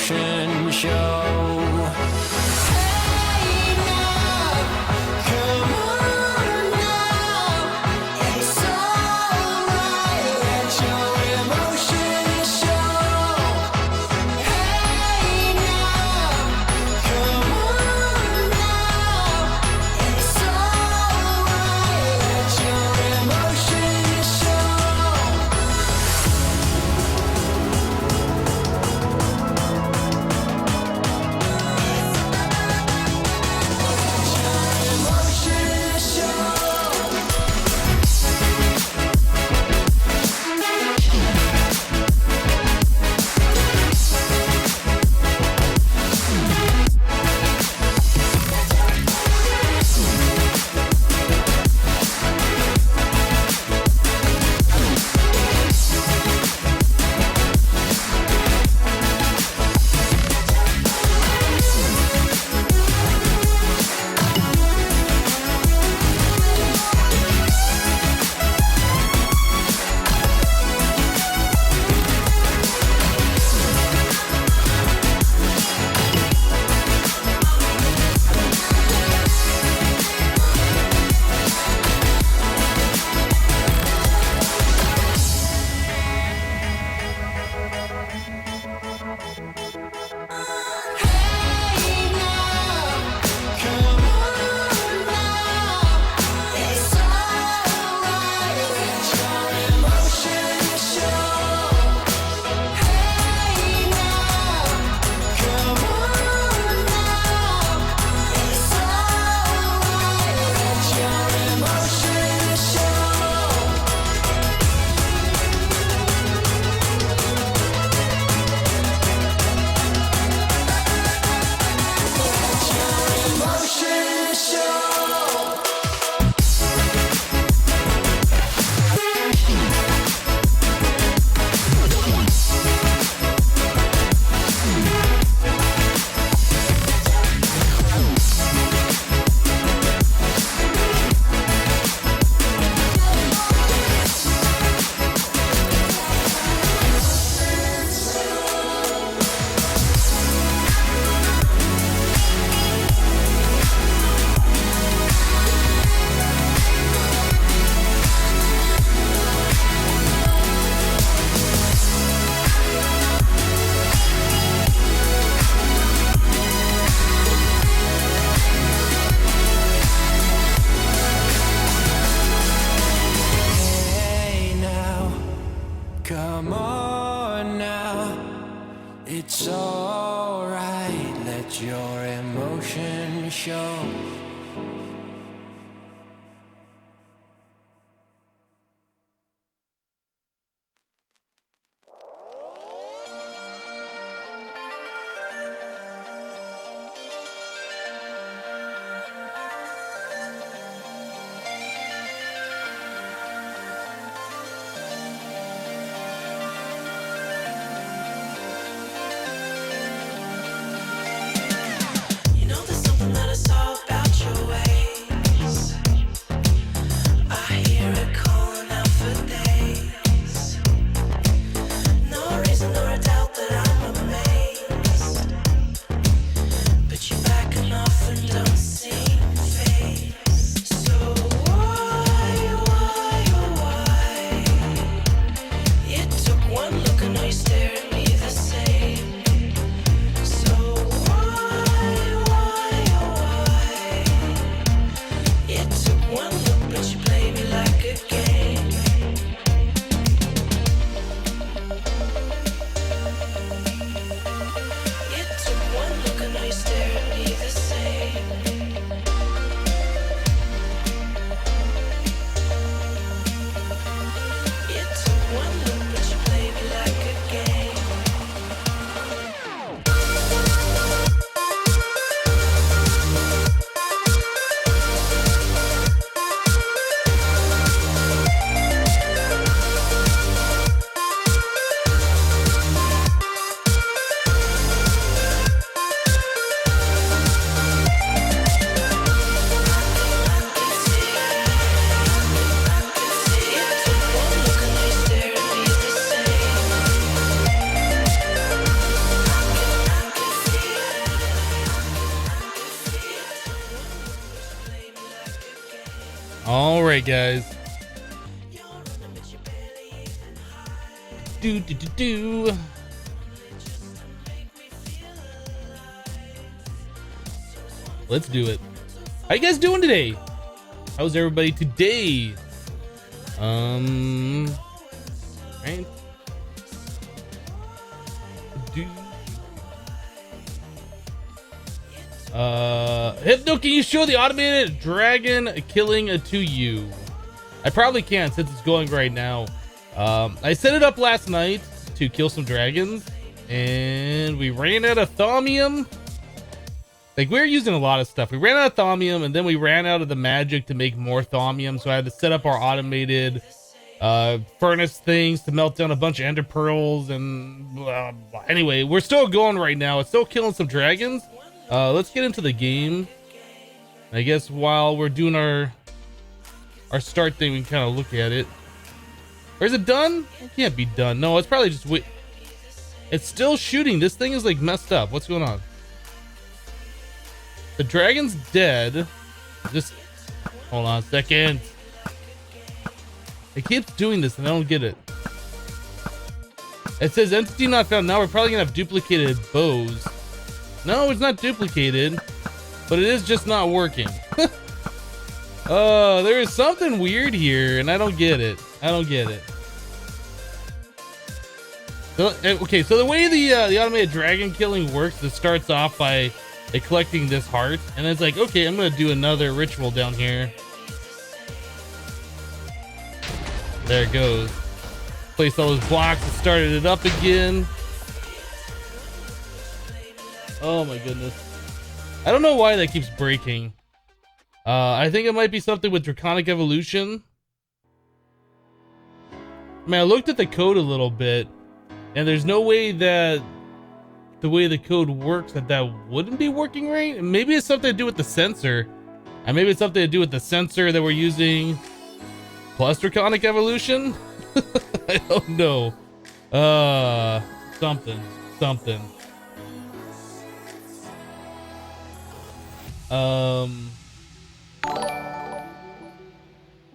emotion show. Hey now, come on now, it's alright, let your emotions show. Hey now, come on now, it's alright, let your emotions show. Come on now, it's alright, let your emotion show. You know there's something that I saw about you. right, guys. Let's do it. How you guys doing today? How's everybody today? Right. Hypno, can you show the automated dragon killing to you? I probably can't since it's going right now. I set it up last night to kill some dragons, and we ran out of thaumium. Like, we were using a lot of stuff. We ran out of thaumium, and then we ran out of the magic to make more thaumium, so I had to set up our automated furnace things to melt down a bunch of ender pearls, and anyway, we're still going right now. It's still killing some dragons. Let's get into the game. I guess while we're doing our start thing, we can kind of look at it. Or is it done? It can't be done. No, it's probably just wait. It's still shooting. This thing is like messed up. What's going on? The dragon's dead. Just hold on a second. It keeps doing this and I don't get it. It says entity not found. Now we're probably gonna have duplicated bows. No, it's not duplicated, but it is just not working. There is something weird here and I don't get it. I don't get it. So, okay, so the way the automated dragon killing works, it starts off by collecting this heart, and it's like, okay, I'm gonna do another ritual down here. There it goes. Placed all those blocks and started it up again. Oh my goodness. I don't know why that keeps breaking. I think it might be something with Draconic Evolution. I mean, I looked at the code a little bit, and there's no way that the way the code works that wouldn't be working right. Maybe it's something to do with the sensor, and maybe it's something to do with the sensor that we're using plus Draconic Evolution. I don't know. Something.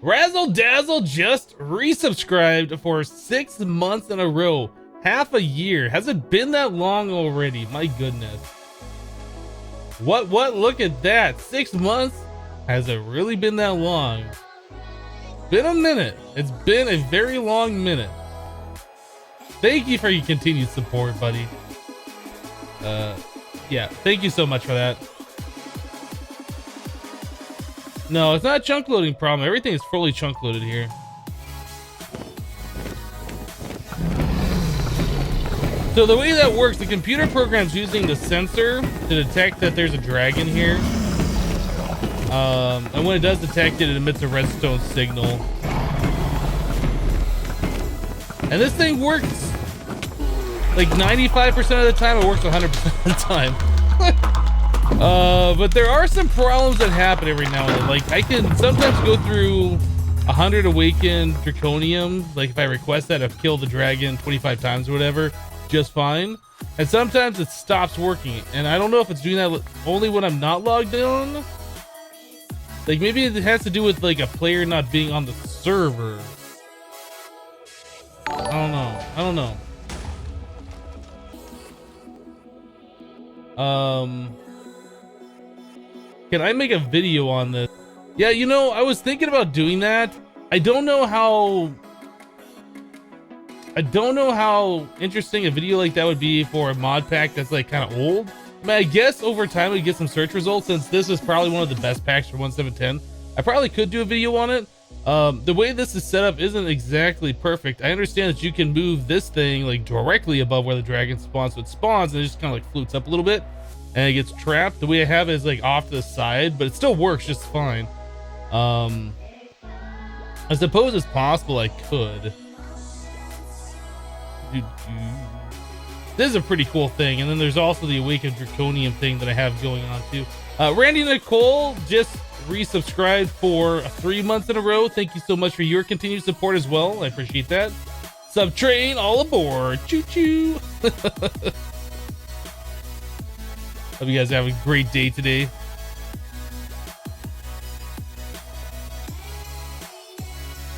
Razzle Dazzle just resubscribed for 6 months in a row. Half a year. Has it been that long already? My goodness. What? Look at that. 6 months? Has it really been that long? Been a minute. It's been a very long minute. Thank you for your continued support, buddy. Yeah, thank you so much for that. No, it's not a chunk loading problem. Everything is fully chunk loaded here. So the way that works, the computer program's using the sensor to detect that there's a dragon here. And when it does detect it, it emits a redstone signal. And this thing works like 95% of the time. It works 100% of the time. But there are some problems that happen every now and then. Like, I can sometimes go through 100 awakened draconium. Like, if I request that, I've killed the dragon 25 times or whatever, just fine. And sometimes it stops working, and I don't know if it's doing that only when I'm not logged in. Like, maybe it has to do with like a player not being on the server. I don't know. Can I make a video on this? Yeah, you know, I was thinking about doing that. I don't know how interesting a video like that would be for a mod pack that's like kind of old. I mean, I guess over time we get some search results, since this is probably one of the best packs for 1.7.10. I probably could do a video on it. The way this is set up isn't exactly perfect. I understand that you can move this thing like directly above where the dragon spawns, so it spawns and it just kind of like flutes up a little bit and it gets trapped. The way I have it is like off to the side, but it still works just fine. I suppose it's possible I could. This is a pretty cool thing. And then there's also the Awakened Draconium thing that I have going on too. Randy Nicole just resubscribed for 3 months in a row. Thank you so much for your continued support as well. I appreciate that. Sub train all aboard. Choo choo. Hope you guys have a great day today.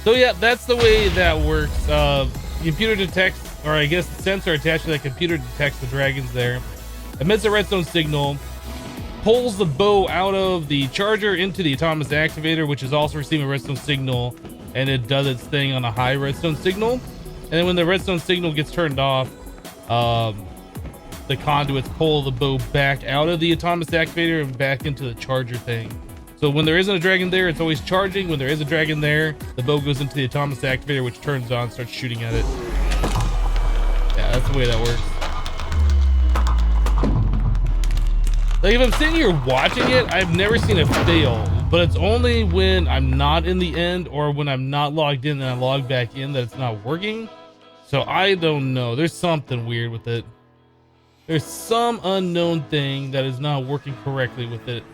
So yeah, that's the way that works. Computer detects, or I guess the sensor attached to that computer detects the dragons there, emits a redstone signal, pulls the bow out of the charger into the autonomous activator, which is also receiving a redstone signal, and it does its thing on a high redstone signal. And then when the redstone signal gets turned off, the conduits pull the bow back out of the autonomous activator and back into the charger thing. So when there isn't a dragon there, it's always charging. When there is a dragon there, the bow goes into the autonomous activator, which turns on, starts shooting at it. Yeah, that's the way that works. Like if I'm sitting here watching it, I've never seen it fail, but it's only when I'm not in the end or when I'm not logged in and I log back in that it's not working. So I don't know. There's something weird with it. There's some unknown thing that is not working correctly with it.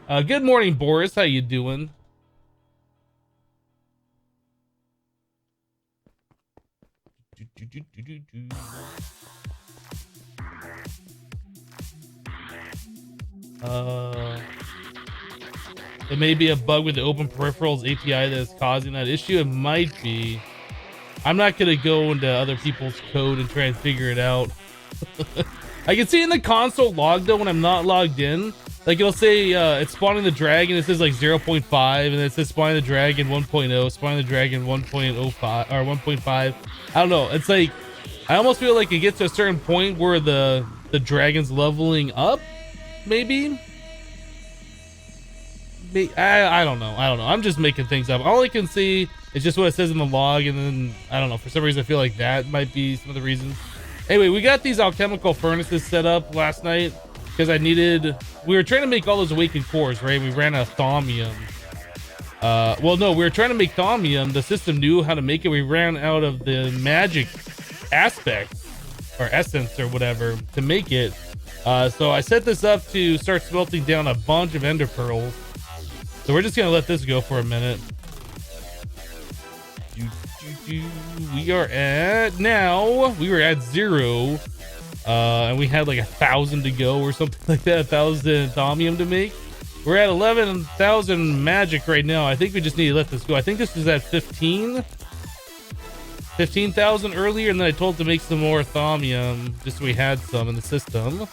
Good morning, Boris. How you doing? It may be a bug with the Open Peripherals API that is causing that issue. It might be. I'm not gonna go into other people's code and try and figure it out. I can see in the console log though when I'm not logged in. Like it'll say it's spawning the dragon, it says like 0.5, and it says spawning the dragon 1.0, spawning the dragon 1.05 or 1.5. I don't know. It's like I almost feel like it gets to a certain point where the dragon's leveling up, maybe. I don't know. I'm just making things up. All I can see is just what it says in the log, and then I don't know. For some reason, I feel like that might be some of the reasons. Anyway, we got these alchemical furnaces set up last night because we were trying to make all those awakened cores, right? We ran out of thaumium. Well, no, we were trying to make thaumium. The system knew how to make it. We ran out of the magic aspect or essence or whatever to make it. So I set this up to start smelting down a bunch of ender pearls. So we're just gonna let this go for a minute. We are at 0, and we had like 1,000 to go or something like that, 1,000 thaumium to make. We're at 11,000 magic right now. I think we just need to let this go. I think this was at 15,000 earlier, and then I told it to make some more thaumium just so we had some in the system. So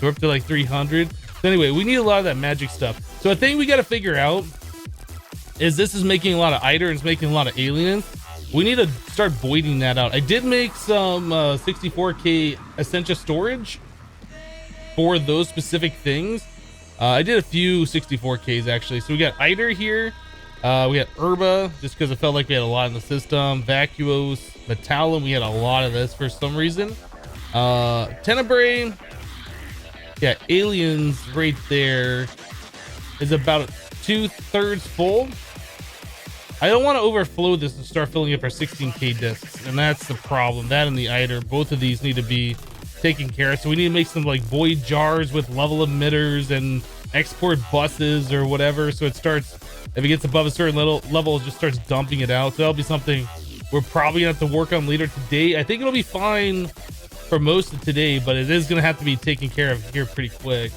we're up to like 300. So anyway, we need a lot of that magic stuff. So a thing we got to figure out is this is making a lot of Eider and it's making a lot of aliens. We need to start voiding that out. I did make some 64k essentia storage for those specific things. I did a few 64ks actually. So we got Eider here. We got Herba, just because it felt like we had a lot in the system. Vacuos, Metallum, we had a lot of this for some reason. Tenebrae, yeah, aliens right there is about 2/3 full. I don't want to overflow this and start filling up our 16k discs, and that's the problem. That and the Eider, both of these need to be taken care of. So we need to make some like void jars with level emitters and export buses or whatever. So it starts, if it gets above a certain level, it just starts dumping it out. So that'll be something we're probably gonna have to work on later today. I think it'll be fine for most of today, but it is gonna have to be taken care of here pretty quick.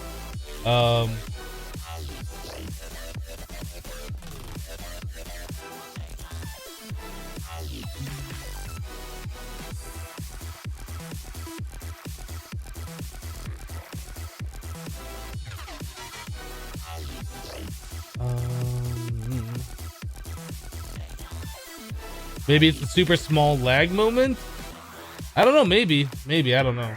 Maybe it's a super small lag moment. I don't know. Maybe I don't know.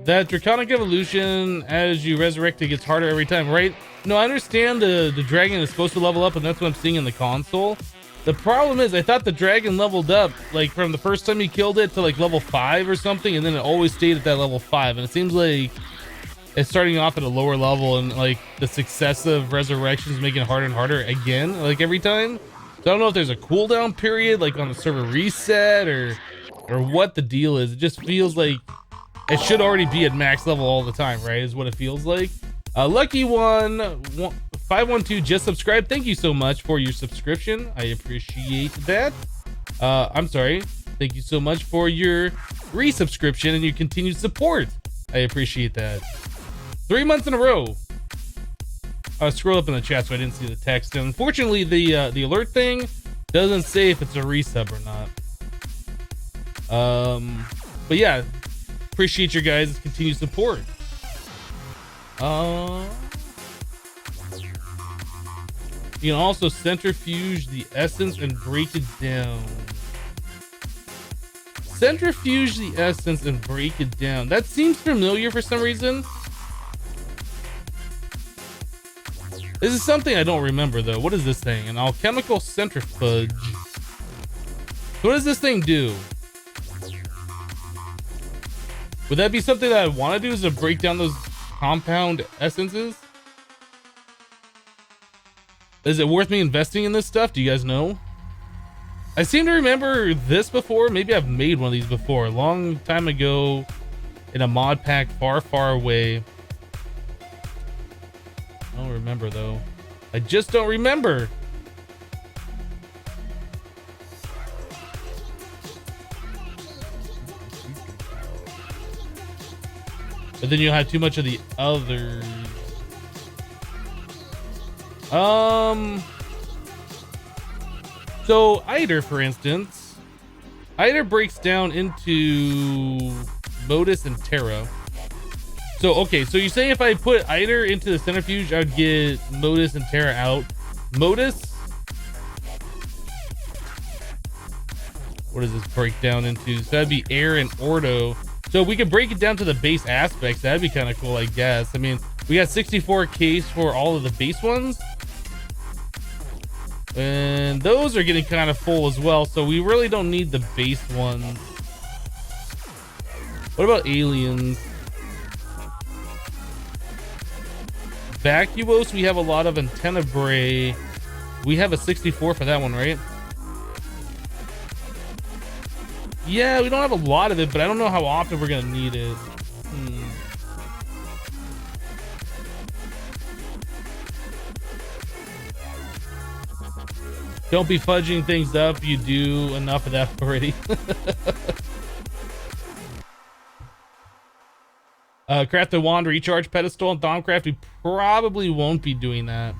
That draconic evolution, as you resurrect, it gets harder every time, right? No, I understand the dragon is supposed to level up, and that's what I'm seeing in the console. The problem is, I thought the dragon leveled up like from the first time you killed it to like level 5 or something, and then it always stayed at that level 5. And it seems like it's starting off at a lower level, and like the successive resurrections making it harder and harder again, like every time. So I don't know if there's a cooldown period, like on the server reset, or what the deal is. It just feels like it should already be at max level all the time, right? Is what it feels like. Lucky one 512 just subscribed. Thank you so much for your subscription. I appreciate that. I'm sorry. Thank you so much for your resubscription and your continued support. I appreciate that. 3 months in a row. I scrolled up in the chat so I didn't see the text. And unfortunately, the alert thing doesn't say if it's a resub or not. But yeah, appreciate your guys' continued support. You can also centrifuge the essence and break it down. Centrifuge the essence and break it down. That seems familiar for some reason. This is something I don't remember though. What is this thing? An alchemical centrifuge. What does this thing do? Would that be something that I want to do, is to break down those compound essences? Is it worth me investing in this stuff? Do you guys know? I seem to remember this before. Maybe I've made one of these before, a long time ago in a mod pack far, far away. I don't remember though. I just don't remember. But then you'll have too much of the others. So Eider, for instance, Eider breaks down into Modus and Terra. So, okay, so you're saying if I put Eider into the centrifuge, I would get Modus and Terra out. Modus? What does this break down into? So that'd be air and ordo. So we could break it down to the base aspects. That'd be kind of cool, I guess. I mean, we got 64Ks for all of the base ones. And those are getting kind of full as well. So we really don't need the base ones. What about aliens? Vacuos, we have a lot of antennae. We have a 64 for that one, right? Yeah, we don't have a lot of it, but I don't know how often we're gonna need it. Don't be fudging things up. You do enough of that already. Craft the wand recharge pedestal and Thaumcraft. We probably won't be doing that.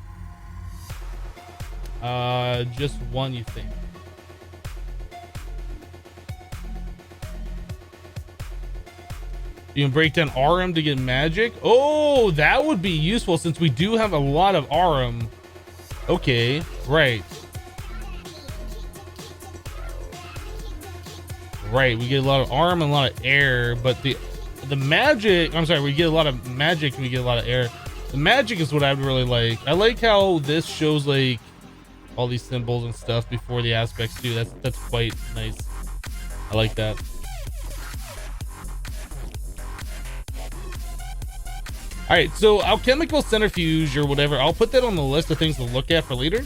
Just one, you think? You can break down Arum to get magic. Oh, that would be useful since we do have a lot of Arum. Okay, right. Right, we get a lot of Arum and a lot of air, but the magic, I'm sorry, we get a lot of magic and we get a lot of air. The magic is what I would really like. I like how this shows like all these symbols and stuff before the aspects do. That's quite nice. I like that. All right, so alchemical centrifuge or whatever, I'll put that on the list of things to look at for later.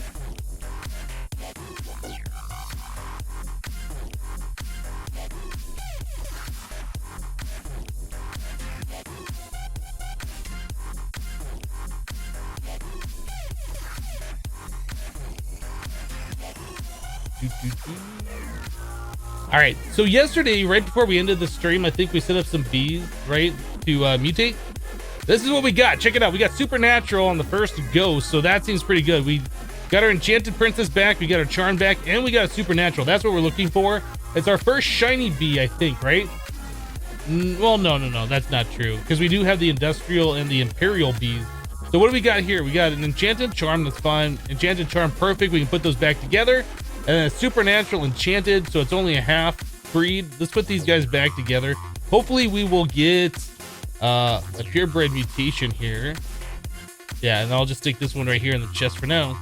All right, so yesterday, right before we ended the stream, I think we set up some bees, right, to mutate. This is what we got. Check it out. We got Supernatural on the first go, so that seems pretty good. We got our Enchanted Princess back, we got our Charm back, and we got a Supernatural. That's what we're looking for. It's our first shiny bee, I think, right? Well, no, that's not true, because we do have the Industrial and the Imperial bees. So what do we got here? We got an Enchanted Charm, that's fine. Enchanted Charm, perfect. We can put those back together. And then a Supernatural Enchanted, so it's only a half breed. Let's put these guys back together. Hopefully we will get a purebred mutation here. Yeah, and I'll just stick this one right here in the chest for now.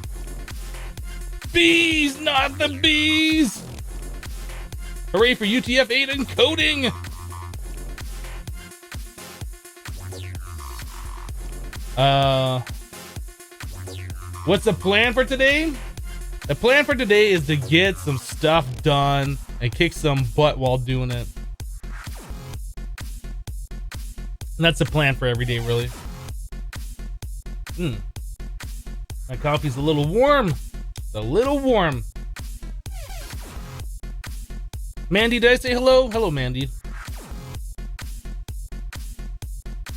Bees, not the bees! Hooray for UTF-8 encoding! What's the plan for today? The plan for today is to get some stuff done and kick some butt while doing it. And that's the plan for every day, really. My coffee's a little warm. It's a little warm. Mandy, did I say hello? Hello, Mandy.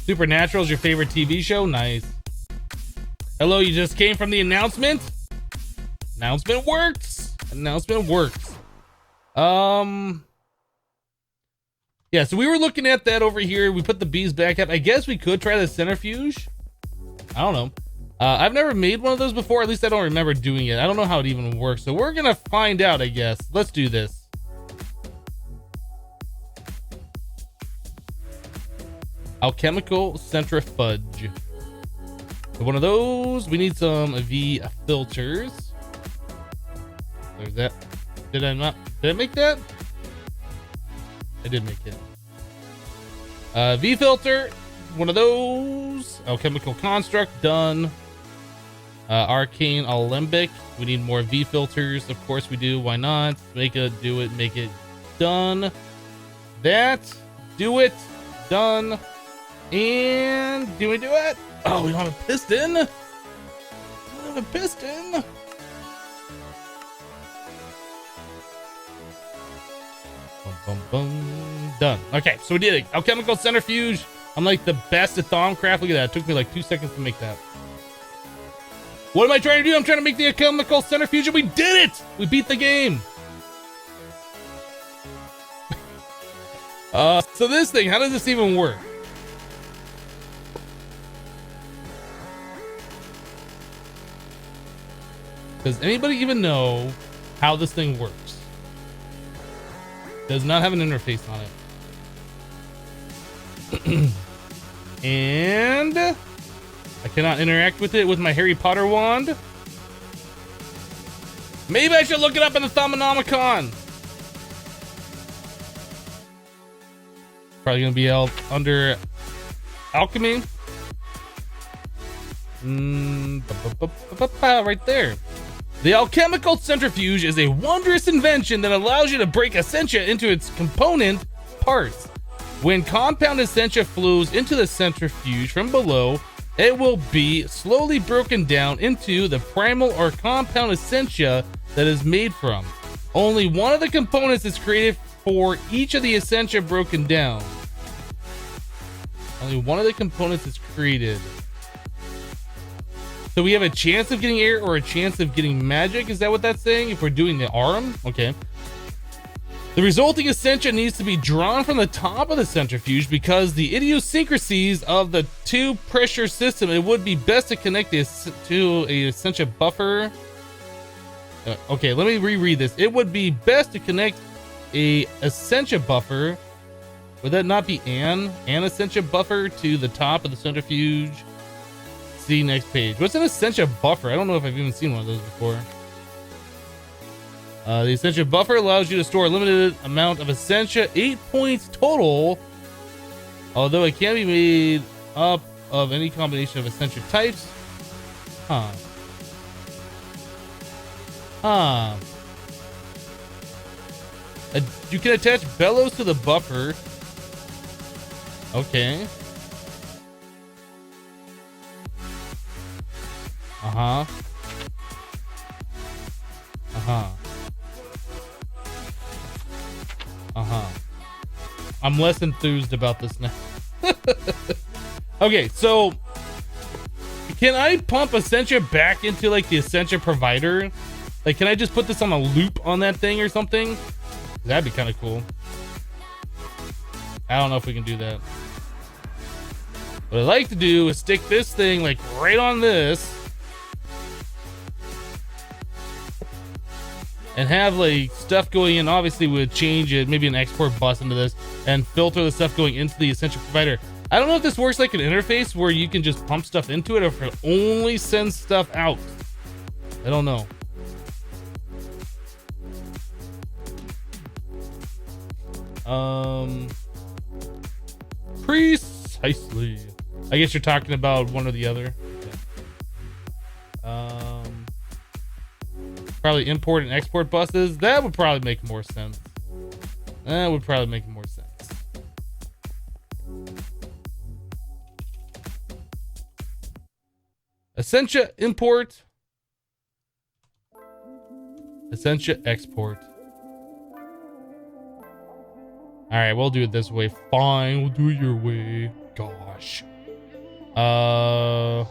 Supernatural is your favorite TV show? Nice. Hello, you just came from the announcement? Announcement works. Announcement works. Yeah, so we were looking at that over here. We put the bees back up. I guess we could try the centrifuge. I don't know. I've never made one of those before. At least I don't remember doing it. I don't know how it even works. So we're gonna find out, I guess. Let's do this. Alchemical centrifuge. So one of those. We need some V filters. There's that. Did I make that? I did make it. V filter. One of those. Alchemical construct. Done. Arcane alembic. We need more V filters. Of course we do. Why not? Make it. Do it. Make it. Done. That. Do it. Done. And do we do it? Oh, we don't have a piston. We don't have a piston. Boom, boom, boom. Done. Okay, so we did it. Alchemical centrifuge. I'm like the best at Thaumcraft. Look at that. It took me like 2 seconds to make that. What am I trying to do? I'm trying to make the alchemical centrifuge, and we did it! We beat the game. So this thing, how does this even work? Does anybody even know how this thing works? Does not have an interface on it. And I cannot interact with it with my Harry Potter wand. Maybe I should look it up in the Thaumonomicon. Probably gonna be under alchemy. Right there. The alchemical centrifuge is a wondrous invention that allows you to break essentia into its component parts. When compound essentia flows into the centrifuge from below, it will be slowly broken down into the primal or compound essentia that is made from. Only one of the components is created for each of the essentia broken down. Only one of the components is created. So we have a chance of getting air or a chance of getting magic. Is that what that's saying? If we're doing the arm? Okay. The resulting essentia needs to be drawn from the top of the centrifuge because the idiosyncrasies of the two pressure system, it would be best to connect this to a essentia buffer. Okay, let me reread this. It would be best to connect a essentia buffer. Would that not be an essentia buffer to the top of the centrifuge? See next page. What's an essentia buffer? I don't know if I've even seen one of those before. The essentia buffer allows you to store a limited amount of essentia, 8 points total, although it can be made up of any combination of essentia types. You can attach bellows to the buffer. Okay. I'm less enthused about this now. Okay, so can I pump essentia back into like the essentia provider? Like, can I just put this on a loop on that thing or something? That'd be kind of cool. I don't know if we can do that. What I'd like to do is stick this thing like right on this and have like stuff going in. Obviously we would change it, maybe an export bus into this and filter the stuff going into the essentia provider. I don't know if this works like an interface where you can just pump stuff into it or if it only sends stuff out. I don't know. Precisely. I guess you're talking about one or the other. Okay. Probably import and export buses. That would probably make more sense. That would probably make more sense. Essentia import. Essentia export. All right, we'll do it this way. Fine, we'll do it your way. Gosh. Where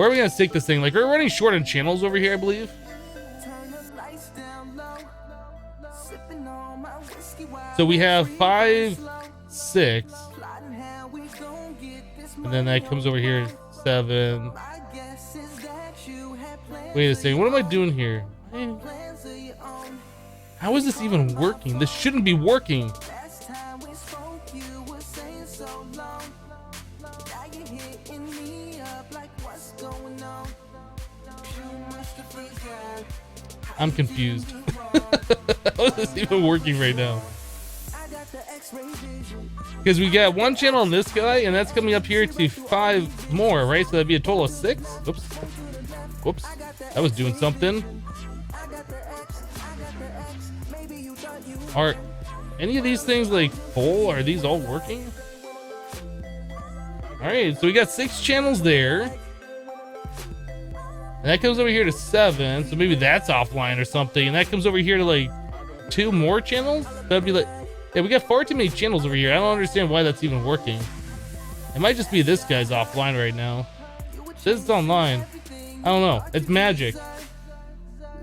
are we gonna stick this thing? Like, we're running short on channels over here, I believe. So we have 5, 6, and then that comes over here 7. Wait a second, what am I doing here? How is this even working? This shouldn't be working. I'm confused. How is this even working right now? Because we got 1 channel on this guy, and that's coming up here to 5 more, right? So that'd be a total of 6. Oops. Whoops. That was doing something. Are any of these things like full? Are these all working? Alright, so we got 6 channels there. And that comes over here to 7. So maybe that's offline or something. And that comes over here to like 2 more channels. That'd be like, yeah, we got far too many channels over here. I don't understand why that's even working. It might just be this guy's offline right now. This is online. I don't know. It's magic.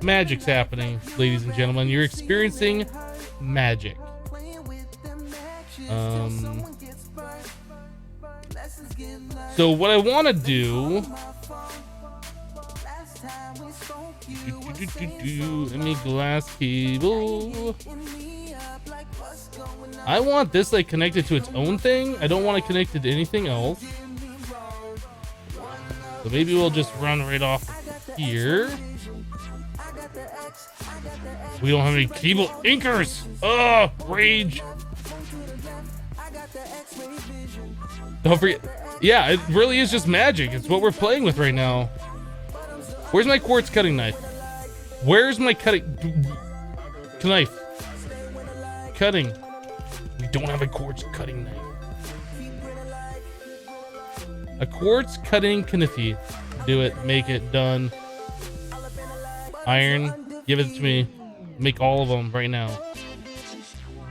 Magic's happening, ladies and gentlemen. You're experiencing magic. So what I want to do... Let me glass cable. I want this like connected to its own thing. I don't want it connected to anything else. So maybe we'll just run right off here. We don't have any cable inkers. Oh, rage. Don't forget. Yeah, it really is just magic. It's what we're playing with right now. Where's my quartz cutting knife? Where's my cutting knife? Cutting. We don't have a quartz cutting knife. A quartz cutting knife. Do it. Make it. Done. Iron. Give it to me. Make all of them right now.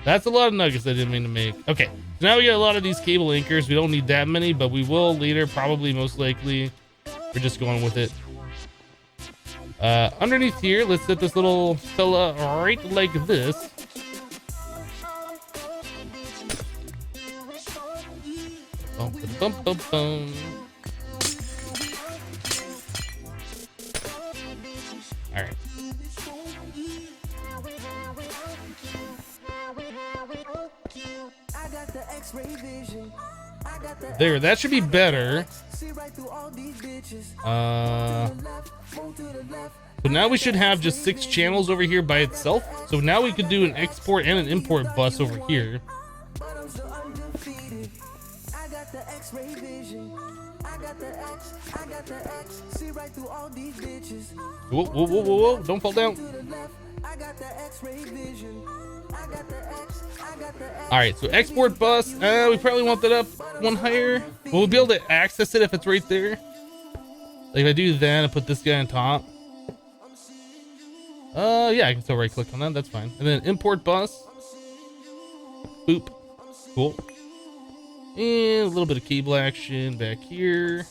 That's a lot of nuggets I didn't mean to make. Okay. So now we got a lot of these cable anchors. We don't need that many, but we will later, probably, most likely. We're just going with it. Underneath here, let's set this little fella right like this. Bum, bum, bum, bum. All right. There, that should be better. So now we should have just 6 channels over here by itself. So now we could do an export and an import bus over here. Whoa, whoa, whoa, whoa, whoa. Don't fall down. Alright, so export bus. We probably want that up 1 higher. We'll be able to access it if it's right there. Like if I do that and put this guy on top. Yeah, I can still right click on that. That's fine. And then import bus. Boop. Cool. And a little bit of cable action back here.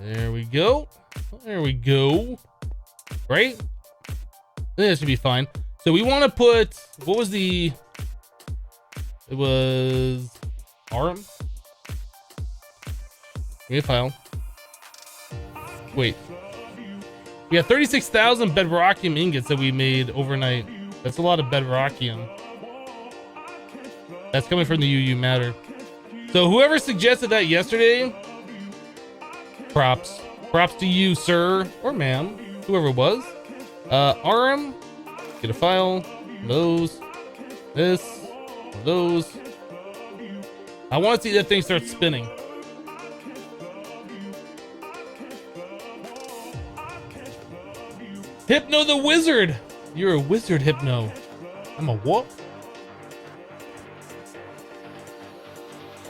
There we go. There we go. Right? I think that should be fine. So we want to put, what was the, it was RM. Create a file. Wait. We have 36,000 bedrockium ingots that we made overnight. That's a lot of bedrockium. That's coming from the UU matter. So whoever suggested that yesterday, props. Props to you, sir, or ma'am, whoever it was. RM, get a file, those, this, those. I want to see that thing start spinning. Hypno the wizard. You're a wizard, Hypno. I'm a what?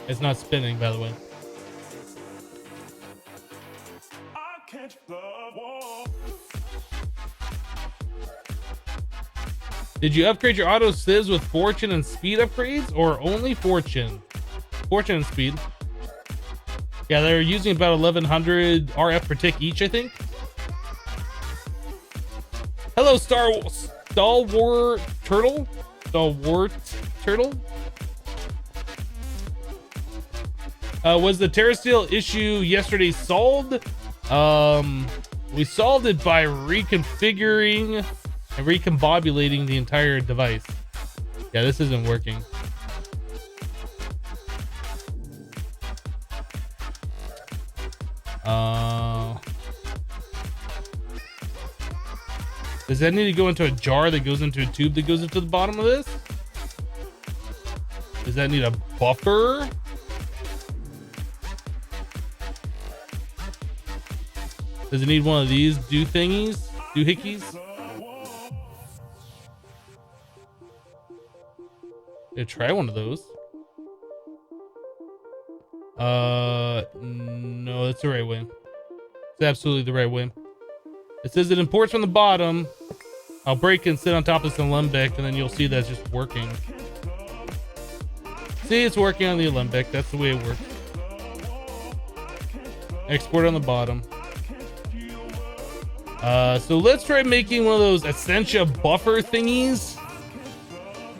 It's not spinning, by the way. Did you upgrade your auto sieves with fortune and speed upgrades, or only fortune? Fortune and speed. Yeah, they're using about 1100 RF per tick each, I think. Hello, Stalwart Turtle. Stalwart Turtle. Was the Terrasteel issue yesterday solved? We solved it by reconfiguring and recombobulating the entire device. Yeah, this isn't working. Does that need to go into a jar that goes into a tube that goes into the bottom of this? Does that need a buffer? Does it need one of these doohickeys? Yeah, try one of those. No, that's the right way. It's absolutely the right way. It says it imports from the bottom. I'll break and sit on top of this alembic, and then you'll see that's just working. See, it's working on the alembic. That's the way it works. Export on the bottom. So let's try making one of those essentia buffer thingies.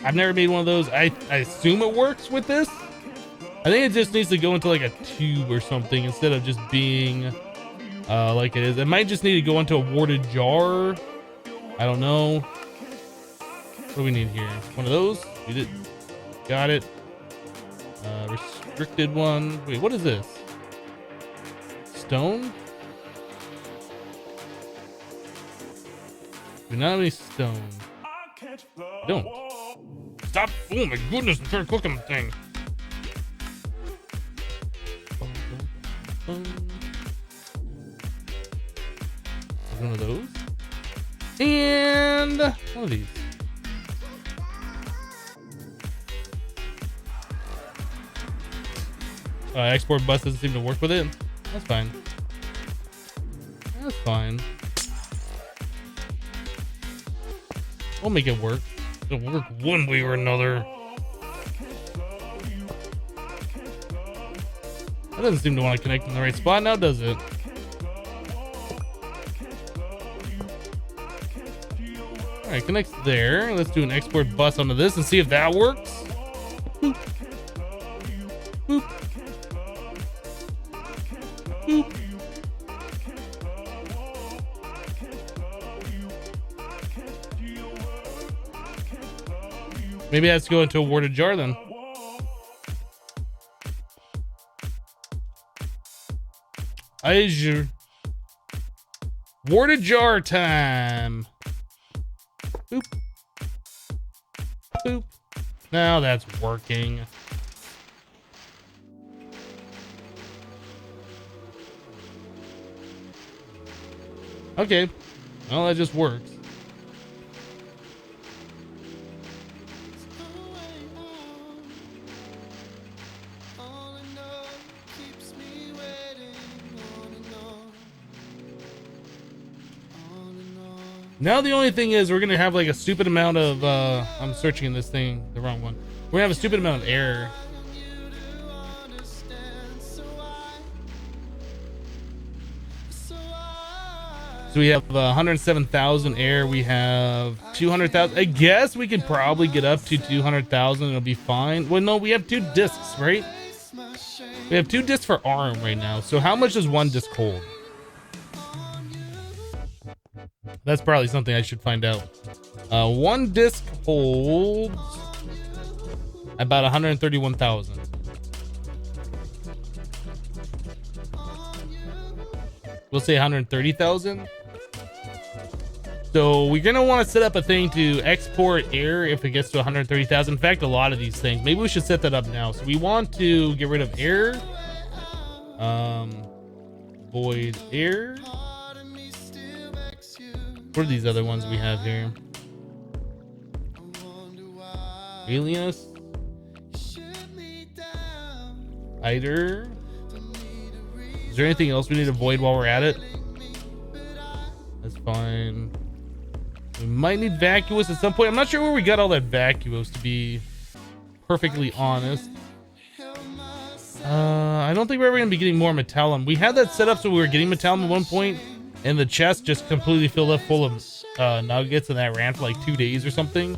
I've never made one of those. I assume it works with this. I think it just needs to go into like a tube or something instead of just being like it is. It might just need to go into a warded jar. I don't know. What do we need here? One of those? We did. Got it. Restricted one. Wait, what is this? Stone? Do not have any stone. I don't. Stop. Oh my goodness, I'm trying to cook the thing. One of those. And one of these. Export bus doesn't seem to work with it. That's fine. That's fine. We'll make it work. It'll work one way or another. That doesn't seem to want to connect in the right spot now, does it? Alright, connects there. Let's do an export bus onto this and see if that works. Boop. Boop. Boop. Maybe it has to go into a warded jar then. Azure. Warded jar time. Boop. Boop. Now that's working. Okay. Well, that just works. Now the only thing is we're gonna have like a stupid amount of I'm searching this thing the wrong one. We're gonna have a stupid amount of air. So we have 107,000 air. We have 200,000. I guess we could probably get up to 200,000. It'll be fine. Well, no, we have 2 discs, right? We have 2 discs for arm right now. So how much does 1 disc hold? That's probably something I should find out. 1 disc holds about 131,000. We'll say 130,000. So we're gonna want to set up a thing to export air if it gets to 130,000. In fact, a lot of these things. Maybe we should set that up now. So we want to get rid of air. Void air. What are these other ones we have here? Alias. Hider. Is there anything else we need to void while we're at it? That's fine. We might need vacuous at some point. I'm not sure where we got all that vacuous, to be perfectly honest. I don't think we're ever gonna be getting more metallum. We had that set up so we were getting metallum at one point, and the chest just completely filled up full of nuggets, and that ran for like 2 days or something.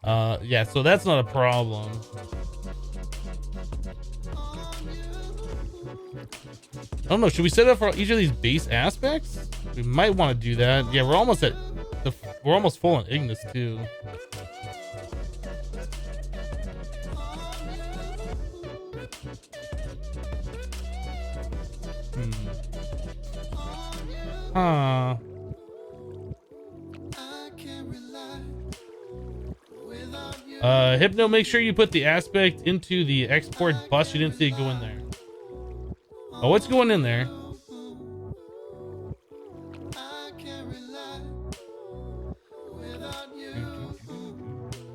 Yeah, so that's not a problem. I don't know, should we set up for each of these base aspects? We might want to do that. Yeah, we're almost full on Ignis too. Huh. Hypno, make sure you put the aspect into the export bus. You didn't see it go in there. Oh, what's going in there?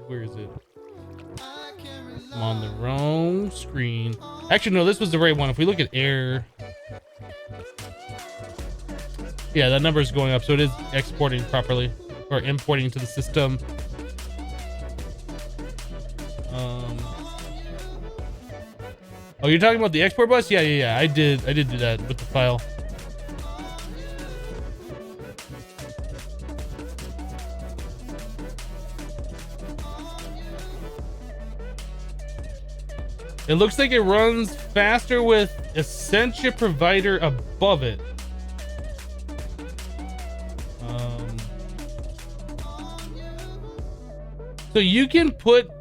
Where is it? I'm on the wrong screen. Actually, no, this was the right one. If we look at air, yeah, that number is going up, so it is exporting properly, or importing into the system. Oh, you're talking about the export bus? Yeah. I did do that with the file. It looks like it runs faster with Essentia provider above it. So you can put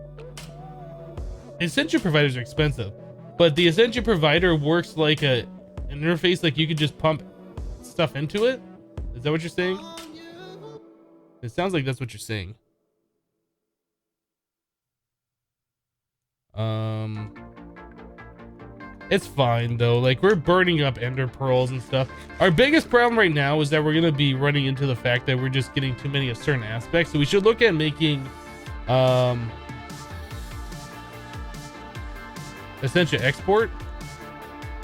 Essentia providers are expensive, but the Essentia provider works like an interface, like you could just pump stuff into it. Is that what you're saying? It sounds like that's what you're saying. It's fine though. Like, we're burning up ender pearls and stuff. Our biggest problem right now is that we're gonna be running into the fact that we're just getting too many of certain aspects. So we should look at making Essentia export,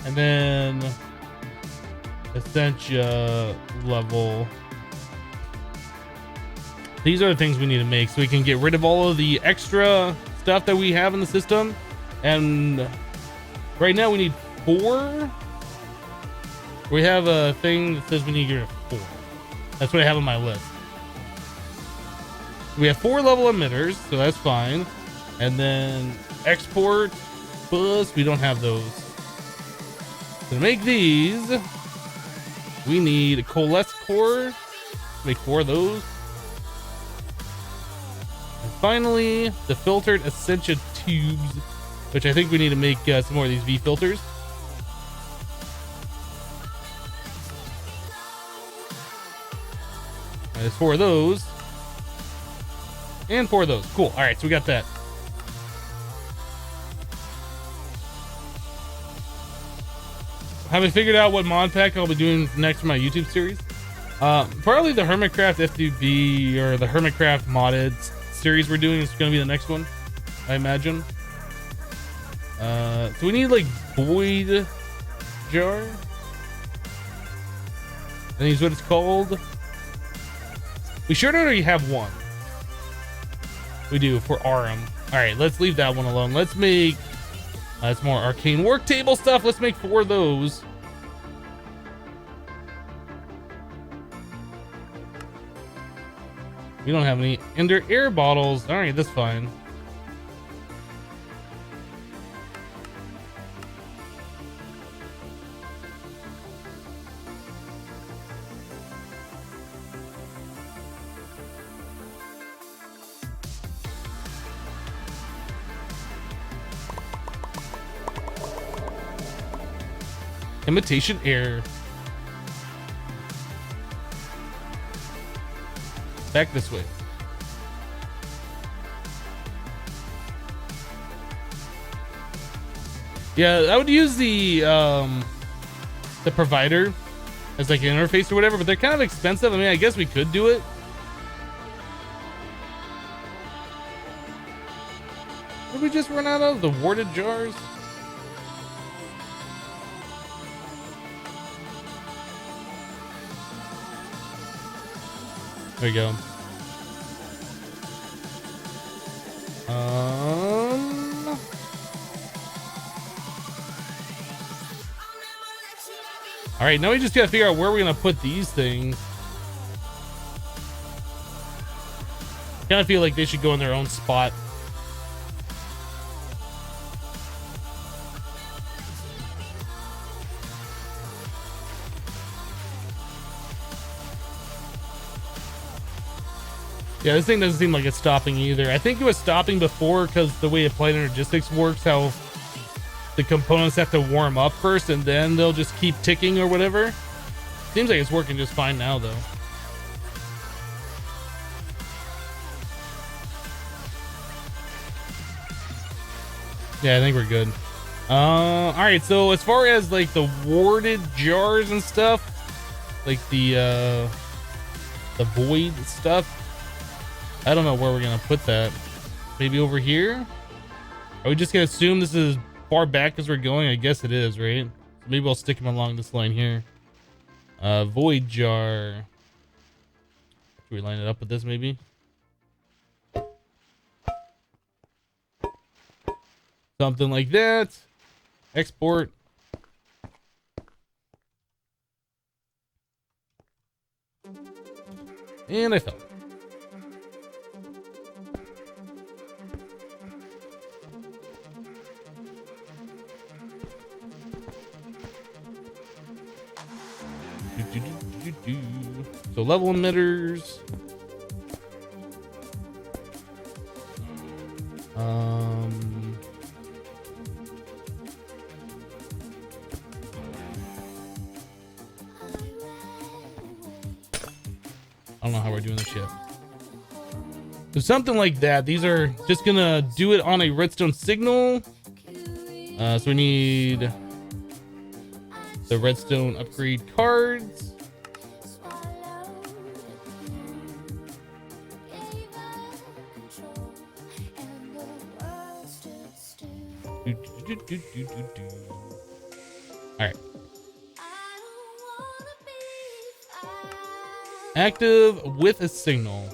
and then Essentia level. These are the things we need to make so we can get rid of all of the extra stuff that we have in the system. And right now we need 4. We have a thing that says we need to get rid of 4. That's what I have on my list. We have 4 level emitters, so that's fine. And then export bus, we don't have those. So to make these, we need a coalesce core. Make 4 of those. And finally, the filtered Essentia tubes, which I think we need to make some more of these V filters. There's 4 of those. And 4 of those. Cool. All right, so we got that. Having figured out what MODPACK I'll be doing next for my YouTube series. Probably the Hermitcraft FTB or the Hermitcraft modded series we're doing is going to be the next one, I imagine. So we need like void jar. I think is what it's called. We sure already have one. We do for Arum. All right, let's leave that one alone. Let's make that's more arcane work table stuff. Let's make 4 of those. We don't have any ender air bottles. All right, that's fine. Imitation air. Back this way. Yeah, I would use the provider as like an interface or whatever, but they're kind of expensive. I mean, I guess we could do it. Did we just run out of the warded jars? There we go. All right, now we just gotta figure out where we're gonna put these things. Kind of feel like they should go in their own spot. Yeah, this thing doesn't seem like it's stopping either. I think it was stopping before because the way applied energistics works, how the components have to warm up first and then they'll just keep ticking or whatever. Seems like it's working just fine now though. Yeah, I think we're good. All right, so as far as like the warded jars and stuff, like the void stuff, I don't know where we're gonna put that. Maybe over here? Are we just gonna assume this is far back as we're going? I guess it is, right? Maybe I'll stick them along this line here. Void jar. Should we line it up with this maybe? Something like that. Export. And I fell. So level emitters. I don't know how we're doing this yet. So something like that. These are just gonna do it on a redstone signal. So we need the redstone upgrade cards. All right. Active with a signal.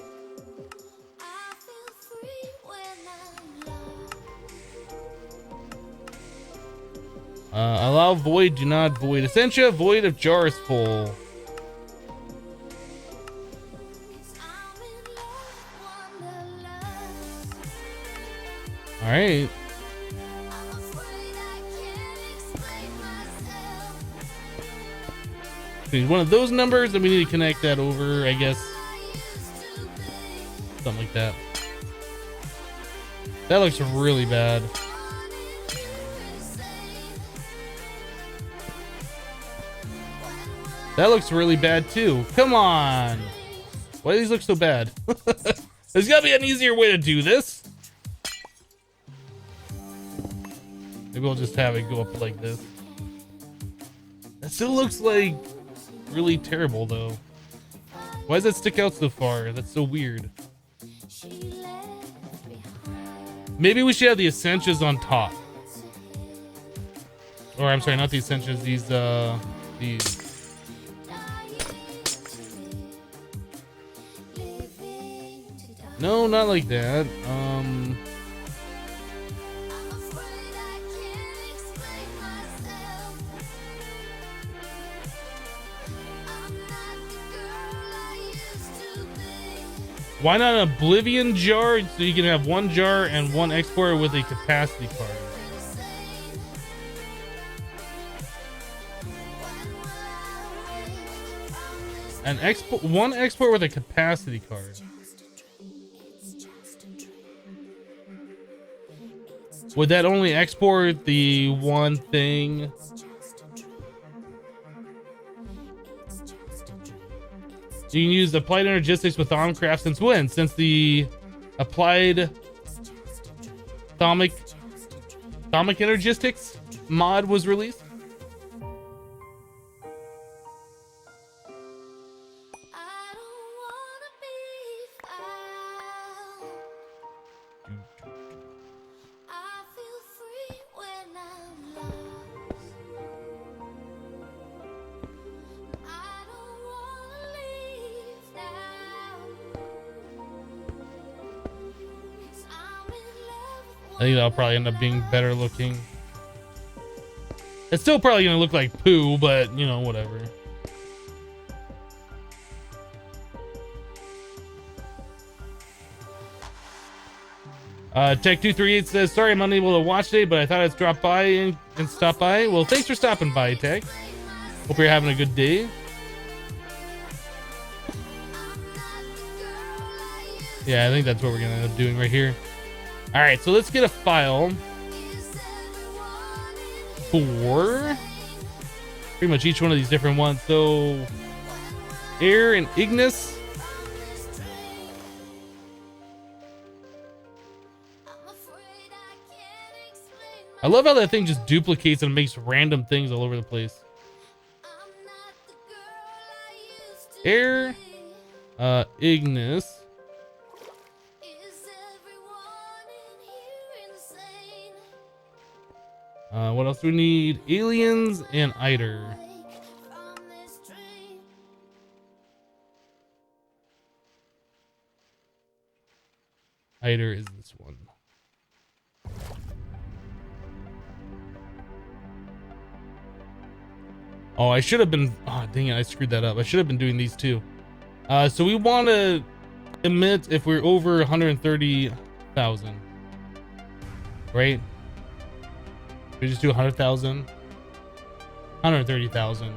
Allow void, do not void. Essentia, void if jar is full. All right. Need one of those numbers, then we need to connect that over, I guess. Something like that. That looks really bad. That looks really bad too. Come on. Why do these look so bad? There's gotta be an easier way to do this. Maybe we'll just have it go up like this. That still looks like really terrible though. Why does that stick out so far? That's so weird. Maybe we should have the essentias on top. Or I'm sorry, not the essentias, these. No, not like that. Why not an Oblivion jar so you can have one jar and one exporter with a capacity card? One export with a capacity card. Would that only export the one thing? You can use applied energistics with Thaumcraft since when? Since the applied atomic energistics mod was released? I think that'll probably end up being better looking. It's still probably gonna look like poo, but you know, whatever. Tech238 says, sorry I'm unable to watch today, but I thought I'd drop by and stop by. Well, thanks for stopping by, Tech. Hope you're having a good day. Yeah, I think that's what we're gonna end up doing right here. All right, so let's get a file for pretty much each one of these different ones. So air and ignis. I love how that thing just duplicates and makes random things all over the place. Air, ignis. What else do we need? Aliens and Eider. Eider is this one. Oh, I should have been. Oh, dang it! I screwed that up. I should have been doing these two. So we want to emit if we're over 130,000, right? We just do 100,000, 130,000.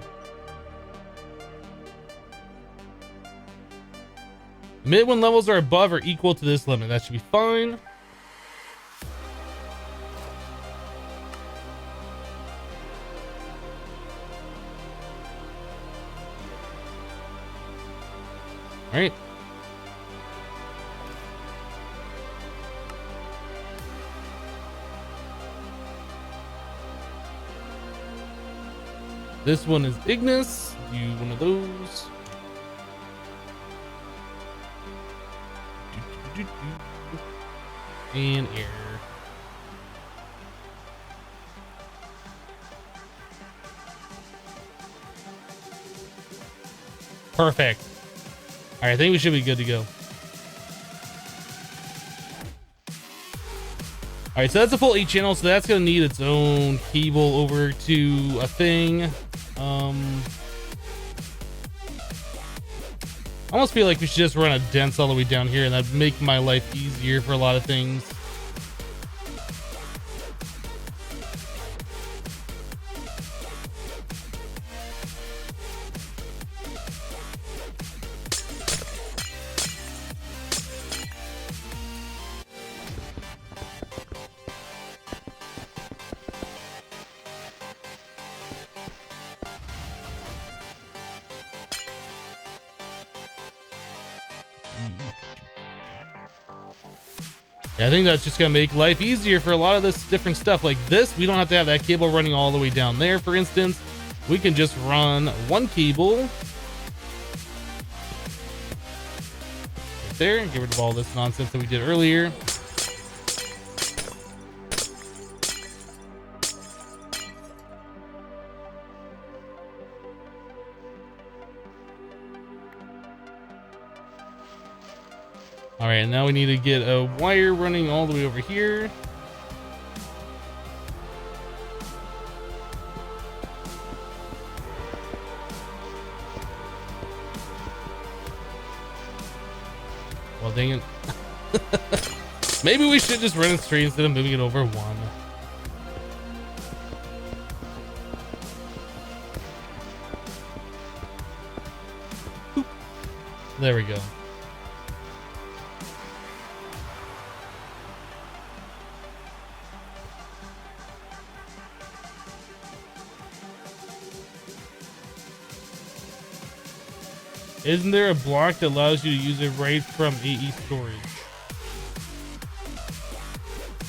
Emit when levels are above or equal to this limit. That should be fine. All right. This one is ignis. Do one of those. And air. Perfect. All right, I think we should be good to go. All right, so that's a full 8 channel, so that's gonna need its own cable over to a thing. I almost feel like we should just run a dense all the way down here, and that'd make my life easier for a lot of things. I think that's just gonna make life easier for a lot of this different stuff. Like this, we don't have to have that cable running all the way down there, for instance. We can just run one cable right there and get rid of all this nonsense that we did earlier. All right, now we need to get a wire running all the way over here. Well, dang it. Maybe we should just run it straight instead of moving it over one. Boop. There we go. Isn't there a block that allows you to use it right from AE storage?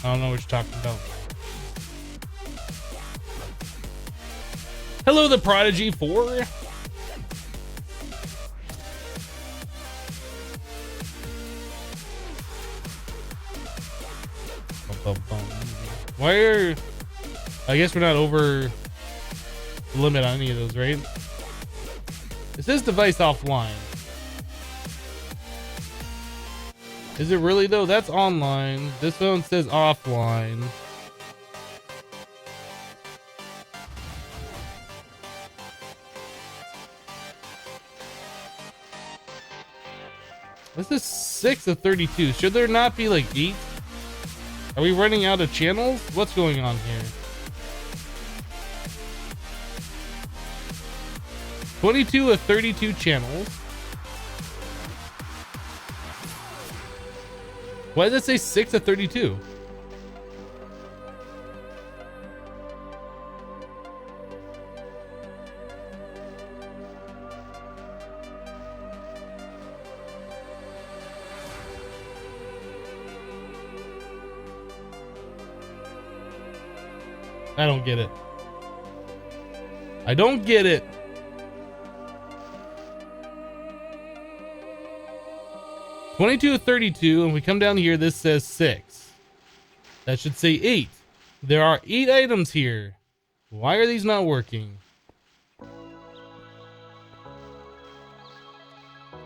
I don't know what you're talking about. Hello, the Prodigy 4. Why are... I guess we're not over the limit on any of those, right? Is this device offline? Is it really though? That's online. This one says offline. This is 6 of 32. Should there not be like 8? Are we running out of channels? What's going on here? 22 of 32 channels. Why does it say 6 of 32? I don't get it. I don't get it. (22 of 32), and we come down here, this says 6. That should say 8. There are 8 items here. Why are these not working?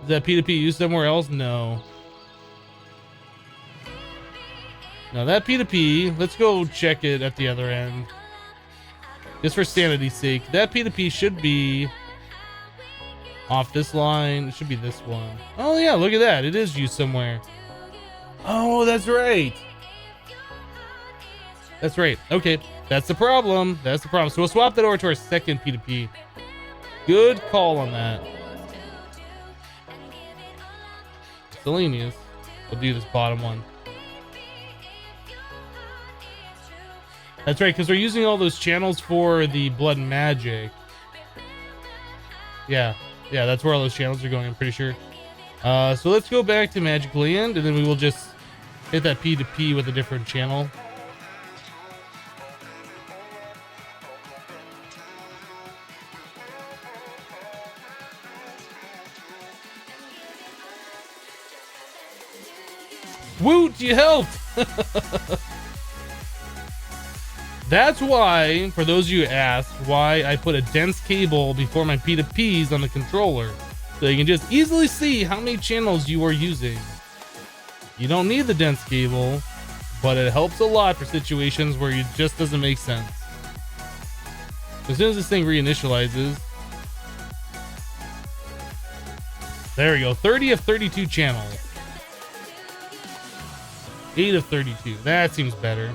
Is that P2P used somewhere else? No. Now that P2P, let's go check it at the other end. Just for sanity's sake. That P2P should be off this line. It should be this one. Oh yeah, look at that. It is used somewhere. Oh, that's right. That's right. Okay, that's the problem. That's the problem. So we'll swap that over to our second P2P. Good call on that. Miscellaneous. We'll do this bottom one. That's right, because we're using all those channels for the blood and magic. Yeah, that's where all those channels are going, I'm pretty sure. So let's go back to Magic Land, and then we will just hit that P2P with a different channel. Woot, you helped! That's why, for those of you who asked, why I put a dense cable before my P2Ps on the controller. So you can just easily see how many channels you are using. You don't need the dense cable, but it helps a lot for situations where it just doesn't make sense. As soon as this thing reinitializes. There we go, 30 of 32 channels. 8 of 32, that seems better.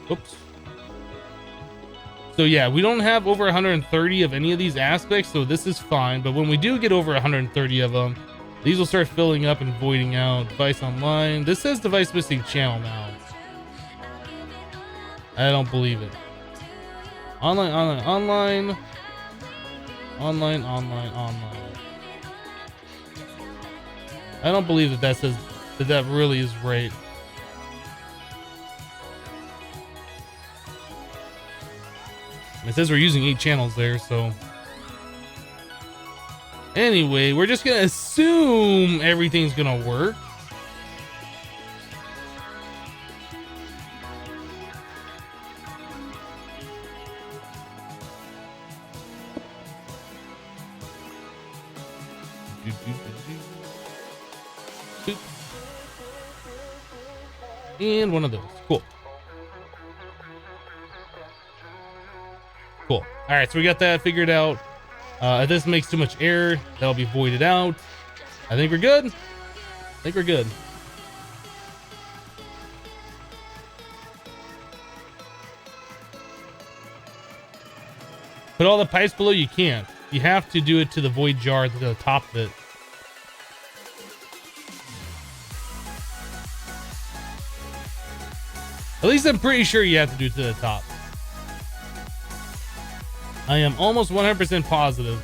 Oops. So yeah, we don't have over 130 of any of these aspects, so this is fine. But when we do get over 130 of them, these will start filling up and voiding out. Device online. This says device missing channel now. I don't believe it. Online. I don't believe that says that really is right. It says we're using 8 channels there, so anyway, we're just gonna assume everything's gonna work. And one of those. Cool. Cool. All right, so we got that figured out. If this makes too much air, that'll be voided out. I think we're good. I think we're good. Put all the pipes below, you can't. You have to do it to the void jar to the top of it. At least I'm pretty sure you have to do it to the top. I am almost 100% positive.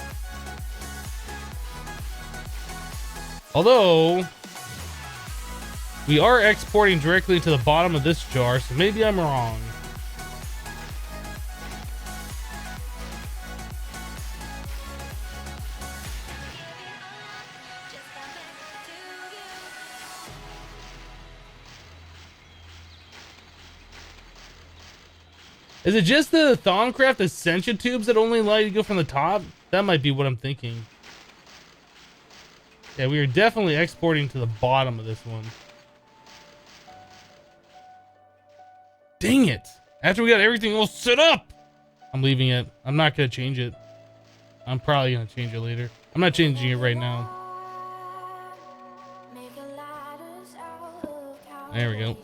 Although, we are exporting directly to the bottom of this jar, so maybe I'm wrong. Is it just the Thaumcraft Essentia tubes that only allow you to go from the top? That might be what I'm thinking. Yeah, we are definitely exporting to the bottom of this one. Dang it. After we got everything all set up, I'm leaving it. I'm not going to change it. I'm probably going to change it later. I'm not changing it right now. There we go.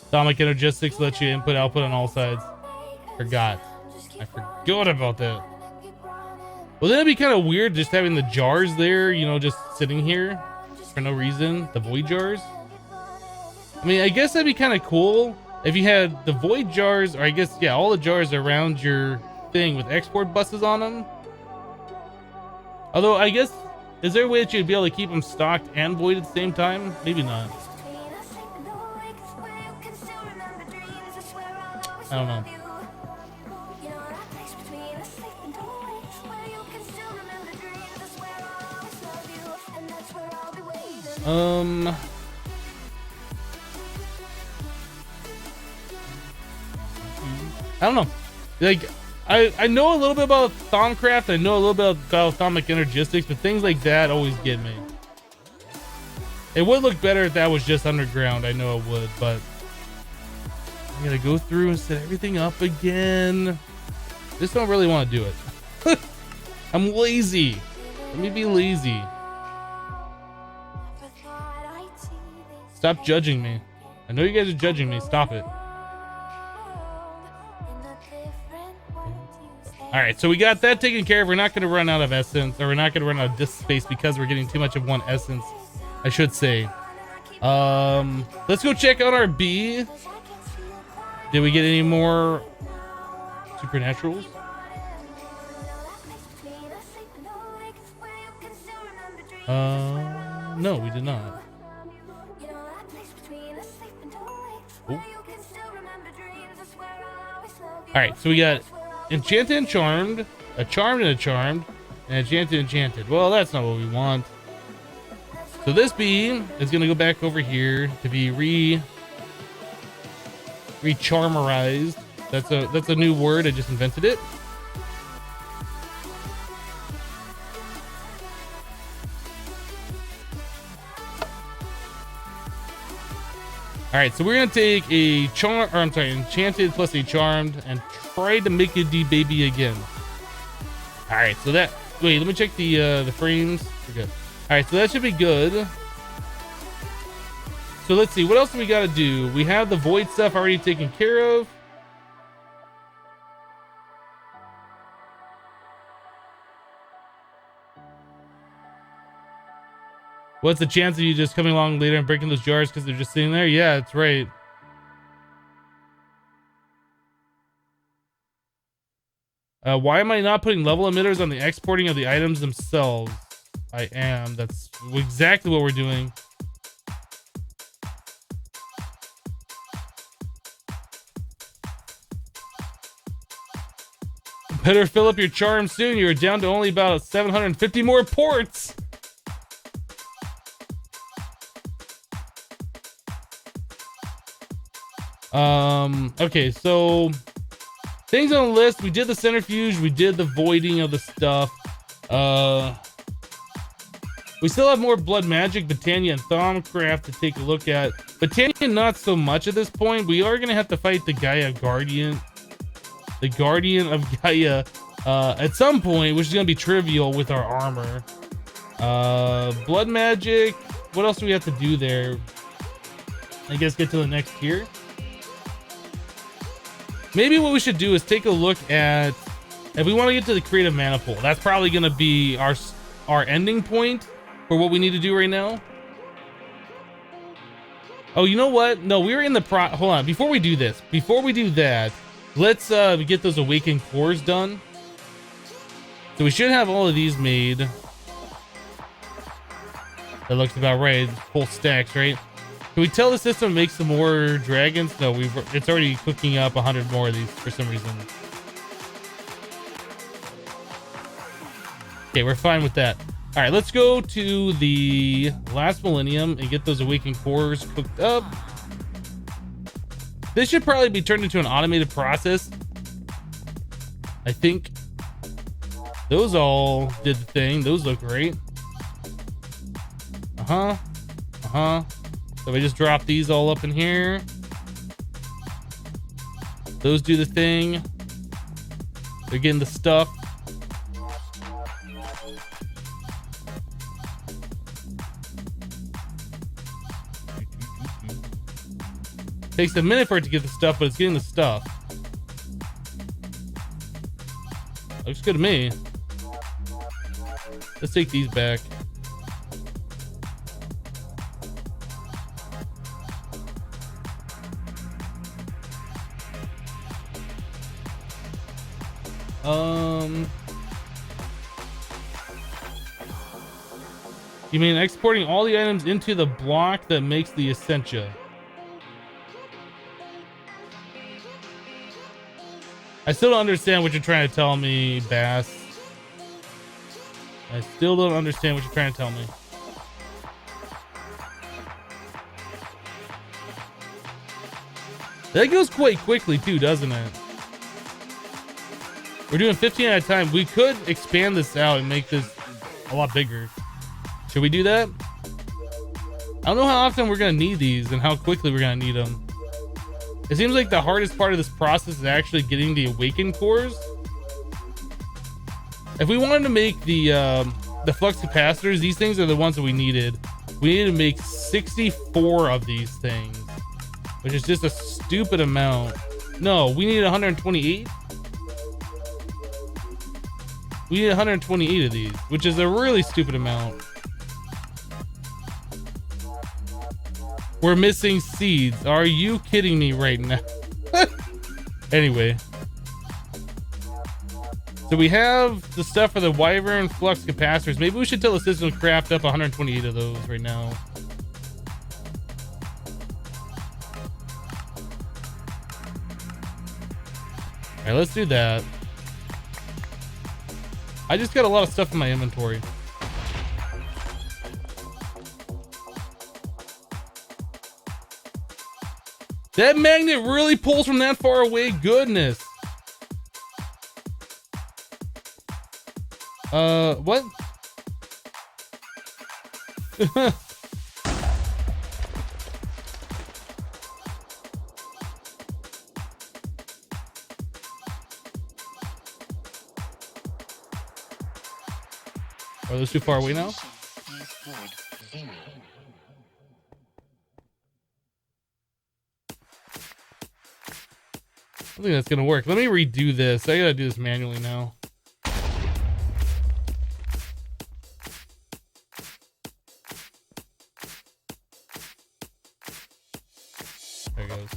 Atomic Energistics lets you input output on all sides. I forgot about that. Well, then it'd be kind of weird just having the jars there, you know, just sitting here for no reason. The void jars. I mean, I guess that'd be kind of cool if you had the void jars, or I guess, yeah, all the jars around your thing with export buses on them. Although, I guess, is there a way that you'd be able to keep them stocked and void at the same time? Maybe not. I don't know. I don't know. Like, I know a little bit about Thaumcraft. I know a little bit about Atomic Energistics, but things like that always get me. It would look better if that was just underground. I know it would, but I gotta go through and set everything up again. Just don't really want to do it. I'm lazy. Let me be lazy. Stop judging me. I know you guys are judging me. Stop it. Alright, so we got that taken care of. We're not going to run out of essence, or we're not going to run out of disk space because we're getting too much of one essence, I should say. Let's go check out our B. Did we get any more supernaturals? No, we did not. Alright, so we got Enchanted and Charmed, a Charmed and a Charmed, and Enchanted and Enchanted. Well, that's not what we want. So this bee is going to go back over here to be recharmerized. That's a new word. I just invented it. All right, so we're gonna take a enchanted plus a charmed and try to make it the baby again. All right, so that, wait, let me check the frames. We're good. All right, so that should be good. So let's see, what else do we gotta do? We have the void stuff already taken care of. What's the chance of you just coming along later and breaking those jars because they're just sitting there? Yeah, that's right. Why am I not putting level emitters on the exporting of the items themselves? I am. That's exactly what we're doing. Better fill up your charm soon. You're down to only about 750 more ports. Okay, so things on the list. We did the centrifuge, we did the voiding of the stuff. We still have more blood magic, Botania and Thaumcraft to take a look at. Botania not so much at this point. We are gonna have to fight the Gaia Guardian. The Guardian of Gaia at some point, which is gonna be trivial with our armor. Blood magic. What else do we have to do there? I guess get to the next tier. Maybe what we should do is take a look at, if we want to get to the Creative Manapool, that's probably going to be our ending point for what we need to do right now. Oh, you know what? No, we were in the hold on. Before we do this, before we do that, let's get those awakened cores done. So we should have all of these made. That looks about right. Full stacks, right? Can we tell the system to make some more dragons? No, it's already cooking up 100 more of these for some reason. Okay, we're fine with that. All right, let's go to the last millennium and get those awakened cores cooked up. This should probably be turned into an automated process. I think those all did the thing. Those look great. So we just drop these all up in here. Those do the thing. They're getting the stuff. Takes a minute for it to get the stuff, but it's getting the stuff. Looks good to me. Let's take these back. You mean exporting all the items into the block that makes the essentia? I still don't understand what you're trying to tell me, Bass. I still don't understand what you're trying to tell me. That goes quite quickly too, doesn't it? We're doing 15 at a time. We could expand this out and make this a lot bigger. Should we do that? I don't know how often we're gonna need these and how quickly we're gonna need them. It seems like the hardest part of this process is actually getting the awakened cores. If we wanted to make the flux capacitors, these things are the ones that we needed. We needed to make 64 of these things, which is just a stupid amount. No, we need 128. We need 128 of these, which is a really stupid amount. We're missing seeds. Are you kidding me right now? Anyway. So we have the stuff for the Wyvern flux capacitors. Maybe we should tell the system to craft up 128 of those right now. All right, let's do that. I just got a lot of stuff in my inventory. That magnet really pulls from that far away. Goodness. What? Are those too far away now? I think that's gonna work. Let me redo this. I gotta do this manually now. There it goes.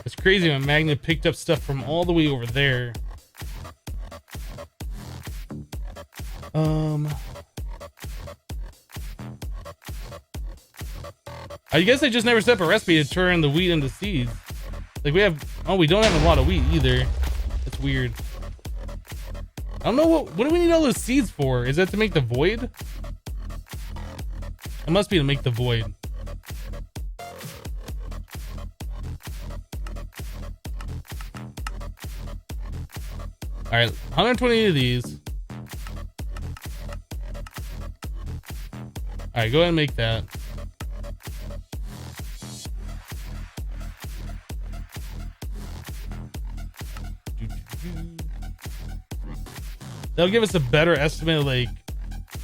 It's crazy. My magnet picked up stuff from all the way over there. I guess I just never set up a recipe to turn the wheat into seeds. Like we have, oh, we don't have a lot of wheat either. That's weird. I don't know what do we need all those seeds for? Is that to make the void? It must be to make the void. All right, 128 of these. All right, go ahead and make that. That'll give us a better estimate. Like,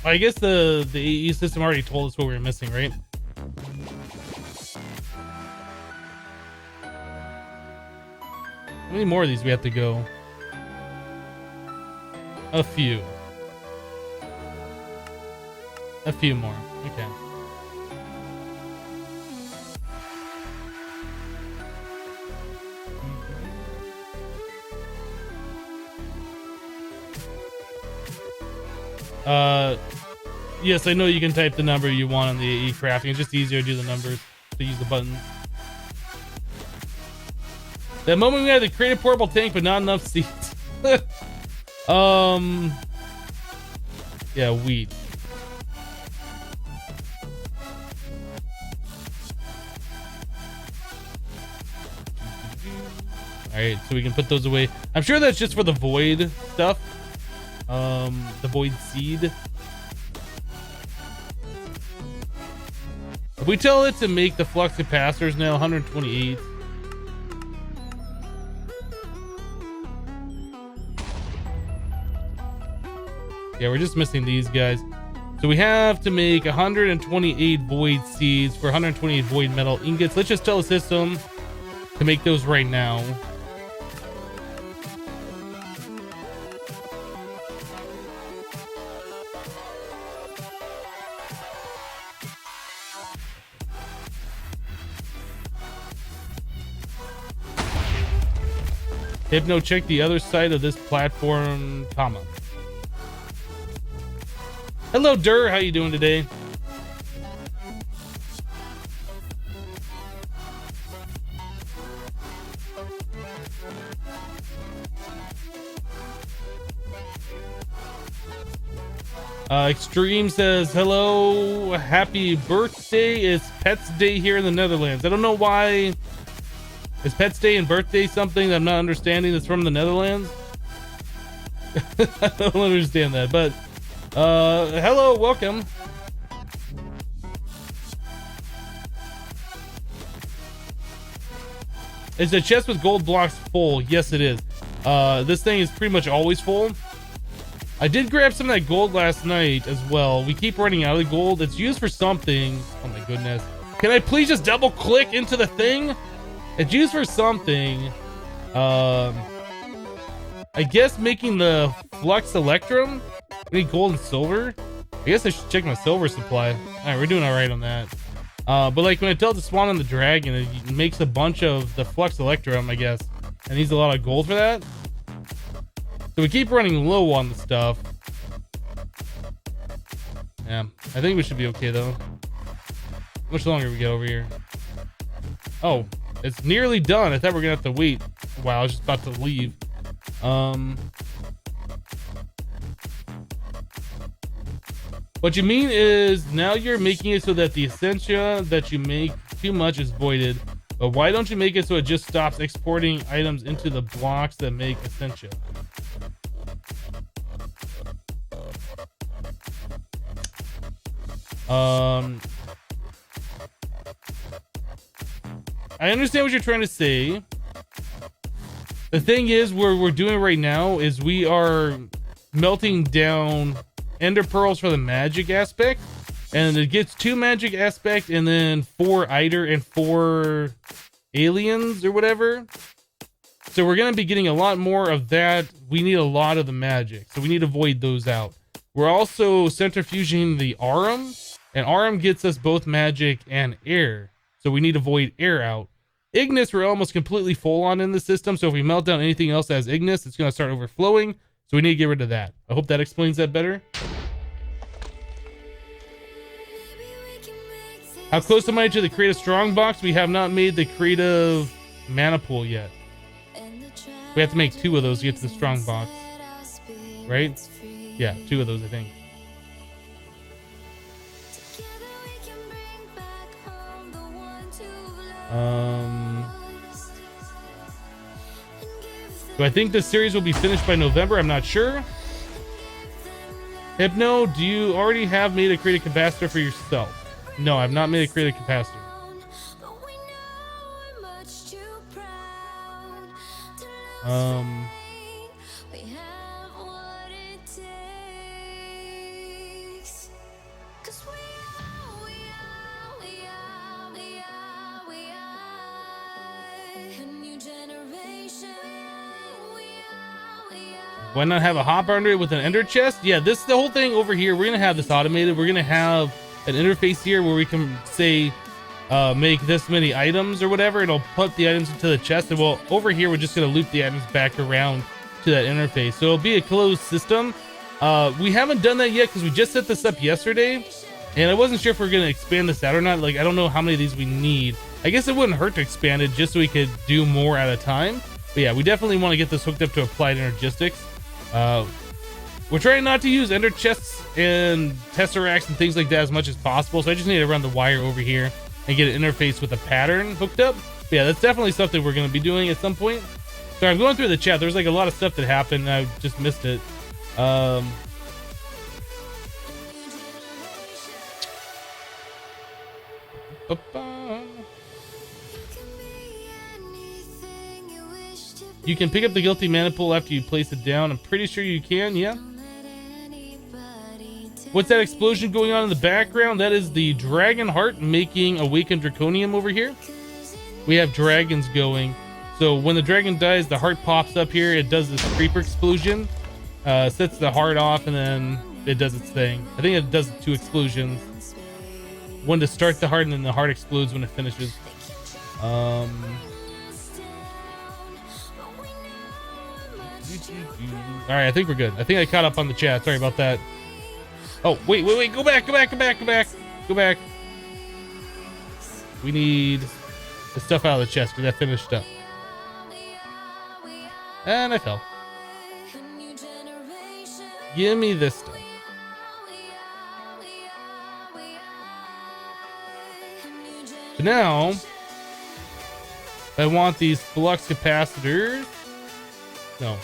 I guess the AE system already told us what we were missing, right? How many more of these we have to go? A few. A few more. Okay. Yes, I know you can type the number you want on the AE crafting. It's just easier to do the numbers, to use the buttons. That moment we had the creative portable tank, but not enough seats. Yeah, wheat. All right, so we can put those away. I'm sure that's just for the void stuff. The void seed. If we tell it to make the flux capacitors now 128. Yeah, we're just missing these guys. So we have to make 128 void seeds for 128 void metal ingots. Let's just tell the system to make those right now. Hypno, check the other side of this platform, comma. Hello, Dur. How you doing today? Extreme says, hello, happy birthday. It's Pets Day here in the Netherlands. I don't know why. Is Pets Day and birthday something that I'm not understanding that's from the Netherlands? I don't understand that, but hello, welcome. Is the chest with gold blocks full? Yes, it is. This thing is pretty much always full. I did grab some of that gold last night as well. We keep running out of the gold. It's used for something. Oh my goodness. Can I please just double click into the thing? It's used for something. I guess making the flux electrum. We need gold and silver. I guess I should check my silver supply. All right, we're doing all right on that. But like when I tell it to spawn on the dragon, it makes a bunch of the flux electrum, I guess. And needs a lot of gold for that. So we keep running low on the stuff. Yeah, I think we should be okay though. How much longer we get over here? Oh, it's nearly done. I thought we were gonna have to wait. Wow, I was just about to leave. What you mean is now you're making it so that the essentia that you make too much is voided. But why don't you make it so it just stops exporting items into the blocks that make essentia? I understand what you're trying to say. The thing is, what we're doing right now is we are melting down ender pearls for the magic aspect, and it gets 2 magic aspect and then 4 Eider and 4 aliens or whatever. So we're going to be getting a lot more of that. We need a lot of the magic, so we need to void those out. We're also centrifuging the Arum, and Arum gets us both magic and air, so we need to void air out. Ignis we're almost completely full on in the system, so if we melt down anything else as Ignis, it's going to start overflowing, so we need to get rid of that. I hope that explains that better. How close am I to the Creative Strongbox? We have not made the Creative Manapool yet. We have to make 2 of those to get to the Strongbox. Right? Yeah, 2 of those, I think. Do I think this series will be finished by November? I'm not sure. Hypno, do you already have made a creative capacitor for yourself? No, I've not made a creative capacitor. Why not have a hopper under it with an ender chest? Yeah, the whole thing over here, we're gonna have this automated. We're gonna have an interface here where we can say make this many items or whatever. It'll put the items into the chest, and well, over here we're just gonna loop the items back around to that interface. So it'll be a closed system. We haven't done that yet because we just set this up yesterday, and I wasn't sure if we're gonna expand this out or not. Like, I don't know how many of these we need. I guess it wouldn't hurt to expand it just so we could do more at a time. But yeah, we definitely want to get this hooked up to applied energistics. We're trying not to use ender chests and tesseracts and things like that as much as possible, so I just need to run the wire over here and get an interface with a pattern hooked up. But yeah, that's definitely something we're going to be doing at some point. Sorry, I'm going through the chat. There's like a lot of stuff that happened, and I just missed it. You can pick up the Guilty Manapool after you place it down. I'm pretty sure you can, yeah. What's that explosion going on in the background? That is the dragon heart making Awakened Draconium over here. We have dragons going. So when the dragon dies, the heart pops up here. It does this creeper explosion. Sets the heart off, and then it does its thing. I think it does 2 explosions. One to start the heart, and then the heart explodes when it finishes. Alright, I think we're good. I think I caught up on the chat. Sorry about that. Oh, wait. Go back. Go back. We need the stuff out of the chest because I finished up. And I fell. Give me this stuff. So now, I want these flux capacitors. No.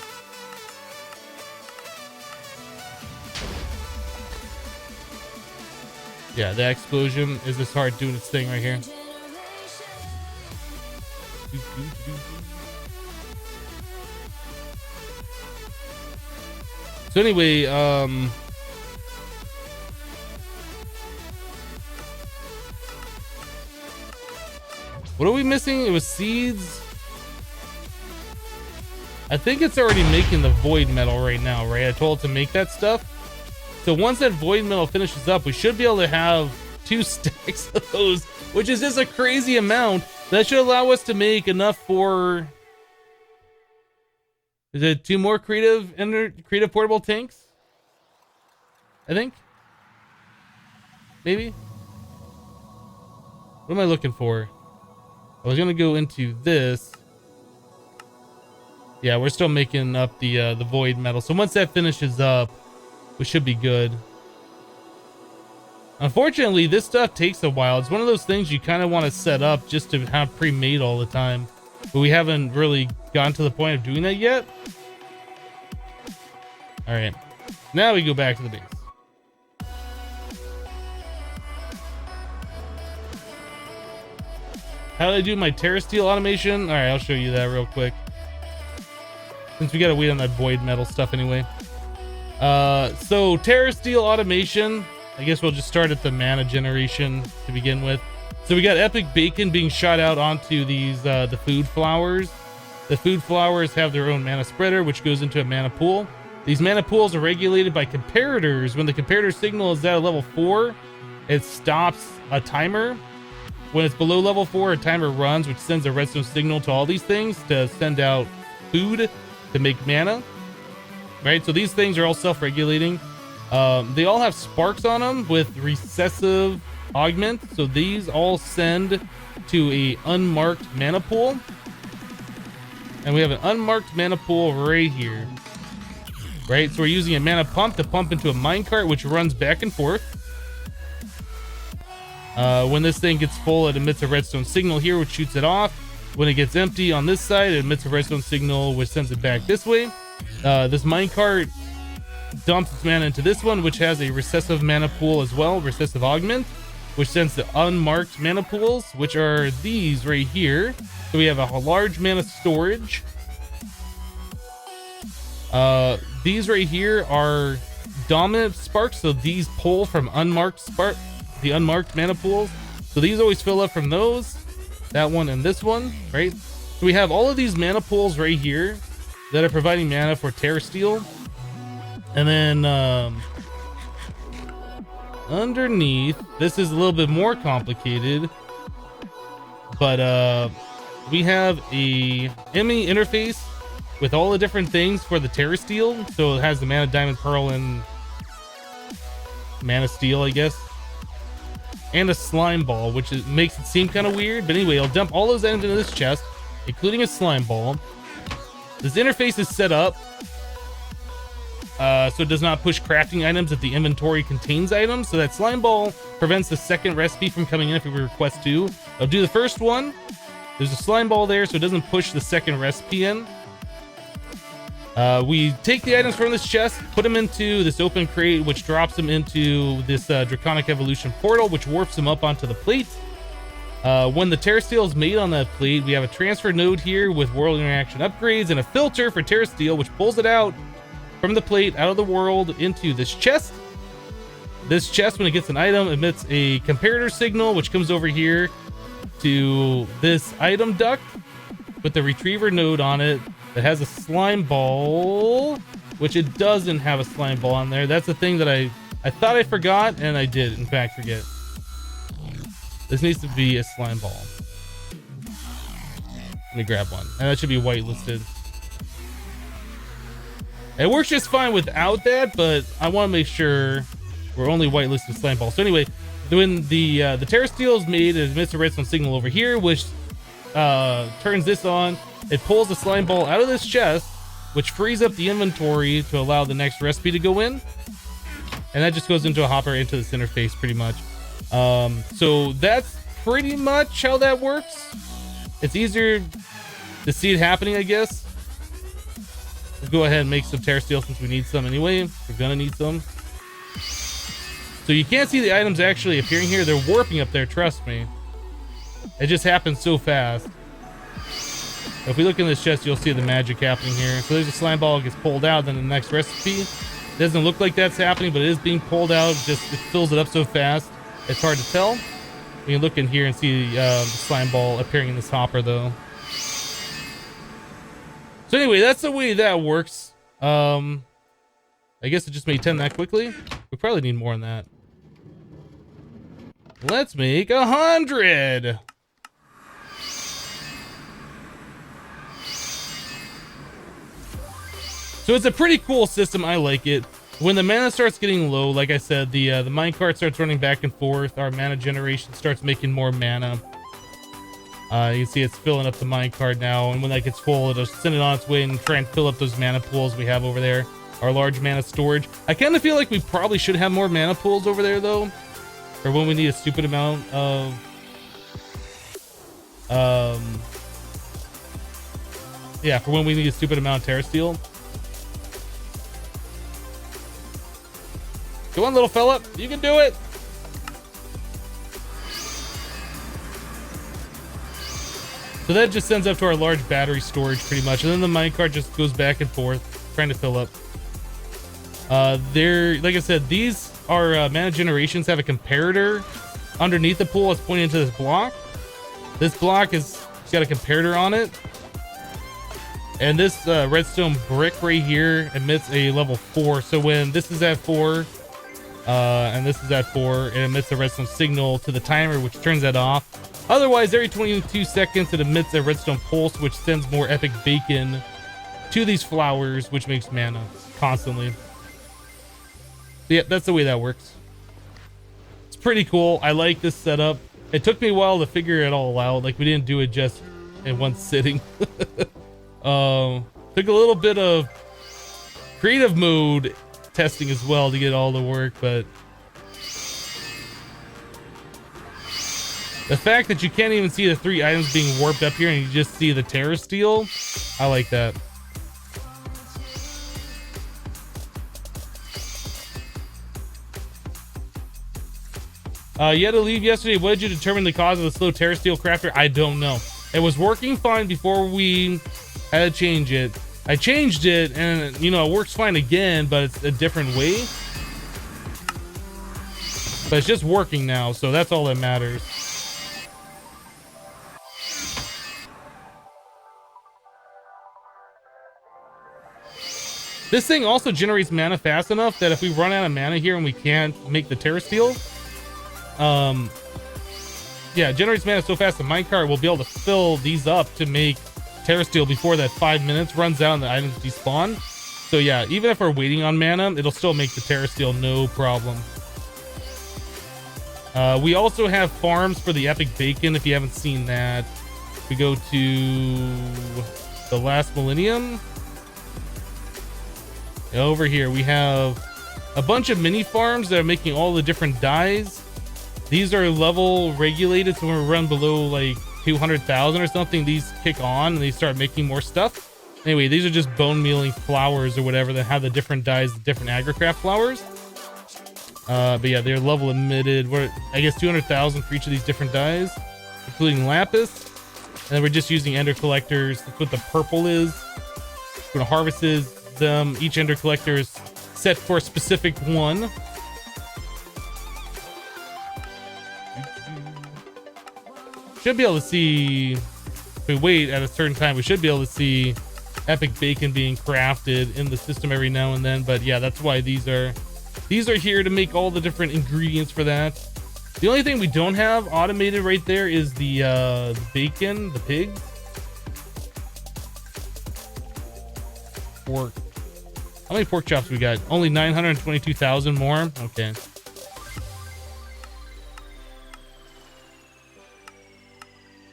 Yeah, the explosion is this heart doing its thing right here. So anyway, what are we missing? It was seeds. I think it's already making the void metal right now, right? I told it to make that stuff. So once that void metal finishes up, we should be able to have 2 stacks of those, which is just a crazy amount. That should allow us to make enough for... Is it 2 more creative portable tanks? I think. Maybe. What am I looking for? I was gonna go into this. Yeah, we're still making up the void metal. So once that finishes up, we should be good. Unfortunately, this stuff takes a while. It's one of those things you kind of want to set up just to have pre-made all the time. But we haven't really gotten to the point of doing that yet. All right, now we go back to the base. How did I do my Terrasteel automation? All right, I'll show you that real quick. Since we gotta wait on that void metal stuff anyway. So Terrasteel automation, I guess we'll just start at the mana generation to begin with. So we got epic bacon being shot out onto these the food flowers. The food flowers have their own mana spreader, which goes into a mana pool. These mana pools are regulated by comparators. When the comparator signal is at a level 4, it stops a timer. When it's below level 4, a timer runs, which sends a redstone signal to all these things to send out food to make mana. Right, so these things are all self-regulating. They all have sparks on them with recessive augment. So these all send to a unmarked mana pool. And we have an unmarked mana pool right here. Right, so we're using a mana pump to pump into a minecart, which runs back and forth. When this thing gets full, it emits a redstone signal here, which shoots it off. When it gets empty on this side, it emits a redstone signal, which sends it back this way. This minecart dumps its mana into this one, which has a recessive mana pool as well, recessive augment, which sends to unmarked mana pools, which are these right here. So we have a large mana storage. These right here are dominant sparks, so these pull from the unmarked mana pools. So these always fill up from those, that one and this one, right? So we have all of these mana pools right here that are providing mana for Terrasteel. And then underneath, this is a little bit more complicated, but we have a ME interface with all the different things for the Terrasteel. So it has the mana diamond, pearl, and mana steel, I guess, and a slime ball, which makes it seem kind of weird. But anyway, I'll dump all those items into this chest, including a slime ball. This interface is set up so it does not push crafting items if the inventory contains items. So that slime ball prevents the second recipe from coming in if we request to. I'll do the first one. There's a slime ball there, so it doesn't push the second recipe in. We take the items from this chest, put them into this open crate, which drops them into this Draconic Evolution portal, which warps them up onto the plate. When the Terrasteel is made on that plate, we have a transfer node here with world interaction upgrades and a filter for Terrasteel, which pulls it out from the plate, out of the world, into this chest. This chest, when it gets an item, emits a comparator signal, which comes over here to this item duct with the retriever node on it that has a slime ball, which it doesn't have a slime ball on there. That's the thing that I thought I forgot, and I did, in fact, forget. This needs to be a slime ball. Let me grab one. And that should be whitelisted. It works just fine without that, but I want to make sure we're only whitelisted slime ball. So anyway, when the Terrasteel is made, it emits a redstone signal over here, which turns this on. It pulls the slime ball out of this chest, which frees up the inventory to allow the next recipe to go in. And that just goes into a hopper into this interface pretty much. So that's pretty much how that works. It's easier to see it happening, I guess. Let's go ahead and make some Terrasteel since we need some anyway. We're gonna need some. So you can't see the items actually appearing here. They're warping up there, trust me. It just happens so fast. If we look in this chest, you'll see the magic happening here. So there's a slime ball, it gets pulled out, then the next recipe. It doesn't look like that's happening, but it is being pulled out. Just it fills it up so fast, it's hard to tell. We can look in here and see the slime ball appearing in this hopper, though. So anyway, that's the way that works. I guess it just made 10 that quickly. We probably need more than that. Let's make 100. So it's a pretty cool system. I like it. When the mana starts getting low, like I said, the minecart starts running back and forth. Our mana generation starts making more mana. You can see it's filling up the minecart now, and when that gets full, it'll send it on its way and try and fill up those mana pools we have over there. Our large mana storage. I kind of feel like we probably should have more mana pools over there, though, or when we need a stupid amount of yeah, for when we need a stupid amount of Terrasteel. Go on, little fella. You can do it. So that just sends up to our large battery storage pretty much. And then the minecart just goes back and forth, trying to fill up. Like I said, these are mana generations have a comparator underneath the pool. It's pointing to this block. This block has got a comparator on it. And this redstone brick right here emits a level 4. So when this is at 4, and this is at 4, it emits a redstone signal to the timer, which turns that off. Otherwise, every 22 seconds, it emits a redstone pulse, which sends more epic bacon to these flowers, which makes mana constantly. So yeah, that's the way that works. It's pretty cool. I like this setup. It took me a while to figure it all out. Like, we didn't do it just in one sitting. Took a little bit of creative mode testing as well to get all the work, but the fact that you can't even see the 3 items being warped up here and you just see the Terrasteel, I like that. You had to leave yesterday. What did you determine the cause of the slow Terrasteel crafter? I don't know. It was working fine before we had to change it. I changed it and, you know, it works fine again, but it's a different way. But it's just working now, so that's all that matters. This thing also generates mana fast enough that if we run out of mana here and we can't make the Terrasteel, yeah, it generates mana so fast the minecart will be able to fill these up to make Terrasteel before that 5 minutes runs out and the items despawn. So yeah, even if we're waiting on mana, it'll still make the Terrasteel no problem. We also have farms for the epic bacon if you haven't seen that. We go to the last millennium. Over here we have a bunch of mini farms that are making all the different dyes. These are level regulated, so when we run below like 200,000 or something, these kick on and they start making more stuff. Anyway, these are just bone mealing flowers or whatever that have the different dyes, the different agricraft flowers. But yeah, they're level limited. We're, I guess, 200,000 for each of these different dyes, including lapis. And then we're just using ender collectors. That's what the purple is. We're gonna harvest them. Each ender collector is set for a specific one. Should be able to see, if we wait at a certain time, we should be able to see epic bacon being crafted in the system every now and then. But yeah, that's why these are here to make all the different ingredients for that. The only thing we don't have automated right there is the bacon, the pigs. Pork. How many pork chops we got? Only 922,000 more. Okay.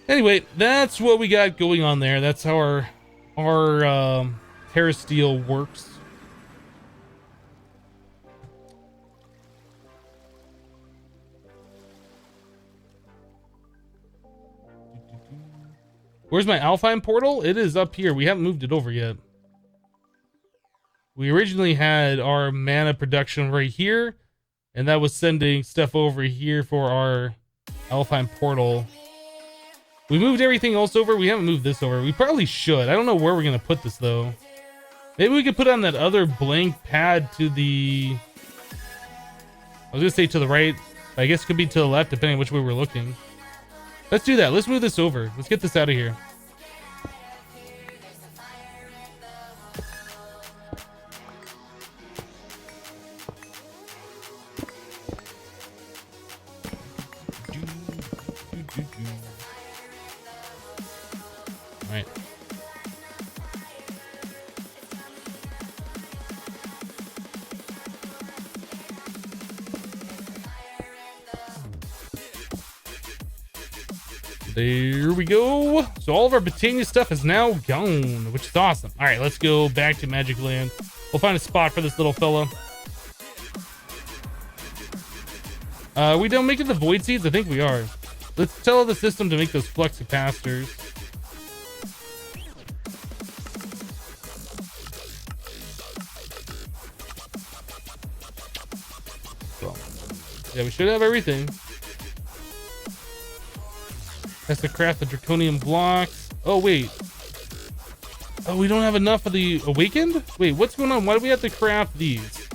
Anyway, that's what we got going on there. That's how our Terrasteel works. Where's my Alpine portal? It is up here. We haven't moved it over yet. We originally had our mana production right here, and that was sending stuff over here for our Alpine portal. We moved everything else over. We haven't moved this over. We probably should. I don't know where we're going to put this, though. Maybe we could put on that other blank pad to the... I was going to say to the right. I guess it could be to the left, depending on which way we're looking. Let's do that. Let's move this over. Let's get this out of here. All right. There we go. So all of our Botania stuff is now gone, which is awesome. All right, let's go back to Magic Land. We'll find a spot for this little fella. Are we done making the void seeds? I think we are. Let's tell the system to make those flux capacitors. So, yeah, we should have everything. Has to craft the draconium blocks. Oh, wait. Oh, we don't have enough of the awakened? Wait, what's going on? Why do we have to craft these?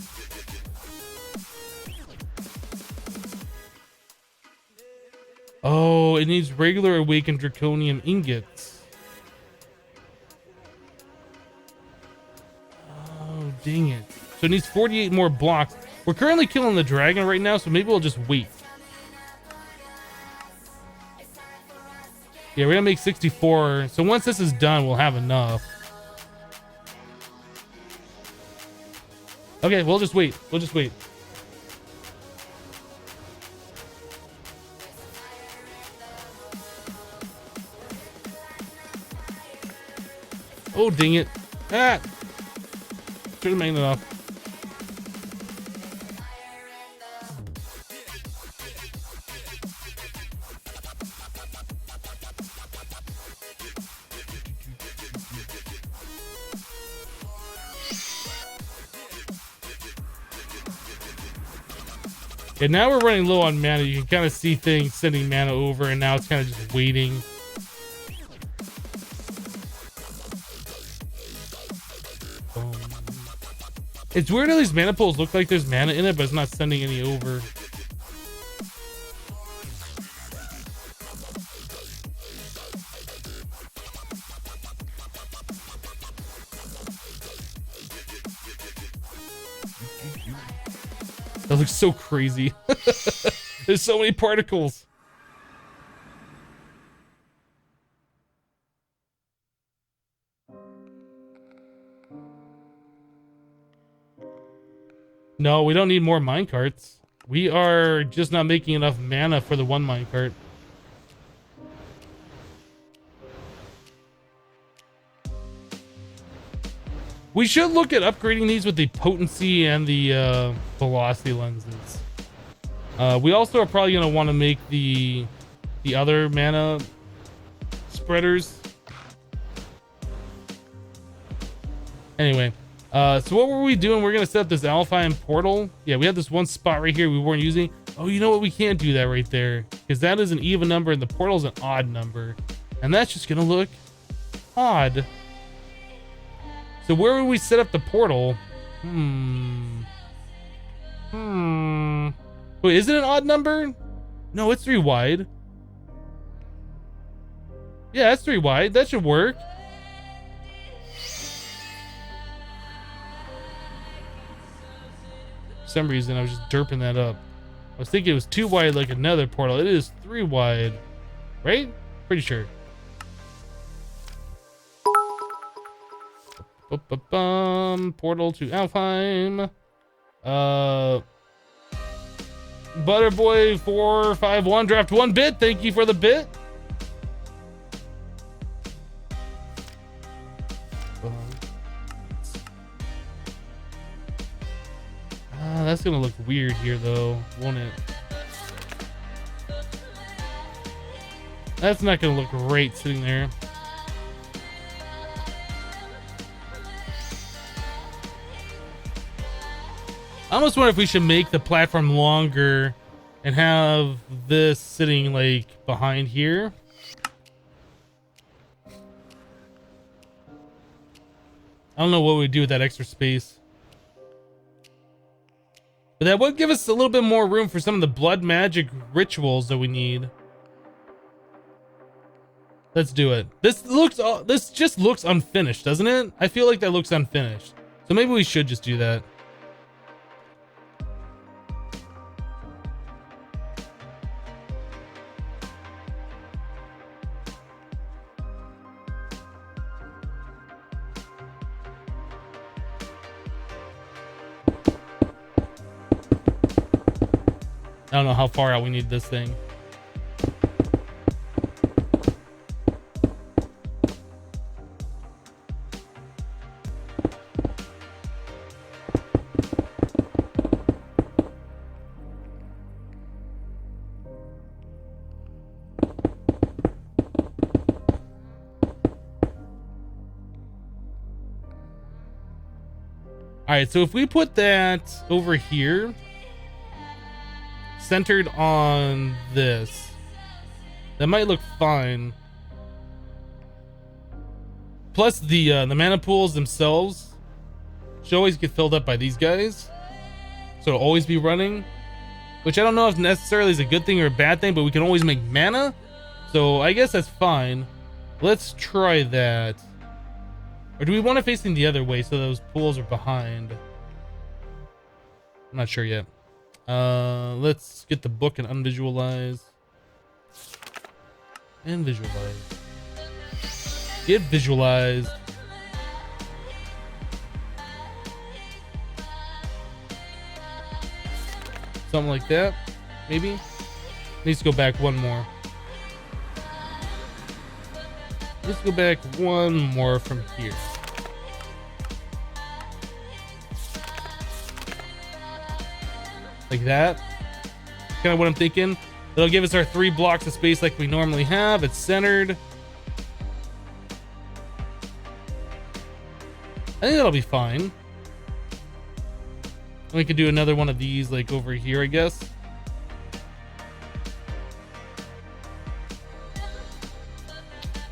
Oh, it needs regular awakened draconium ingots. Oh, dang it. So it needs 48 more blocks. We're currently killing the dragon right now, so maybe we'll just wait. Yeah, we're gonna make 64. So once this is done, we'll have enough. Okay, we'll just wait. We'll just wait. Oh, dang it. Ah! Turn the magnet off. And now we're running low on mana. You can kind of see things sending mana over, and now it's kind of just waiting. It's weird how these mana pools look like there's mana in it, but it's not sending any over. That looks so crazy. There's so many particles. No, we don't need more minecarts. We are just not making enough mana for the one minecart. We should look at upgrading these with the potency and the velocity lenses. We also are probably going to want to make the other mana spreaders. Anyway, so what were we doing? We're gonna set up this Alpine portal. Yeah, we have this one spot right here we weren't using. Oh, you know what? We can't do that right there because that is an even number and the portal's an odd number, and that's just gonna look odd. So where would we set up the portal? Wait, is it an odd number? No, it's 3 wide. Yeah, that's 3 wide. That should work. For some reason, I was just derping that up. I was thinking it was 2 wide like another portal. It is 3 wide. Right? Pretty sure. Portal to Alfheim. Butterboy 451 draft 1 bit. Thank you for the bit. That's gonna look weird here though, won't it? That's not gonna look great sitting there. I almost wonder if we should make the platform longer and have this sitting like behind here. I don't know what we'd do with that extra space. But that would give us a little bit more room for some of the blood magic rituals that we need. Let's do it. This just looks unfinished, doesn't it? I feel like that looks unfinished. So maybe we should just do that. I don't know how far out we need this thing. All right, so if we put that over here, centered on this, that might look fine. Plus the mana pools themselves should always get filled up by these guys, so it'll always be running, which I don't know if necessarily is a good thing or a bad thing, but we can always make mana, so I guess that's fine. Let's try that. Or do we want it facing the other way so those pools are behind? I'm not sure yet. Let's get the book and unvisualize. And visualize. Get visualized. Something like that, maybe? Needs to go back one more. Let's go back one more from here. Like that. Kind of what I'm thinking. That'll give us our 3 blocks of space like we normally have. It's centered. I think that'll be fine. And we could do another one of these like over here, I guess.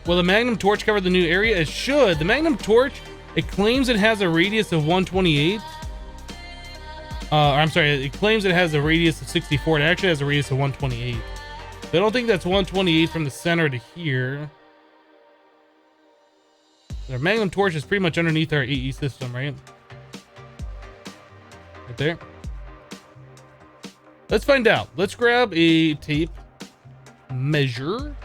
Will the Magnum Torch cover the new area? It should. The Magnum Torch, it claims it has a radius of 128. I'm sorry, it claims it has a radius of 64. It actually has a radius of 128. So I don't think that's 128 from the center to here. Our Magnum Torch is pretty much underneath our AE system, right? Right there. Let's find out. Let's grab a tape measure.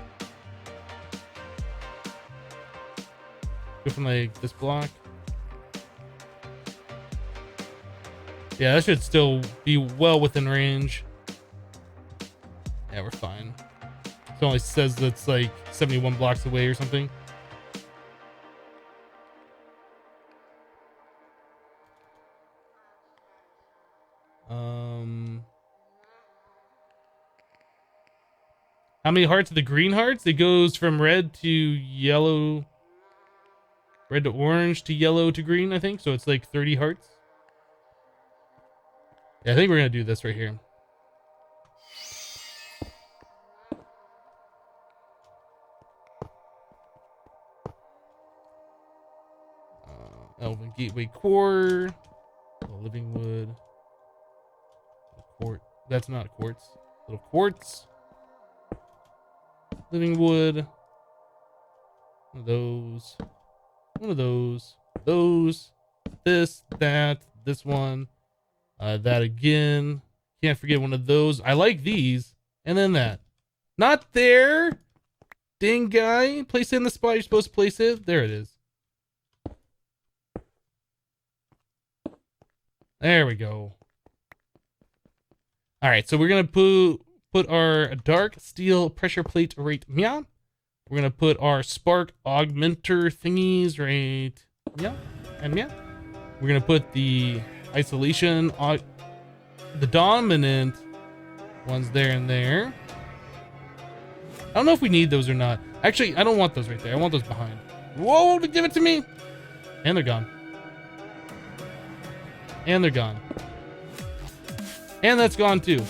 Go from like this block. Yeah, that should still be well within range. Yeah, we're fine. It only says that's like 71 blocks away or something. How many hearts are the green hearts? It goes from red to yellow. red to orange to yellow to green, I think. So it's like 30 hearts. Yeah, I think we're gonna do this right here. Elven Gateway Core, Living Wood, Quartz. That's not a quartz. Little quartz, Living Wood. One of those, this, that, this one, that again. Can't forget one of those. I like these, and then that. Not there. Dang guy. Place it in the spot you're supposed to place it. There it is. There we go. All right, so we're gonna put our dark steel pressure plate right meow. We're gonna put our spark augmenter thingies right meow and meow. We're gonna put the isolation, the dominant ones there and there. I don't know if we need those or not. Actually, I don't want those right there. I want those behind. Whoa, give it to me. And they're gone. And they're gone. And that's gone too.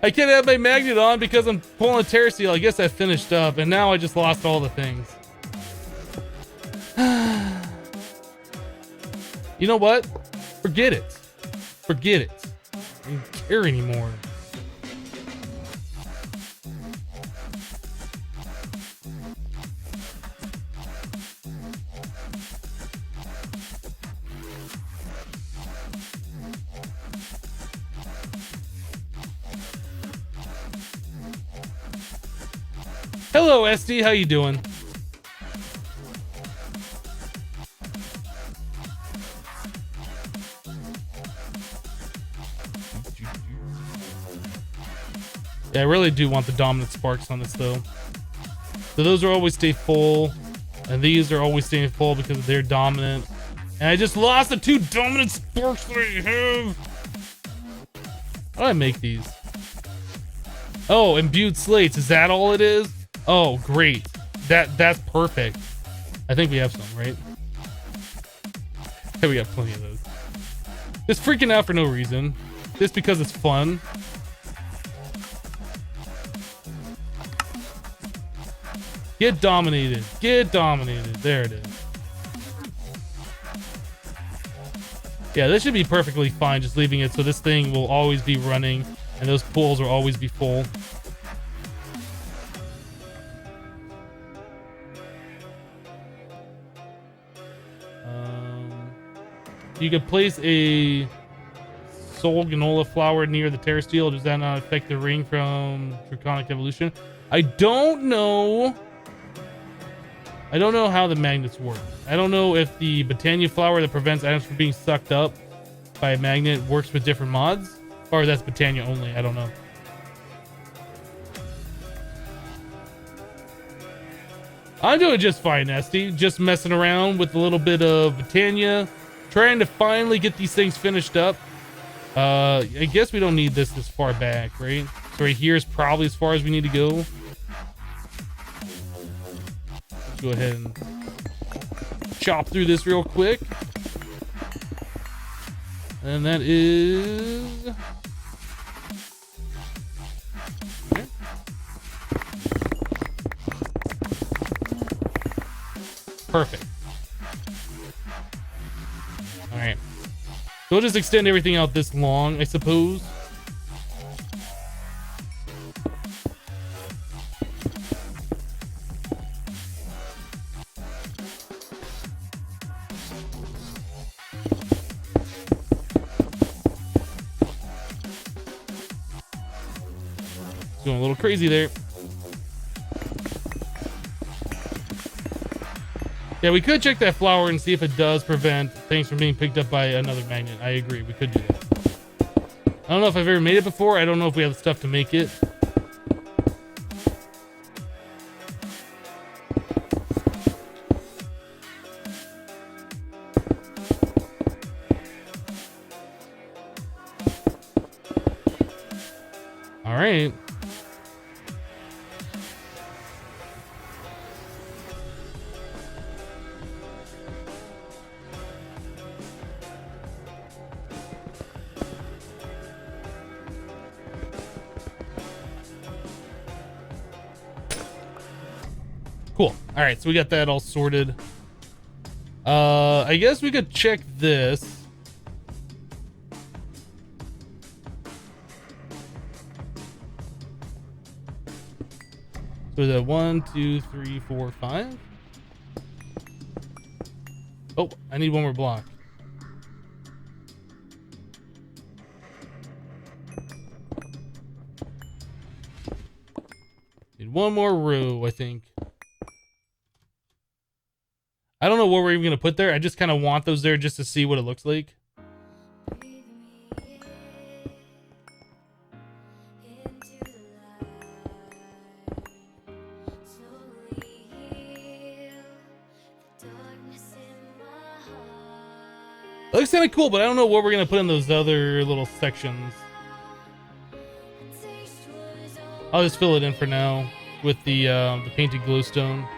I can't have my magnet on because I'm pulling a Terrasteel. I guess I finished up, and now I just lost all the things. You know what? Forget it. Forget it. I don't care anymore. Hello, SD. How you doing? Yeah, I really do want the dominant sparks on this, though. So those are always stay full, and these are always staying full because they're dominant. And I just lost the 2 dominant sparks that I have. How do I make these? Oh, imbued slates. Is that all it is? Oh, great. That's perfect. I think we have some, right? Yeah, we have plenty of those. Just freaking out for no reason. Just because it's fun. Get dominated. Get dominated. There it is. Yeah, this should be perfectly fine, just leaving it so this thing will always be running and those pools will always be full. You could place a soul granola flower near the Terrasteel. Does that not affect the ring from Draconic Evolution? I don't know. I don't know how the magnets work. I don't know if the Botania flower that prevents items from being sucked up by a magnet works with different mods, or that's Botania only. I don't know. I'm doing just fine, Esty. Just messing around with a little bit of Botania. Trying to finally get these things finished up. I guess we don't need this far back, right? So right here is probably as far as we need to go. Let's go ahead and chop through this real quick. And that is... Okay. Perfect. Alright. So we'll just extend everything out this long, I suppose. Going a little crazy there. Yeah, we could check that flower and see if it does prevent things from being picked up by another magnet. I agree, we could do that. I don't know if I've ever made it before. I don't know if we have the stuff to make it. All right. Cool. All right, so we got that all sorted. I guess we could check this. So the 1, 2, 3, 4, 5. Oh, I need one more block. Need one more row, I think. I don't know what we're even gonna put there. I just kind of want those there just to see what it looks like. It looks kind of cool, but I don't know what we're gonna put in those other little sections. I'll just fill it in for now with the painted glowstone.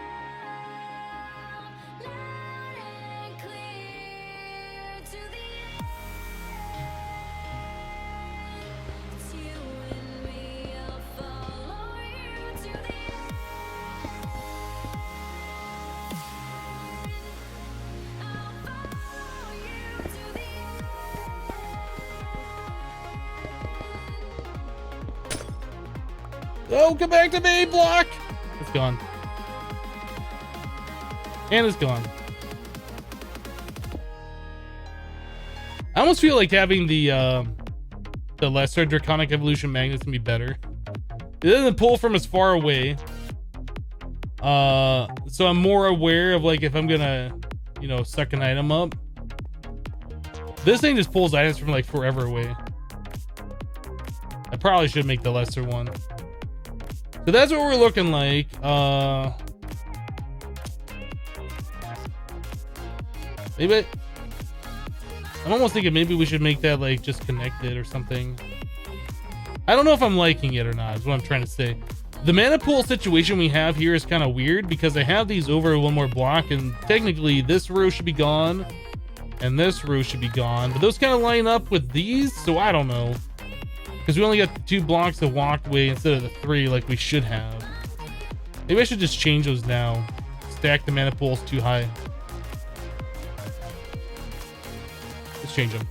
Oh, come back to me, block! It's gone. And it's gone. I almost feel like having the lesser draconic evolution magnets can be better. It doesn't pull from as far away. So I'm more aware of like if I'm gonna, you know, suck an item up. This thing just pulls items from like forever away. I probably should make the lesser one. So that's what we're looking like. Maybe I'm almost thinking maybe we should make that like just connected or something. I don't know if I'm liking it or not, is what I'm trying to say. The mana pool situation we have here is kind of weird because I have these over one more block, and technically this row should be gone and this row should be gone, but those kind of line up with these, so I don't know. Because we only got the 2 blocks of walkway instead of the 3 like we should have. Maybe I should just change those now. Stack the mana pools too high. Let's change them.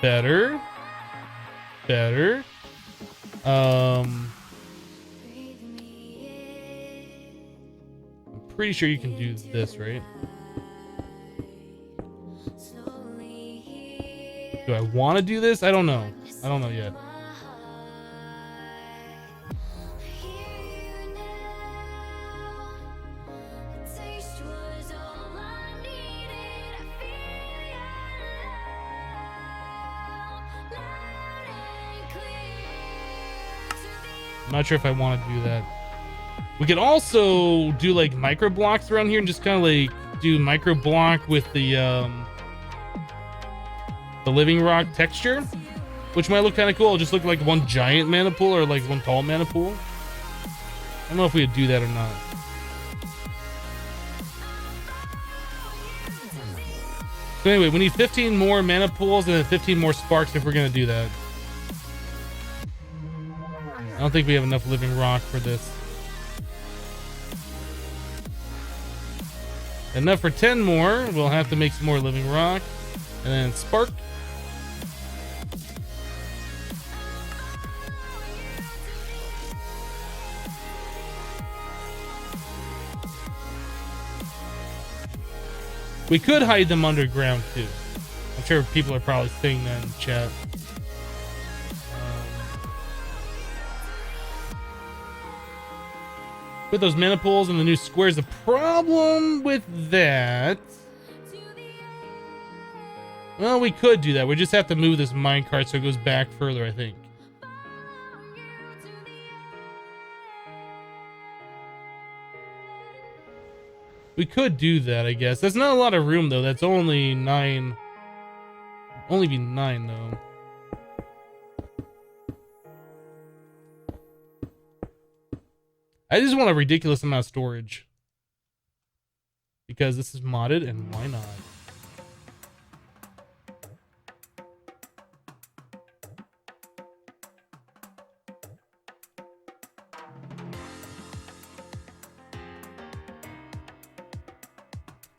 Better. Better. Pretty sure you can do this, right? Do I want to do this? I don't know. I don't know yet. I'm not sure if I want to do that. We could also do like micro blocks around here and just kind of like do micro block with the living rock texture, which might look kind of cool. It'll just look like one giant mana pool or like one tall mana pool. I don't know if we would do that or not. So anyway, we need 15 more mana pools and then 15 more sparks if we're gonna do that. I don't think we have enough living rock for this. Enough for 10 more. We'll have to make some more living rock. And then spark. We could hide them underground too. I'm sure people are probably saying that in chat. With those mana pools and the new squares, the problem with that, well, we could do that. We just have to move this minecart so it goes back further, I think. We could do that, I guess. That's not a lot of room though. That's only 9. Only be 9 though. I just want a ridiculous amount of storage. Because this is modded, and why not?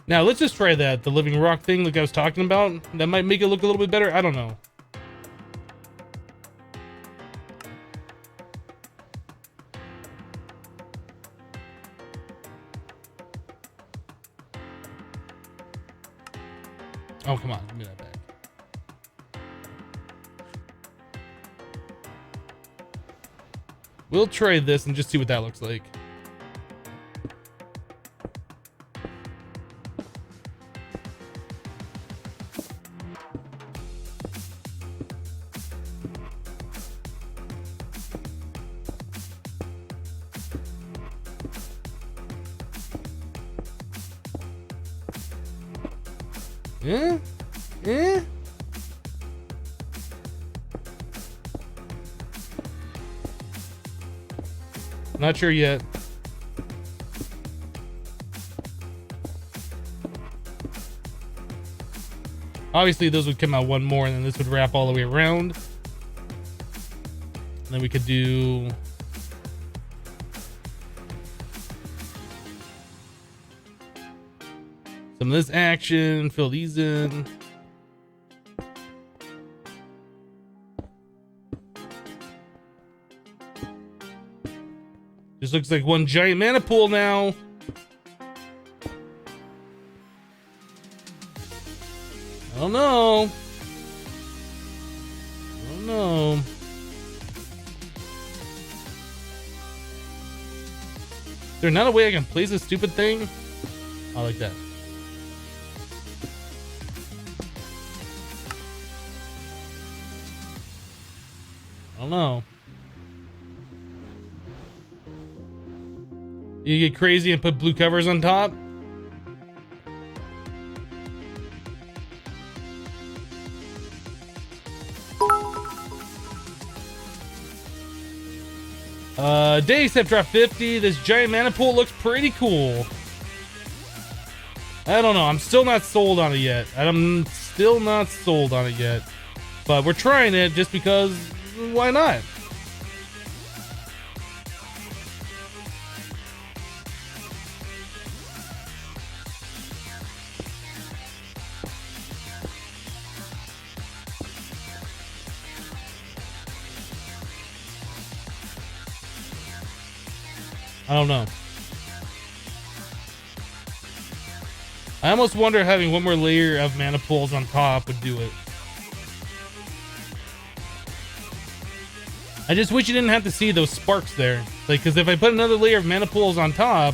Now let's just try that, the living rock thing like I was talking about. That might make it look a little bit better. I don't know. Oh, come on, give me that back. We'll try this and just see what that looks like. Yeah? Yeah? Not sure yet. Obviously, those would come out one more, and then this would wrap all the way around. And then we could do... some of this action, fill these in. Just looks like one giant mana pool now. I don't know. I don't know. Is there not a way I can place this stupid thing? I like that. I don't know. You get crazy and put blue covers on top? Day except drop 50. This giant mana pool looks pretty cool. I don't know. I'm still not sold on it yet. I'm still not sold on it yet. But we're trying it just because why not? I don't know. I almost wonder having one more layer of mana pools on top would do it. I just wish you didn't have to see those sparks there. Like, because if I put another layer of mana pools on top,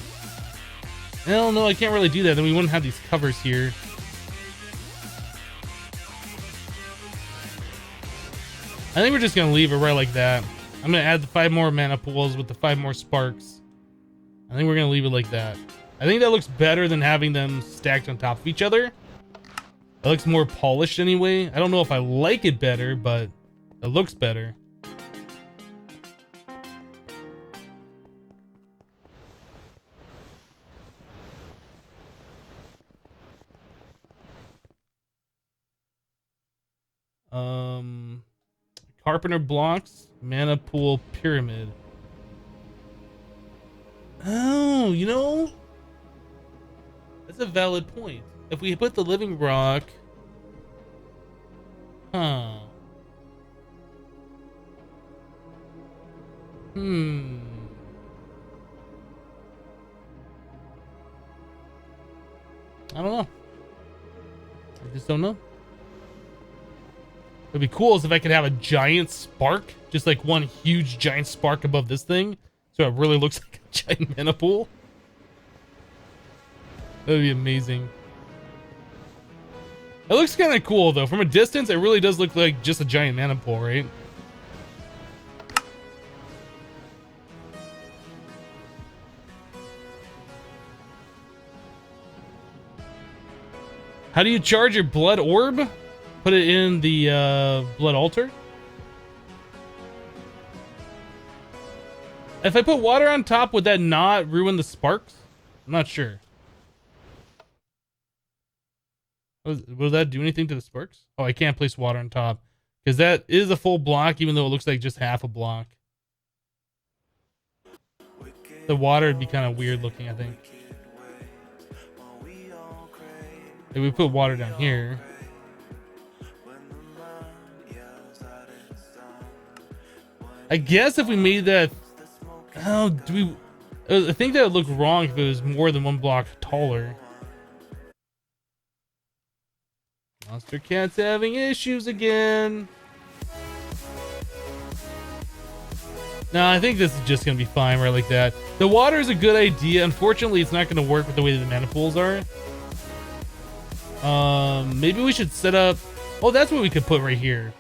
I don't know, I can't really do that. Then we wouldn't have these covers here. I think we're just going to leave it right like that. I'm going to add the 5 more mana pools with the 5 more sparks. I think we're going to leave it like that. I think that looks better than having them stacked on top of each other. It looks more polished anyway. I don't know if I like it better, but it looks better. Carpenter blocks, mana pool pyramid. Oh, you know, that's a valid point. If we put the living rock, huh? I don't know. I just don't know. It'd be cool as if I could have a giant spark, just like one huge giant spark above this thing, so it really looks like a giant mana pool. That'd be amazing. It looks kind of cool though. From a distance, it really does look like just a giant mana pool, right? How do you charge your blood orb? Put it in the blood altar. If I put water on top, would that not ruin the sparks? I'm not sure. Will that do anything to the sparks? Oh, I can't place water on top because that is a full block, even though it looks like just half a block. The water would be kind of weird looking, I think. Maybe we put water down here. I guess if we made that, oh, do we? I think that would look wrong if it was more than one block taller. Monster Cat's having issues again. No, I think this is just gonna be fine right like that. The water is a good idea. Unfortunately, it's not gonna work with the way that the mana pools are. Maybe we should set up. Oh, that's what we could put right here.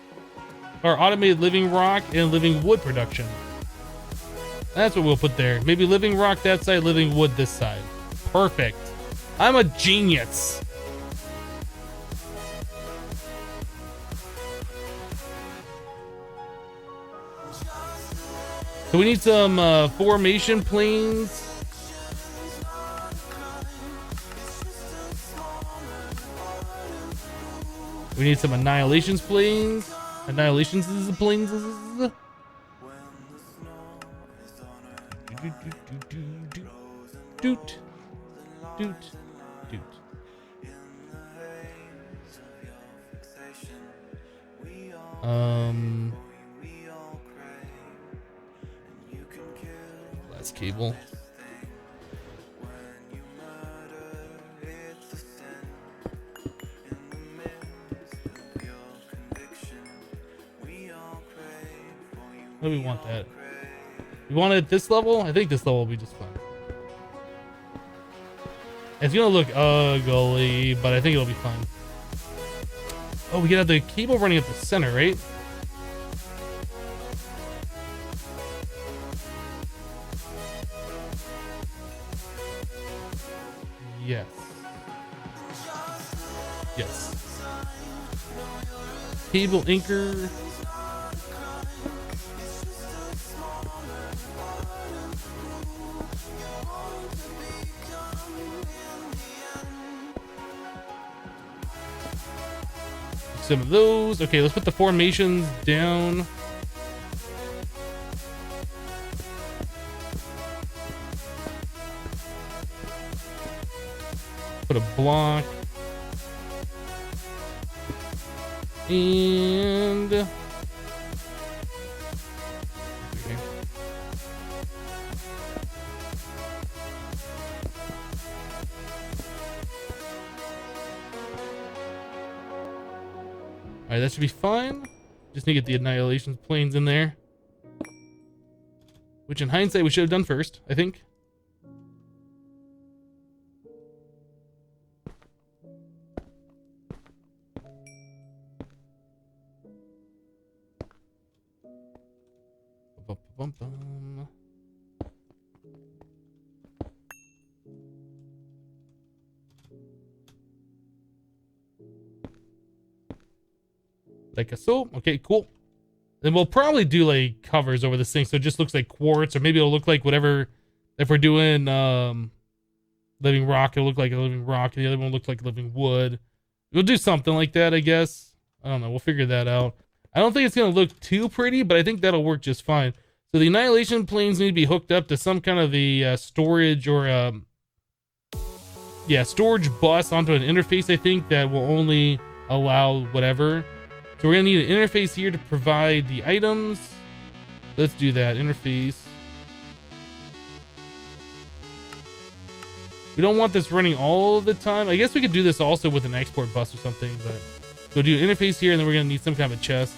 Our automated living rock and living wood production. That's what we'll put there. Maybe living rock that side, living wood this side. Perfect. I'm a genius. So we need some formation planes. We need some annihilations planes. Annihilations is the planes. Doot, doot, doot. Glass cable. What do we want that? We want it at this level? I think this level will be just fine. It's gonna look ugly, but I think it'll be fine. Oh, we can have the cable running at the center, right? Yes. Yes. Cable anchor. Some of those. Okay, let's put the formations down. Put a block. And okay. All right, that should be fine. Just need to get the annihilation planes in there, which in hindsight we should have done first, I think. Bum. Like so. Okay, cool. Then we'll probably do like covers over this thing so it just looks like quartz, or maybe it'll look like whatever. If we're doing living rock, it'll look like a living rock, and the other one will look like living wood. We'll do something like that, I guess. I don't know. We'll figure that out. I don't think it's gonna look too pretty, but I think that'll work just fine. So the annihilation planes need to be hooked up to some kind of the storage or storage bus onto an interface, I think, that will only allow whatever. So we're gonna need an interface here to provide the items. Let's do that interface. We don't want this running all the time. I guess we could do this also with an export bus or something, but we'll do an interface here, and then we're gonna need some kind of a chest.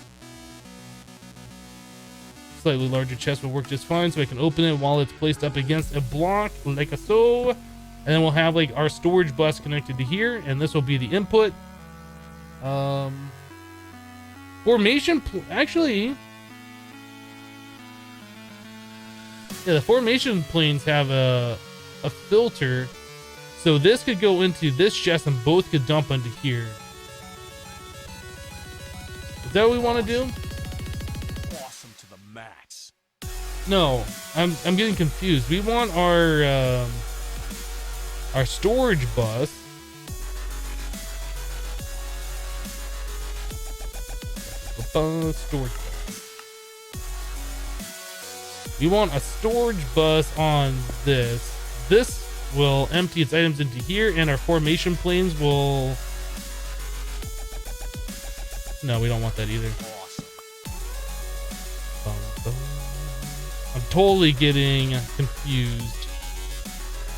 Slightly larger chest will work just fine, so I can open it while it's placed up against a block, like so. And then we'll have like our storage bus connected to here, and this will be the input. Formation, actually, yeah, the formation planes have a filter, so this could go into this chest, and both could dump into here. Is that what we want to do? No, I'm getting confused. We want our storage bus. Storage bus. We want a storage bus on this. will empty its items into here, and our formation planes will... No, we don't want that either. I'm totally getting confused.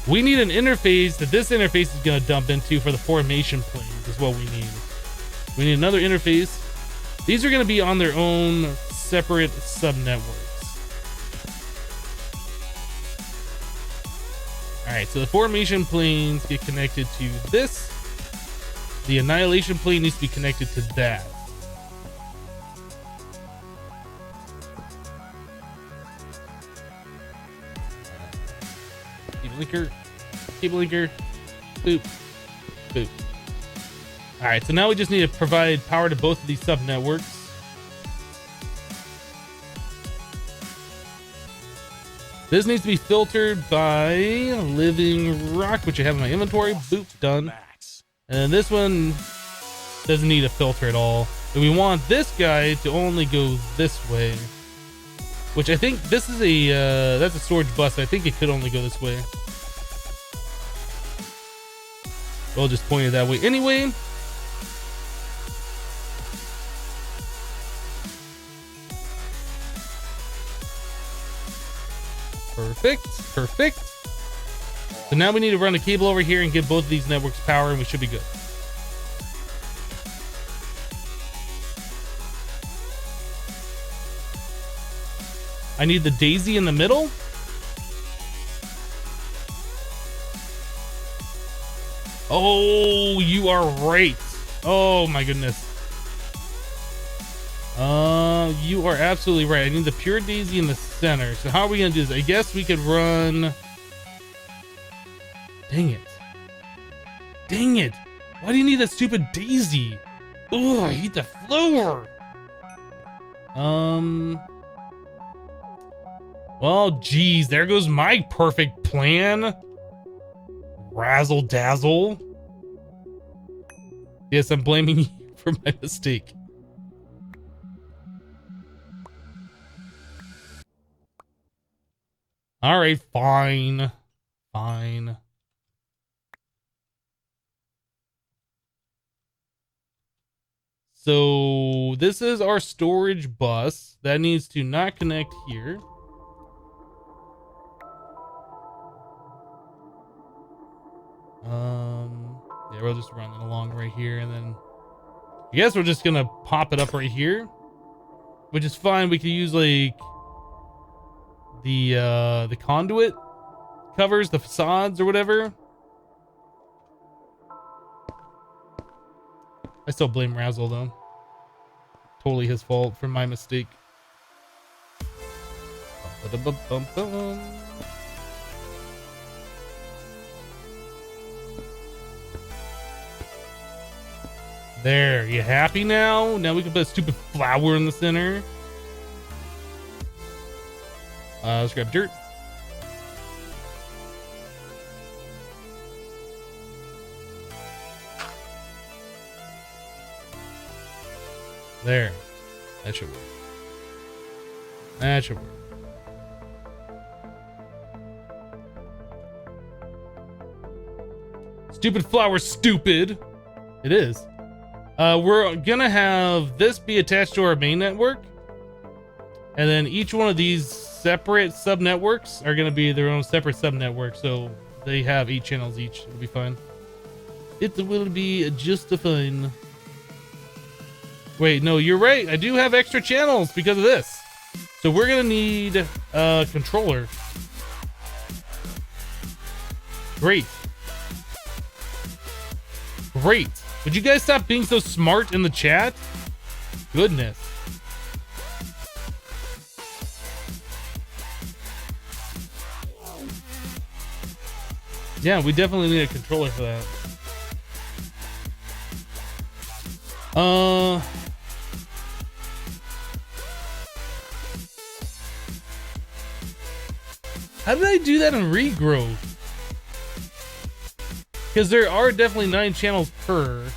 We need an interface that this interface is going to dump into for the formation planes is what we need. We need another interface. These are going to be on their own separate subnetworks. Alright, so the formation planes get connected to this. The annihilation plane needs to be connected to that. Cable linker, boop, boop. All right, so now we just need to provide power to both of these sub networks. This needs to be filtered by living rock, which I have in my inventory. Boop, done. And then this one doesn't need a filter at all. And we want this guy to only go this way, which I think this is a that's a storage bus. I think it could only go this way. We'll just point it that way anyway. Perfect, perfect. So now we need to run a cable over here and give both of these networks power, and we should be good. I need the daisy in the middle. Oh, you are right. Oh my goodness. You are absolutely right. I need the pure daisy in the center. So how are we gonna do this? I guess we could run. Dang it. Dang it. Why do you need that stupid daisy? Oh, I hate the floor. Well, geez, there goes my perfect plan. Razzle dazzle. Yes, I'm blaming you for my mistake. All right, fine. Fine. So this is our storage bus that needs to not connect here. Yeah, we'll just run it along right here, and then I guess we're just gonna pop it up right here, which is fine. We could use like the conduit covers, the facades or whatever. I still blame Razzle though. Totally his fault for my mistake. There, you happy now? Now we can put a stupid flower in the center. Let's grab dirt. There. That should work. That should work. Stupid flower, stupid. It is. We're gonna have this be attached to our main network, and then each one of these separate sub networks are gonna be their own separate sub network, so they have 8 channels each. It'll be fine. It will be just fine. Wait, no, you're right. I do have extra channels because of this. So we're gonna need a controller. Great. Great. Would you guys stop being so smart in the chat? Goodness. Yeah, we definitely need a controller for that. How did I do that in regrowth? Because there are definitely 9 channels per.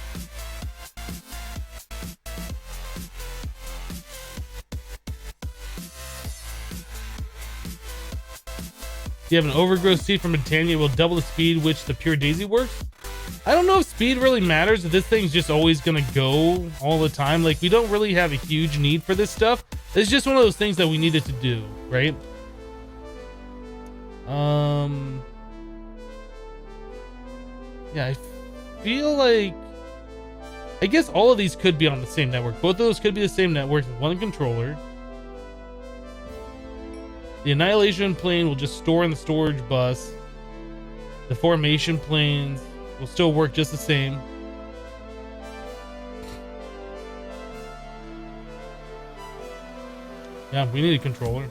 You have an overgrowth seed from Botania, will double the speed which the pure daisy works. I don't know if speed really matters, if this thing's just always gonna go all the time. Like, we don't really have a huge need for this stuff. It's just one of those things that we needed to do, right? Yeah, I feel like, I guess all of these could be on the same network. Both of those could be the same network with one controller. The annihilation plane will just store in the storage bus. The formation planes will still work just the same. Yeah, we need a controller.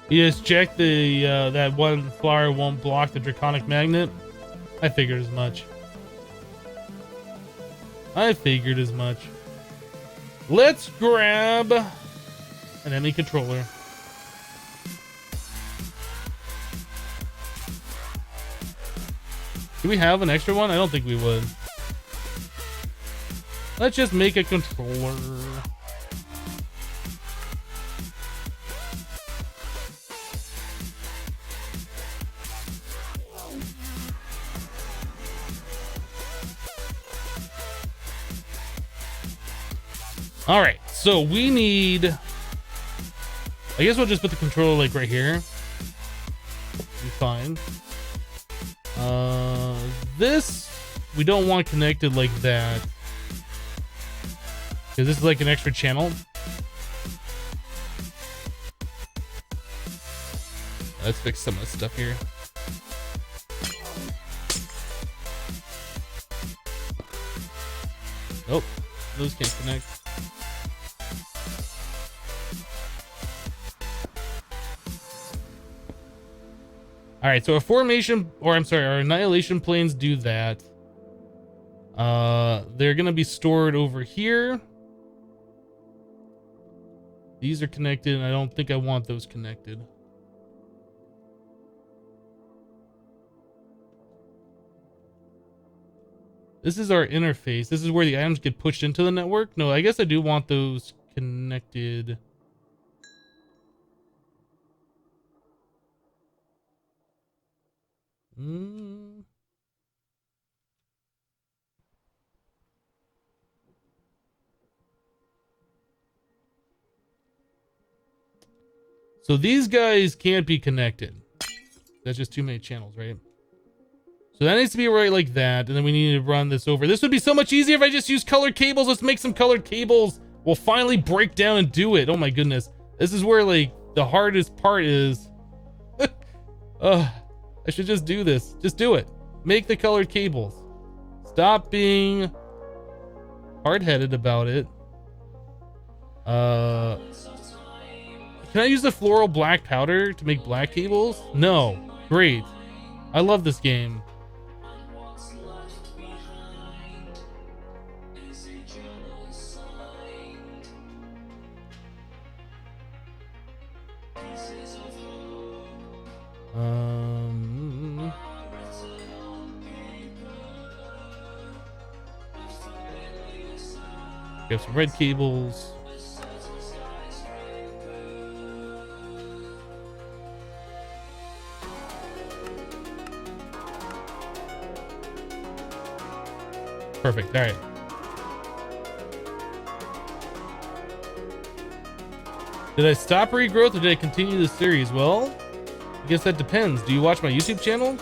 You just check the that one flower won't block the draconic magnet. I figured as much. Let's grab an enemy controller. Do we have an extra one? I don't think we would. Let's just make a controller. All right, so we need, I guess we'll just put the controller like right here. Be fine. This we don't want connected like that, because this is like an extra channel. Let's fix some of the stuff here. Nope, those can't connect. All right, so our formation, or I'm sorry, our annihilation planes do that. They're gonna be stored over here. These are connected, and I don't think I want those connected. This is our interface. This is where the items get pushed into the network. No, I guess I do want those connected. So these guys can't be connected. That's just too many channels, right? So that needs to be right like that, and then we need to run this over. This would be so much easier if I just use colored cables. Let's make some colored cables. We'll finally break down and do it. Oh my goodness. This is where like the hardest part is. I should just do this. Just do it. Make the colored cables. Stop being hard-headed about it. Can I use the floral black powder to make black cables? No. Great. I love this game. We have some red cables. Perfect. All right. Did I stop regrowth or did I continue the series? Well, I guess that depends. Do you watch my YouTube channel?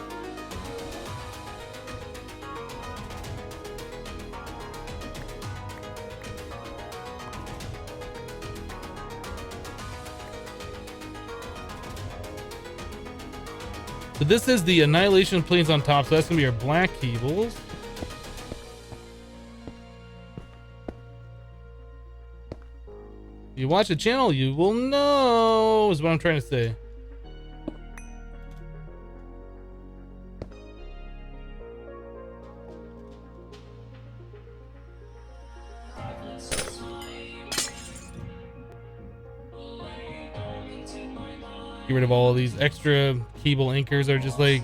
So this is the annihilation planes on top, so that's gonna be our black cables. You watch the channel, you will know, is what I'm trying to say. Get rid of all of these extra cable anchors that are just like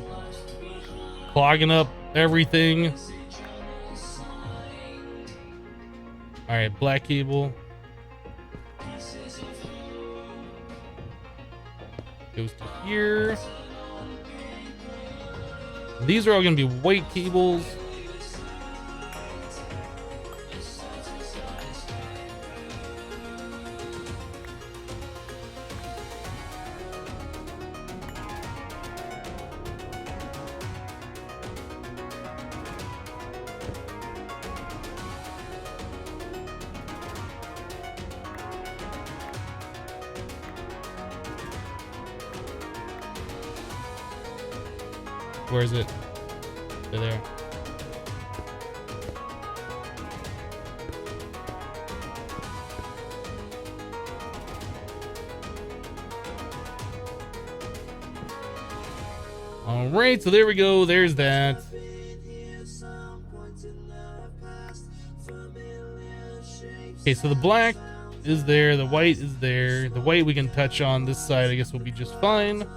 clogging up everything. All right, black cable goes to here. These are all going to be white cables. Where is it? They're there. All right, so there we go. There's that. Okay, so the black is there. The white is there. The white we can touch on this side. I guess will be just fine.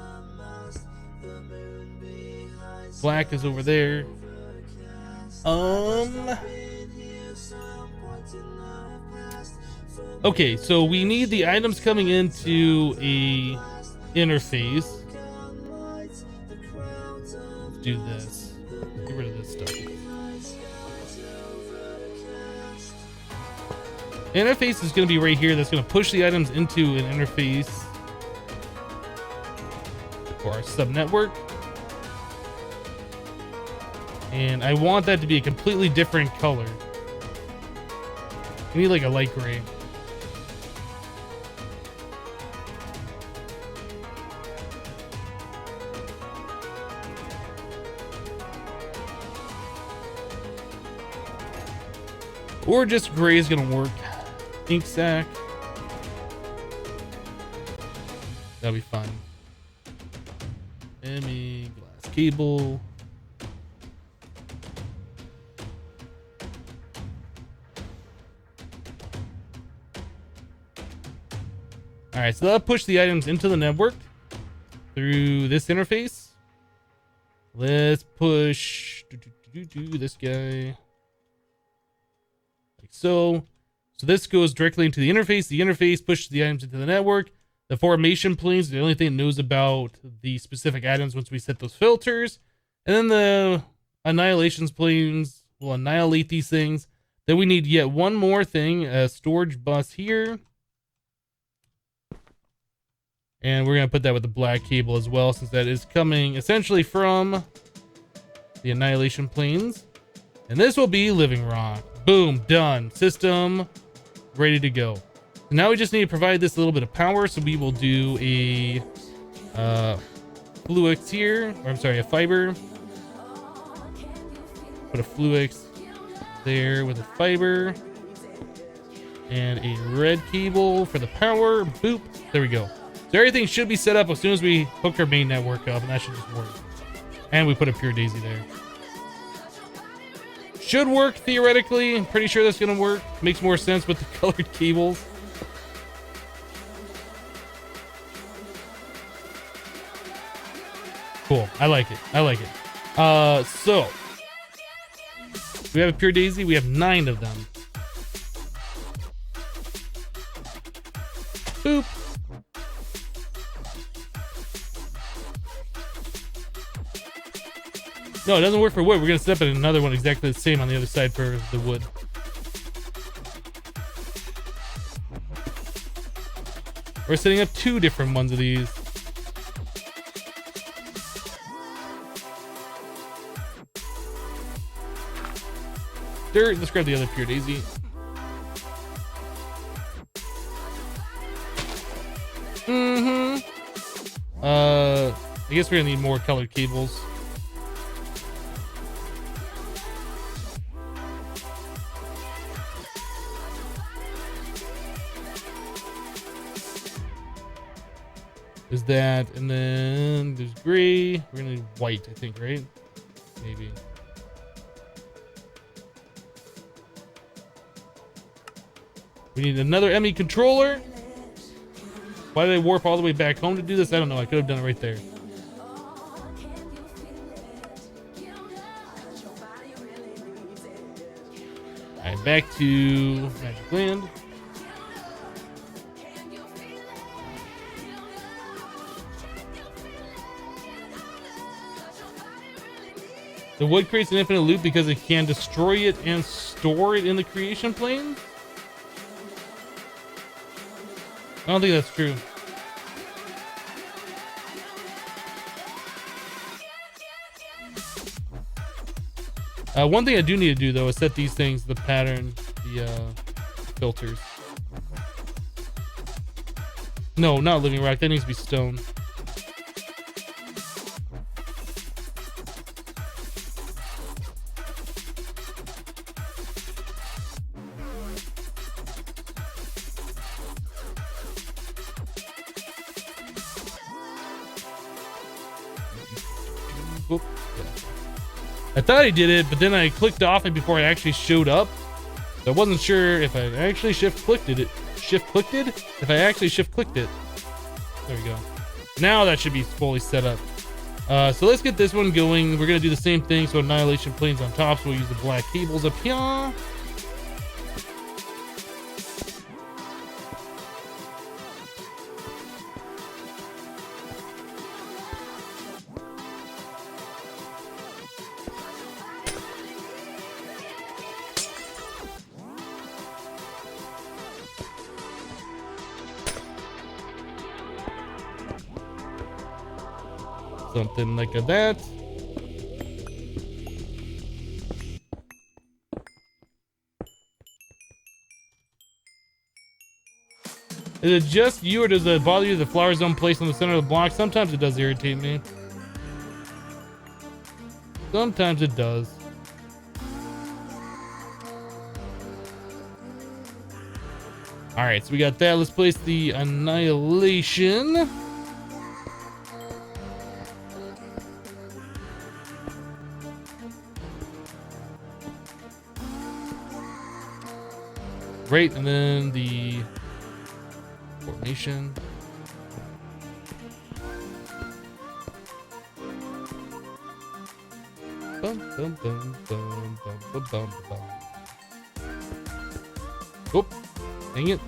Black is over there. Okay, so we need the items coming into a interface. Let's do this. Get rid of this stuff. Interface is going to be right here. That's going to push the items into an interface for our subnetwork. And I want that to be a completely different color. We need like a light gray. Or just gray is gonna work. Ink sac. That'll be fine. ME, glass cable. Alright, so that'll push the items into the network through this interface. Let's push this guy. Like so. So this goes directly into the interface. The interface pushes the items into the network. The formation planes are the only thing that knows about the specific items once we set those filters. And then the annihilations planes will annihilate these things. Then we need yet one more thing, a storage bus here. And we're going to put that with the black cable as well, since that is coming essentially from the annihilation planes. And this will be living rock. Boom, done. System ready to go. So now we just need to provide this a little bit of power. So we will do a fluix here, or I'm sorry, a fiber. Put a fluix there with a fiber. And a red cable for the power. Boop. There we go. So everything should be set up as soon as we hook our main network up, and that should just work. And we put a pure daisy there. Should work theoretically. I'm pretty sure that's gonna work. Makes more sense with the colored cables. Cool. I like it. I like it. So we have a pure daisy. We have 9 of them. Boop. No, it doesn't work for wood. We're going to set up another one exactly the same on the other side for the wood. We're setting up 2 different ones of these. Dirt. Let's grab the other pure daisy. I guess we're going to need more colored cables. Is that, and then there's gray. We're gonna need white, I think, right? Maybe. We need another ME controller. Why did I warp all the way back home to do this? I don't know. I could have done it right there. Alright, back to Magic Land. The wood creates an infinite loop because it can destroy it and store it in the creation plane? I don't think that's true. One thing I do need to do though is set these things, the pattern, the filters. No, not living rock. That needs to be stone. I thought I did it, but then I clicked off it before it actually showed up. So I wasn't sure if I actually shift clicked it. If I actually shift clicked it. There we go. Now that should be fully set up. So let's get this one going. We're gonna do the same thing. So annihilation planes on top. So we'll use the black cables up here. Something like that. Is it just you, or does it bother you the flower zone placed on the center of the block? Sometimes it does irritate me. Sometimes it does. Alright, so we got that. Let's place the annihilation. Right, and then the formation. Bum, bum, bum, bum, bum, bum, bum, bum. Oh, dang it.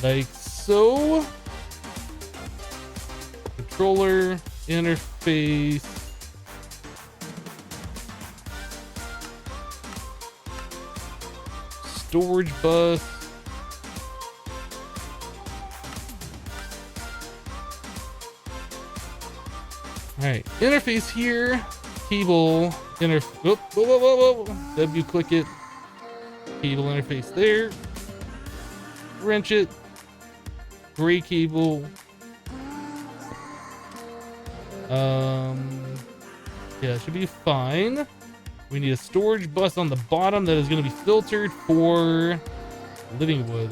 Like so. Controller interface. Storage bus. Alright, interface here. Cable whoa. W click it. Cable interface there. Wrench it. Gray cable. Yeah, it should be fine. We need a storage bus on the bottom that is going to be filtered for living wood.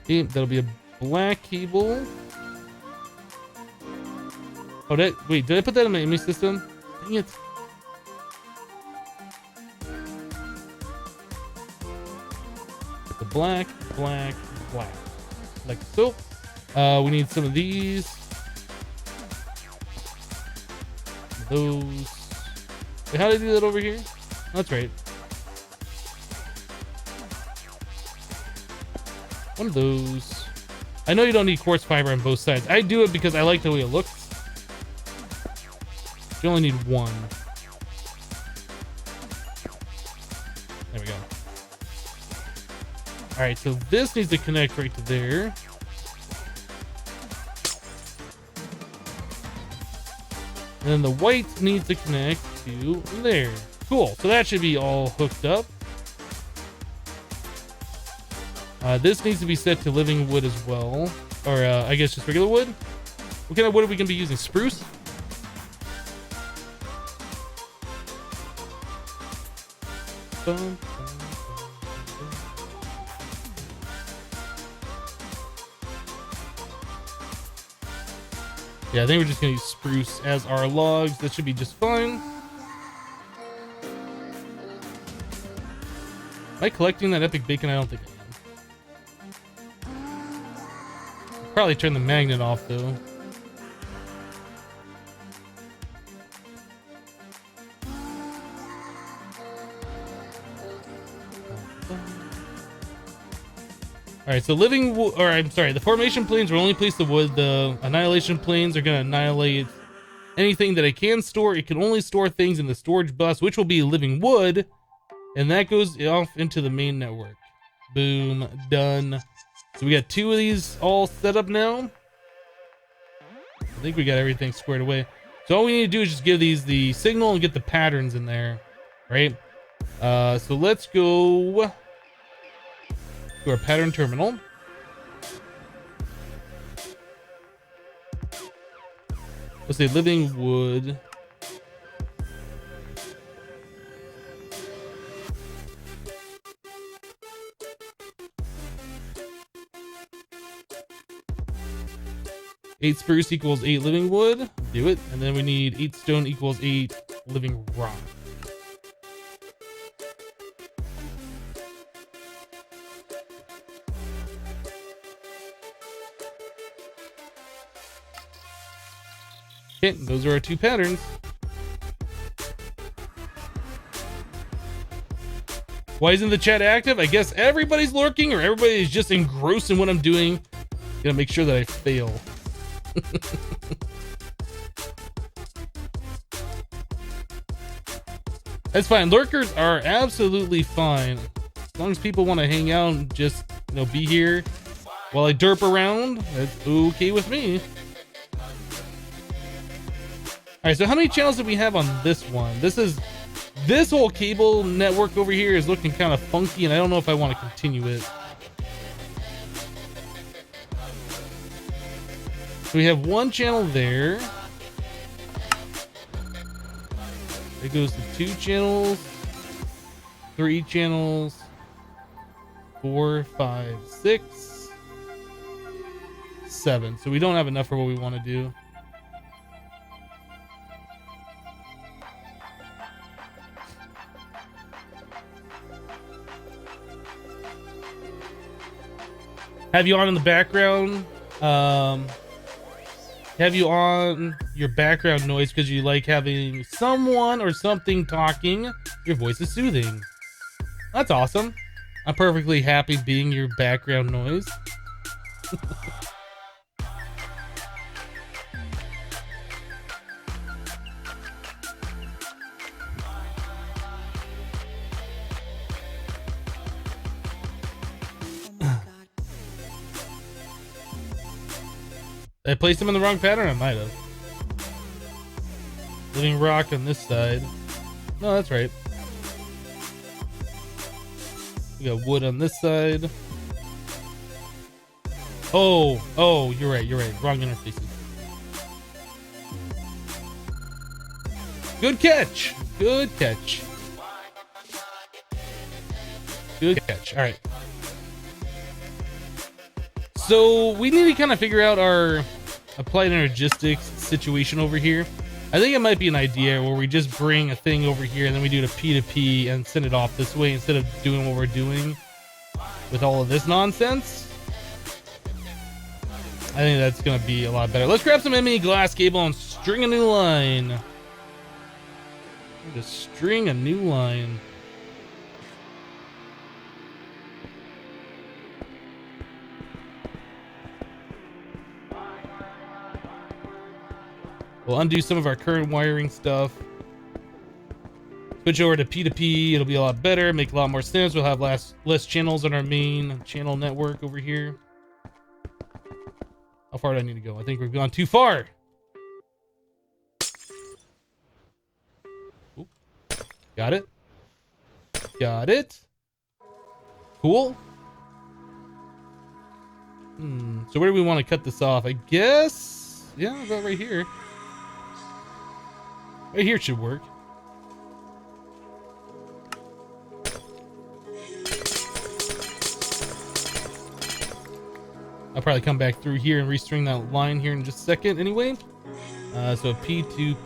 Okay, that'll be a black cable. Oh, wait, did I put that in my image system? Dang it. The black. Like so. We need some of these. Those. Wait, how did I do that over here? That's right. One of those. I know you don't need quartz fiber on both sides. I do it because I like the way it looks. You only need one. There we go. All right, so this needs to connect right to there. And then the white needs to connect to there. Cool, so that should be all hooked up. This needs to be set to living wood as well. Or I guess just regular wood. What kind of wood are we gonna be using? Spruce? Yeah, I think we're just gonna use spruce as our logs. That should be just fine. Am I collecting that epic bacon? I don't think I am. Probably turn the magnet off though. Alright, so living wood, or I'm sorry, the formation planes will only place the wood. The annihilation planes are going to annihilate anything that it can store. It can only store things in the storage bus, which will be living wood. And that goes off into the main network. Boom, done. So we got 2 of these all set up now. I think we got everything squared away. So all we need to do is just give these the signal and get the patterns in there, right? So let's go to our pattern terminal. Let's say living wood. Eight spruce equals 8 living wood. Do it. And then we need 8 stone equals 8 living rock. Okay, those are our 2 patterns. Why isn't the chat active? I guess everybody's lurking or everybody's just engrossed in what I'm doing. Gonna make sure that I fail. That's fine. Lurkers are absolutely fine. As long as people want to hang out and just, you know, be here while I derp around, that's okay with me. Alright, so how many channels do we have on this one? This whole cable network over here is looking kind of funky, and I don't know if I want to continue it. So we have 1 channel there. It goes to 2 channels, 3 channels, 4, 5, 6, 7. So we don't have enough for what we want to do. Have you on in the background? Have you on your background noise because you like having someone or something talking? Your voice is soothing. That's awesome. I'm perfectly happy being your background noise. I placed him in the wrong pattern? I might have. Living rock on this side. No, that's right. We got wood on this side. Oh, you're right. Wrong interfaces. Good catch. Good catch. All right. So we need to kind of figure out our applied energistics situation over here. I think it might be an idea where we just bring a thing over here and then we do it a P2P and send it off this way instead of doing what we're doing with all of this nonsense. I think that's going to be a lot better. Let's grab some ME glass cable and string a new line. Just string a new line. We'll undo some of our current wiring stuff. Switch over to P2P. It'll be a lot better. Make a lot more sense. We'll have less channels on our main channel network over here. How far do I need to go? I think we've gone too far. Ooh. Got it. Got it. Cool. So where do we want to cut this off? I guess, yeah, about right here. Right here should work. I'll probably come back through here and restring that line here in just a second anyway. So P2,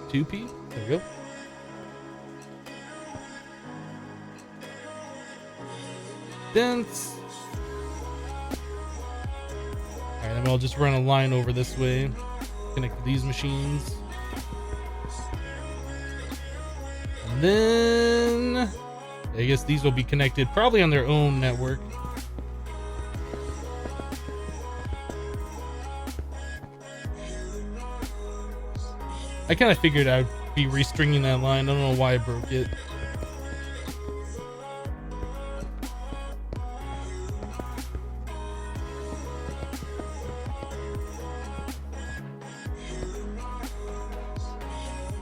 2P, there we go. Dense. All right, then we'll just run a line over this way. Connect these machines. And then I guess these will be connected probably on their own network. I kind of figured I'd be restringing that line. I don't know why I broke it.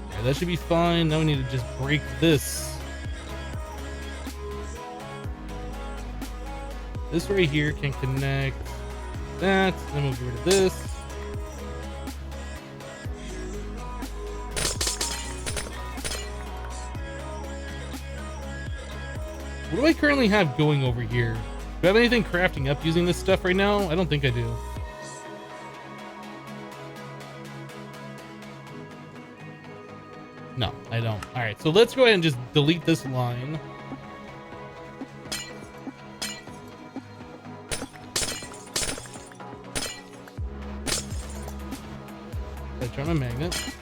Alright, that should be fine. Now we need to just break this. This right here can connect that. Then we'll get rid of this. What do I currently have going over here? Do I have anything crafting up using this stuff right now? I don't think I do. No, I don't. All right, so let's go ahead and just delete this line. I turn on magnet.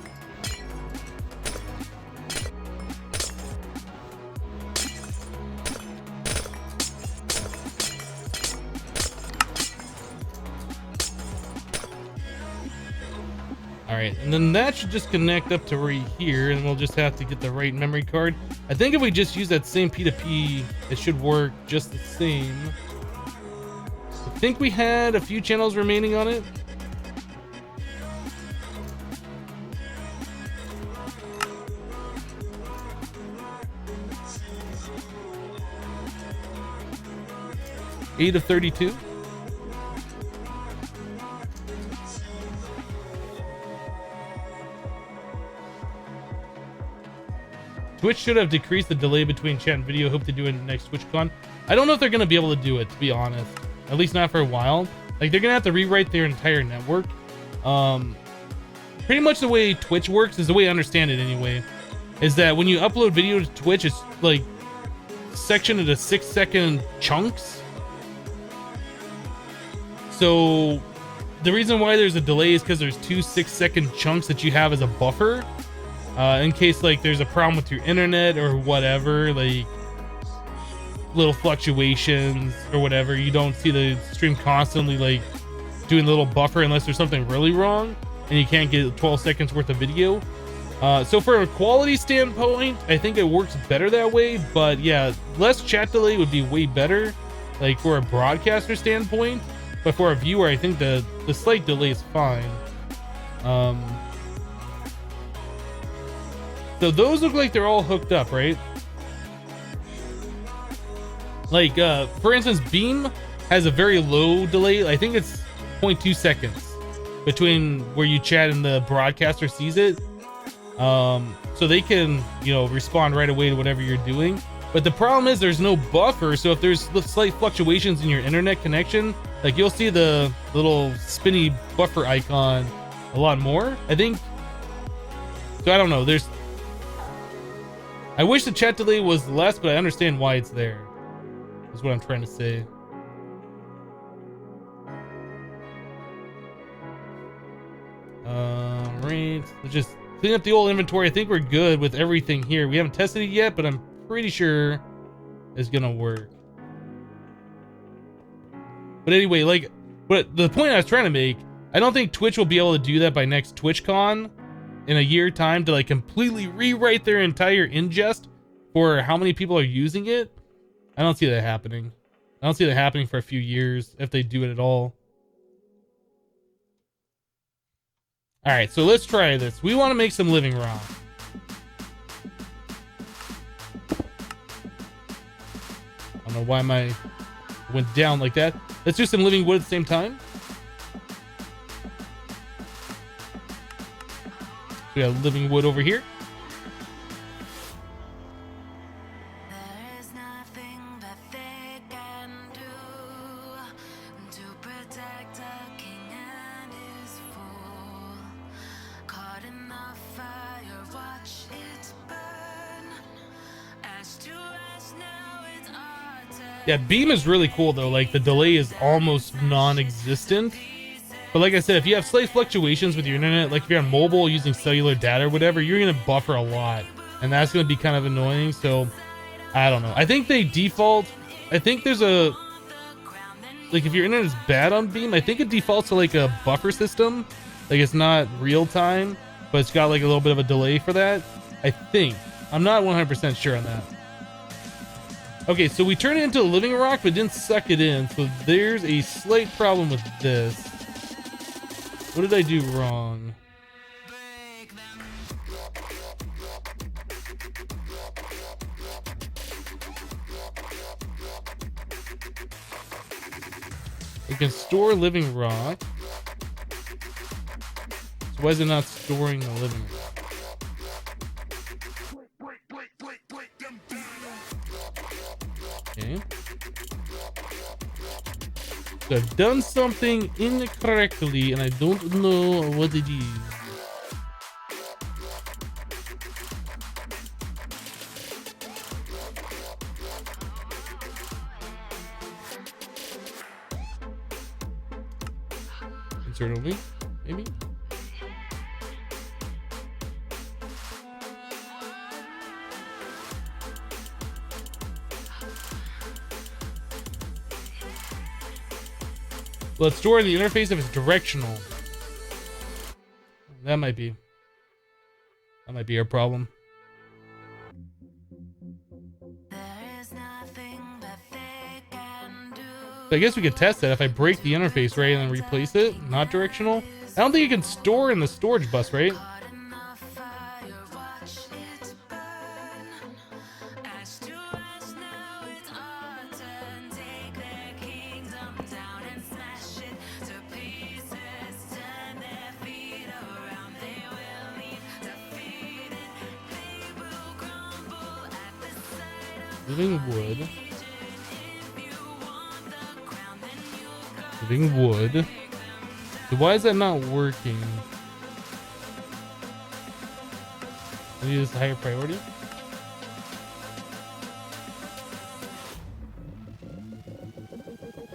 Alright, and then that should just connect up to right here, and we'll just have to get the right memory card. I think if we just use that same P2P, it should work just the same. I think we had a few channels remaining on it. Eight of 32. Twitch should have decreased the delay between chat and video. Hope to do it in the next TwitchCon. I don't know if they're going to be able to do it, to be honest. At least not for a while. Like, they're going to have to rewrite their entire network. Pretty much the way Twitch works, is the way I understand it anyway, is that when you upload video to Twitch, it's like sectioned into 6-second chunks. So the reason why there's a delay is because there's two 6-second chunks that you have as a buffer. In case like there's a problem with your internet or whatever, like little fluctuations or whatever, you don't see the stream constantly like doing a little buffer unless there's something really wrong and you can't get 12 seconds worth of video. So for a quality standpoint, I think it works better that way, but yeah, less chat delay would be way better, like for a broadcaster standpoint, but for a viewer, I think the slight delay is fine. So those look like they're all hooked up, right? Like, for instance, Beam has a very low delay. I think it's 0.2 seconds between where you chat and the broadcaster sees it. So they can, you know, respond right away to whatever you're doing. But the problem is there's no buffer. So if there's slight fluctuations in your internet connection, like you'll see the little spinny buffer icon a lot more, I think. So I don't know. I wish the chat delay was less, but I understand why it's there. Is what I'm trying to say. Right. Let's just clean up the old inventory. I think we're good with everything here. We haven't tested it yet, but I'm pretty sure it's gonna work. But anyway, like, but the point I was trying to make, I don't think Twitch will be able to do that by next TwitchCon in a year time to like completely rewrite their entire ingest for how many people are using it. I don't see that happening. I don't see that happening for a few years if they do it at all. All right, so let's try this. We want to make some living rock. I don't know why my went down like that. Let's do some living wood at the same time. We got living wood over here. There is nothing that they can do to protect a king and his fool. Yeah, beam is really cool though. Like the delay is almost non-existent. But like I said, if you have slight fluctuations with your internet, like if you're on mobile using cellular data or whatever, you're gonna buffer a lot, and that's gonna be kind of annoying. So I don't know. I think they default. I think there's a, like if your internet is bad on beam, I think it defaults to like a buffer system. Like it's not real time, but it's got like a little bit of a delay for that. I think. I'm not 100% sure on that. Okay, so we turned it into a living rock, but didn't suck it in. So there's a slight problem with this. What did I do wrong? We can store living rock. So why is it not storing the living rock? Okay. So I've done something incorrectly and I don't know what it is. Insert only, maybe? Well, it's stored in the interface if it's directional. That might be our problem. So I guess we could test that if I break the interface, right, and then replace it, not directional. I don't think you can store in the storage bus, right? Living wood. Living wood. So why is that not working? Maybe this is a higher priority?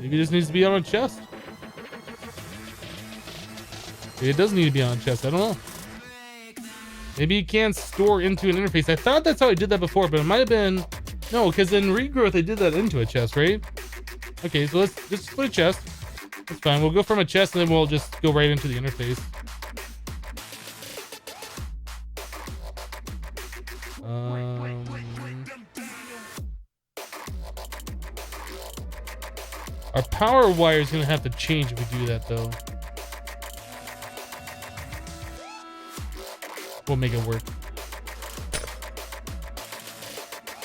Maybe this needs to be on a chest. Maybe it doesn't need to be on a chest. I don't know. Maybe you can't store into an interface. I thought that's how I did that before, but it might have been... No, because in regrowth I did that into a chest, right? Okay, so let's just put a chest. That's fine. We'll go from a chest and then we'll just go right into the interface. Our power wire is gonna have to change if we do that, though. We'll make it work.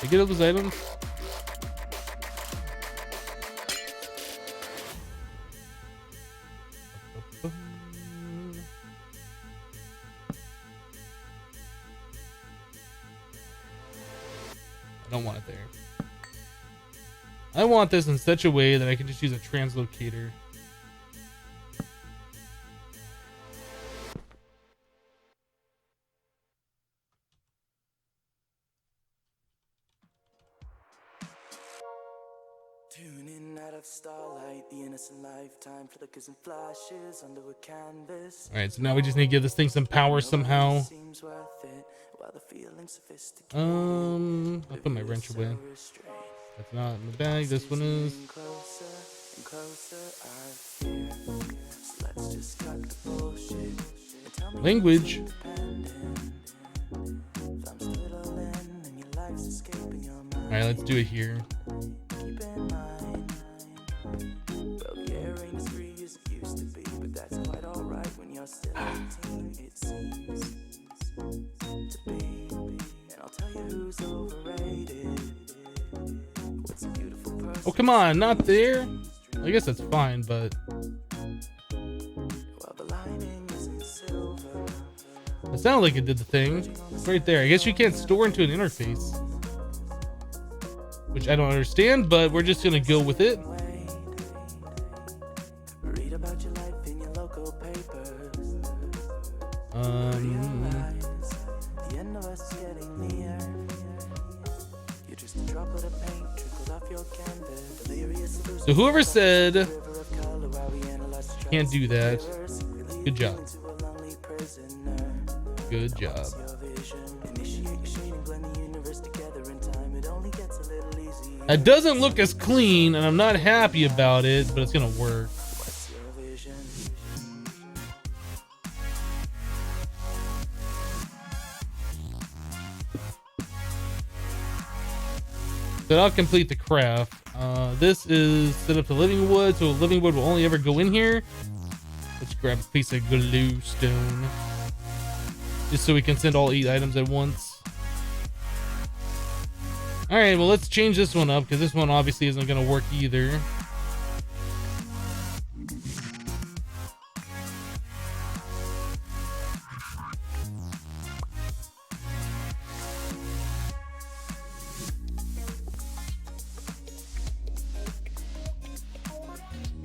I get all those items. I don't want it there. I want this in such a way that I can just use a translocator. Tuning out of starlight, the innocent lifetime flickers and flashes under a canvas. All right, so now we just need to give this thing some power somehow. I'll put my wrench away. That's not in the bag. This one is. Language. All right, let's do it here. Oh, come on, not there. I guess that's fine, but it sounded like it did the thing. It's right there. I guess you can't store into an interface, which I don't understand, but we're just gonna go with it. So whoever said can't do that, good job. Good job. It doesn't look as clean, and I'm not happy about it, but it's gonna work. So I'll complete the craft. This is set up to living wood, so living wood will only ever go in here. Let's grab a piece of glowstone, just so we can send all 8 items at once. All right, well, let's change this one up because this one obviously isn't going to work either.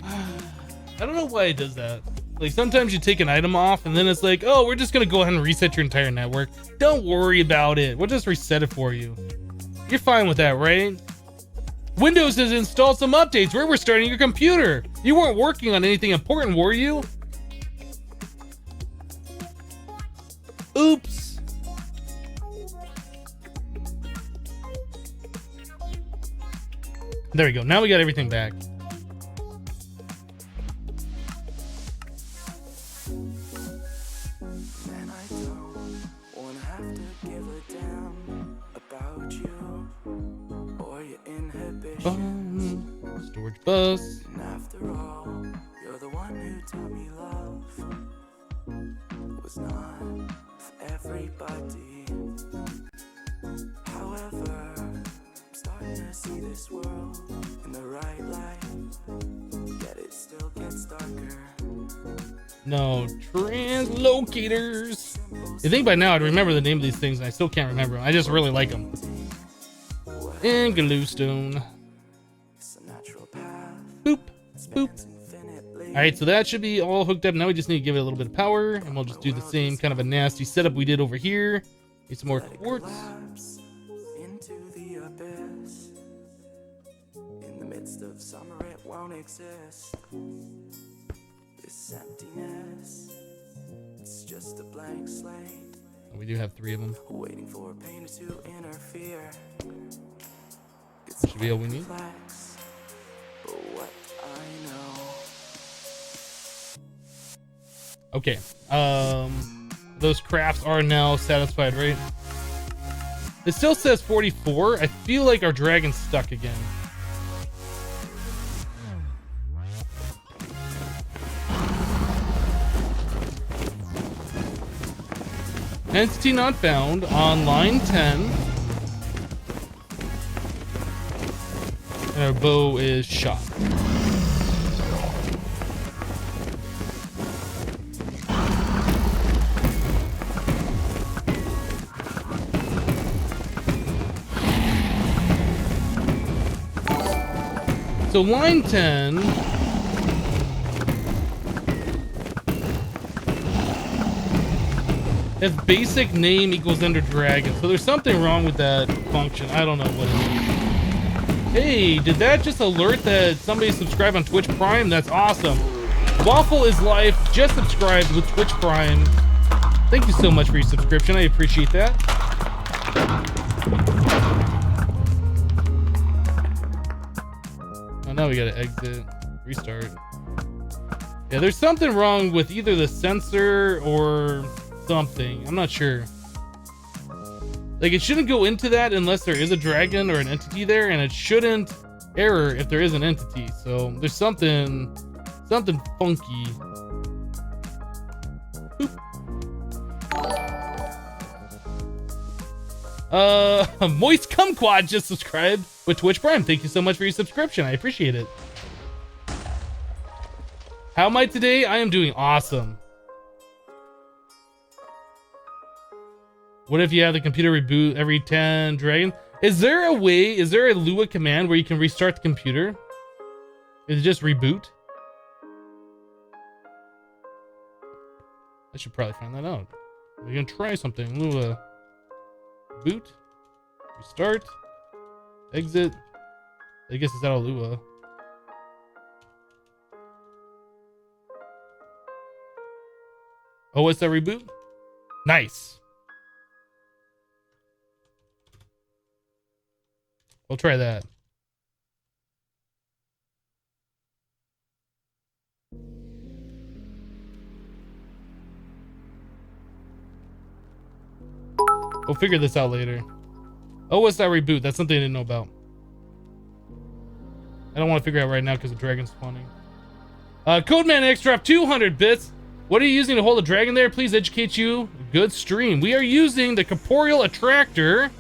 I don't know why it does that. Like, sometimes you take an item off and then it's like, oh, we're just going to go ahead and reset your entire network. Don't worry about it. We'll just reset it for you. You're fine with that, right? Windows has installed some updates. We're restarting your computer. You weren't working on anything important, were you? Oops. There we go. Now we got everything back. Storage bus. And after all, you're the one who taught me love was not for everybody. However, I'm starting to see this world in the right light, yet it still gets darker. No, translocators. You think by now I'd remember the name of these things, and I still can't remember them. I just really like them. And glowstone. Boop, boop. All right, so that should be all hooked up. Now we just need to give it a little bit of power, and we'll just do the same kind of a nasty setup we did over here. Need some more quartz. Into the abyss. In the midst of summer, it won't exist. This emptiness, it's just a blank slate. We do have 3 of them. Waiting for a painter to interfere. Should be all we need. But what I know. Okay. Those crafts are now satisfied, right? It still says 44. I feel like our dragon's stuck again. Entity not found on line 10. And our bow is shot. So line 10 if basic name equals ender dragon. So there's something wrong with that function. I don't know what it is. Hey, did that just alert that somebody subscribed on Twitch Prime? That's awesome. Waffle is Life just subscribed with Twitch Prime. Thank you so much for your subscription. I appreciate that. Oh, now we gotta exit, restart. Yeah, there's something wrong with either the sensor or something. I'm not sure. Like, it shouldn't go into that unless there is a dragon or an entity there, and it shouldn't error if there is an entity. So there's something funky. Boop. Moist Kumquat just subscribed with Twitch Prime. Thank you so much for your subscription. I appreciate it. How am I today? I am doing awesome. What if you have the computer reboot every 10 dragon? Is there a way, is there a Lua command where you can restart the computer? Is it just reboot? I should probably find that out. We're gonna try something. Lua. Boot. Restart. Exit. I guess it's out of Lua. Oh, what's that reboot? Nice. We'll try that. We'll figure this out later. Oh, what's that reboot? That's something I didn't know about. I don't want to figure out right now because the dragon's spawning. Codeman X dropped 200 bits. What are you using to hold a dragon there? Please educate you. Good stream. We are using the corporeal attractor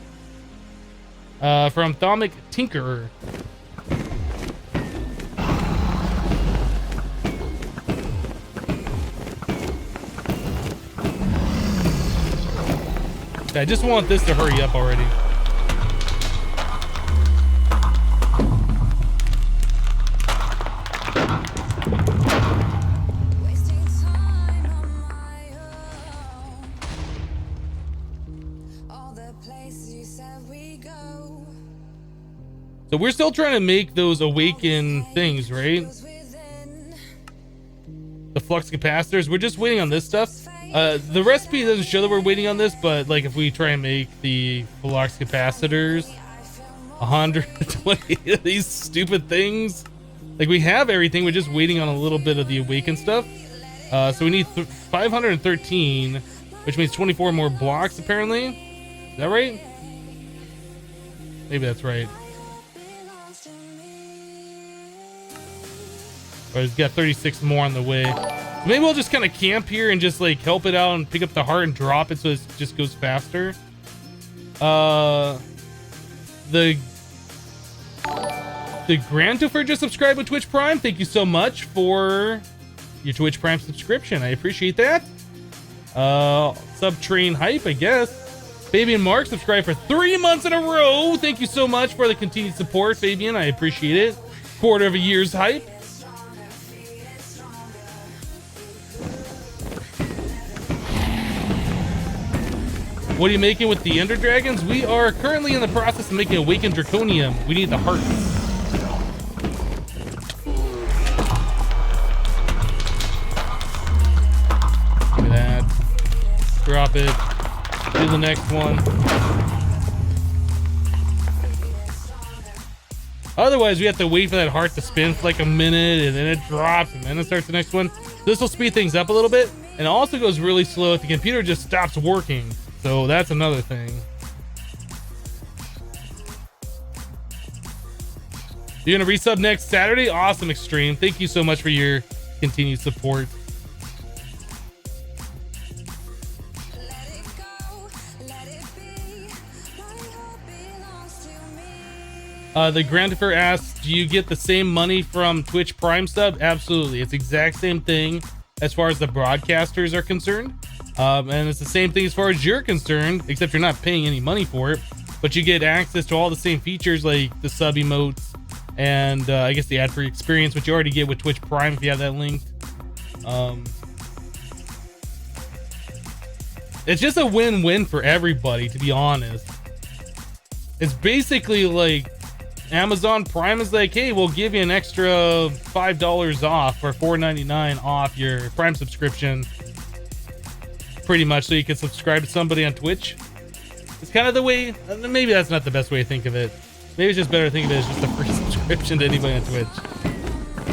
from Thomic Tinkerer. I just want this to hurry up already. So we're still trying to make those awaken things, right? The flux capacitors. We're just waiting on this stuff. The recipe doesn't show that we're waiting on this, but like if we try and make the flux capacitors, 120 of these stupid things, like we have everything. We're just waiting on a little bit of the awaken stuff. So we need 513, which means 24 more blocks apparently. Is that right? Maybe that's right. Or it's got 36 more on the way. Maybe we'll just kind of camp here and just like help it out and pick up the heart and drop it so it just goes faster. The Grantofer just subscribed with Twitch Prime. Thank you so much for your Twitch Prime subscription. I appreciate that. Subtrain Hype, I guess. Fabian Mark subscribed for 3 months in a row. Thank you so much for the continued support, Fabian. I appreciate it. Quarter of a year's hype. What are you making with the Ender Dragons? We are currently in the process of making Awakened Draconium. We need the heart. Look at that. Drop it. Do the next one. Otherwise, we have to wait for that heart to spin for like a minute, and then it drops, and then it starts the next one. This will speed things up a little bit, and it also goes really slow if the computer just stops working. So that's another thing. You're gonna resub next Saturday? Awesome, Extreme. Thank you so much for your continued support. The Grandifer asks, do you get the same money from Twitch Prime sub? Absolutely. It's the exact same thing as far as the broadcasters are concerned. And it's the same thing as far as you're concerned, except you're not paying any money for it, but you get access to all the same features like the sub emotes and I guess the ad-free experience, which you already get with Twitch Prime if you have that linked. It's just a win-win for everybody, to be honest. It's basically like Amazon Prime is like, hey, we'll give you an extra $5 off or $4.99 off your Prime subscription. Pretty much, so you can subscribe to somebody on Twitch. It's kind of the way. Maybe that's not the best way to think of it. Maybe it's just better to think of it as just a free subscription to anybody on Twitch.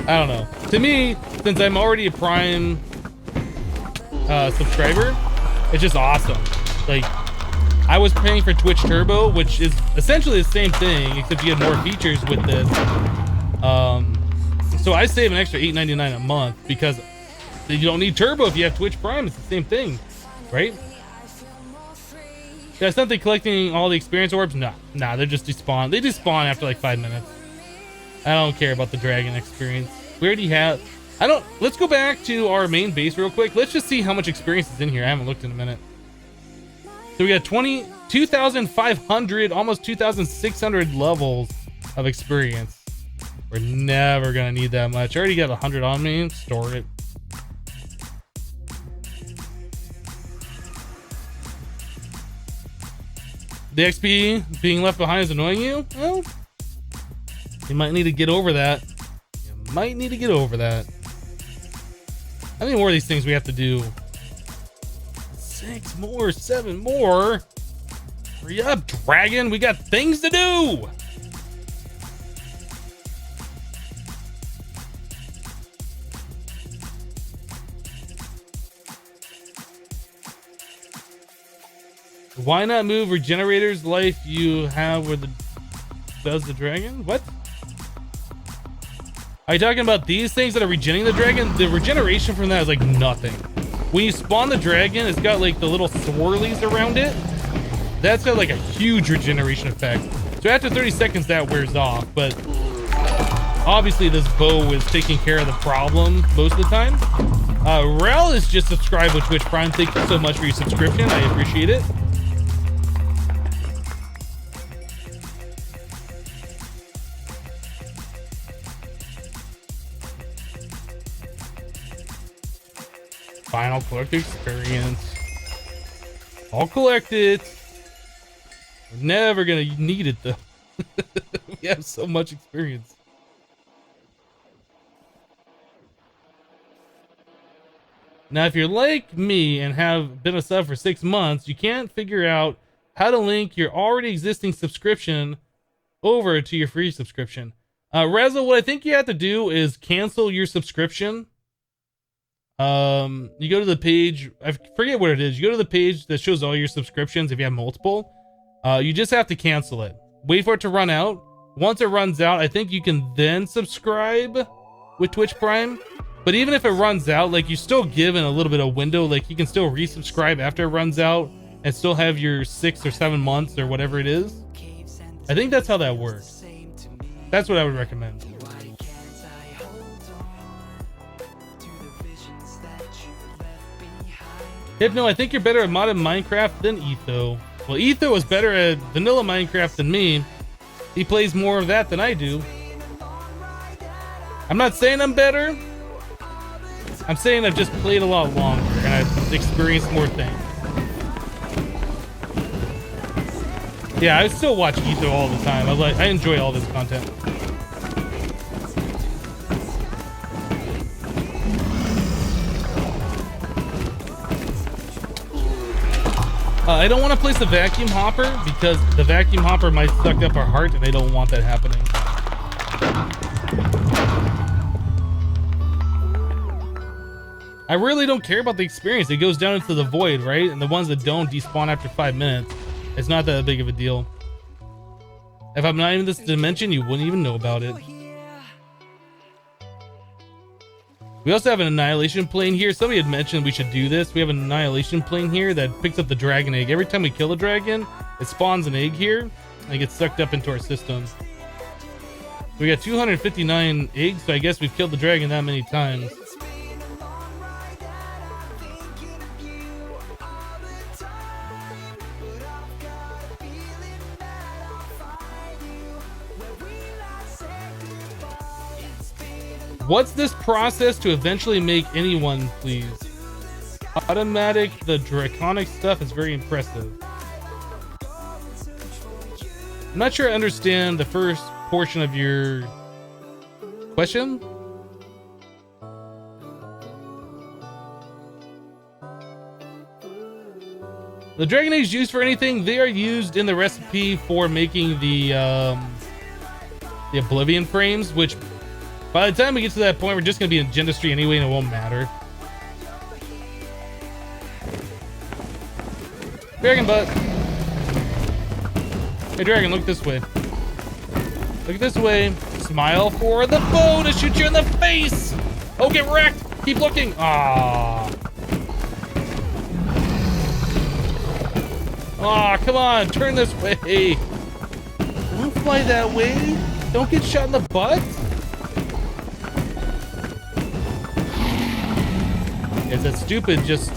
I don't know. To me, since I'm already a Prime subscriber, it's just awesome. Like, I was paying for Twitch Turbo, which is essentially the same thing, except you get more features with this. So I save an extra $8.99 a month because you don't need Turbo if you have Twitch Prime. It's the same thing. Right? Yeah, it's nothing collecting all the experience orbs. Nah, they're just despawn. They despawn after like 5 minutes. I don't care about the dragon experience. We already have. Let's go back to our main base real quick. Let's just see how much experience is in here. I haven't looked in a minute. So we got 2,500, almost 2,600 levels of experience. We're never gonna need that much. I already got 100 on me. Store it. The XP being left behind is annoying you? Well, You might need to get over that. You might need to get over that. How many more of these things we have to do? 6 more, 7 more. Hurry up, dragon. We got things to do. Why not move Regenerator's life you have where the does the dragon? What? Are you talking about these things that are regenerating the dragon? The regeneration from that is like nothing. When you spawn the dragon, it's got like the little swirlies around it. That's got like a huge regeneration effect. So after 30 seconds, that wears off. But obviously, this bow is taking care of the problem most of the time. Rel is just subscribed with Twitch Prime. Thank you so much for your subscription. I appreciate it. Final collector experience. I'll collect it. We're never gonna need it though. We have so much experience. Now, if you're like me and have been a sub for 6 months, you can't figure out how to link your already existing subscription over to your free subscription. Razzle, what I think you have to do is cancel your subscription. You go to the page, I forget what it is. You go to the page that shows all your subscriptions if you have multiple. You just have to cancel it. Wait for it to run out. Once it runs out, I think you can then subscribe with Twitch Prime. But even if it runs out, like, you're still given a little bit of window. Like, you can still resubscribe after it runs out and still have your 6 or 7 months or whatever it is. I think that's how that works. That's what I would recommend. Hypno, I think you're better at modded Minecraft than Etho. Well, Etho is better at vanilla Minecraft than me. He plays more of that than I do. I'm not saying I'm better. I'm saying I've just played a lot longer and I've experienced more things. Yeah, I still watch Etho all the time. I enjoy all this content. I don't want to place the vacuum hopper because the vacuum hopper might suck up our heart and I don't want that happening. I really don't care about the experience. It goes down into the void, right? And the ones that don't despawn after 5 minutes, it's not that big of a deal. If I'm not in this dimension, you wouldn't even know about it. We also have an annihilation plane here. Somebody had mentioned we should do this. We have an annihilation plane here that picks up the dragon egg. Every time we kill a dragon, it spawns an egg here and it gets sucked up into our system. We got 259 eggs, so I guess we've killed the dragon that many times. What's this process to eventually make anyone, please? Automatic, the draconic stuff is very impressive. I'm not sure I understand the first portion of your question. The dragon eggs used for anything? They are used in the recipe for making the Oblivion frames, which by the time we get to that point, we're just going to be in Gendustry anyway, and it won't matter. Dragon butt. Hey, dragon, look this way. Look this way. Smile for the bow to shoot you in the face. Oh, get wrecked. Keep looking. Ah. Ah, come on. Turn this way. Don't fly that way. Don't get shot in the butt. Is that stupid? Just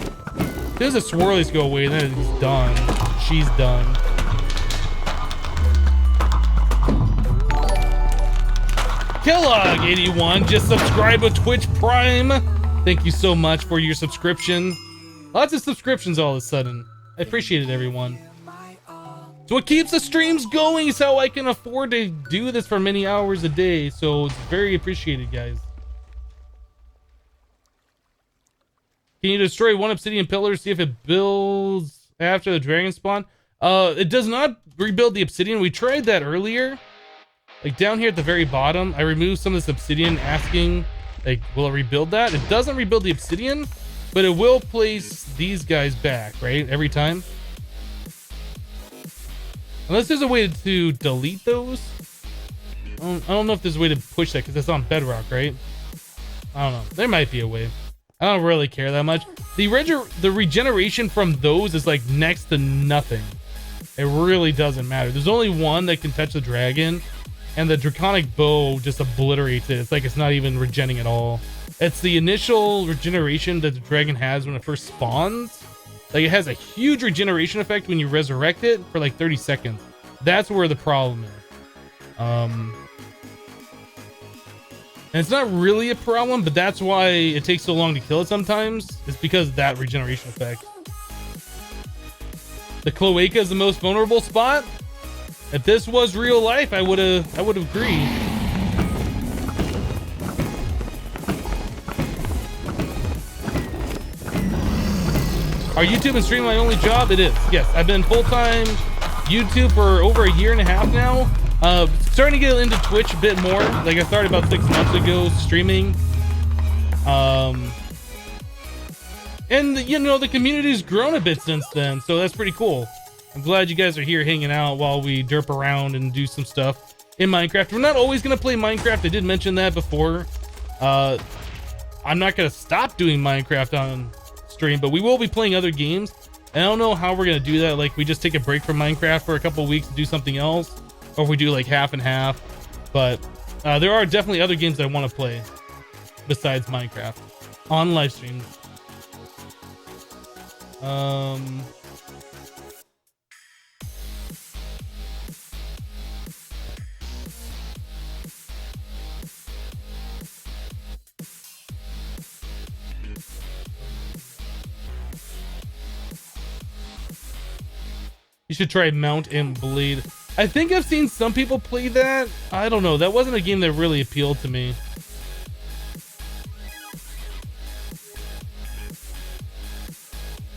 there's a swirlies go away, and then he's done. She's done. Kellogg81 just subscribed with Twitch Prime. Thank you so much for your subscription. Lots of subscriptions all of a sudden. I appreciate it, everyone. So what keeps the streams going is how I can afford to do this for many hours a day. So it's very appreciated, guys. Can you destroy one obsidian pillar, see if it builds after the dragon spawn? It does not rebuild the obsidian. We tried that earlier. Like down here at the very bottom, I removed some of this obsidian asking, like, will it rebuild that? It doesn't rebuild the obsidian, but it will place these guys back, right? Every time. Unless there's a way to delete those. I don't know if there's a way to push that because it's on bedrock, right? I don't know. There might be a way. I don't really care that much. The regeneration from those is like next to nothing. It really doesn't matter. There's only one that can touch the dragon, and the draconic bow just obliterates it. It's like it's not even regenning at all. It's the initial regeneration that the dragon has when it first spawns. Like it has a huge regeneration effect when you resurrect it for like 30 seconds. That's where the problem is. And it's not really a problem, but that's why it takes so long to kill it sometimes. It's because of that regeneration effect. The cloaca is the most vulnerable spot. If this was real life, I would agree. Are YouTube and streaming my only job? It is. Yes, I've been full-time YouTube for over a year and a half now. Starting to get into Twitch a bit more. Like I started about 6 months ago streaming. And you know, the community's grown a bit since then, so that's pretty cool. I'm glad you guys are here hanging out while we derp around and do some stuff in Minecraft. We're not always gonna play Minecraft. I did mention that before. I'm not gonna stop doing Minecraft on stream, but we will be playing other games. And I don't know how we're gonna do that. Like we just take a break from Minecraft for a couple weeks to do something else, or if we do like half and half. But there are definitely other games that I want to play besides Minecraft on live streams. You should try Mount and Blade. I think I've seen some people play that. I don't know. That wasn't a game that really appealed to me.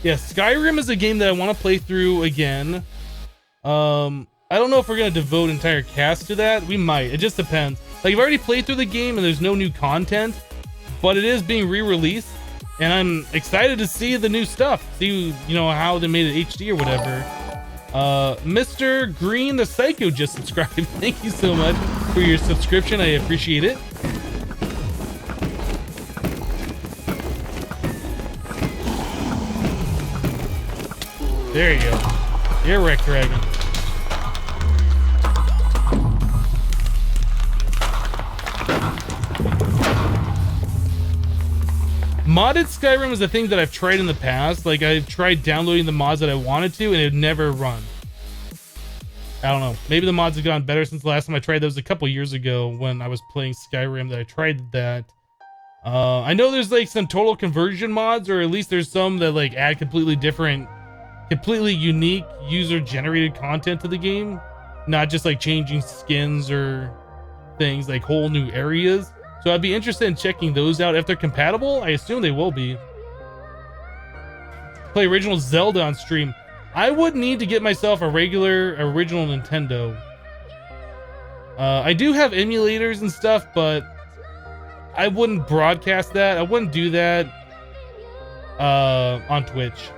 Yeah, Skyrim is a game that I want to play through again. I don't know if we're going to devote entire cast to that. We might. It just depends. Like, I've already played through the game and there's no new content, but it is being re-released. And I'm excited to see the new stuff. See, you know, how they made it HD or whatever. Mr. Green the Psycho just subscribed. Thank you so much for your subscription. I appreciate it. There you go. You're Wreck Dragon. Modded Skyrim is a thing that I've tried in the past. Like, I've tried downloading the mods that I wanted to, and it never run. I don't know. Maybe the mods have gotten better since the last time I tried those a couple years ago when I was playing Skyrim that I tried that. I know there's like some total conversion mods, or at least there's some that like add completely different, completely unique user-generated content to the game. Not just like changing skins or things, like whole new areas. So I'd be interested in checking those out. If they're compatible, I assume they will be. Play original Zelda on stream. I would need to get myself a regular original Nintendo. I do have emulators and stuff, but I wouldn't broadcast that. I wouldn't do that on Twitch.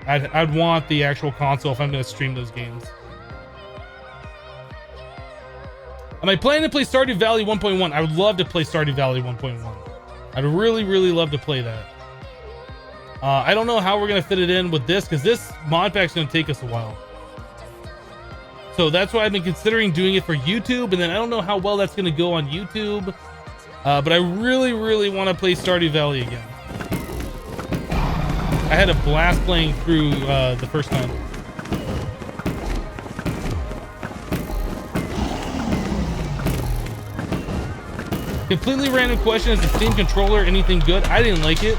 I'd want the actual console if I'm going to stream those games. Am I planning to play Stardew Valley 1.1? I would love to play Stardew Valley 1.1. I'd really, really love to play that. I don't know how we're going to fit it in with this, because this mod pack is going to take us a while. So that's why I've been considering doing it for YouTube, and then I don't know how well that's going to go on YouTube. But I really, really want to play Stardew Valley again. I had a blast playing through the first time. Completely random question. Is the Steam controller anything good? I didn't like it.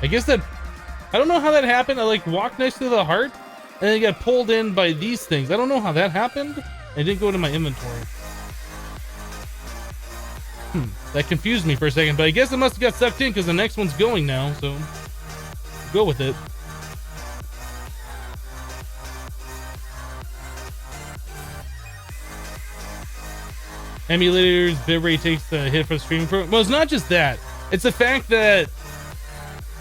I guess that, I don't know how that happened. I like walked next to the heart and then got pulled in by these things. I don't know how that happened. It didn't go to my inventory. That confused me for a second, but I guess it must have got sucked in because the next one's going now, so go with it. Emulators, bitrate takes a hit for the streaming program. Well, it's not just that. It's the fact that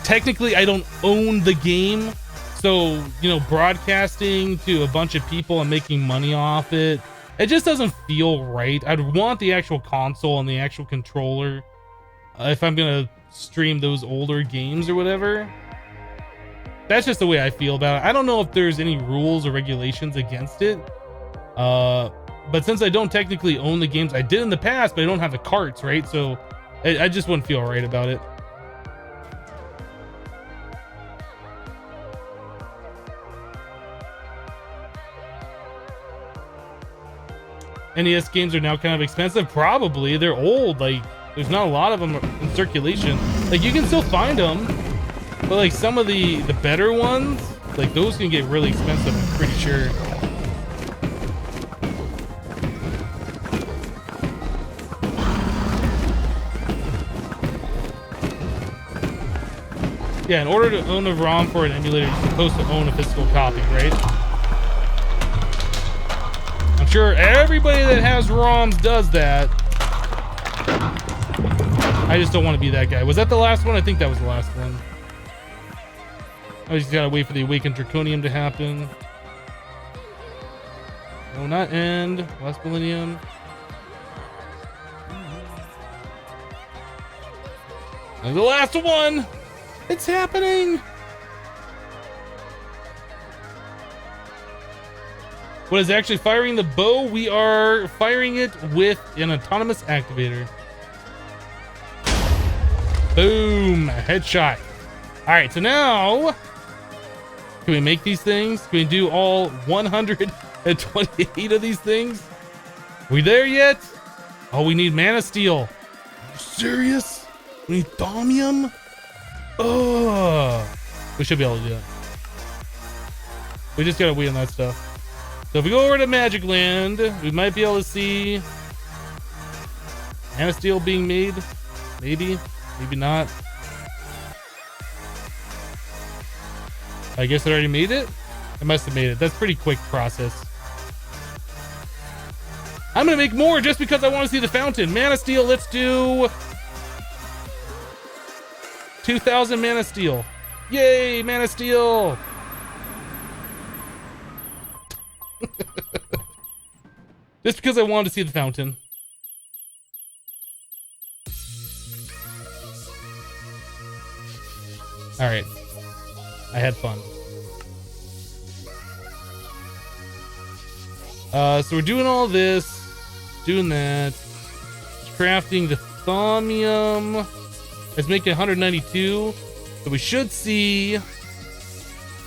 technically I don't own the game. So, you know, broadcasting to a bunch of people and making money off it, it just doesn't feel right. I'd want the actual console and the actual controller if I'm going to stream those older games or whatever. That's just the way I feel about it. I don't know if there's any rules or regulations against it. But since I don't technically own the games, I did in the past, but I don't have the carts, right? So I just wouldn't feel right about it. NES games are now kind of expensive. Probably. They're old. Like, there's not a lot of them in circulation. Like, you can still find them, but like some of the better ones, like those can get really expensive, I'm pretty sure. Yeah, in order to own a ROM for an emulator, you're supposed to own a physical copy, right? I'm sure everybody that has ROMs does that. I just don't want to be that guy. Was that the last one? I think that was the last one. I just gotta wait for the Awakened Draconium to happen. No, not end. Last Millennium. And the last one! It's happening! What is actually firing the bow? We are firing it with an autonomous activator. Boom! Headshot. Alright, so now can we make these things? Can we do all 128 of these things? We there yet? Oh, we need mana steel. Are you serious? We need thaumium? Oh, we should be able to do that. We just gotta wait on that stuff. So if we go over to Magic Land, we might be able to see mana steel being made. Maybe, maybe not. I guess it already made it. I must have made it. That's a pretty quick process. I'm gonna make more just because I want to see the fountain. Mana steel. Let's do 2,000 mana steel. Yay, mana steel. Just because I wanted to see the fountain. All right. I had fun. So we're doing all this, doing that, crafting the thaumium. It's making 192. So we should see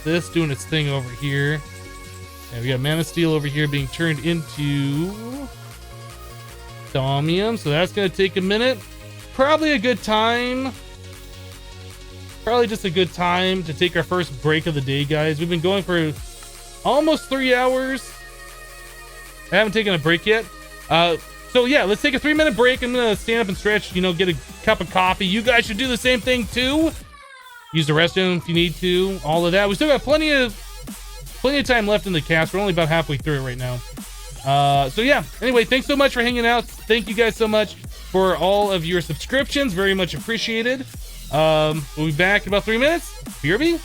this doing its thing over here. And we got mana steel over here being turned into thaumium. So that's going to take a minute. Probably a good time. Probably just a good time to take our first break of the day, guys. We've been going for almost 3 hours. I haven't taken a break yet. So yeah, let's take a 3-minute break. I'm gonna stand up and stretch, you know, get a cup of coffee. You guys should do the same thing too. Use the restroom if you need to. All of that. We still got plenty of time left in the cast. We're only about halfway through it right now. So yeah, anyway, thanks so much for hanging out. Thank you guys so much for all of your subscriptions. Very much appreciated. We'll be back in about 3 minutes. BRB.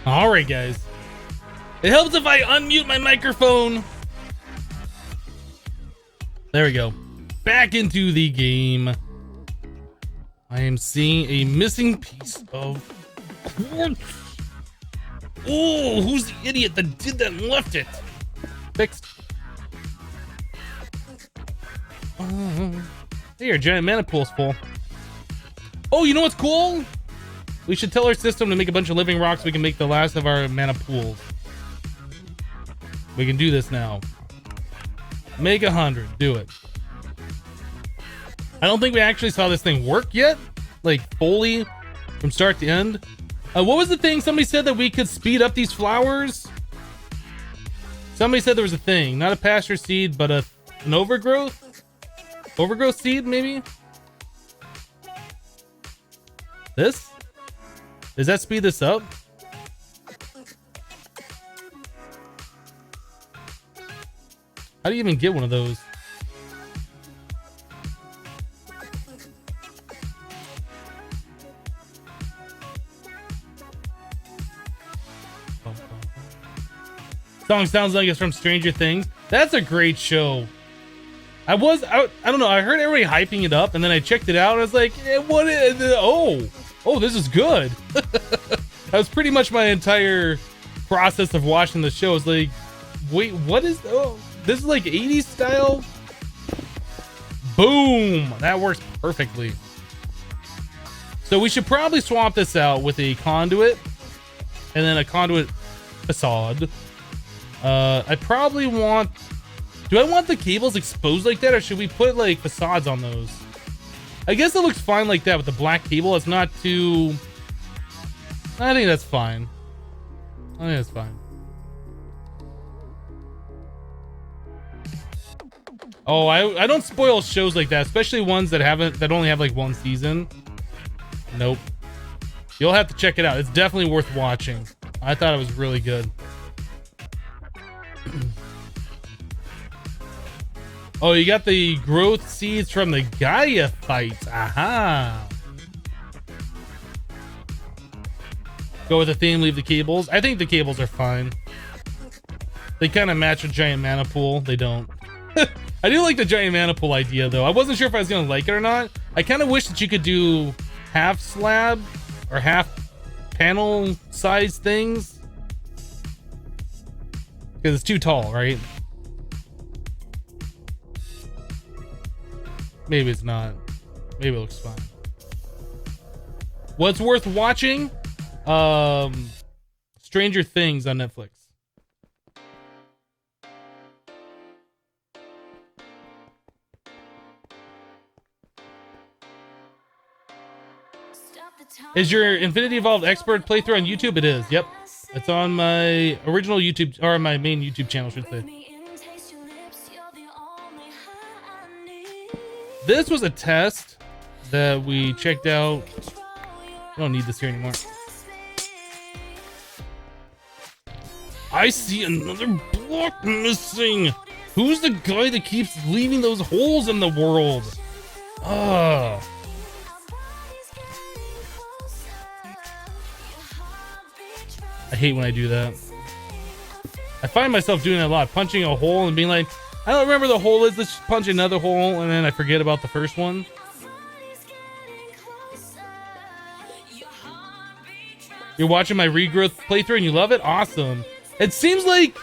All right, guys. It helps if I unmute my microphone. There we go. Back into the game. I am seeing a missing piece of quartz. Oh, who's the idiot that did that and left it? Fixed. Here, giant mana pool's full. Oh, you know what's cool? We should tell our system to make a bunch of living rocks so we can make the last of our mana pools. We can do this now. Make 100. Do it. I don't think we actually saw this thing work yet. Like, fully from start to end. What was the thing? Somebody said that we could speed up these flowers. Somebody said there was a thing. Not a pasture seed, but an overgrowth? Overgrowth seed, maybe? This? Does that speed this up? How do you even get one of those? Song sounds like it's from Stranger Things. That's a great show. I don't know. I heard everybody hyping it up, and then I checked it out, and I was like, "What is? Oh, this is good." That was pretty much my entire process of watching the show. It's like, wait, what is? Oh, this is like 80s style. Boom! That works perfectly. So we should probably swap this out with a conduit, and then a conduit facade. I probably want... Do I want the cables exposed like that, or should we put like facades on those? I guess it looks fine like that with the black cable. It's not too... I think that's fine. I think that's fine. Oh, I don't spoil shows like that, especially ones that only have like one season. Nope. You'll have to check it out. It's definitely worth watching. I thought it was really good. Oh, you got the growth seeds from the Gaia fights. Aha. Go with the theme, leave the cables. I think the cables are fine. They kind of match a giant mana pool. They don't. I do like the giant mana pool idea, though. I wasn't sure if I was going to like it or not. I kind of wish that you could do half slab or half panel size things. Because it's too tall, right? Maybe it's not. Maybe it looks fine. What's worth watching? Stranger Things on Netflix. Is your Infinity Evolved Expert playthrough on YouTube? It is. Yep. It's on my original YouTube, or my main YouTube channel, I should say. This was a test that we checked out. I don't need this here anymore. I see another block missing. Who's the guy that keeps leaving those holes in the world? Ugh. I hate when I do that. I find myself doing that a lot, punching a hole and being like, I don't remember the hole is, let's just punch another hole, and then I forget about the first one. You're watching my regrowth playthrough and you love it? Awesome. It seems like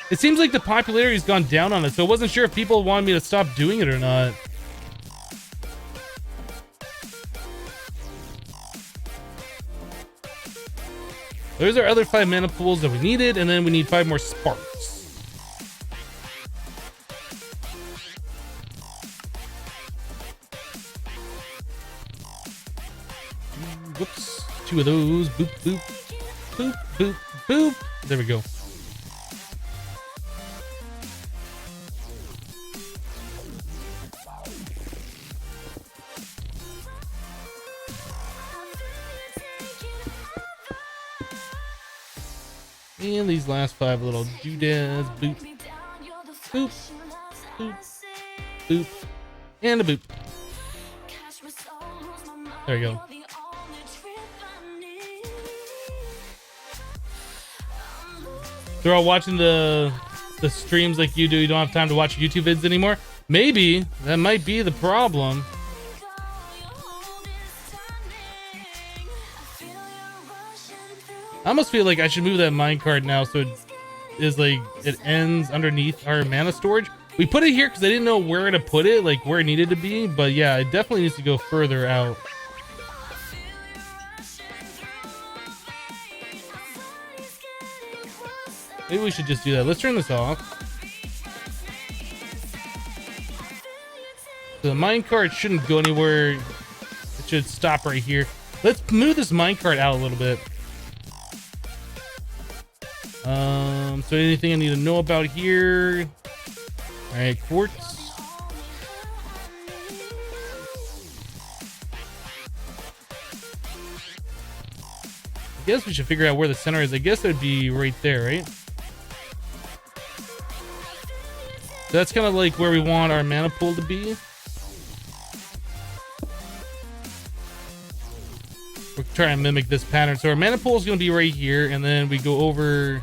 the popularity's gone down on it, so I wasn't sure if people wanted me to stop doing it or not. There's our other 5 mana pools that we needed, and then we need 5 more sparks. Whoops. 2 of those. Boop, boop. Boop, boop, boop. There we go. And these last 5 little doodads. Boop. Boop. Boop. Boop. And a boop. There we go. They're all watching the streams like you do. You don't have time to watch YouTube vids anymore. Maybe that might be the problem. I almost feel like I should move that minecart now so it is like it ends underneath our mana storage. We put it here because I didn't know where to put it, like where it needed to be. But yeah, it definitely needs to go further out. Maybe we should just do that. Let's turn this off. So the minecart shouldn't go anywhere. It should stop right here. Let's move this minecart out a little bit. So anything I need to know about here? All right, quartz. I guess we should figure out where the center is. I guess it'd be right there, right? So that's kind of like where we want our mana pool to be. We'll try and mimic this pattern. So our mana pool is going to be right here, and then we go over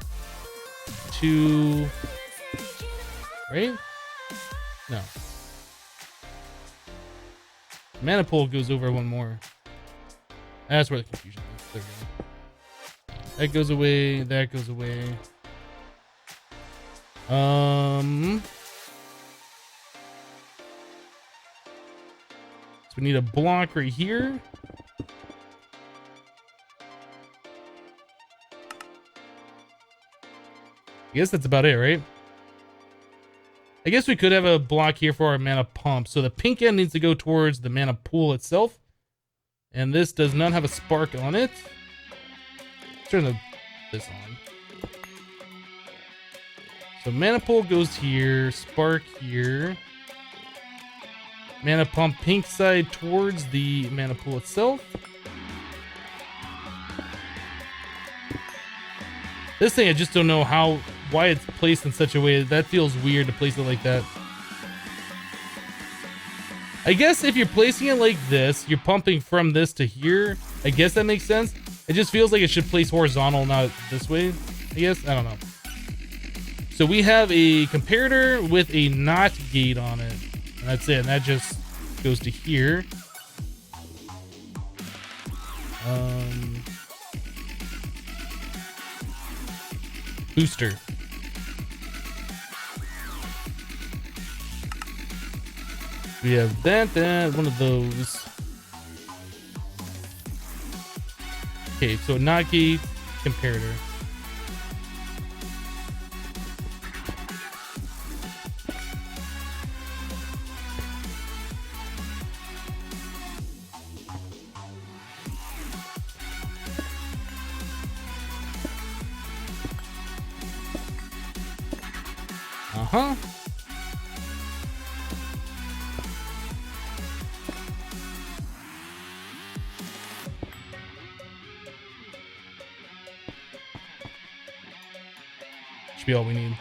to, right? No. Mana pool goes over one more. That's where the confusion is. There we go. That goes away. That goes away. So we need a block right here. I guess that's about it, right? I guess we could have a block here for our mana pump. So the pink end needs to go towards the mana pool itself. And this does not have a spark on it. Let's turn this on. So mana pool goes here, spark here. Mana pump pink side towards the mana pool itself. This thing, I just don't know why it's placed in such a way. That feels weird to place it like that. I guess if you're placing it like this, you're pumping from this to here. I guess that makes sense. It just feels like it should place horizontal, not this way. I guess, I don't know. So we have a comparator with a NOT gate on it. And that's it. And that just goes to here. Booster. We have that, one of those. Okay, so NOT gate, comparator. Uh-huh. Should be all we need.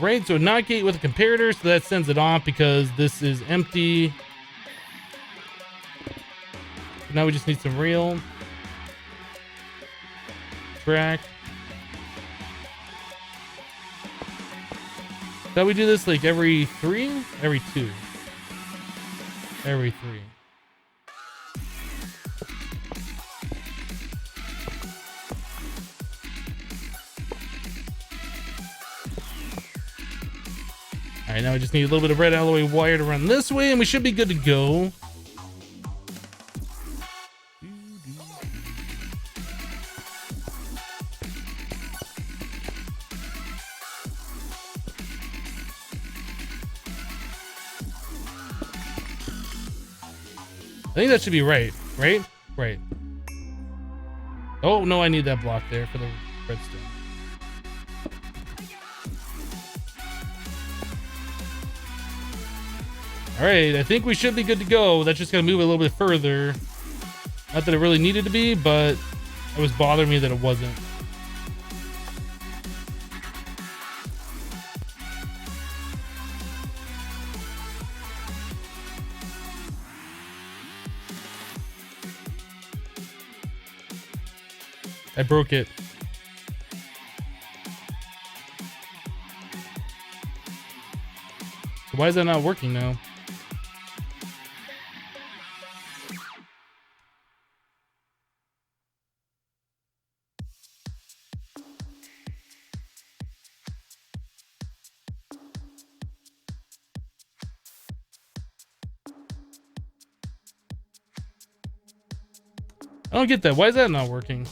Right, so NOT gate with a comparator, so that sends it off because this is empty. Now we just need some rail. Track. So we do this like every 3? Every 2. Every 3. Alright, now we just need a little bit of red alloy wire to run this way, and we should be good to go. I think that should be right. Right. Oh, no, I need that block there for the redstone. Alright, I think we should be good to go. That's just going to move it a little bit further. Not that it really needed to be, but it was bothering me that it wasn't. I broke it. Why is that not working now? I don't get that. Why is that not working?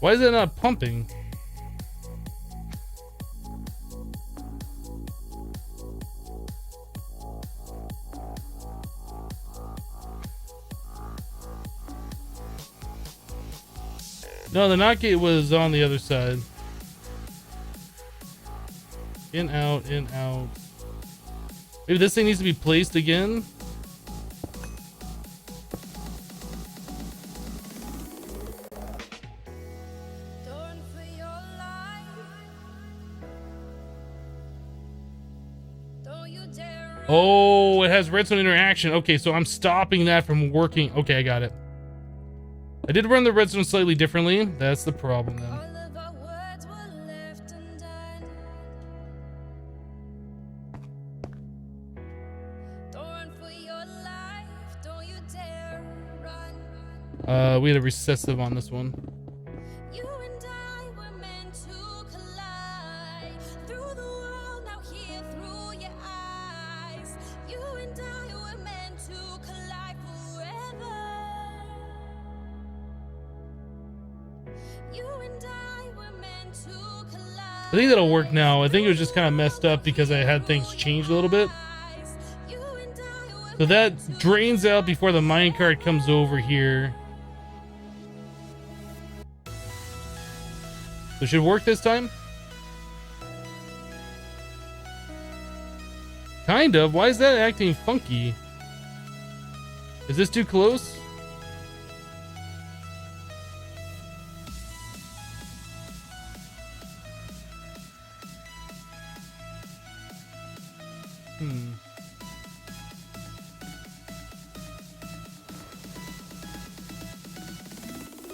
Why is it not pumping? No, the NOT gate was on the other side. In, out, in, out. Maybe this thing needs to be placed again. Oh, it has redstone interaction. Okay, so I'm stopping that from working. Okay, I got it. I did run the redstone slightly differently. That's the problem then. We had a recessive on this one. I think that'll work now. I think it was just kind of messed up because I had things changed a little bit. So that drains out before the minecart comes over here. So it should work this time? Kind of. Why is that acting funky? Is this too close?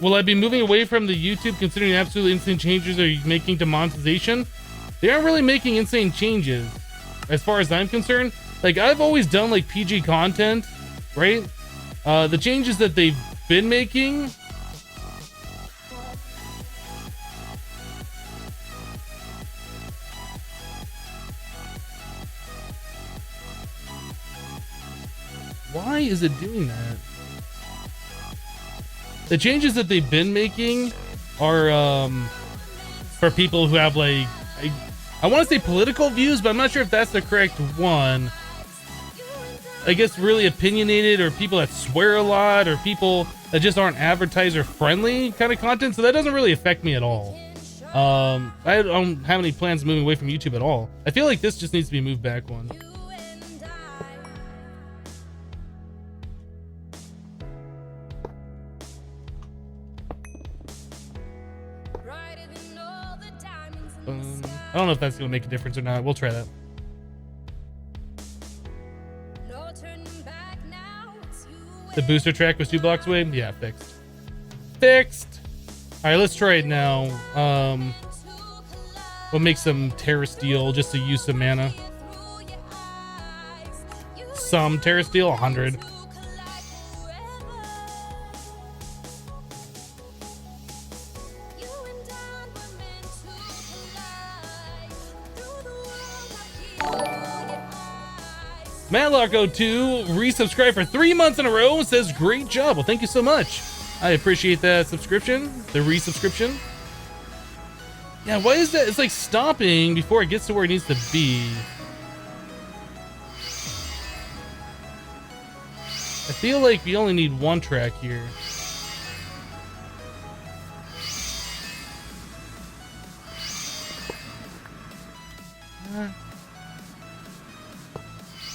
Will I be moving away from the YouTube considering absolutely insane changes are you making to monetization? They aren't really making insane changes as far as I'm concerned. Like, I've always done like PG content, right? The changes that they've been making, why is it doing that? The changes that they've been making are for people who have like, I want to say political views, but I'm not sure if that's the correct one. I guess really opinionated, or people that swear a lot, or people that just aren't advertiser friendly kind of content. So that doesn't really affect me at all. I don't have any plans of moving away from YouTube at all. I feel like this just needs to be moved back one. I don't know if that's gonna make a difference or not. We'll try that. The booster track was 2 blocks away? Yeah, fixed. Fixed! Alright, let's try it now. We'll make some Terrasteel just to use some mana. Some Terrasteel, 100. Matlock02 resubscribed for 3 months in a row and says, great job. Well, thank you so much. I appreciate that subscription, the resubscription. Yeah, why is that? It's like stopping before it gets to where it needs to be. I feel like we only need one track here.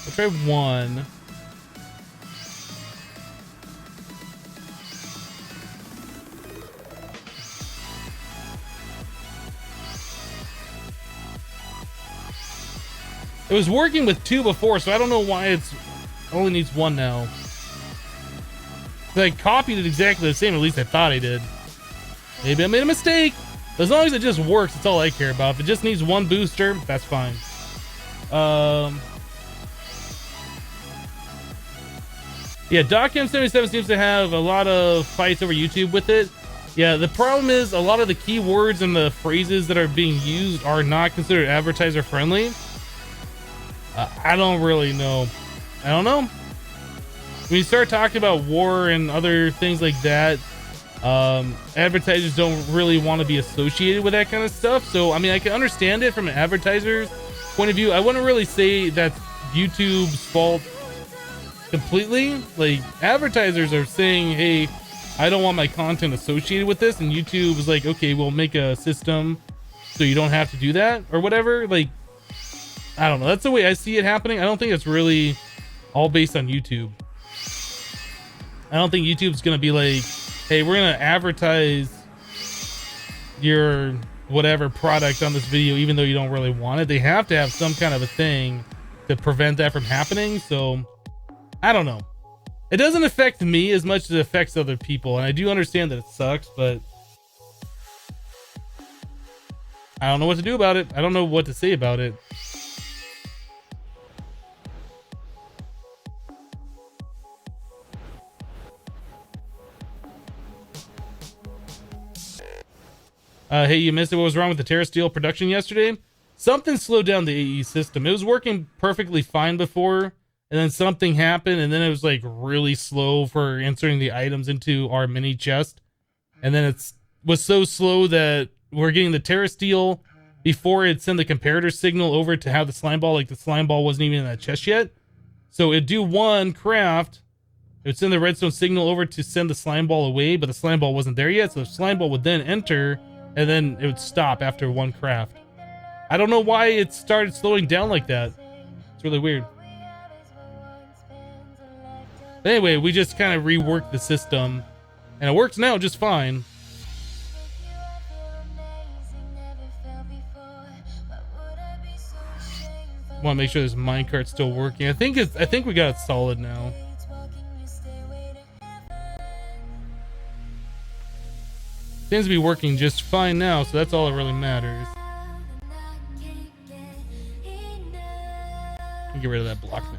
I'll try one. It was working with 2 before, so I don't know why it's only needs 1 now. I copied it exactly the same, at least I thought I did. Maybe I made a mistake. As long as it just works, that's all I care about. If it just needs 1 booster, that's fine. Yeah, DocM77 seems to have a lot of fights over YouTube with it. Yeah, the problem is a lot of the keywords and the phrases that are being used are not considered advertiser friendly. I don't really know. I don't know. When you start talking about war and other things like that, advertisers don't really want to be associated with that kind of stuff. So, I mean, I can understand it from an advertiser's point of view. I wouldn't really say that's YouTube's fault completely. Like, advertisers are saying, hey, I don't want my content associated with this, and YouTube is like, okay, we'll make a system so you don't have to do that or whatever. Like, I don't know. That's the way I see it happening. I don't think it's really all based on YouTube. I don't think YouTube's gonna be like, hey, we're gonna advertise your whatever product on this video even though you don't really want it. They have to have some kind of a thing to prevent that from happening. So I don't know. It doesn't affect me as much as it affects other people, and I do understand that it sucks, but I don't know what to do about it. I don't know what to say about it. Hey, you missed it. What was wrong with the Terrasteel production yesterday? Something slowed down the AE system. It was working perfectly fine before, and then something happened, and then it was like really slow for inserting the items into our mini chest. And then it was so slow that we're getting the Terrasteel before it sent the comparator signal over to have the slime ball. Like, the slime ball wasn't even in that chest yet. So it'd do one craft, it would send the redstone signal over to send the slime ball away, but the slime ball wasn't there yet. So the slime ball would then enter, and then it would stop after one craft. I don't know why it started slowing down like that. It's really weird. But anyway, we just kind of reworked the system, and it works now just fine. Want to make sure this minecart's still working. I think we got it solid now. Seems to be working just fine now, so that's all that really matters. I'll get rid of that block now.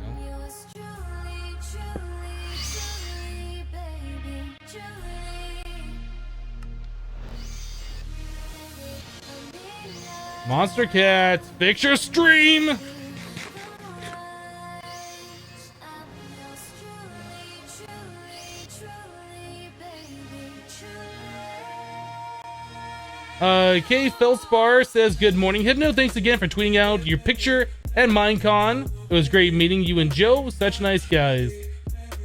Monster Cats, fix your stream! K Felspar says, good morning, Hypno. Thanks again for tweeting out your picture at Minecon. It was great meeting you and Joe. Such nice guys.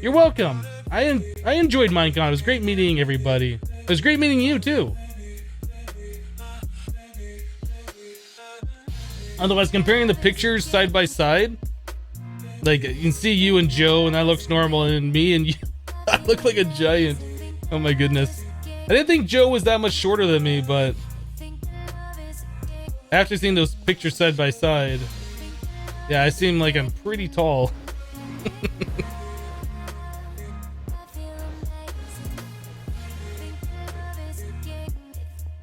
You're welcome. I enjoyed Minecon. It was great meeting everybody. It was great meeting you too. Otherwise, comparing the pictures side by side, like, you can see you and Joe, and that looks normal, and me and you, I look like a giant. Oh my goodness. I didn't think Joe was that much shorter than me, but after seeing those pictures side by side, yeah, I seem like I'm pretty tall.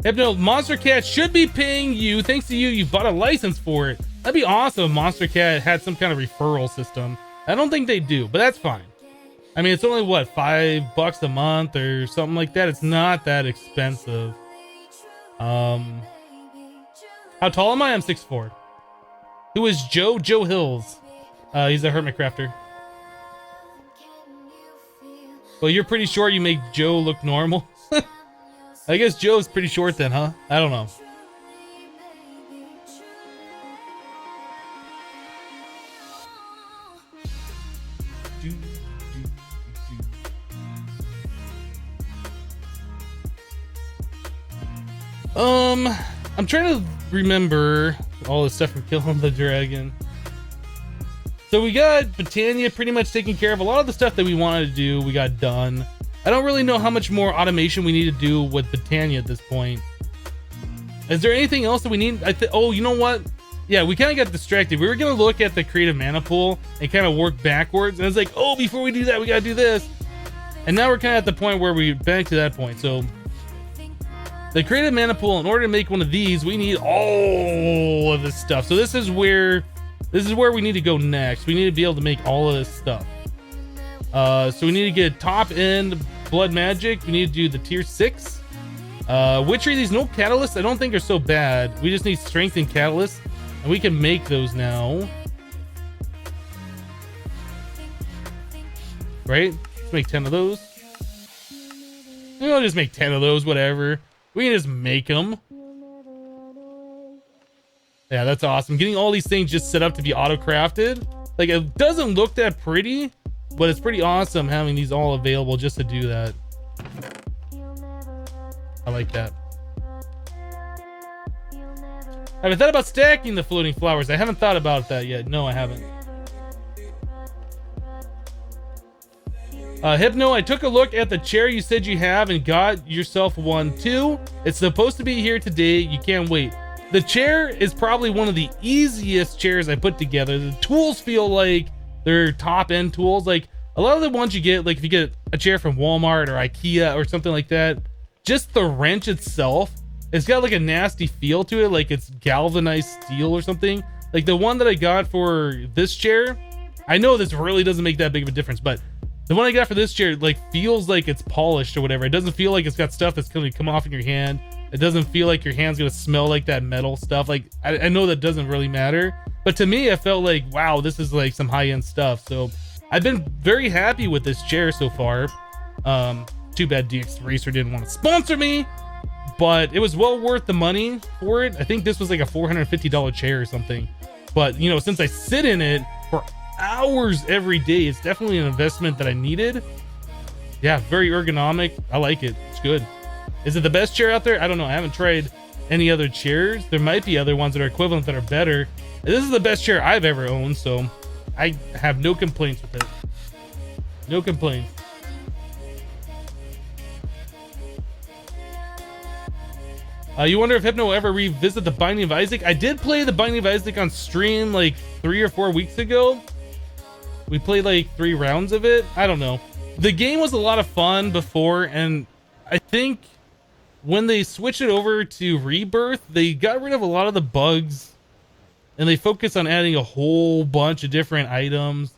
Hypno, Monster Cat should be paying you. Thanks to you, you bought a license for it. That'd be awesome if Monster Cat had some kind of referral system. I don't think they do, but that's fine. I mean, it's only, what, $5 a month or something like that? It's not that expensive. How tall am I? I'm 6'4". Who is Joe? Joe Hills. He's a hermit crafter. Well, you're pretty short. You make Joe look normal. I guess Joe's pretty short then, huh? I don't know. I'm trying to remember all the stuff from killing the dragon. So we got Botania pretty much taken care of. A lot of the stuff that we wanted to do, we got done. I don't really know how much more automation we need to do with Botania at this point. Is there anything else that we need? Oh, you know what? yeah, we kind of got distracted. We were going to look at the Creative Manapool and kind of work backwards. And it's like, oh, before we do that, we got to do this. And now we're kind of at the point where we back to that point. So the Creative Manapool, in order to make one of these, we need all of this stuff. So this is where we need to go next. We need to be able to make all of this stuff. So we need to get top end blood magic. We need to do the tier 6. Witchery, these no catalysts I don't think are so bad. We just need strength and catalysts, and we can make those now. Right? Let's make 10 of those. We'll just make 10 of those, whatever. We can just make them. Yeah, that's awesome. Getting all these things just set up to be auto-crafted. Like, it doesn't look that pretty, but it's pretty awesome having these all available just to do that. I like that. I haven't thought about stacking the floating flowers. I haven't thought about that yet. No, I haven't. Hypno, I took a look at the chair you said you have and got yourself one too. It's supposed to be here today. You can't wait. The chair is probably one of the easiest chairs I put together. The tools feel like they're top end tools. Like a lot of the ones you get, like if you get a chair from Walmart or IKEA or something like that, just the wrench itself, it's got like a nasty feel to it. Like it's galvanized steel or something. Like the one that I got for this chair, I know this really doesn't make that big of a difference, but the one I got for this chair like feels like it's polished or whatever. It doesn't feel like it's got stuff that's going to come off in your hand. It doesn't feel like your hand's going to smell like that metal stuff. Like I know that doesn't really matter, but to me, I felt like, wow, this is like some high-end stuff. So I've been very happy with this chair so far. Too bad DX Racer didn't want to sponsor me, but it was well worth the money for it. I think this was like a $450 chair or something. But you know, since I sit in it for hours every day, it's definitely an investment that I needed. Yeah, very ergonomic. I like it. It's good. Is it the best chair out there? I don't know. I haven't tried any other chairs. There might be other ones that are equivalent that are better. This is the best chair I've ever owned, so I have no complaints with it. No complaints. You wonder if Hypno will ever revisit the Binding of Isaac. I did play the Binding of Isaac on stream like 3 or 4 weeks ago. We played like 3 rounds of it. I don't know. The game was a lot of fun before, and I think when they switched it over to Rebirth, they got rid of a lot of the bugs, and they focused on adding a whole bunch of different items.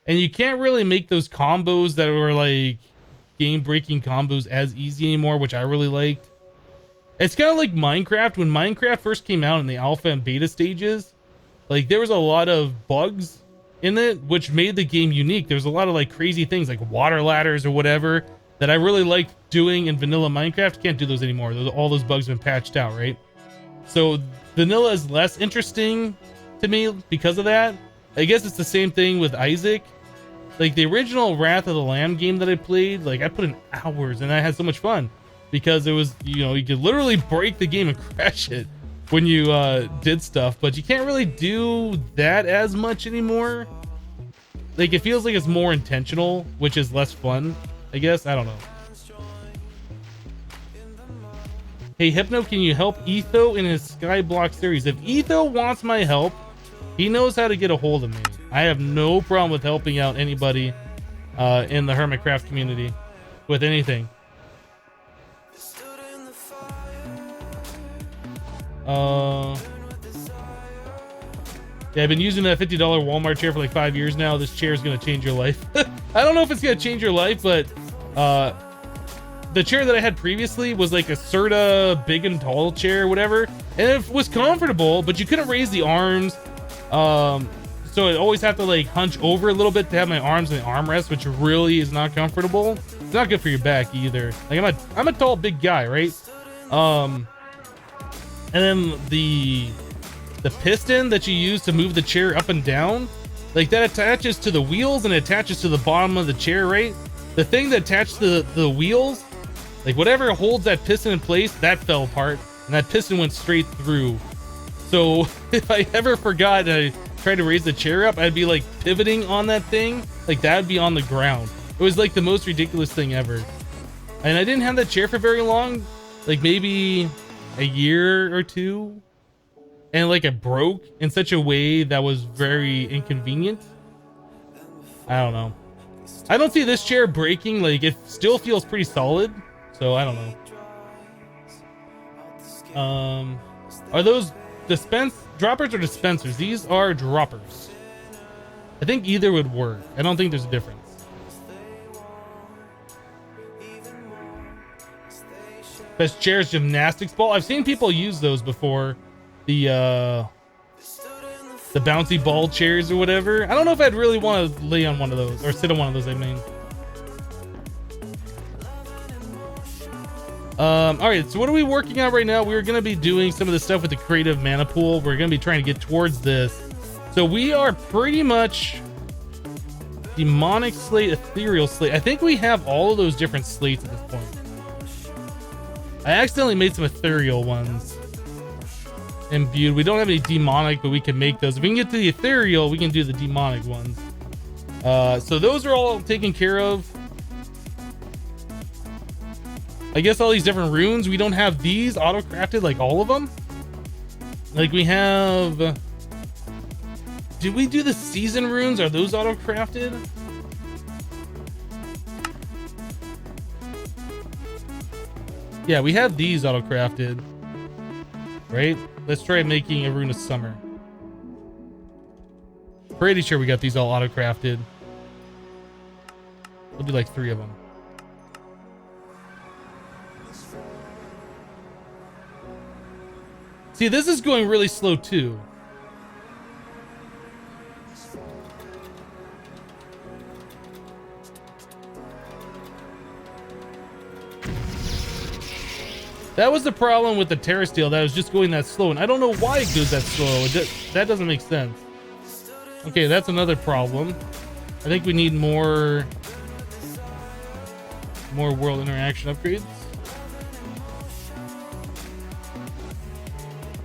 And you can't really make those combos that were like game-breaking combos as easy anymore, which I really liked. It's kind of like Minecraft. When Minecraft first came out in the alpha and beta stages, like there was a lot of bugs in it, which made the game unique. There's a lot of like crazy things like water ladders or whatever that I really liked doing in vanilla Minecraft. Can't do those anymore. All those bugs have been patched out, right? So vanilla is less interesting to me because of that. I guess it's the same thing with Isaac. Like the original Wrath of the Lamb game that I played, like I put in hours and I had so much fun. Because it was, you know, you could literally break the game and crash it when you did stuff, but you can't really do that as much anymore. Like it feels like it's more intentional, which is less fun, I guess. I don't know. Hey Hypno, can you help Etho in his Skyblock series? If Etho wants my help, he knows how to get a hold of me. I have no problem with helping out anybody in the Hermitcraft community with anything. Yeah, I've been using that $50 Walmart chair for like 5 years now. This chair is going to change your life. I don't know if it's going to change your life, but the chair that I had previously was like a Serta big and tall chair or whatever, and it was comfortable, but you couldn't raise the arms. So I always have to like hunch over a little bit to have my arms in the armrest, which really is not comfortable. It's not good for your back either. Like I'm a tall, big guy, right? And then the piston that you use to move the chair up and down, like that attaches to the wheels and it attaches to the bottom of the chair, right? The thing that attached to the wheels, like whatever holds that piston in place, that fell apart and that piston went straight through. So if I ever forgot and I tried to raise the chair up, I'd be like pivoting on that thing, like that would be on the ground. It was like the most ridiculous thing ever. And I didn't have that chair for very long, like maybe a year or two. and like it broke in such a way that was very inconvenient. I don't know. I don't see this chair breaking. Like, it still feels pretty solid, so I don't know. Are those droppers or dispensers? These are droppers. I think either would work. I don't think there's a difference. Best chairs, gymnastics ball. I've seen people use those before. The bouncy ball chairs or whatever. I don't know if I'd really want to lay on one of those or sit on one of those. I mean. All right. So what are we working on right now? We're going to be doing some of the stuff with the Creative Manapool. We're going to be trying to get towards this. So we are pretty much demonic slate, ethereal slate. I think we have all of those different slates at this point. I accidentally made some ethereal ones. Imbued. We don't have any demonic, but we can make those. If we can get to the ethereal, we can do the demonic ones. So those are all taken care of. I guess all these different runes, we don't have these auto-crafted, like all of them. Like we have... Did we do the season runes? Are those auto-crafted? Yeah, we have these auto-crafted. Right? Let's try making a rune of summer. Pretty sure we got these all auto-crafted. We'll do like 3 of them. See, this is going really slow too. That was the problem with the Terrasteel, that was just going that slow, and I don't know why it goes that slow. That doesn't make sense. Okay, that's another problem. I think we need more world interaction upgrades.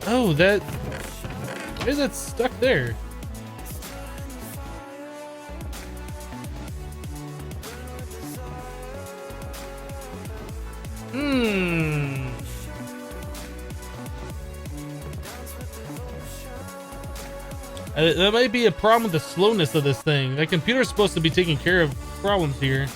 Oh, why is that stuck there? That might be a problem with the slowness of this thing. That computer's supposed to be taking care of problems here.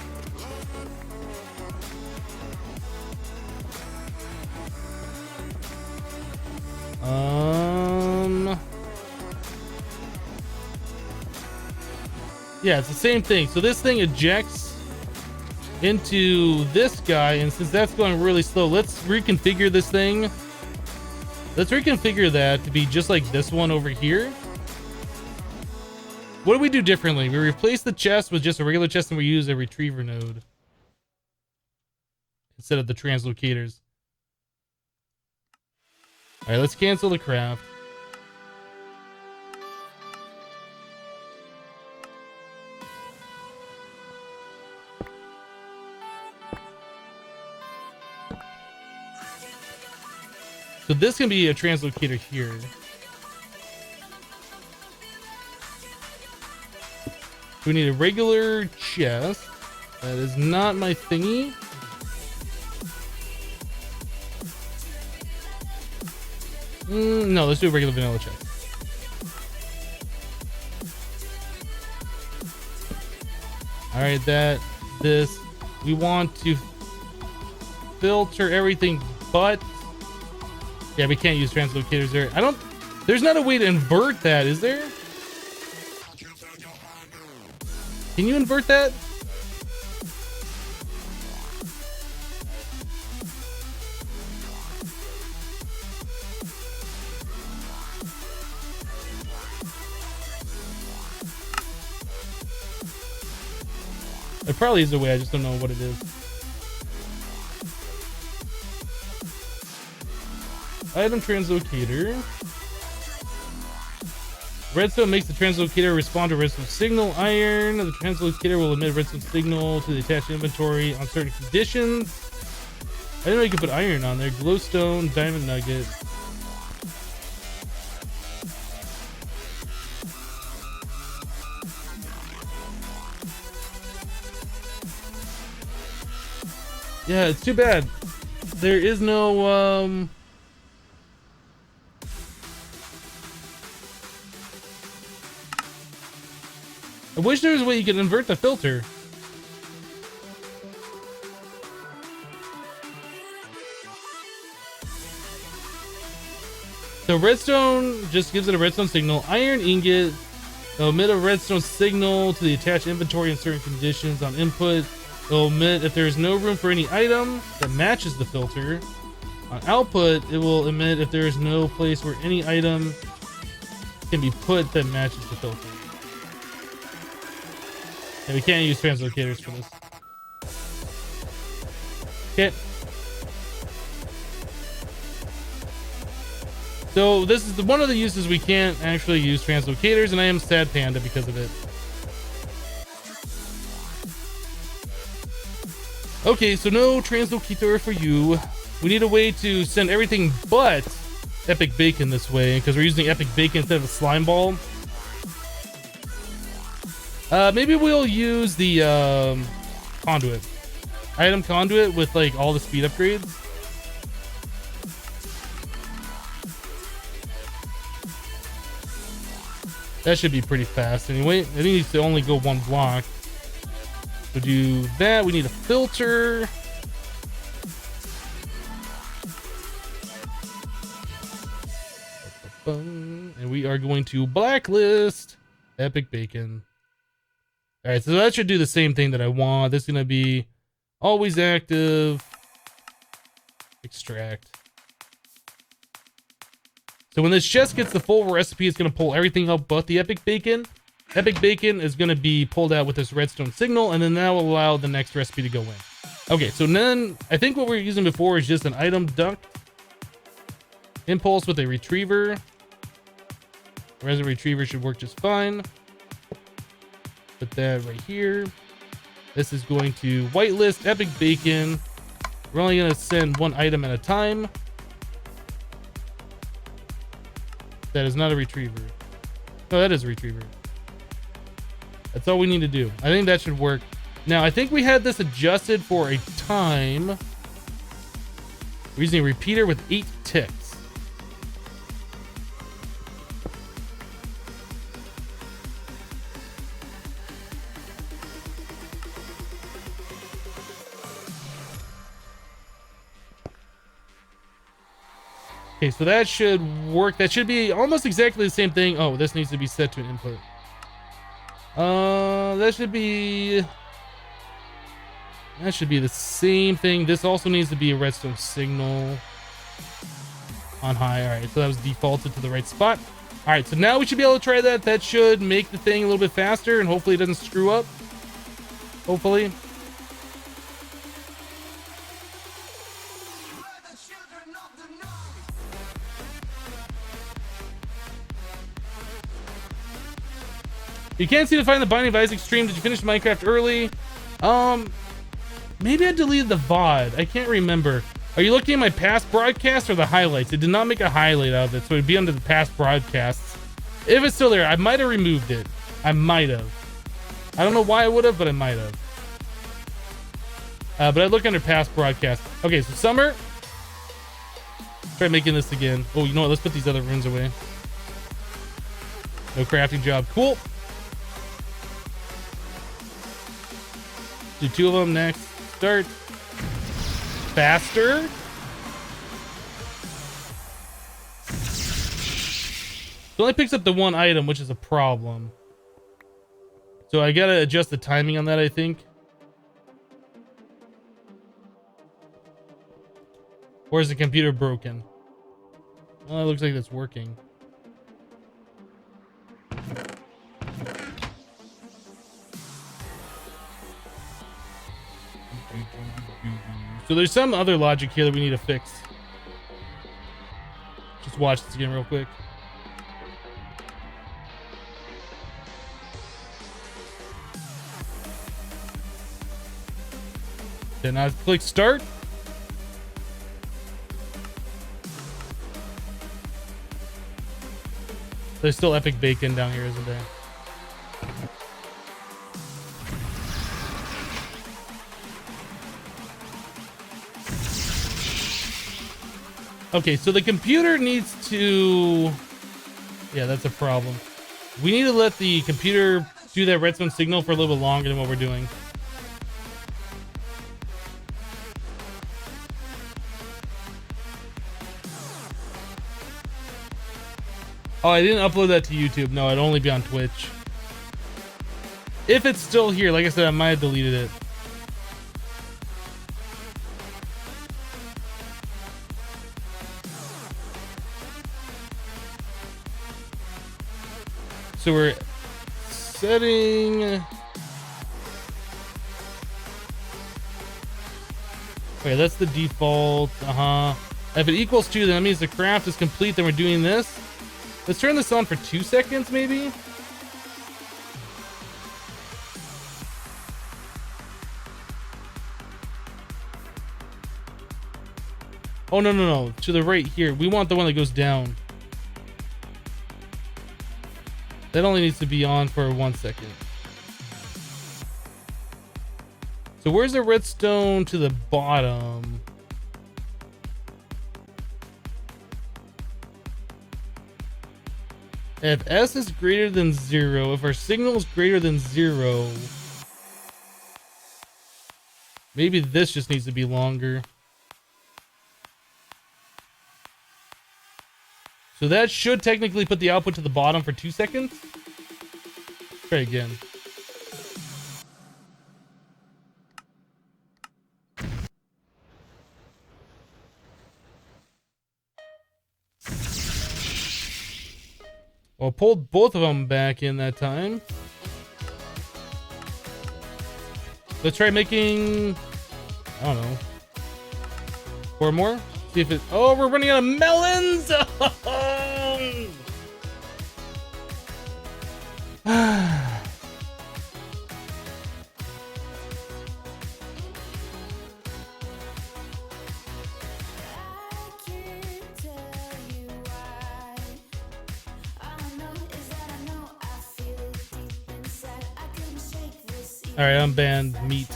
Yeah, it's the same thing. So this thing ejects into this guy, and since that's going really slow, let's reconfigure this thing. Let's reconfigure that to be just like this one over here. What do we do differently? We replace the chest with just a regular chest, and we use a retriever node instead of the translocators. All right, let's cancel the craft. So this can be a translocator here. We need a regular chest. That is not my thingy. No, let's do a regular vanilla chest. All right, this. We want to filter everything but... Yeah, we can't use translocators there. There's not a way to invert that, is there? Can you invert that? There probably is a way, I just don't know what it is. Item translocator. Redstone makes the translocator respond to redstone signal. Iron. The translocator will emit redstone signal to the attached inventory on certain conditions. I didn't know you could put iron on there. Glowstone, diamond nugget. Yeah, it's too bad. There is no I wish there was a way you could invert the filter. So redstone just gives it a redstone signal. Iron ingot, it'll emit a redstone signal to the attached inventory in certain conditions. On input, it'll emit if there is no room for any item that matches the filter. On output, it will emit if there is no place where any item can be put that matches the filter. And we can't use translocators for this. Okay. So this is one of the uses we can't actually use translocators, and I am sad panda because of it. Okay, so no translocator for you. We need a way to send everything but epic bacon this way, because we're using epic bacon instead of a slime ball. Maybe we'll use the conduit. Item conduit with like all the speed upgrades. That should be pretty fast anyway. It needs to only go one block. To do that, we need a filter. And we are going to blacklist epic bacon. All right, so that should do the same thing that I want. This is going to be always active. Extract. So when this chest gets the full recipe, it's going to pull everything up but the epic bacon. Epic bacon is going to be pulled out with this redstone signal, and then that will allow the next recipe to go in. Okay, so then I think what we were using before is just an item duct. Impulse with a retriever. Whereas a retriever should work just fine. Put that right here. This is going to whitelist epic bacon. We're only going to send one item at a time. That is not a retriever. No, that is a retriever. That's all we need to do. I think that should work. Now, I think we had this adjusted for a time. We're using a repeater with 8 ticks. Okay, so that should work. That should be almost exactly the same thing. Oh, this needs to be set to an input. That should be the same thing. This also needs to be a redstone signal on high. All right, so that was defaulted to the right spot. All right, so now we should be able to try that. That should make the thing a little bit faster, and hopefully it doesn't screw up. Hopefully. You can't seem to find the Binding of Isaac stream. Did you finish Minecraft early? Maybe I deleted the VOD. I can't remember. Are you looking at my past broadcast or the highlights? It did not make a highlight out of it, so it'd be under the past broadcasts. If it's still there, I might have removed it. I might have. I don't know why I would have, but I might have. But I look under past broadcasts. Okay, so summer. Try making this again. Oh, you know what? Let's put these other runes away. No crafting job. Cool. Do 2 of them next. Start. Faster. It only picks up the one item, which is a problem. So I gotta adjust the timing on that, I think. Or is the computer broken? Well, it looks like that's working. So there's some other logic here that we need to fix. Just watch this again real quick. Then I click start. There's still epic bacon down here, isn't there? Okay, so the computer needs to... Yeah, that's a problem. We need to let the computer do that redstone signal for a little bit longer than what we're doing. Oh, I didn't upload that to YouTube. No, it'd only be on Twitch. If it's still here, like I said, I might have deleted it. So we're setting. Okay, that's the default. If it equals 2, then that means the craft is complete. Then we're doing this. Let's turn this on for 2 seconds, maybe. Oh, no. To the right here. We want the one that goes down. That only needs to be on for 1 second. So where's the redstone to the bottom? If S is greater than 0, if our signal is greater than 0, maybe this just needs to be longer. So that should technically put the output to the bottom for 2 seconds. Try again. Well, pulled both of them back in that time. Let's try making, I don't know, 4 more. See if it. Oh, we're running out of melons. All right, I'm banned. Meat.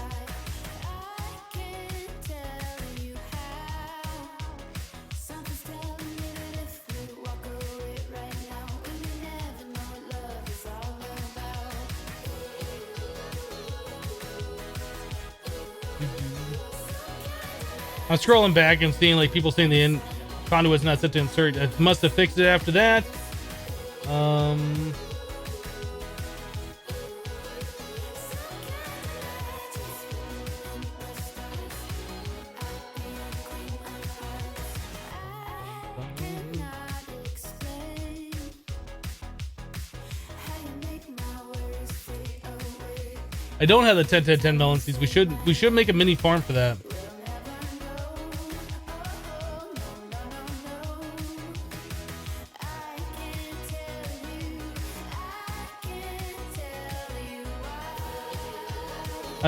I'm scrolling back and seeing like people saying the conduit's not set to insert. It must have fixed it after that. I don't have the 10-10-10 melon seeds. We should make a mini farm for that.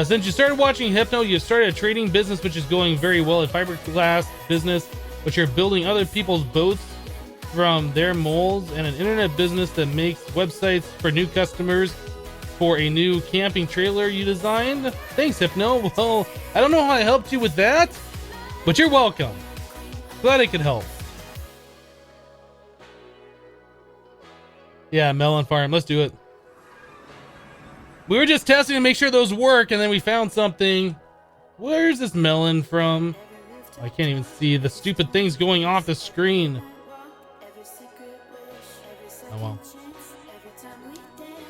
Since you started watching Hypno, you started a trading business which is going very well, a fiberglass business which you're building other people's boats from their molds, and an internet business that makes websites for new customers for a new camping trailer you designed. Thanks, Hypno. Well, I don't know how I helped you with that, but you're welcome. Glad I could help. Yeah, melon farm. Let's do it. We were just testing to make sure those work, and then we found something. Where's this melon from? I can't even see. The stupid thing's going off the screen. Oh well.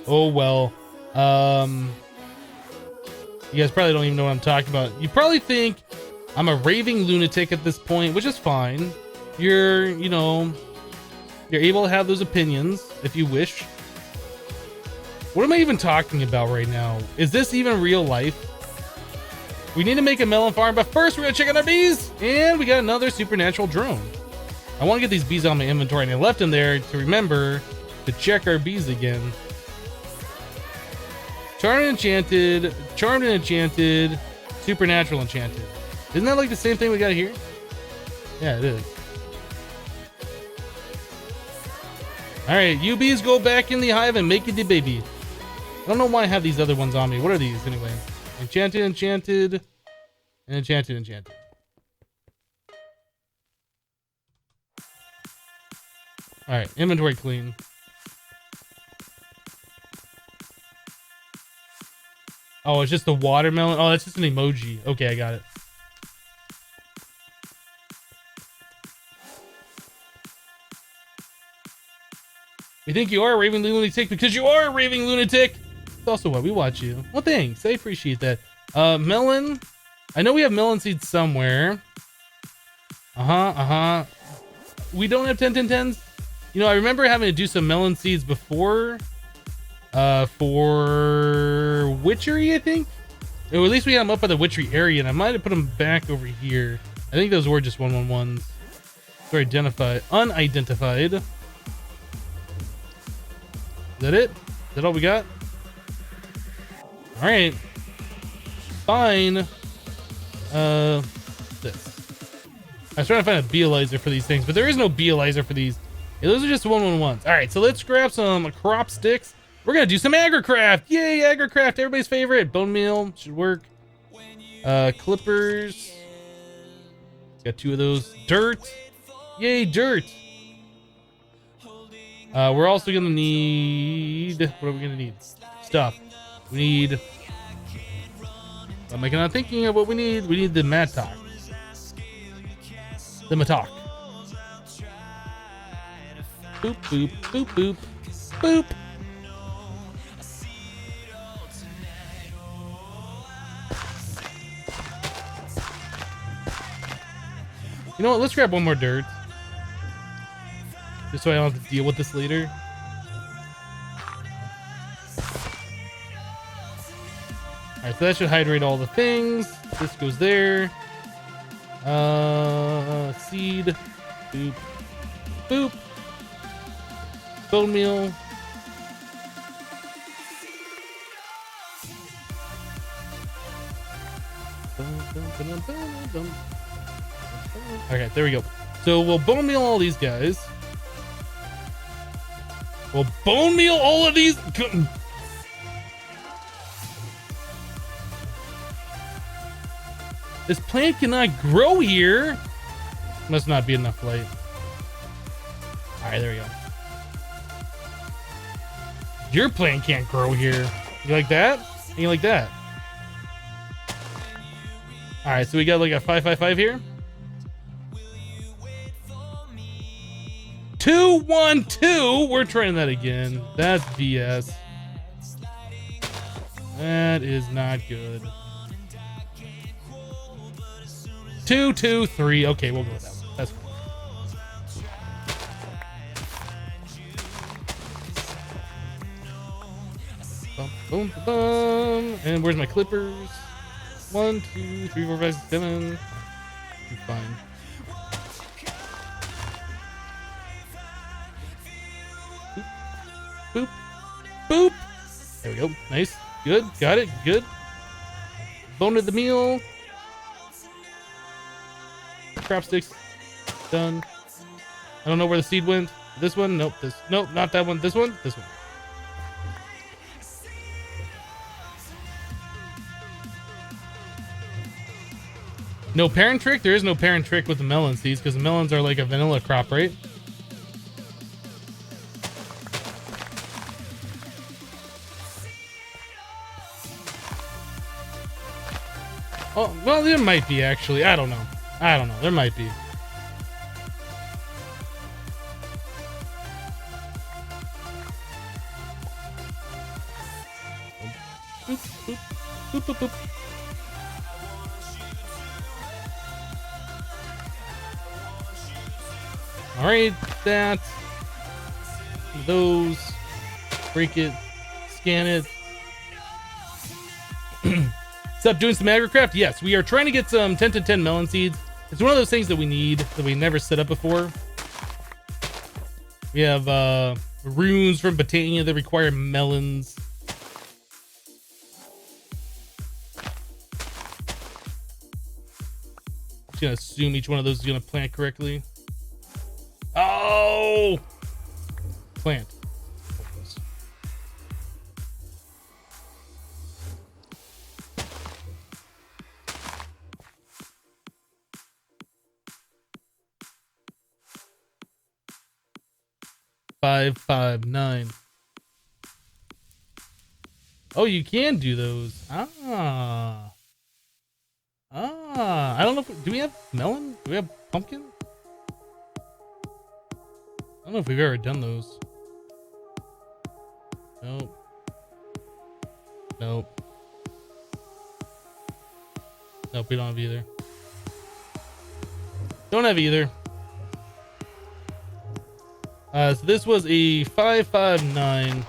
Oh well. You guys probably don't even know what I'm talking about. You probably think I'm a raving lunatic at this point, which is fine. You're able to have those opinions if you wish. What am I even talking about right now? Is this even real life? We need to make a melon farm, but first we're gonna check on our bees, and we got another supernatural drone. I want to get these bees on my inventory, and I left them there to remember to check our bees again. Charmed and enchanted, supernatural enchanted. Isn't that like the same thing we got here? Yeah, it is. All right, you bees go back in the hive and make it the baby. I don't know why I have these other ones on me. What are these anyway? Enchanted, and enchanted. All right, inventory clean. Oh, it's just the watermelon. Oh, that's just an emoji. Okay, I got it. We think you are a raving lunatic because you are a raving lunatic. It's also why we watch you. Well, thanks. I appreciate that. Melon. I know we have melon seeds somewhere. We don't have 10 10 10s. You know, I remember having to do some melon seeds before. For witchery, I think. Or at least we had them up at the witchery area, and I might have put them back over here. I think those were just 111s. They're identified. Unidentified. Is that it? Is that all we got? Alright. Fine. This. I was trying to find a beealizer for these things, but there is no beealizer for these. Yeah, those are just 111s. Alright, so let's grab some crop sticks. We're gonna do some agricraft. Yay, agricraft, everybody's favorite. Bone meal should work. Clippers. Got 2 of those. Dirt. Yay, dirt. We're also gonna need, what are we gonna need? Stuff. We need, I'm not thinking of what we need. We need the mattock. The mattock. Boop, boop, boop, boop, boop. You know what? Let's grab one more dirt. Just so I don't have to deal with this later. Alright, so that should hydrate all the things. This goes there. Seed. Boop. Boop. Bone meal. Okay, there we go. So we'll bone meal all these guys. We'll bone meal all of these. This plant cannot grow here. Must not be enough light. All right, there we go. Your plant can't grow here. You like that? And you like that? All right, so we got like a 555 here. 212. We're trying that again. That's BS. That is not good. 223. Okay, we'll go with that one. That's cool. Boom, boom, boom. And where's my clippers? 1, 2, 3, 4, 5, 6, 7. I'm fine. Boop. Boop. There we go. Nice. Good. Got it. Good. Bone of the meal. Crop sticks. Done. I don't know where the seed went. This one? Nope. This. Nope. Not that one. This one? This one. No parent trick? There is no parent trick with the melon seeds because the melons are like a vanilla crop, right? Oh, well, there might be actually. I don't know. I don't know. There might be. Boop, boop, boop, boop, boop. All right, that. Those. Break it. Scan it. What's up, doing some agricraft? Yes, we are trying to get some 10 to 10 melon seeds. It's one of those things that we need that we never set up before. We have runes from Botania that require melons. Just gonna assume each one of those is gonna plant correctly. Oh! Plant. 559. Oh, you can do those. Ah. Ah. I don't know if... Do we have melon? Do we have pumpkin? I don't know if we've ever done those. Nope. Nope. Nope, we don't have either. Don't have either. So this was a 559.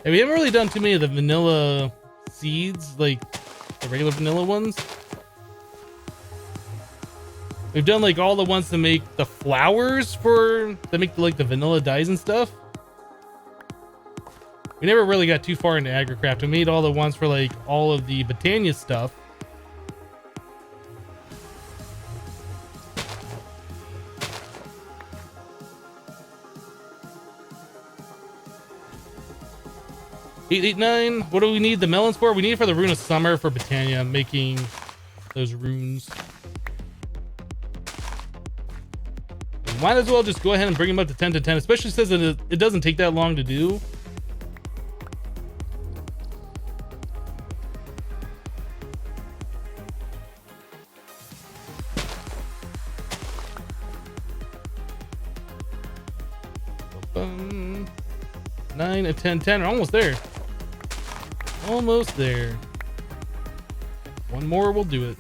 And we haven't really done too many of the vanilla seeds, like the regular vanilla ones. We've done like all the ones to make the flowers that make like the vanilla dyes and stuff. We never really got too far into agricraft. We made all the ones for like all of the Botania stuff. $889. What do we need the melons for? We need it for the rune of summer for Botania, making those runes. We might as well just go ahead and bring them up to 10 to 10, especially since it doesn't take that long to do. Bum. 9 and 10, 10. We're almost there. Almost there. One more will do it.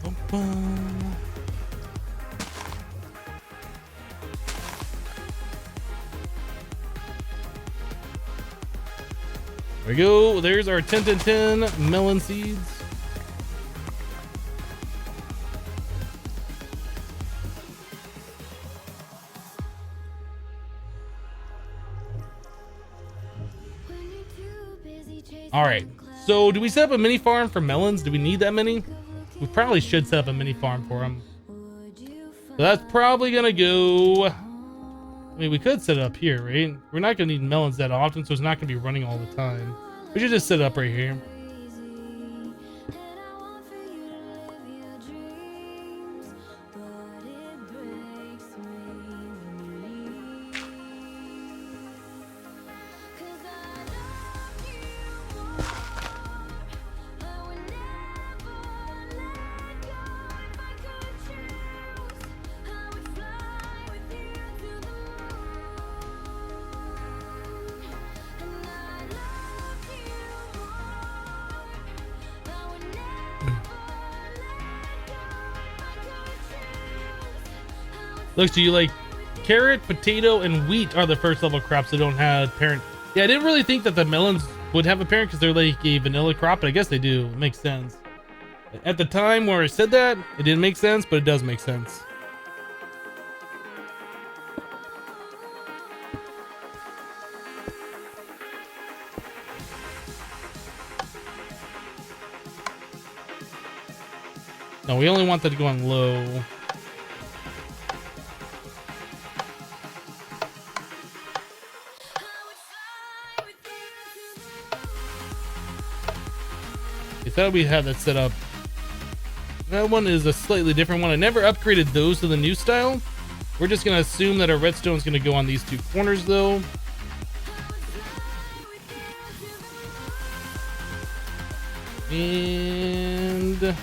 Bum, bum. There we go. There's our 10 10 10 melon seeds. All right. So do we set up a mini farm for melons? Do we need that many? We probably should set up a mini farm for them. So that's probably going to go... I mean, we could set it up here, right? We're not going to need melons that often, so it's not going to be running all the time. We should just set it up right here. Looks, do you like carrot, potato, and wheat are the first level crops that don't have parent? Yeah, I didn't really think that the melons would have a parent because they're like a vanilla crop, but I guess they do. It makes sense. At the time where I said that, it didn't make sense, but it does make sense. No, we only want that to go on low. I thought we had that set up. That one is a slightly different one. I never upgraded those to the new style. We're just going to assume that our redstone is going to go on these two corners though. And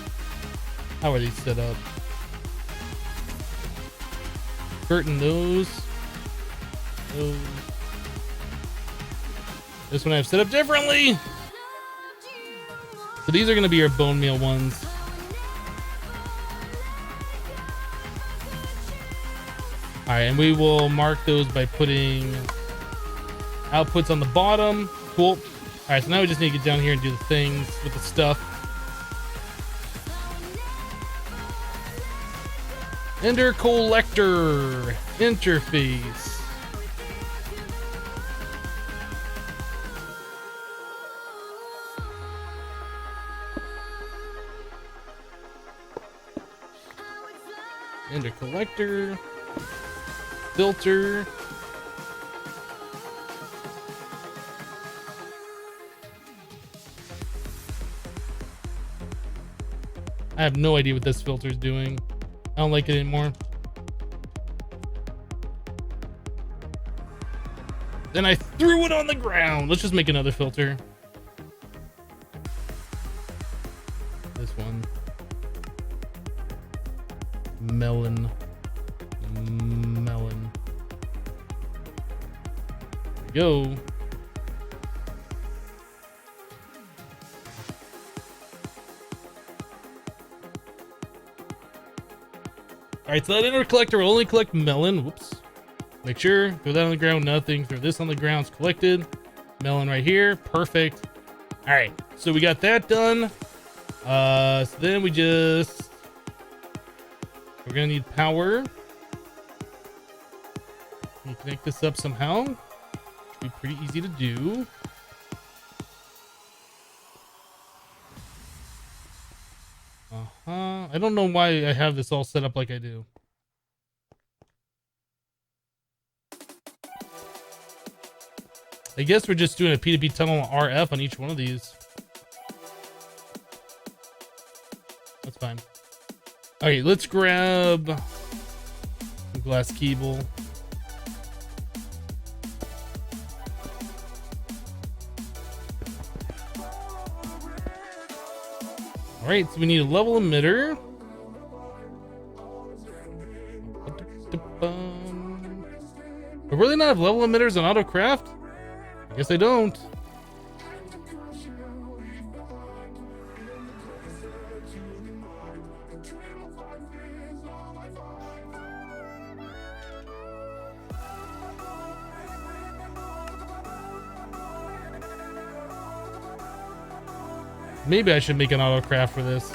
how are these set up? Curtain those. Those. This one I have set up differently. So these are going to be our bone meal ones. Alright, and we will mark those by putting outputs on the bottom. Cool. Alright, so now we just need to get down here and do the things with the stuff. Ender collector interface. Ender collector, filter, I have no idea what this filter is doing. I don't like it anymore. Then I threw it on the ground. Let's just make another filter. This one. Melon. Melon. There we go. All right, so that inner collector will only collect melon. Whoops. Make sure, throw that on the ground, nothing. Throw this on the ground, it's collected. Melon right here, perfect. All right, so we got that done. So then we're gonna need power. Can you connect this up somehow? Should be pretty easy to do. I don't know why I have this all set up like I do. I guess we're just doing a P2P tunnel RF on each one of these. That's fine. All right, let's grab some glass cable. All right, so we need a level emitter. I really not have level emitters on AutoCraft? I guess I don't. Maybe I should make an AutoCraft for this.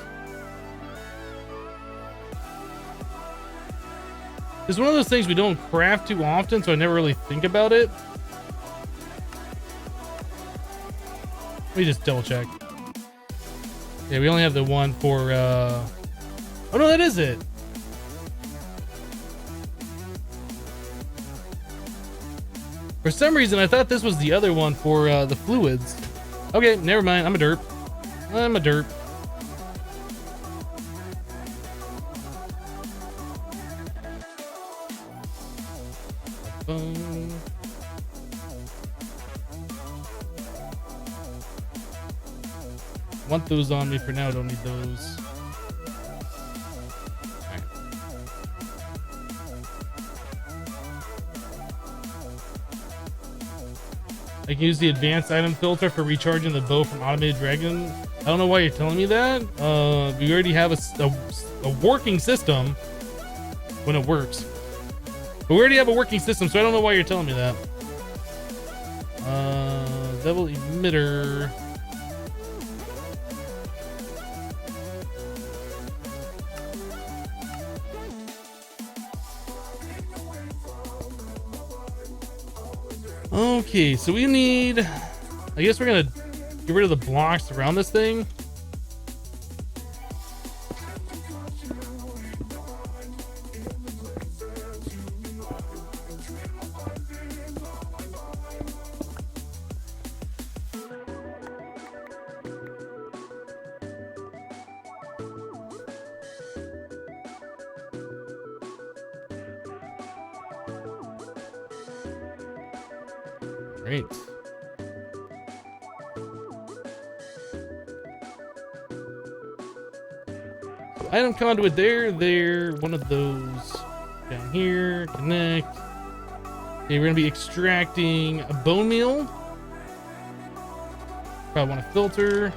It's one of those things we don't craft too often, so I never really think about it. Let me just double check. Yeah, we only have the one for, oh no, that is it. For some reason, I thought this was the other one for the fluids. Okay, never mind. I'm a derp. I'm a derp. Want those on me for now, don't need those. Right. I can use the advanced item filter for recharging the bow from automated dragon. I don't know why you're telling me that. We already have a working system when it works. But we already have a working system, so I don't know why you're telling me that. Level emitter. Okay, so we need, I guess we're gonna get rid of the blocks around this thing. Great. So item conduit there, one of those down here, connect. Okay, we're gonna be extracting a bone meal. Probably want to filter.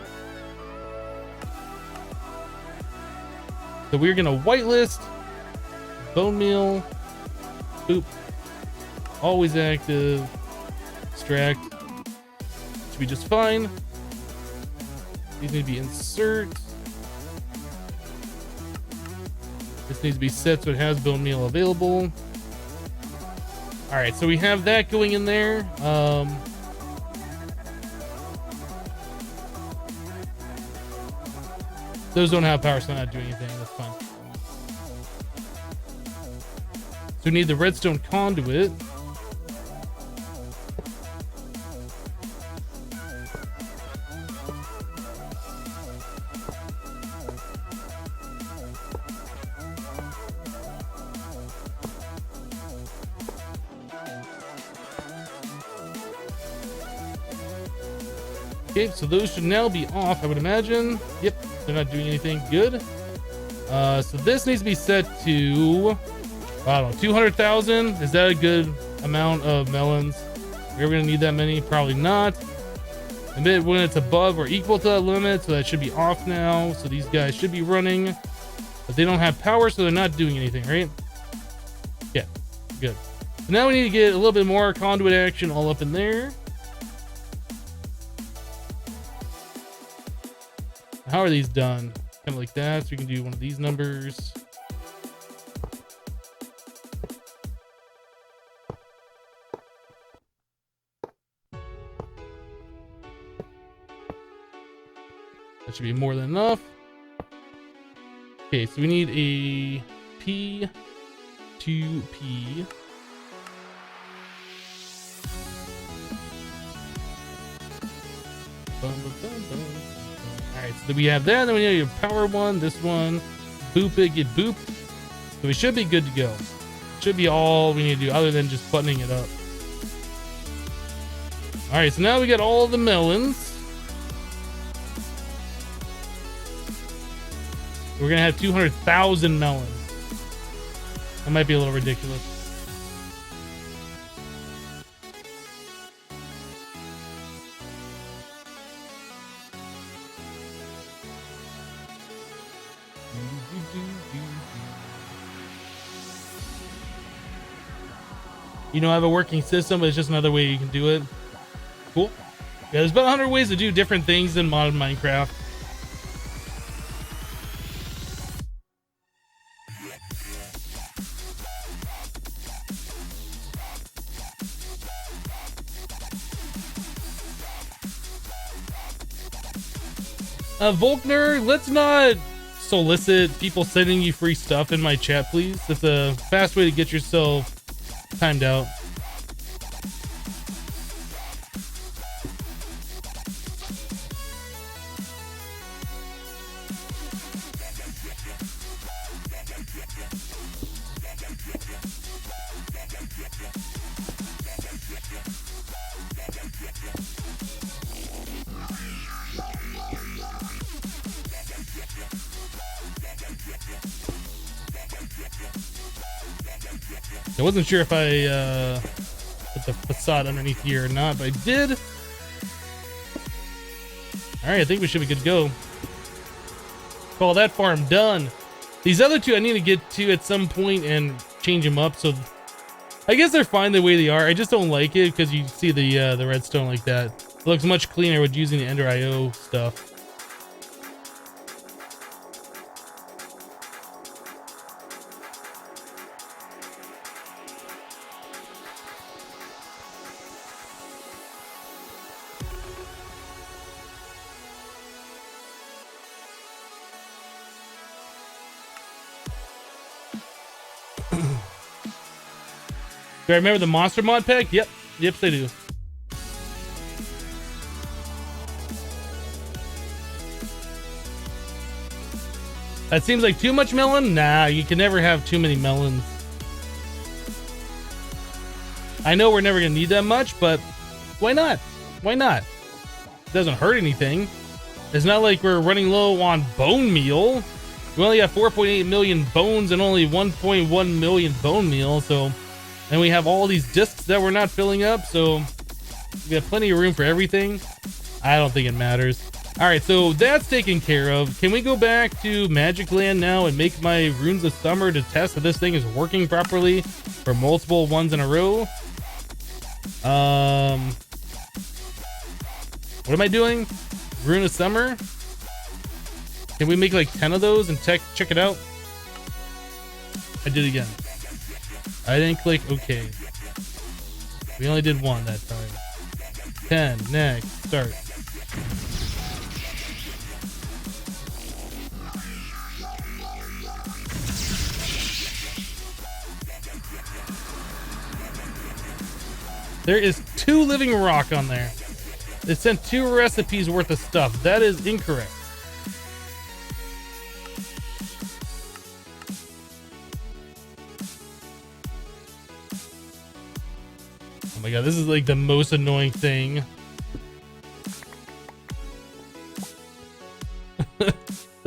So we're gonna whitelist bone meal. Boop. Always active. Extract. Should be just fine. These need to be insert. This needs to be set so it has bone meal available. All right, so we have that going in there. Those don't have power, so I'm not doing anything. That's fine. So we need the redstone conduit. Okay, so those should now be off, I would imagine. Yep, they're not doing anything. Good. So this needs to be set to, I don't know, 200,000. Is that a good amount of melons? Are we gonna need that many? Probably not. And then when it's above or equal to that limit, so that should be off now. So these guys should be running, but they don't have power, so they're not doing anything, right? Yeah, good. So now we need to get a little bit more conduit action all up in there. How are these done? Kind of like that. So we can do one of these numbers. That should be more than enough. Okay, so we need a P to P. Alright, so we have that, then we need a power one, this one, boop it, get booped. So we should be good to go. Should be all we need to do other than just buttoning it up. Alright, so now we got all the melons. We're gonna have 200,000 melons. That might be a little ridiculous. You know, I have a working system, but it's just another way you can do it. Cool. Yeah, there's about 100 ways to do different things in modern Minecraft. Volkner, let's not solicit people sending you free stuff in my chat, please. That's a fast way to get yourself timed out. I wasn't sure if I put the facade underneath here or not, but I did. Alright, I think we should be good to go. Call that farm done. These other two I need to get to at some point and change them up, so I guess they're fine the way they are. I just don't like it because you see the redstone like that. It looks much cleaner with using the Ender IO stuff. Do I remember the monster mod pack? Yep. Yep, they do. That seems like too much melon? Nah, you can never have too many melons. I know we're never gonna need that much, but why not? Why not? It doesn't hurt anything. It's not like we're running low on bone meal. We only have 4.8 million bones and only 1.1 million bone meal, so... And we have all these discs that we're not filling up, so we have plenty of room for everything. I don't think it matters. All right, so that's taken care of. Can we go back to Magic Land now and make my Runes of Summer to test that this thing is working properly for multiple ones in a row? What am I doing? Rune of Summer? Can we make like 10 of those and check it out? I did again. I didn't click OK. We only did one that time. 10, next, start. There is 2 living rock on there. It sent 2 recipes worth of stuff. That is incorrect. Oh my god, this is like the most annoying thing.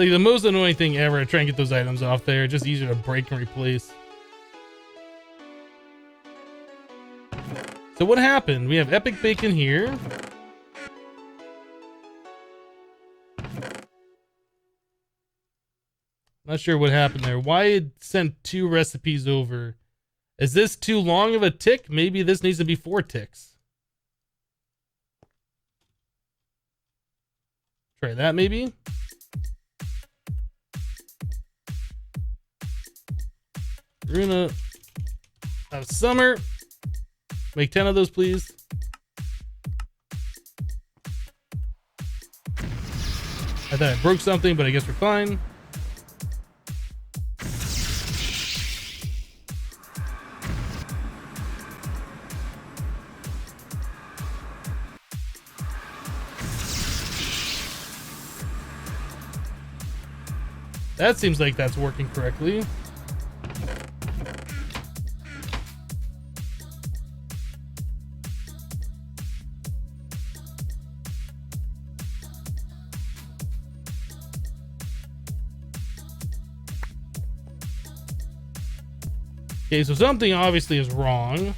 like the most annoying thing ever to try and get those items off there. Just easier to break and replace. So what happened? We have epic bacon here. Not sure what happened there. Why it sent 2 recipes over? Is this too long of a tick? Maybe this needs to be 4 ticks. Try that maybe. Rune of summer. Make 10 of those, please. I thought I broke something, but I guess we're fine. That seems like that's working correctly. Okay, so something obviously is wrong.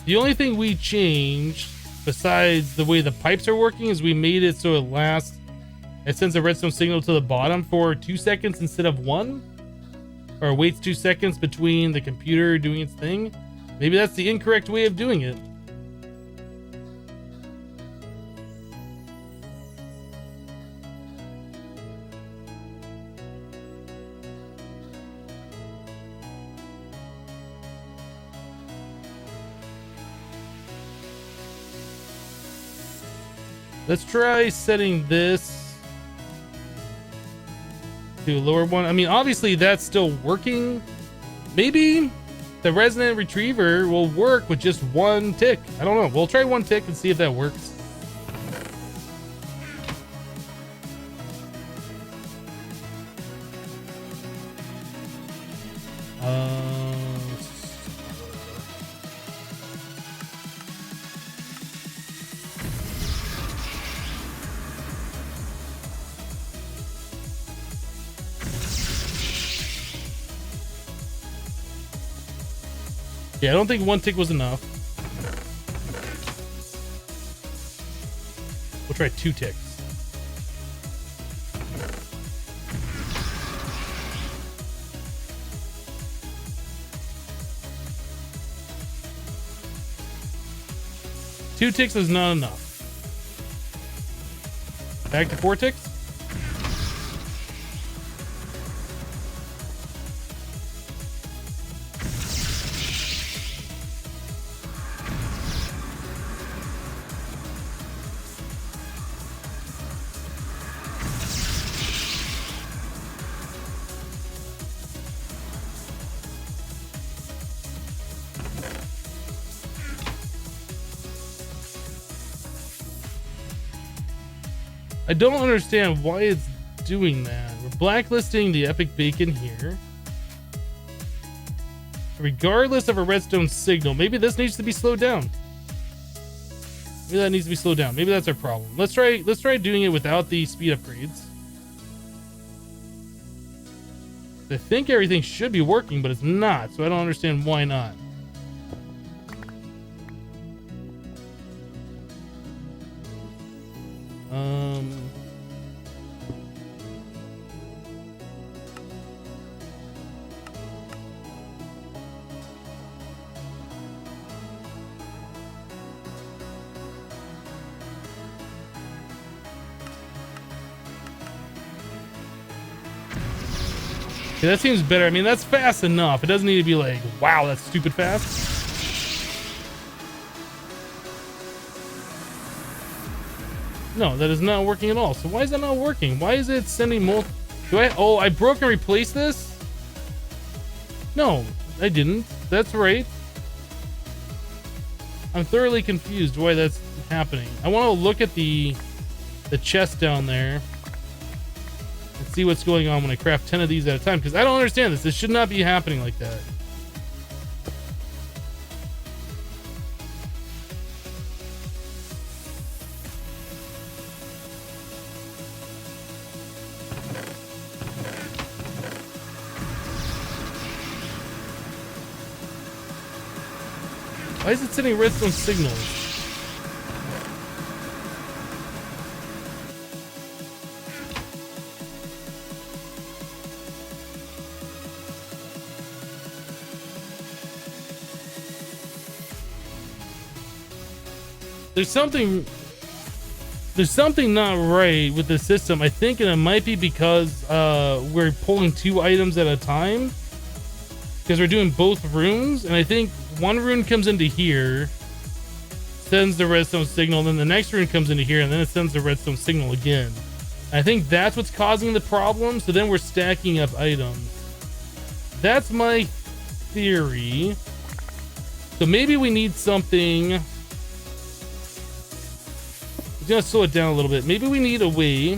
The only thing we changed, besides the way the pipes are working, is we made it so it sends a redstone signal to the bottom for 2 seconds instead of 1, or waits 2 seconds between the computer doing its thing. Maybe that's the incorrect way of doing it. Let's try setting this to a lower one. I mean, obviously that's still working. Maybe the resonant retriever will work with just 1 tick. I don't know. We'll try 1 tick and see if that works. Yeah, I don't think 1 tick was enough. We'll try 2 ticks. Two ticks is not enough. Back to 4 ticks. I don't understand why it's doing that. We're blacklisting the epic bacon here. Regardless of a redstone signal, maybe this needs to be slowed down. Maybe that needs to be slowed down. Maybe that's our problem. Let's try doing it without the speed upgrades. I think everything should be working, but it's not, so I don't understand why not. Okay, that seems better. I mean, that's fast enough. It doesn't need to be like, wow, that's stupid fast. No, that is not working at all. So why is that not working? Why is it sending more? Oh, I broke and replaced this? No, I didn't. That's right. I'm thoroughly confused why that's happening. I want to look at the chest down there and see what's going on when I craft 10 of these at a time, because I don't understand this. This should not be happening like that. Why is it sending redstone signals? There's something not right with the system. I think, and it might be because we're pulling 2 items at a time, because we're doing both runes, and I think one rune comes into here, sends the redstone signal, then the next rune comes into here, and then it sends the redstone signal again. I think that's what's causing the problem, so then we're stacking up items. That's my theory. So maybe we need something. I'm gonna slow it down a little bit. Maybe we need a way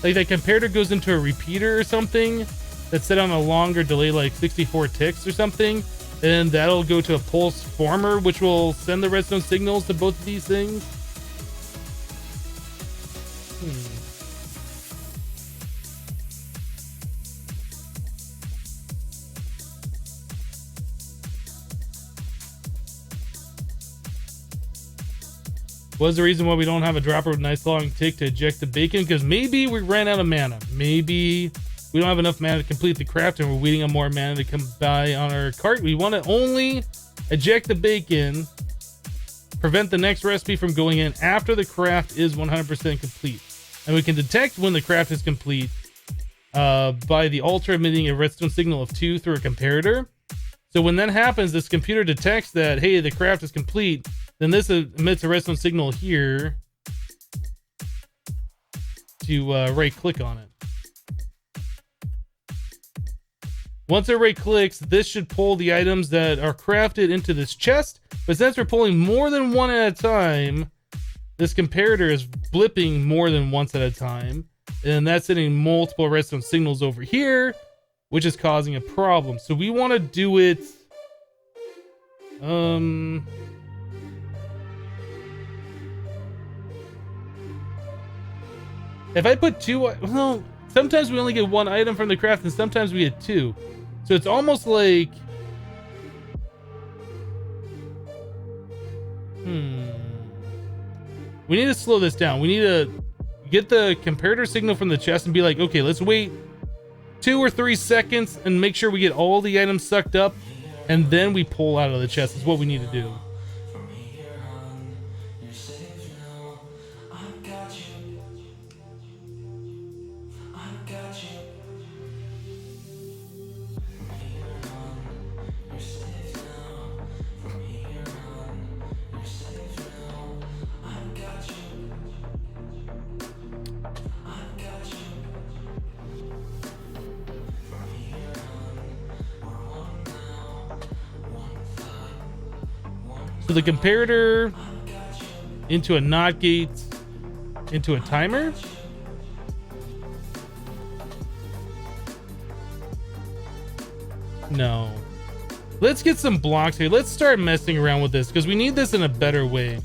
like that comparator goes into a repeater or something that's set on a longer delay, like 64 ticks or something, and that'll go to a pulse former, which will send the redstone signals to both of these things. What's the reason why we don't have a dropper with a nice long tick to eject the bacon? Because maybe we ran out of mana. Maybe we don't have enough mana to complete the craft and we're waiting on more mana to come by on our cart. We want to only eject the bacon, prevent the next recipe from going in after the craft is 100% complete. And we can detect when the craft is complete by the altar emitting a redstone signal of 2 through a comparator. So when that happens, this computer detects that, hey, the craft is complete. Then this emits a redstone signal here to right click on it. Once it right clicks, this should pull the items that are crafted into this chest. But since we're pulling more than one at a time, this comparator is blipping more than once at a time. And that's sending multiple redstone signals over here, which is causing a problem. So we want to do it. If I put 2, well, sometimes we only get 1 item from the craft and sometimes we get 2. So it's almost like, we need to slow this down. We need to get the comparator signal from the chest and be like, okay, let's wait 2 or 3 seconds and make sure we get all the items sucked up, and then we pull out of the chest is what we need to do. So the comparator into a NOT gate into a timer. No. Let's get some blocks here. Let's start messing around with this because we need this in a better way.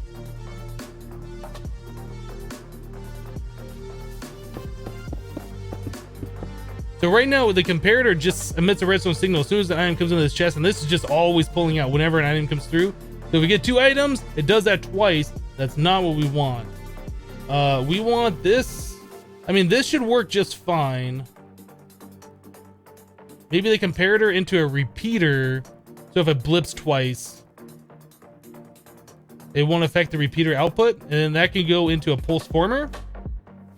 So right now the comparator just emits a redstone signal as soon as the item comes into this chest, and this is just always pulling out whenever an item comes through. So if we get 2 items, it does that twice. That's not what we want. We want this. I mean, this should work just fine. Maybe the comparator into a repeater. So if it blips twice, it won't affect the repeater output. And then that can go into a pulse former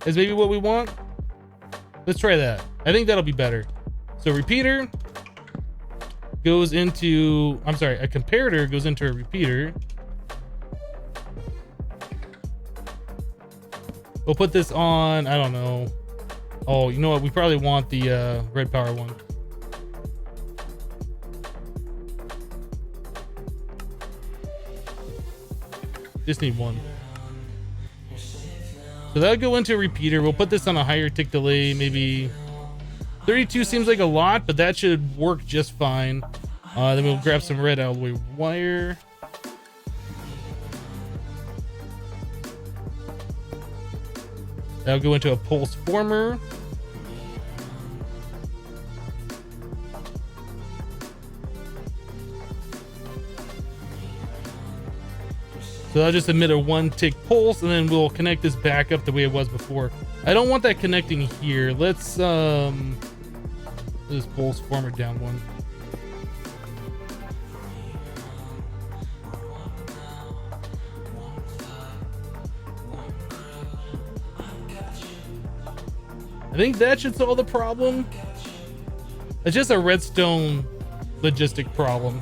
is maybe what we want. Let's try that. I think that'll be better. So repeater goes into, I'm sorry, a comparator goes into a repeater. We'll put this on, I don't know. Oh, you know what? We probably want the red power one. Just need one. So that'll go into a repeater. We'll put this on a higher tick delay, maybe 32 seems like a lot, but that should work just fine. Then we'll grab some red out of the way wire. That'll go into a pulse former. So I'll just emit a 1-tick pulse, and then we'll connect this back up the way it was before. I don't want that connecting here. Let's this pulse former down one. I think that should solve the problem. It's just a redstone logistic problem.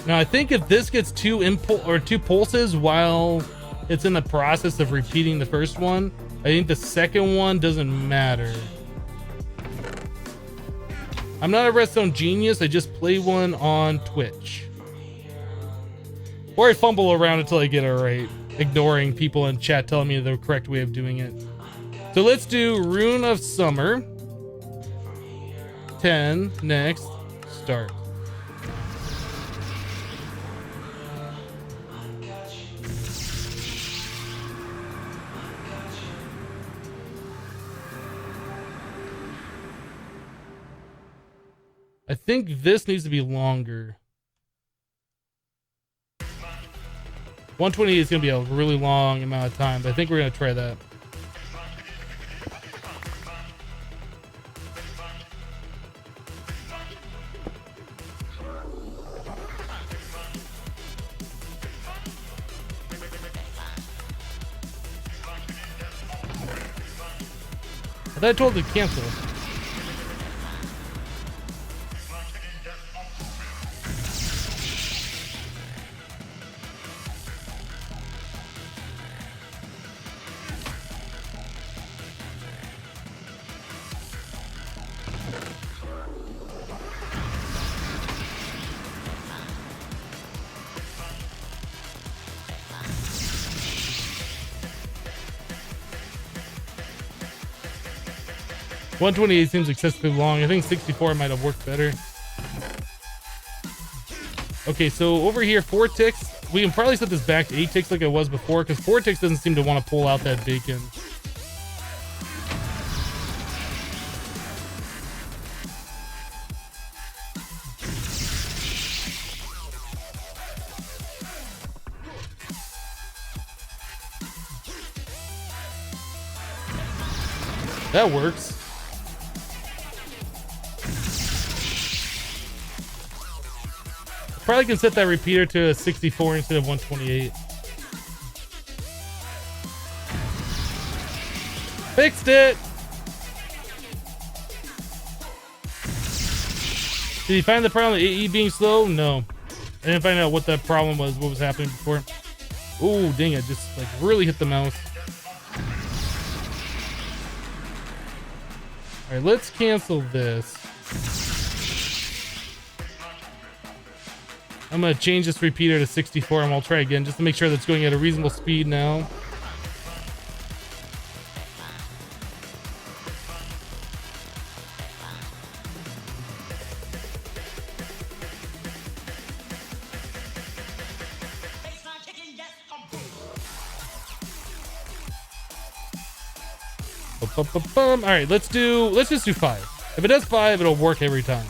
Now I think if this gets two pulses while it's in the process of repeating the first one, I think the second one doesn't matter. I'm not a redstone genius, I just play one on Twitch. Or I fumble around until I get it right, ignoring people in chat telling me the correct way of doing it. So let's do Rune of Summer. 10, next, start. I think this needs to be longer. 128 is going to be a really long amount of time, but I think we're going to try that. I thought I told it to cancel. $128 seems excessively long. I think 64 might have worked better. Okay, so over here, 4 ticks. We can probably set this back to 8 ticks like it was before, because 4 ticks doesn't seem to want to pull out that bacon. That works. Probably can set that repeater to a 64 instead of 128. Fixed it! Did you find the problem with AE being slow? No. I didn't find out what that problem was, what was happening before. Oh, dang it. Just like really hit the mouse. Alright, let's cancel this. I'm going to change this repeater to 64 and we'll try again just to make sure that's going at a reasonable speed now. Alright, let's just do 5. If it does 5, it'll work every time.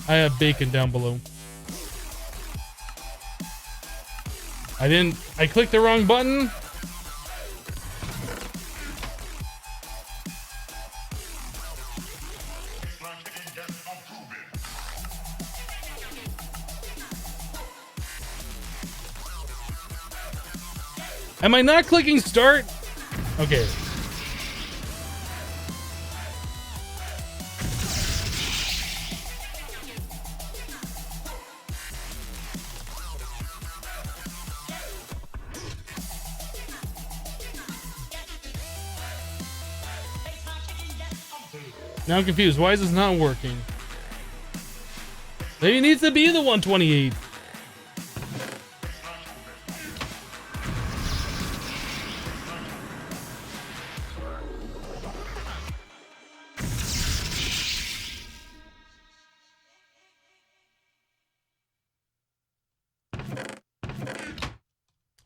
I have bacon down below. I clicked the wrong button. Am I not clicking start? Okay. Now I'm confused. Why is this not working? Maybe it needs to be the 128.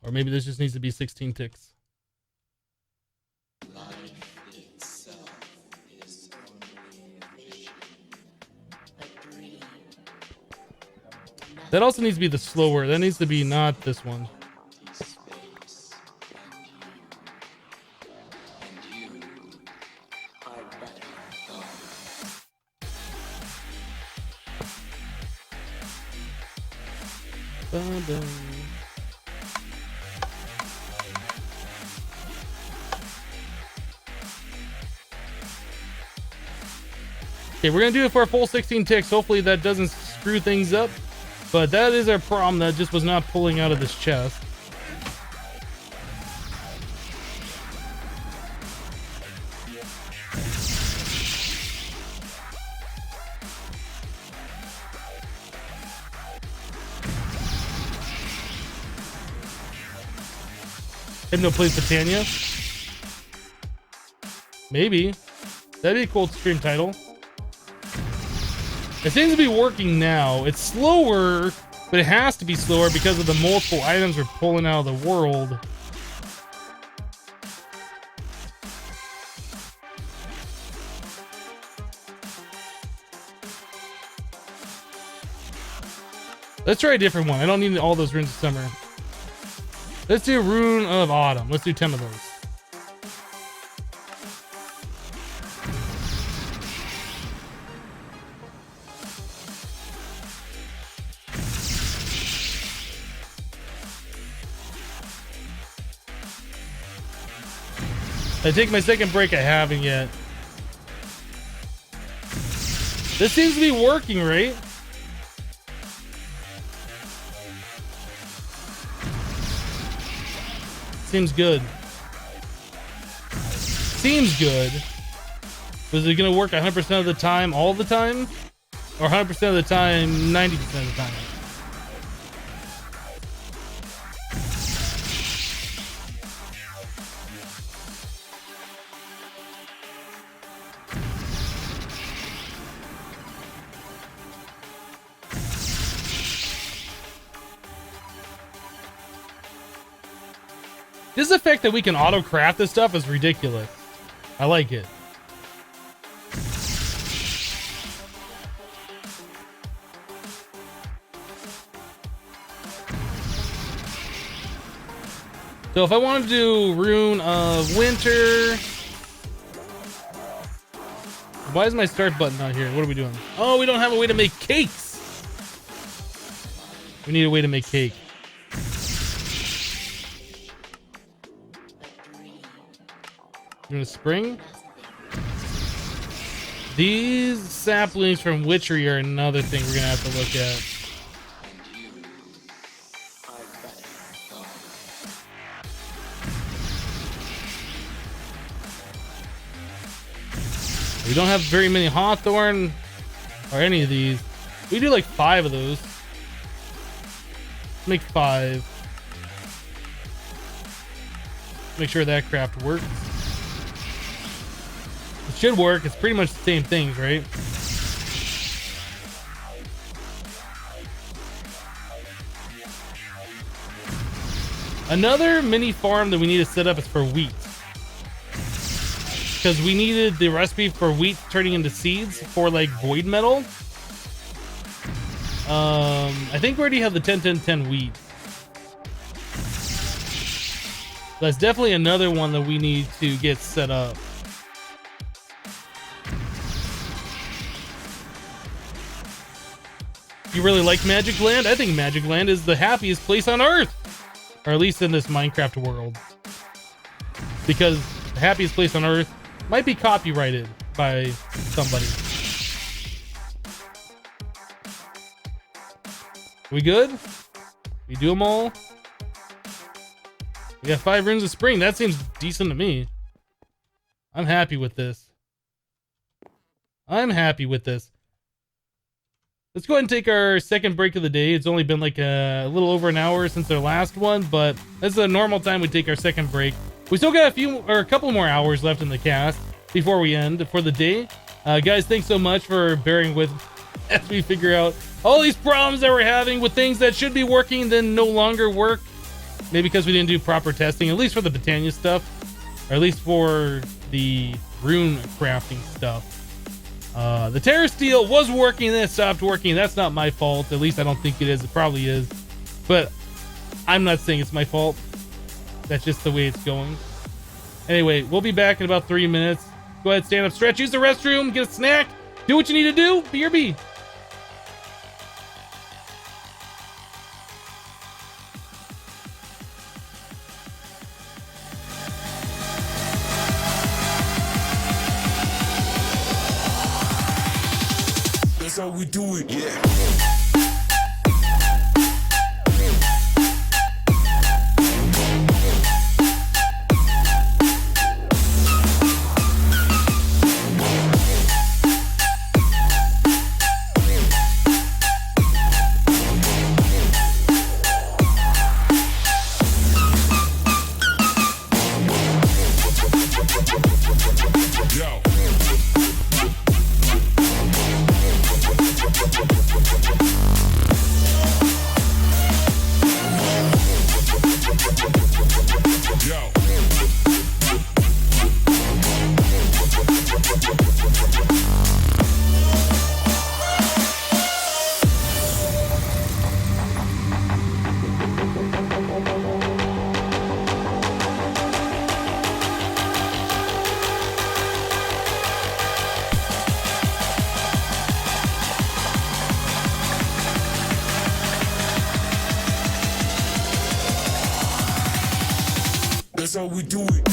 Or maybe this just needs to be 16 ticks. That also needs to be the slower. That needs to be not this one. Okay, we're gonna do it for a full 16 ticks. Hopefully that doesn't screw things up. But that is our problem, that just was not pulling out of this chest. Hypno plays Botania. Maybe. That'd be a cool stream title. It seems to be working now. It's slower, but it has to be slower because of the multiple items we're pulling out of the world. Let's try a different one. I don't need all those runes of summer. Let's do Rune of Autumn. Let's do 10 of those. I take my second break. I haven't yet. This seems to be working, right? Seems good. Seems good. Was it going to work 100% of the time, all the time? Or 100% of the time, 90% of the time? This effect that we can auto craft this stuff is ridiculous. I like it. So if I want to do Rune of Winter, why is my start button not here? What are we doing? Oh, we don't have a way to make cakes. We need a way to make cake. You're gonna spring. These saplings from Witchery are another thing we're gonna have to look at. We don't have very many Hawthorn or any of these. We do like 5 of those. Make 5. Make sure that craft works. It should work. It's pretty much the same things, right? Another mini farm that we need to set up is for wheat. Because we needed the recipe for wheat turning into seeds for like void metal. I think we already have the 10-10-10 wheat. That's definitely another one that we need to get set up. You really like Magic Land? I think Magic Land is the happiest place on Earth. Or at least in this Minecraft world. Because the happiest place on Earth might be copyrighted by somebody. We good? We do them all? We got 5 runes of spring. That seems decent to me. I'm happy with this. I'm happy with this. Let's go ahead and take our second break of the day. It's only been like a little over an hour since our last one, but that's the normal time we take our second break. We still got a couple more hours left in the cast before we end for the day. Guys, thanks so much for bearing with as we figure out all these problems that we're having with things that should be working then no longer work. maybe because we didn't do proper testing, at least for the Botania stuff, or at least for the rune crafting stuff. The Terrasteel was working, then it stopped working. That's not my fault. At least I don't think it is. It probably is. But I'm not saying it's my fault. That's just the way it's going. Anyway, we'll be back in about 3 minutes. Go ahead, stand up, stretch, use the restroom, get a snack, do what you need to do, BRB. That's how we do it. Yeah. That's how we do it.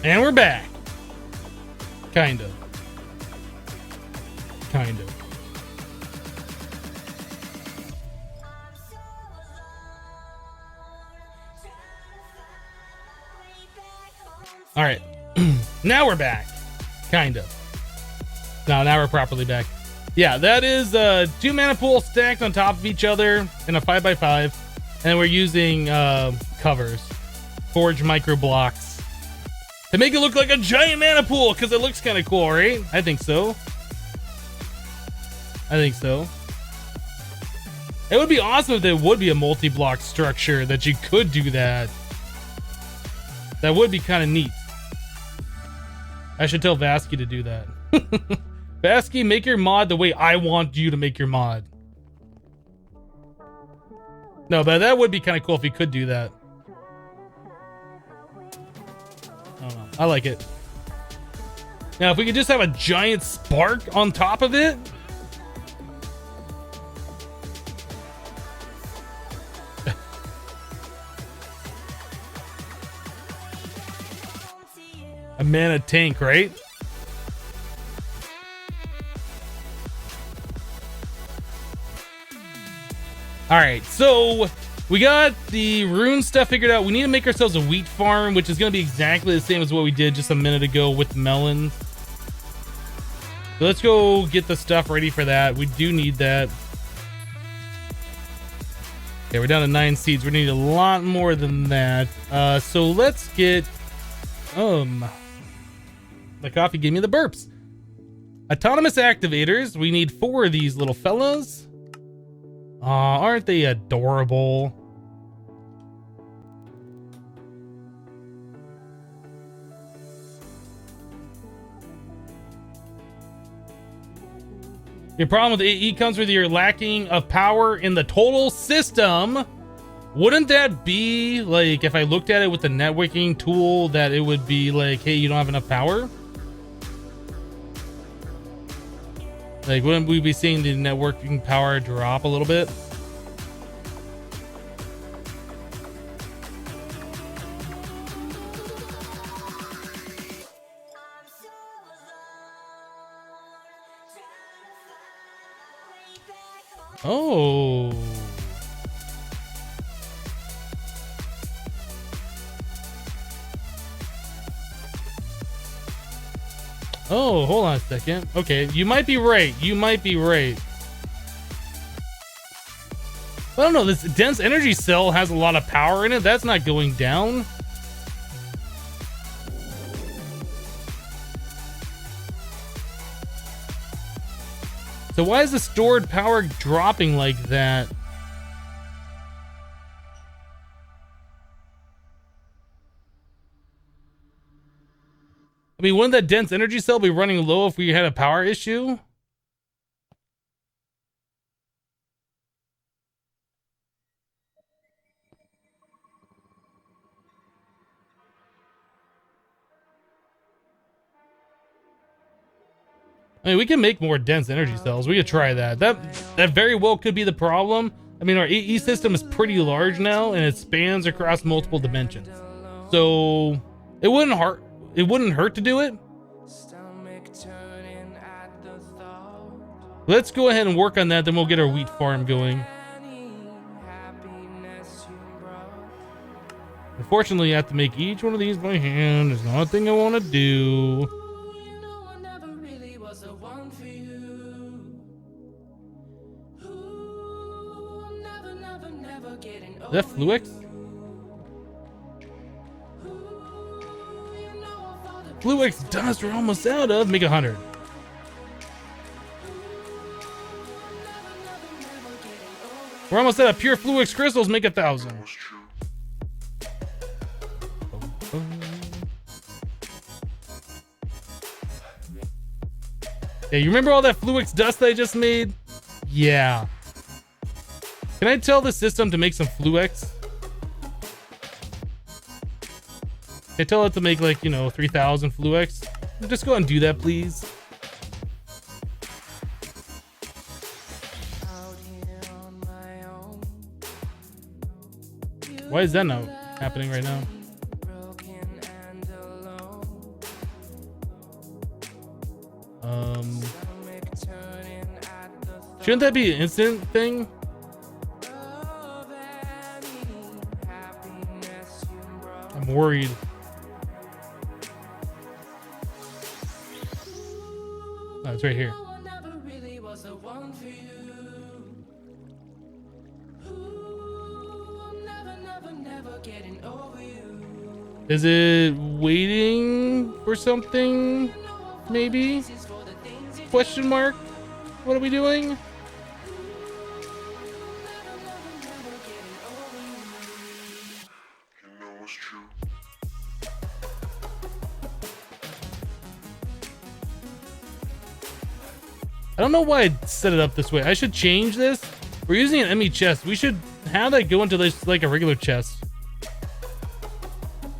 And we're back. Kind of. All right. Now we're back. Kind of. No, now we're properly back. Yeah, that is 2 mana pools stacked on top of each other in a 5x5. And we're using covers. Forge micro blocks. To make it look like a giant mana pool, because it looks kind of cool, right? I think so. It would be awesome if there would be a multi-block structure that you could do that. That would be kind of neat. I should tell Vasky to do that. Vasky, make your mod the way I want you to make your mod. No, but that would be kind of cool if you could do that. I don't know. I like it. Now, if we could just have a giant spark on top of it. mana tank, right? All right, so we got the rune stuff figured out. We need to make ourselves a wheat farm, which is going to be exactly the same as what we did just a minute ago with Melon. So let's go get the stuff ready for that. We do need that. Okay, we're down to 9 seeds. We need a lot more than that. So let's get... the coffee gave me the burps. Autonomous activators. We need 4 of these little fellas. Aren't they adorable? Your problem with AE comes with your lacking of power in the total system. Wouldn't that be like, if I looked at it with the networking tool, that it would be like, hey, you don't have enough power? Like, wouldn't we be seeing the networking power drop a little bit? Oh. Oh, hold on a second. Okay, you might be right. You might be right. I don't know. This dense energy cell has a lot of power in it. That's not going down. So why is the stored power dropping like that? I mean, wouldn't that dense energy cell be running low if we had a power issue? I mean, we can make more dense energy cells. We could try that. That very well could be the problem. I mean, our AE system is pretty large now, and it spans across multiple dimensions. So it wouldn't hurt to do it. Let's go ahead and work on that. Then we'll get our wheat farm going. Unfortunately, I have to make each one of these by hand. There's not a thing I want to do. Is that Fluix? Fluix dust we're almost out of. Make 100. We're almost out of pure Fluix crystals. Make 1,000. Yeah, you remember all that Fluix dust that I just made? Yeah. Can I tell the system to make some Fluix? Can I tell it to make, like, 3,000 Fluix? Just go ahead and do that, please. Why is that not happening right now? Shouldn't that be an instant thing? I'm worried. Oh, it's right here. Is it waiting for something? Maybe? Question mark? What are we doing? I don't know why I set it up this way. I should change this. We're using an ME chest. We should have that go into this like a regular chest,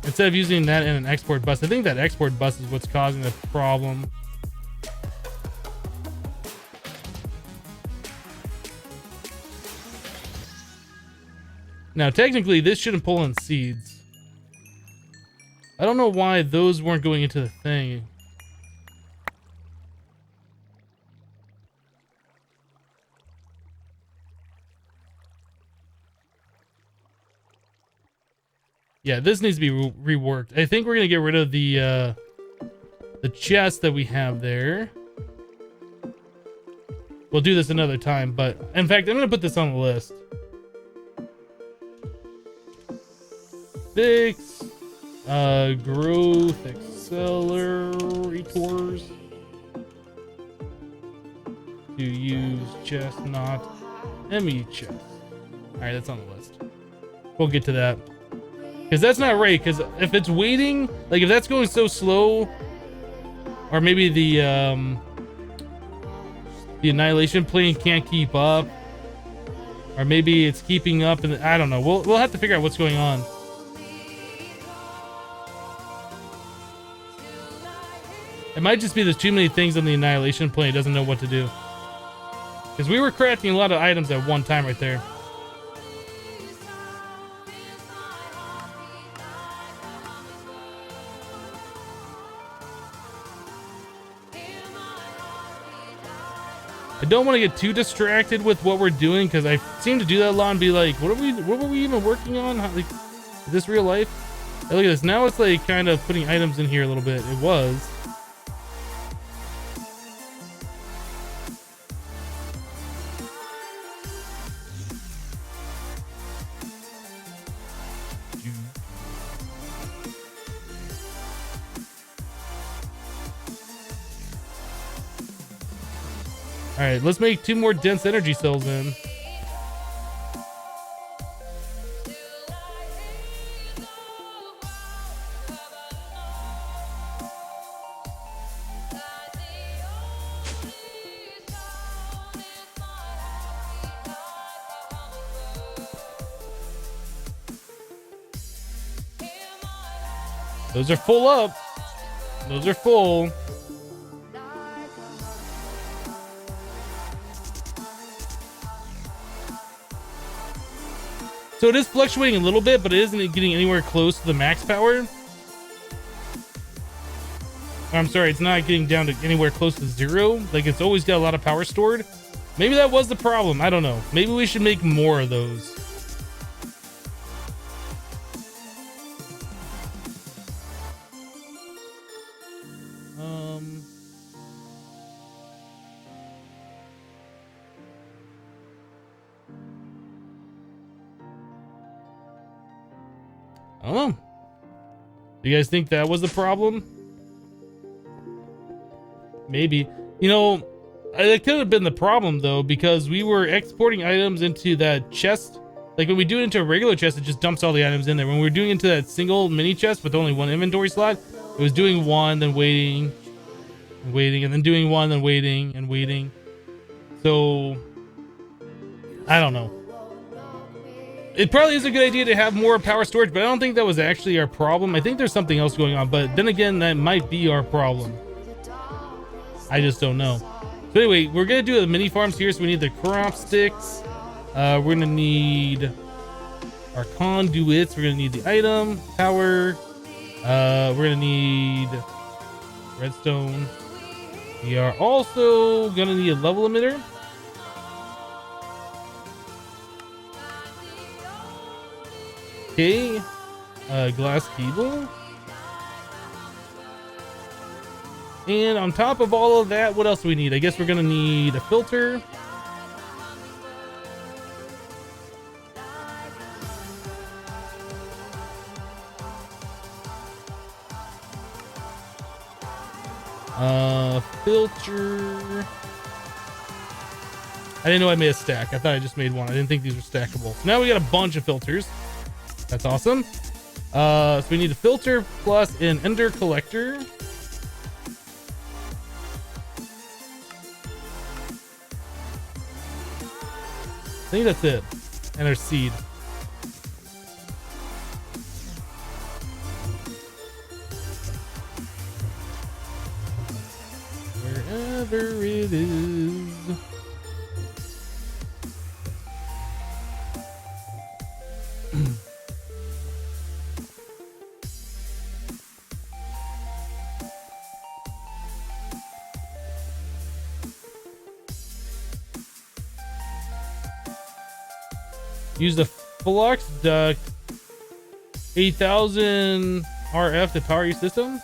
instead of using that in an export bus. I think that export bus is what's causing the problem. Now, technically, this shouldn't pull in seeds. I don't know why those weren't going into the thing. Yeah, this needs to be reworked. I think we're gonna get rid of the chest that we have there. We'll do this another time, but in fact, I'm gonna put this on the list. Fix growth accelerators to use chest, not ME chest. All right, that's on the list. We'll get to that. Because that's not right, because if it's waiting, like if that's going so slow, or maybe the annihilation plane can't keep up, or maybe it's keeping up, and I don't know. We'll have to figure out what's going on. It might just be there's too many things on the annihilation plane. It doesn't know what to do. Because we were crafting a lot of items at one time right there. I don't want to get too distracted with what we're doing, because I seem to do that a lot and be like, what were we even working on? How, like, is this real life? Hey, look at this. Now it's like kind of putting items in here a little bit. It was. All right, let's make 2 more dense energy cells in. Those are full up. Those are full. So it is fluctuating a little bit, but it isn't getting anywhere close to the max power. I'm sorry, it's not getting down to anywhere close to 0. Like, it's always got a lot of power stored. Maybe that was the problem. I don't know. Maybe we should make more of those. I don't know. Do you guys think that was the problem? Maybe. You know, it could have been the problem though, because we were exporting items into that chest. Like when we do it into a regular chest, it just dumps all the items in there. When we were doing it into that single mini chest with only 1 inventory slot, it was doing 1, then waiting, and waiting, and then doing 1, then waiting and waiting. So I don't know. It probably is a good idea to have more power storage, but I don't think that was actually our problem. I think there's something else going on, but then again, that might be our problem. I just don't know. So anyway, we're gonna do the mini farms here. So we need the crop sticks. We're gonna need our conduits. We're gonna need the item power. We're gonna need redstone. We are also gonna need a level emitter. Okay, glass cable. And on top of all of that, what else do we need? I guess we're gonna need a filter. Filter. I didn't know I made a stack. I thought I just made one. I didn't think these were stackable. So now we got a bunch of filters. That's awesome. So we need a filter plus an ender collector. I think that's it. And our seed. Wherever it is. Use the flux duct 8000 RF to power your system.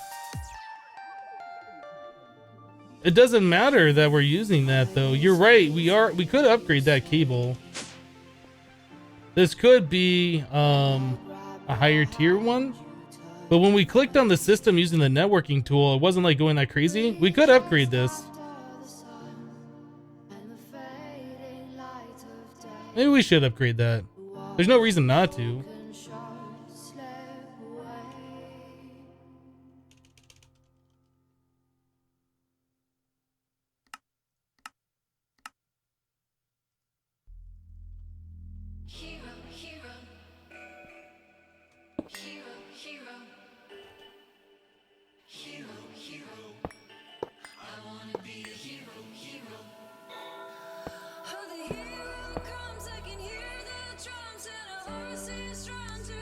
It doesn't matter that we're using that though. You're right. We could upgrade that cable. This could be a higher tier one. But when we clicked on the system using the networking tool, it wasn't like going that crazy. We could upgrade this. Maybe we should upgrade that. There's no reason not to.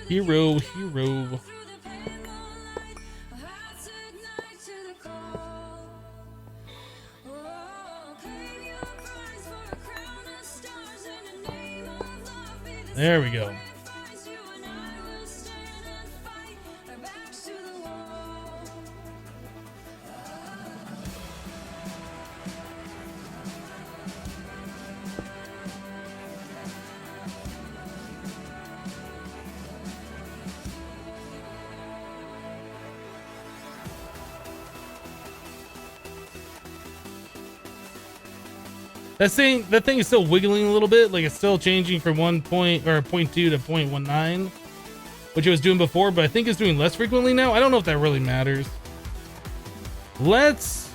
Hero, hero. There we go. That thing is still wiggling a little bit, like it's still changing from 0.2 to 0.19, which it was doing before, but I think it's doing less frequently now. I don't know if that really matters. Let's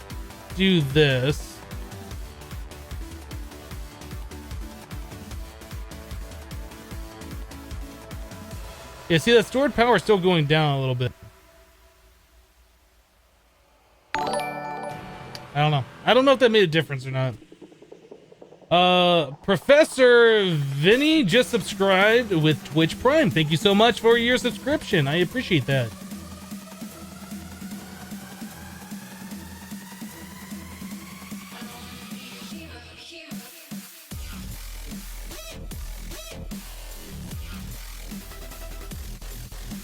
do this. Yeah, see that stored power is still going down a little bit. I don't know. I don't know if that made a difference or not. Professor Vinny just subscribed with Twitch Prime. Thank you so much for your subscription. I appreciate that.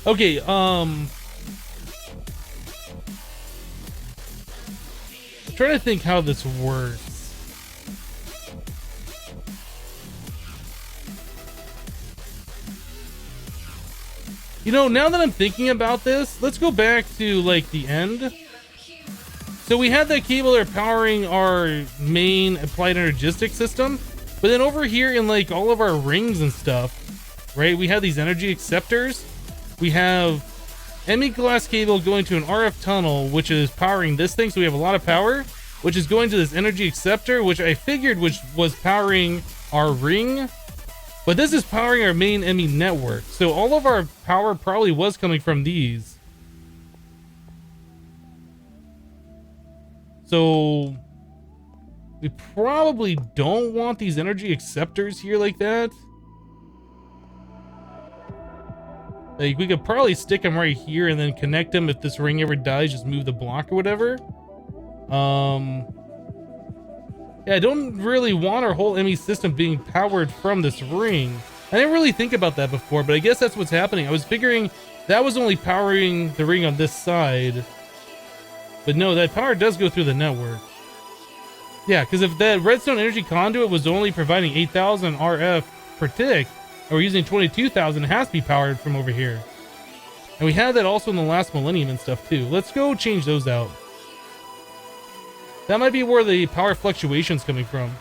Okay, trying to think how this works. You know, now that I'm thinking about this, let's go back to like the end. So we had that cable there powering our main applied energistic system, but then over here in like all of our rings and stuff, right? We have these energy acceptors. We have ME glass cable going to an RF tunnel, which is powering this thing. So we have a lot of power, which is going to this energy acceptor, which I figured was powering our ring. But this is powering our main ME network. So all of our power probably was coming from these. So we probably don't want these energy acceptors here like that. Like we could probably stick them right here and then connect them. If this ring ever dies, just move the block or whatever. Yeah, I don't really want our whole ME system being powered from this ring. I didn't really think about that before, but I guess that's what's happening. I was figuring that was only powering the ring on this side. But no, that power does go through the network. Yeah, because if that redstone energy conduit was only providing 8,000 RF per tick, and we're using 22,000, it has to be powered from over here. And we had that also in the last millennium and stuff too. Let's go change those out. That might be where the power fluctuation's coming from.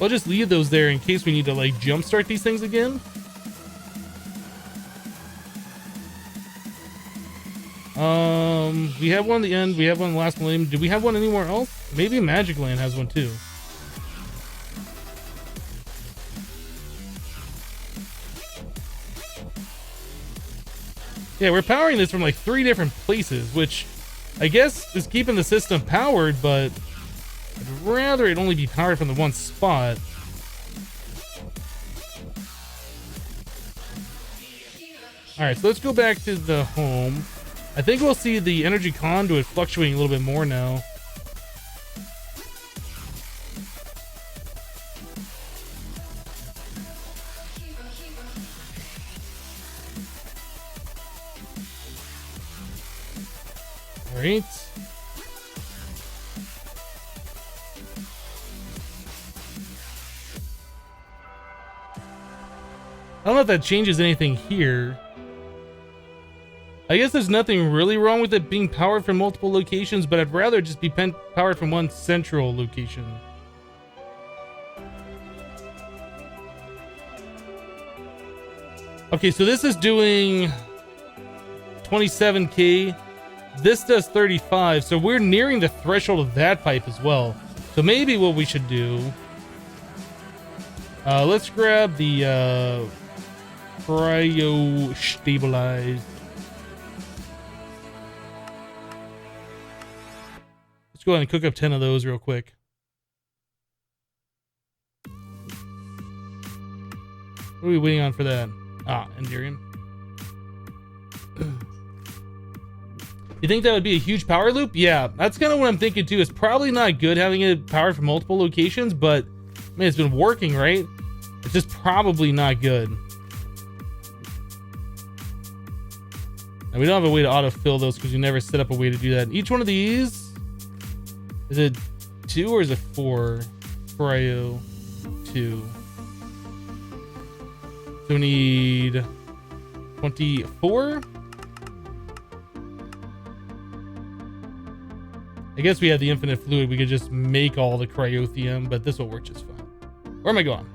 I'll just leave those there in case we need to like jumpstart these things again. We have one at the end. We have one last millennium. Do we have one anywhere else? Maybe Magic Land has one too. Yeah, we're powering this from like 3 different places, which I guess is keeping the system powered, but I'd rather it only be powered from the one spot. All right, so let's go back to the home. I think we'll see the energy conduit fluctuating a little bit more now. All right. I don't know if that changes anything here. I guess there's nothing really wrong with it being powered from multiple locations, but I'd rather just be powered from one central location. Okay, so this is doing 27k. This does 35, so we're nearing the threshold of that pipe as well. So maybe what we should do... let's grab the cryo stabilized. Let's go ahead and cook up 10 of those real quick. What are we waiting on for that? Ah, Endurium. You think that would be a huge power loop? Yeah, that's kind of what I'm thinking too. It's probably not good having it powered from multiple locations, but man, it's been working, right? It's just probably not good. And we don't have a way to autofill those because we never set up a way to do that. Each one of these, is it 2 or is it 4? Cryo 2. So we need 24. I guess we have the infinite fluid. We could just make all the cryothium, but this will work just fine. Where am I going?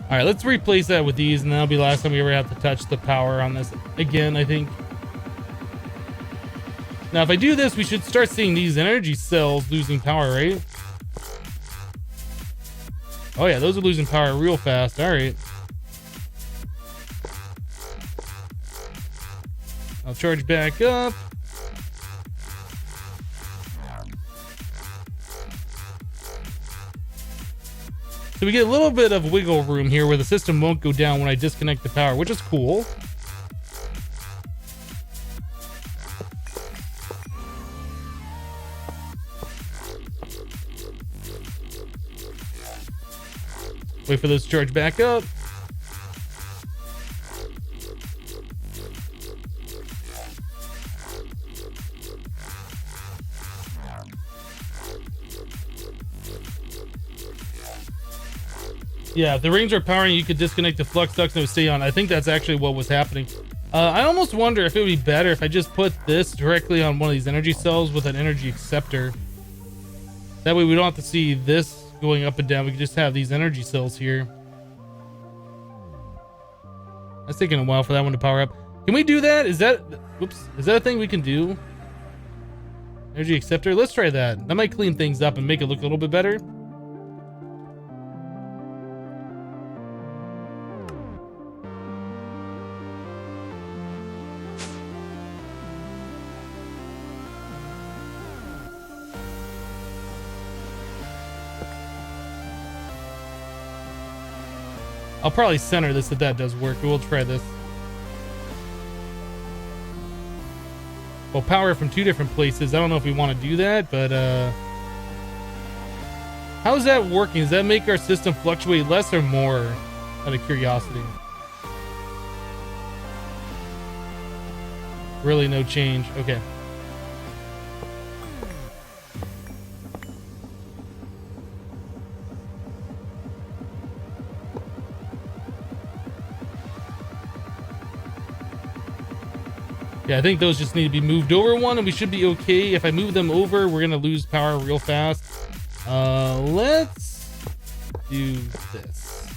All right, let's replace that with these, and that'll be the last time we ever have to touch the power on this again, I think. Now, if I do this, we should start seeing these energy cells losing power, right? Oh yeah, those are losing power real fast. All right. I'll charge back up. So we get a little bit of wiggle room here where the system won't go down when I disconnect the power, which is cool. Wait for those to charge back up. Yeah, if the rings are powering, you could disconnect the flux ducts and it would stay on. I think that's actually what was happening. I almost wonder if it would be better if I just put this directly on one of these energy cells with an energy acceptor. That way we don't have to see this going up and down. We can just have these energy cells here. That's taking a while for that one to power up. Can we do that? Is that, whoops, is that a thing we can do? Energy acceptor, let's try that. That might clean things up and make it look a little bit better. I'll probably center this if that does work, but we'll try this. Well, power from 2 different places. I don't know if we want to do that, but how is that working? Does that make our system fluctuate less or more? Out of curiosity. Really no change. Okay. Yeah, I think those just need to be moved over one and we should be okay. If I move them over, we're gonna lose power real fast. Let's do this.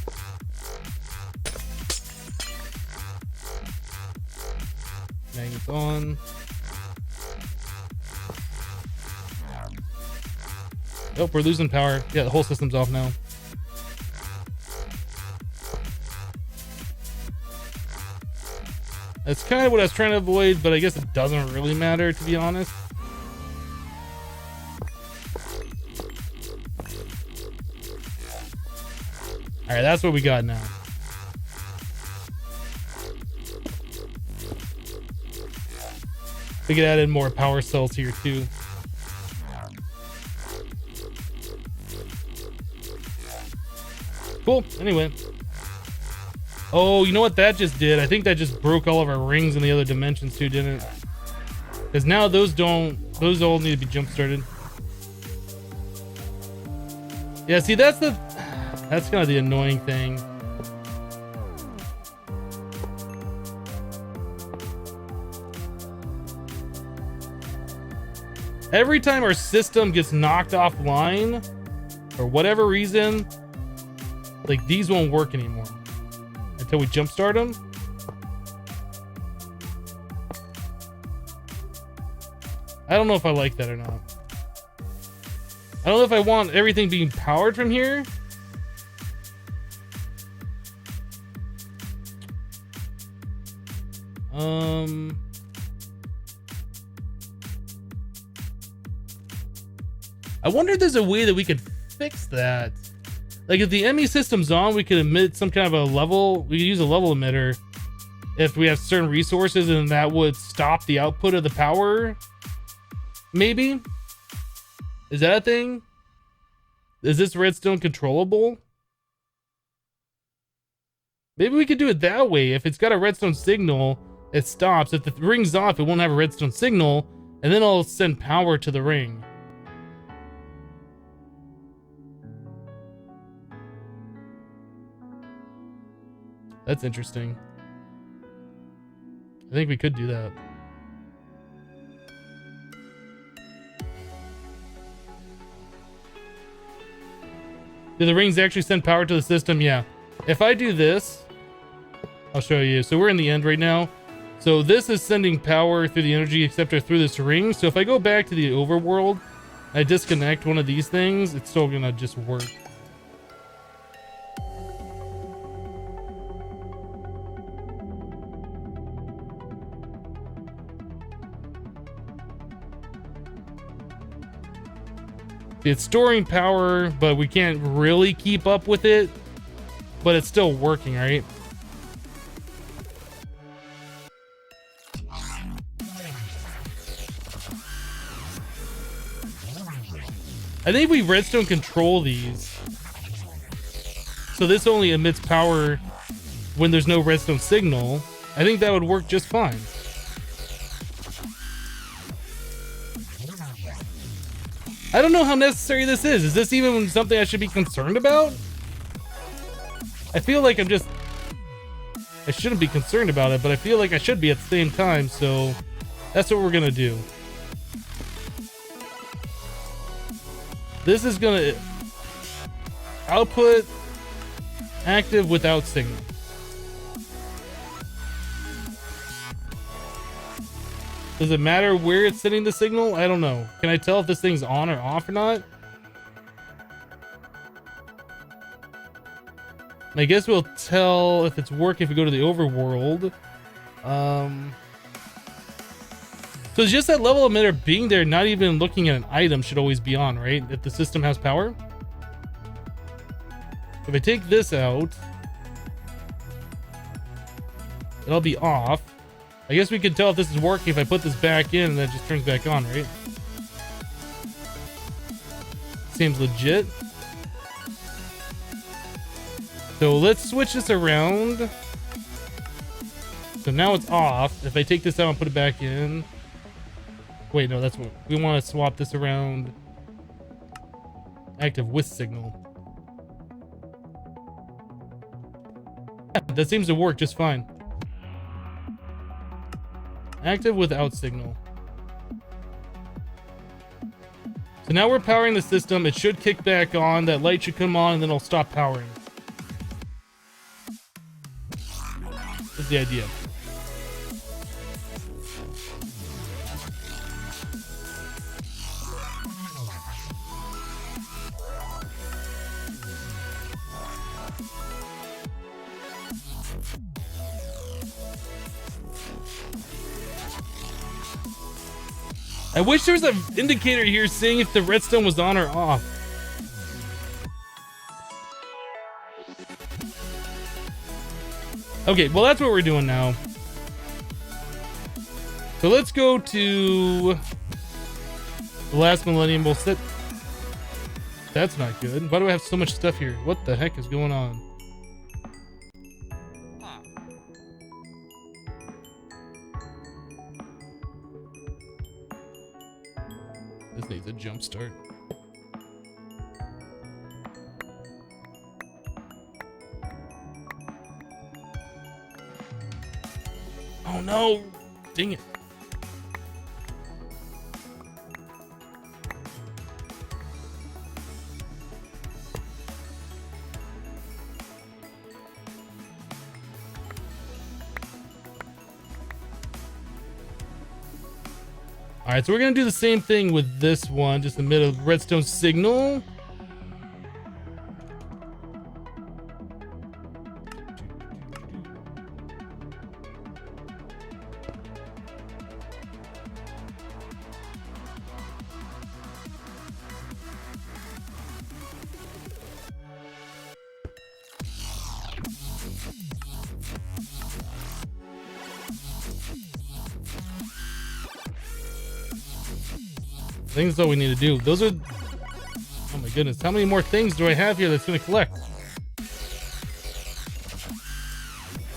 Magnets on. Oh, we're losing power. Yeah, the whole system's off now. That's kind of what I was trying to avoid, but I guess it doesn't really matter, to be honest. Alright, that's what we got now. We could add in more power cells here too. Cool. Anyway. Oh, you know what that just did? I think that just broke all of our rings in the other dimensions too, didn't it? Because now those all need to be jump started. Yeah, see, that's kind of the annoying thing. Every time our system gets knocked offline, for whatever reason, like these won't work anymore until we jumpstart them. I don't know if I like that or not. I don't know if I want everything being powered from here. I wonder if there's a way that we could fix that. Like if the ME system's on, we could emit some kind of a level. We could use a level emitter if we have certain resources, and that would stop the output of the power. Maybe? Is that a thing? Is this redstone controllable? Maybe we could do it that way. If it's got a redstone signal, it stops. If the ring's off, it won't have a redstone signal, and then it'll send power to the ring. That's interesting. I think we could do that. Do the rings actually send power to the system? Yeah. If I do this, I'll show you. So we're in the end right now. So this is sending power through the energy acceptor through this ring. So if I go back to the overworld, I disconnect one of these things, it's still gonna just work. It's storing power, but we can't really keep up with it, but it's still working, right? I think we redstone control these. So this only emits power when there's no redstone signal. I think that would work just fine. I don't know how necessary this is. Is this even something I should be concerned about? I feel like I shouldn't be concerned about it, but I feel like I should be at the same time, so that's what we're gonna do. This is gonna output active without signal. Does it matter where it's sending the signal? I don't know. Can I tell if this thing's on or off or not? I guess we'll tell if it's working if we go to the overworld. So it's just that level emitter being there, not even looking at an item, should always be on, right? If the system has power. If I take this out, it'll be off. I guess we can tell if this is working if I put this back in and then it just turns back on, right? Seems legit. So let's switch this around. So now it's off. If I take this out and put it back in. Wait, no, that's what we want to swap this around. Active with signal. That seems to work just fine. Active without signal. So now we're powering the system. It should kick back on. That light should come on and then it'll stop powering. That's the idea. I wish there was an indicator here saying if the redstone was on or off. Okay, well that's what we're doing now. So let's go to the last millennium. We'll sit. That's not good. Why do I have so much stuff here? What the heck is going on? This needs a jump start. Oh no! Dang it. All right, so we're gonna do the same thing with this one, just emit a redstone signal. I think that's all we need to do. Those are... Oh my goodness. How many more things do I have here that's going to collect?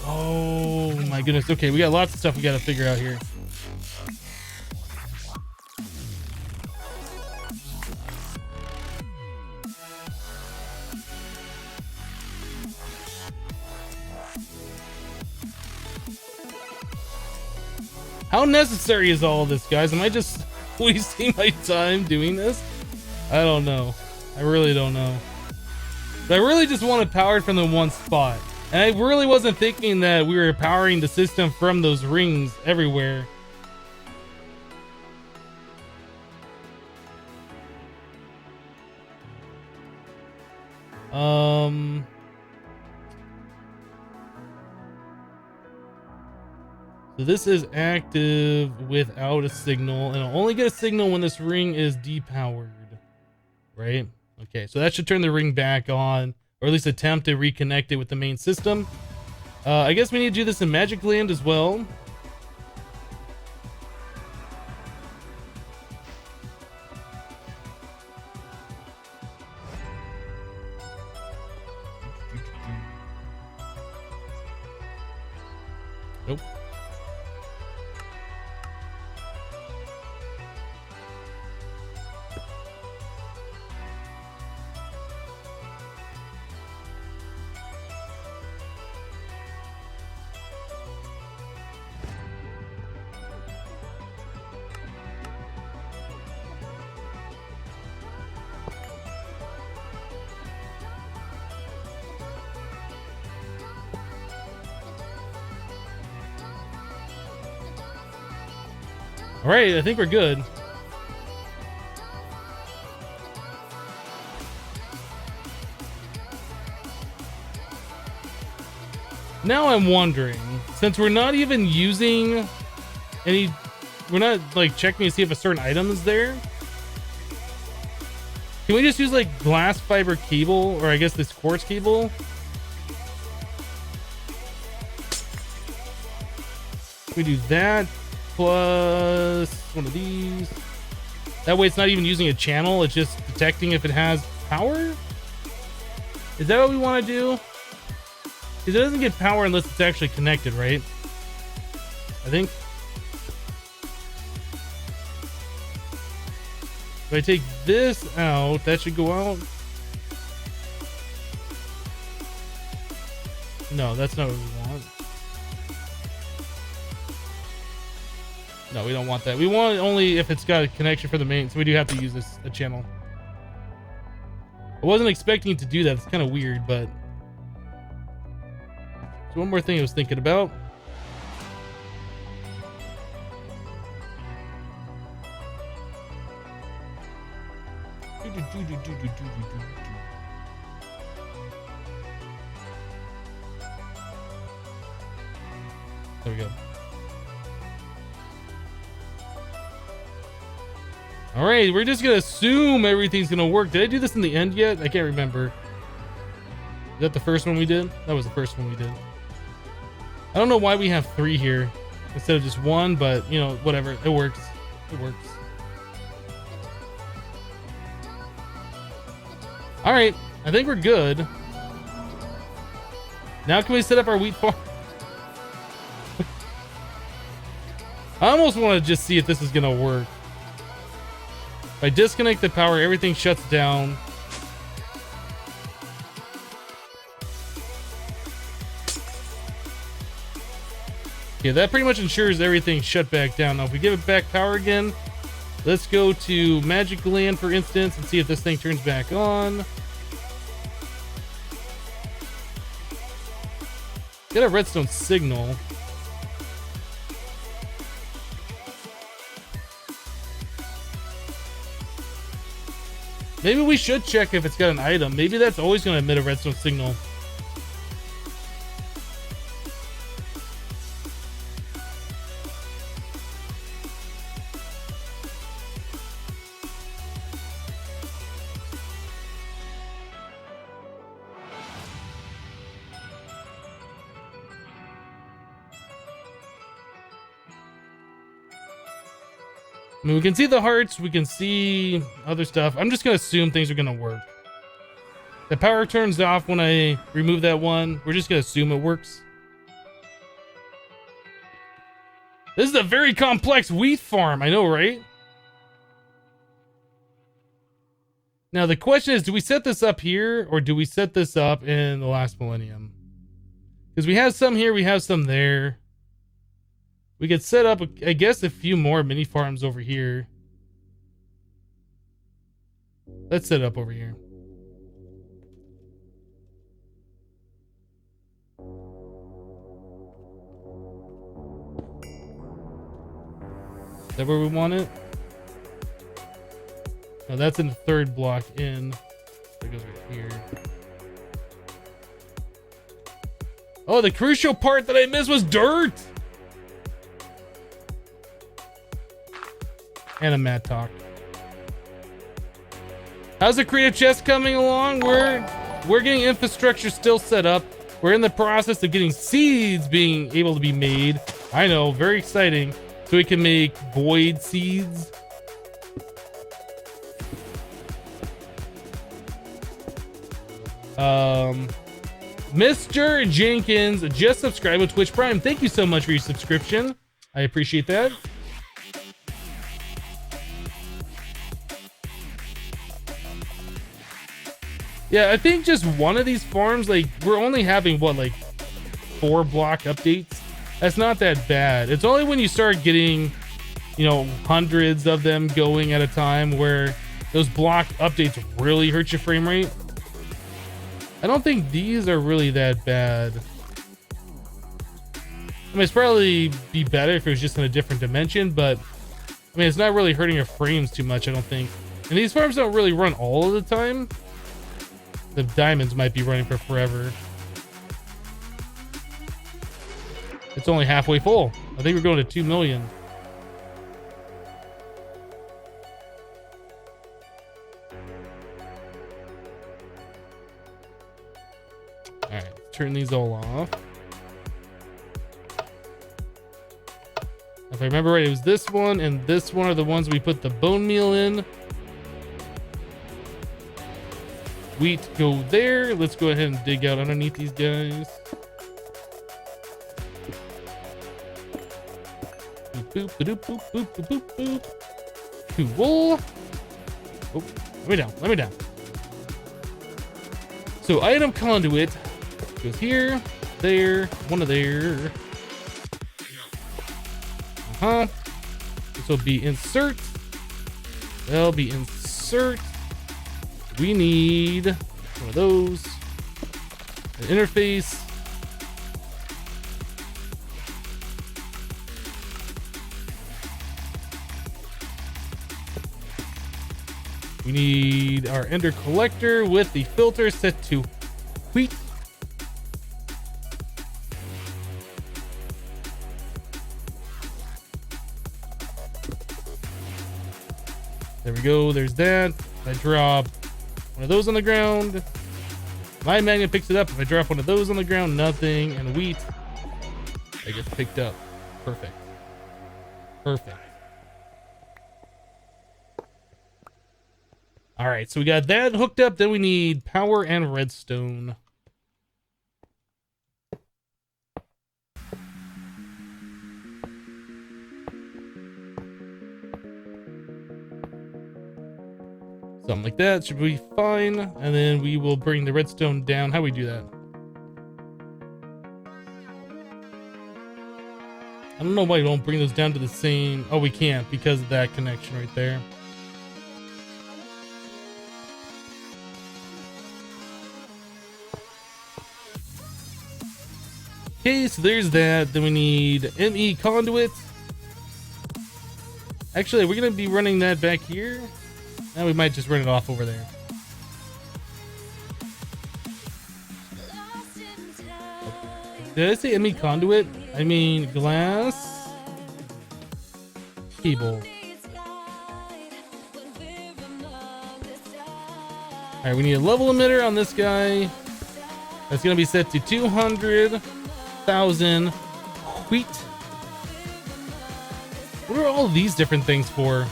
Oh my goodness. Okay, we got lots of stuff we got to figure out here. How necessary is all this, guys? Am I just wasting my time doing this? I don't know. I really don't know. But I really just wanted powered from the one spot. And I really wasn't thinking that we were powering the system from those rings everywhere. So this is active without a signal, and I'll only get a signal when this ring is depowered, right? Okay, so that should turn the ring back on, or at least attempt to reconnect it with the main system. I guess we need to do this in Magic Land as well. Nope. All right, I think we're good. Now I'm wondering, since we're not even using any, we're not like checking to see if a certain item is there. Can we just use like glass fiber cable, or I guess this quartz cable? We do that. Plus one of these. That way it's not even using a channel, it's just detecting if it has power? Is that what we want to do? Because it doesn't get power unless it's actually connected, right? I think. If I take this out, that should go out. No, that's not what we want. No, we don't want that. We want it only if it's got a connection for the main, so we do have to use a channel. I wasn't expecting it to do that. It's kind of weird, but... So one more thing I was thinking about. There we go. All right, we're just gonna assume everything's gonna work. Did I do this in the end yet? I can't remember. Is that the first one we did? That was the first one we did. I don't know why we have 3 here instead of just 1, but you know, whatever. It works. It works. All right, I think we're good. Now can we set up our wheat farm? I almost want to just see if this is gonna work. If I disconnect the power, everything shuts down. Okay, that pretty much ensures everything shut back down. Now, if we give it back power again, let's go to Magic Land, for instance, and see if this thing turns back on. Get a redstone signal. Maybe we should check if it's got an item. Maybe that's always going to emit a redstone signal. I mean, we can see the hearts, we can see other stuff. I'm just gonna assume things are gonna work. The power turns off when I remove that one. We're just gonna assume it works. This is a very complex wheat farm, I know, right? Now the question is, do we set this up here or do we set this up in the last millennium? Because we have some here, we have some there. We could set up, I guess, a few more mini farms over here. Let's set it up over here. Is that where we want it? No, that's in the 3rd block in. It goes right here. Oh, the crucial part that I missed was dirt! And a mad talk. How's the creative chest coming along? We're getting infrastructure still set up. We're in the process of getting seeds being able to be made. I know, very exciting. So we can make void seeds. Mr. Jenkins just subscribed with Twitch Prime. Thank you so much for your subscription. I appreciate that. Yeah, I think just one of these farms, like, we're only having, what, like 4 block updates? That's not that bad. It's only when you start getting, you know, hundreds of them going at a time where those block updates really hurt your frame rate. I don't think these are really that bad. I mean, it's probably be better if it was just in a different dimension, but I mean, it's not really hurting your frames too much, I don't think. And these farms don't really run all of the time. The diamonds might be running for forever. It's only halfway full. I think we're going to 2 million. All right, turn these all off. If I remember right, it was this one and this one are the ones we put the bone meal in. Wheat go there. Let's go ahead and dig out underneath these guys. Boop, boop, boop, boop, boop, boop, boop, boop. Cool. Oh, let me down. Let me down. So item conduit goes here, there, one of there. This will be insert. That'll be insert. We need one of those. An interface. We need our ender collector with the filter set to wheat. There we go. There's that. If I drop one of those on the ground, my magnet picks it up. If I drop one of those on the ground, nothing. And wheat, it gets picked up. Perfect. Perfect. All right, so we got that hooked up. Then we need power and redstone. Something like that should be fine. And then we will bring the redstone down. How do we do that? I don't know why you don't bring those down to the same. Oh, we can't because of that connection right there. Okay, so there's that. Then we need ME conduit. Actually, we're going to be running that back here. Now we might just run it off over there. Did I say ME conduit? I mean glass cable. Alright, we need a level emitter on this guy. That's going to be set to 200,000 wheat. What are all these different things for?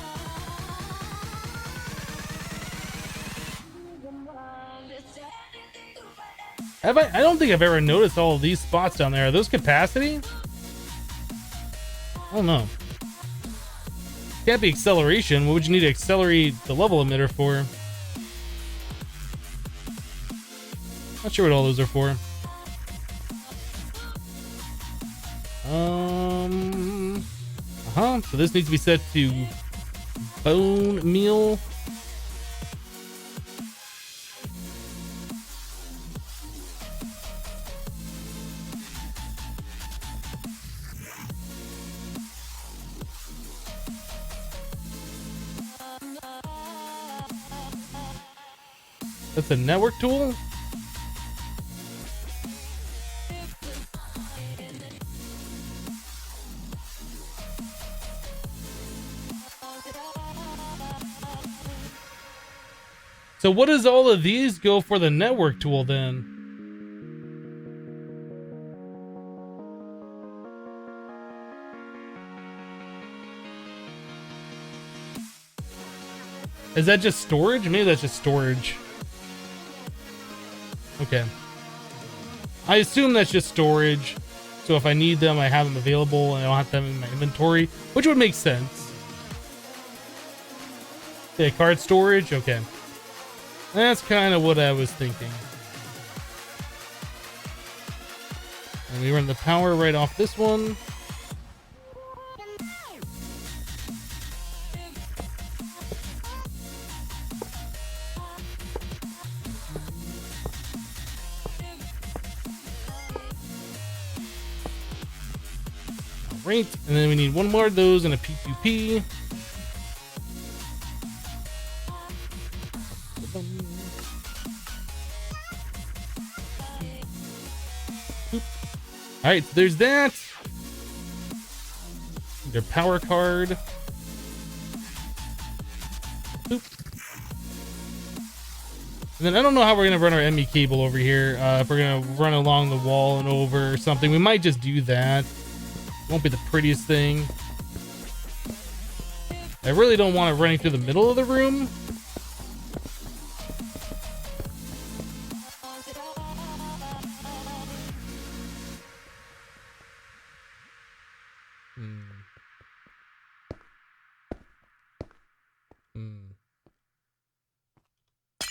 I don't think I've ever noticed all of these spots down there. Are those capacity? I don't know. Can't be acceleration. What would you need to accelerate the level emitter for? Not sure what all those are for. So this needs to be set to bone meal. That's a network tool. So what does all of these go for the network tool then? Is that just storage? Maybe that's just storage. Okay. I assume that's just storage. So if I need them, I have them available and I don't have them in my inventory, which would make sense. Yeah, card storage. Okay. That's kind of what I was thinking. And we run the power right off this one. Right, and then we need one more of those and a P2P. All right, so there's that. Their power card. Boop. And then I don't know how we're gonna run our ME cable over here. If we're gonna run along the wall and over or something, we might just do that. Won't be the prettiest thing. I really don't want it running through the middle of the room.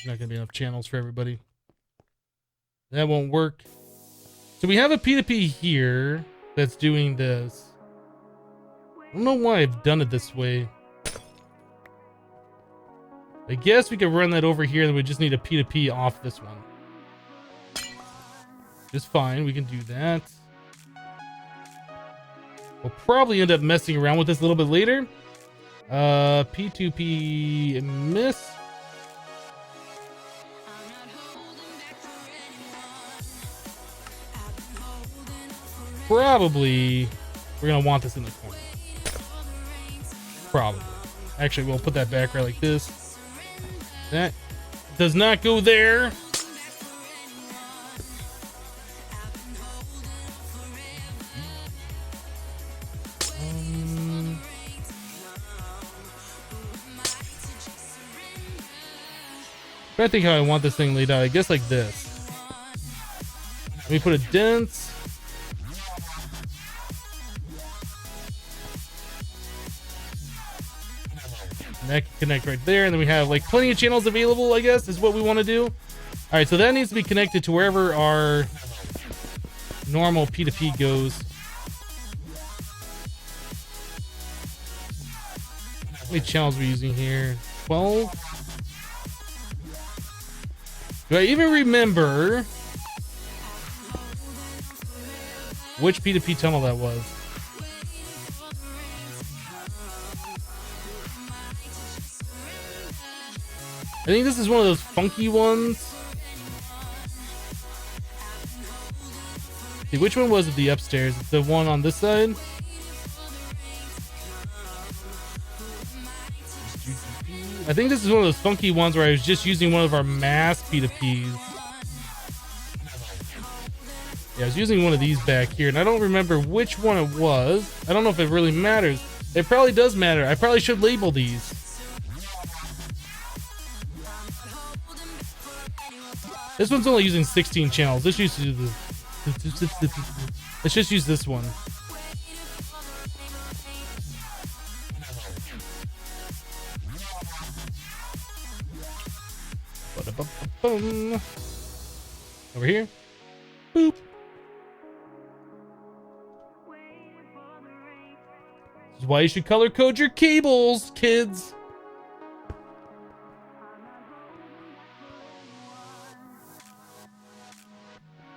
Not gonna be enough channels for everybody. That won't work. So we have a P2P here that's doing this. I don't know why I've done it this way. I guess we could run that over here, and we just need a P2P off this one. Just fine, we can do that. We'll probably end up messing around with this a little bit later. P2P miss. Probably we're gonna want this in the corner. Probably. Actually, we'll put that back right like this. That does not go there. I think how I want this thing laid out. I guess like this. Let me put a dense. And that can connect right there, and then we have like plenty of channels available, I guess, is what we want to do. All right, so that needs to be connected to wherever our normal P2P goes. How many channels are we using here? 12? Do I even remember which P2P tunnel that was? I think this is one of those funky ones. See, which one was it? The upstairs? The one on this side? I think this is one of those funky ones where I was just using one of our mass P2Ps. Yeah, I was using one of these back here, and I don't remember which one it was. I don't know if it really matters. It probably does matter. I probably should label these. This one's only using 16 channels. Let's just use let's just use this one. Over here. Boop. This is why you should color code your cables, kids.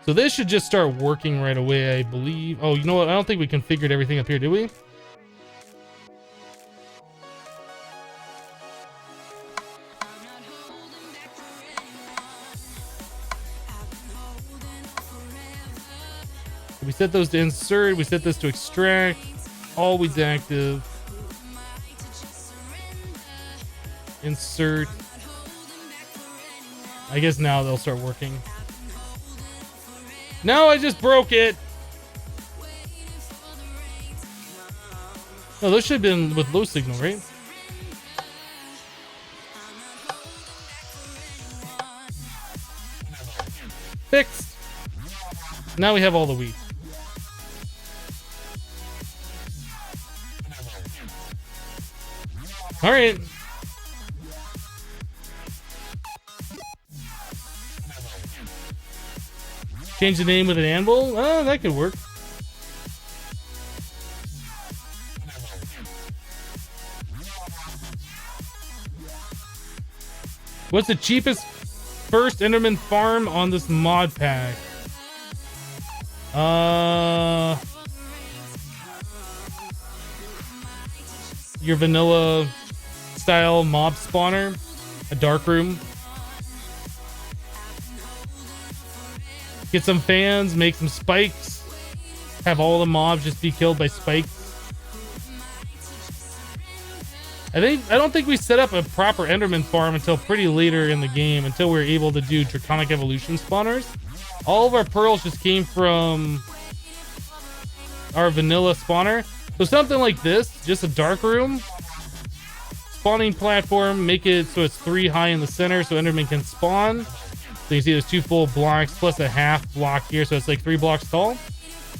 So this should just start working right away, I believe. Oh, you know what? I don't think we configured everything up here, did we? We set those to insert. We set this to extract. Always active. Insert. I guess now they'll start working. No, I just broke it. No, those should have been with low signal, right? Fixed. Now we have all the wheat. All right. Change the name with an anvil? Oh, that could work. What's the cheapest first Enderman farm on this mod pack? Your vanilla style mob spawner, a dark room. Get some fans, make some spikes, have all the mobs just be killed by spikes. I don't think we set up a proper Enderman farm until pretty later in the game, until we were able to do Draconic Evolution spawners. All of our pearls just came from our vanilla spawner. So something like this, just a dark room, spawning platform, make it so it's 3 high in the center so Enderman can spawn. So you see there's 2 full blocks plus a half block here, so it's like 3 blocks tall.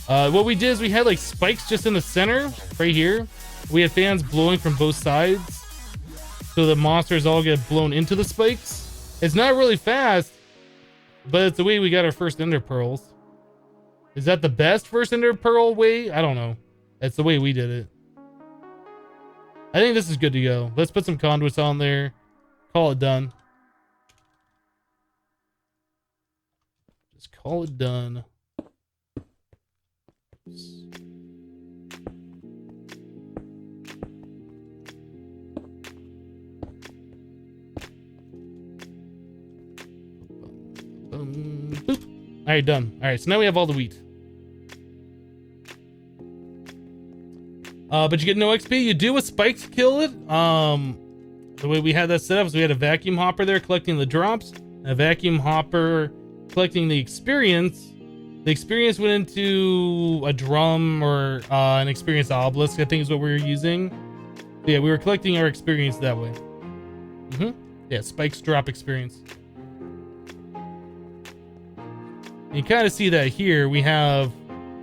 What we did is we had like spikes just in the center, right here. We had fans blowing from both sides, so the monsters all get blown into the spikes. It's not really fast, but it's the way we got our first Ender Pearls. Is that the best first Ender Pearl way? I don't know. That's the way we did it. I think this is good to go. Let's put some conduits on there. Call it done. Just call it done. Boop. All right, done. All right, so now we have all the wheat. But you get no XP. You do with spikes kill it. The way we had that set up is we had a vacuum hopper there collecting the drops, a vacuum hopper collecting the experience. The experience went into a drum or an experience obelisk, I think is what we were using. So yeah, we were collecting our experience that way. Yeah, spikes drop experience. You kind of see that here. We have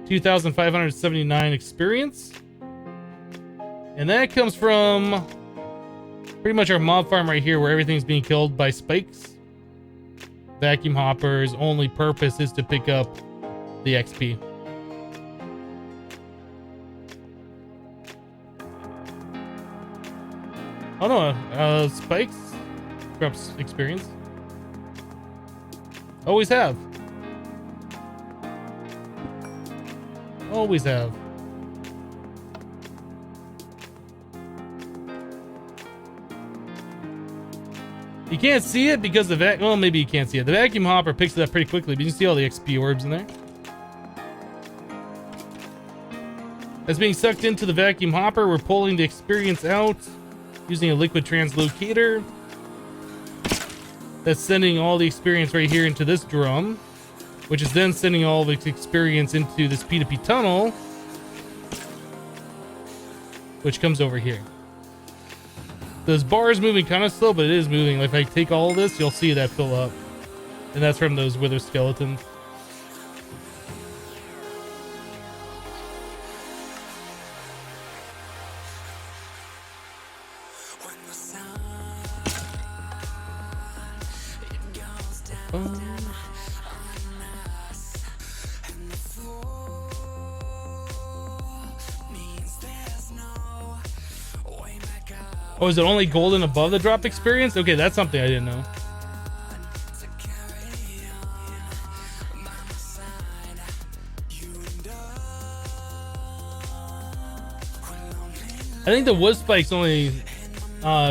2,579 experience. And that comes from pretty much our mob farm right here, where everything's being killed by spikes. Vacuum hopper's only purpose is to pick up the XP. Oh no, spikes drops experience. Always have. Always have. You can't see it because the well, maybe you can't see it. The vacuum hopper picks it up pretty quickly, but you can see all the XP orbs in there. That's being sucked into the vacuum hopper. We're pulling the experience out using a liquid translocator. That's sending all the experience right here into this drum, which is then sending all of its experience into this P2P tunnel, which comes over here. This bar is moving kind of slow, but it is moving. If I take all of this, you'll see that fill up. And that's from those wither skeletons. Oh, is it only golden above the drop experience? Okay, that's something I didn't know. I think the wood spikes only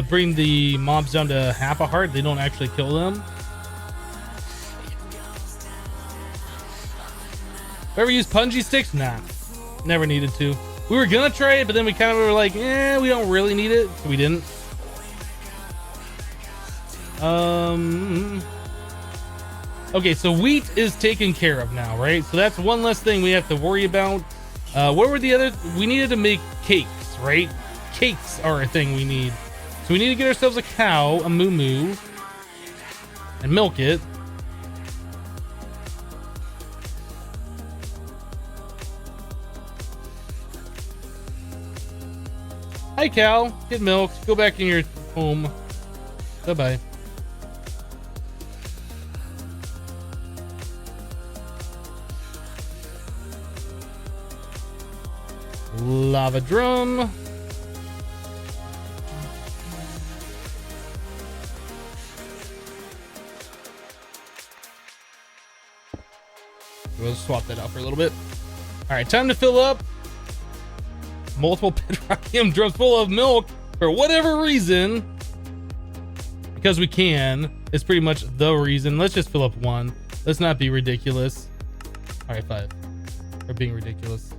bring the mobs down to half a heart. They don't actually kill them. Ever use punji sticks? Nah, never needed to. We were gonna try it, but then we kind of were like, we don't really need it, so we didn't. Okay, so wheat is taken care of now, right? So that's one less thing we have to worry about. What were the other? We needed to make cakes, right? Cakes are a thing we need. So we need to get ourselves a cow, a moo, and milk it. Hi, cow. Get milked. Go back in your home. Bye-bye. Lava drum. We'll swap that out for a little bit. All right, time to fill up. Multiple bedrockium drums full of milk for whatever reason, because we can. It's pretty much the reason. Let's just fill up one. Let's not be ridiculous. All right, 5. We're being ridiculous.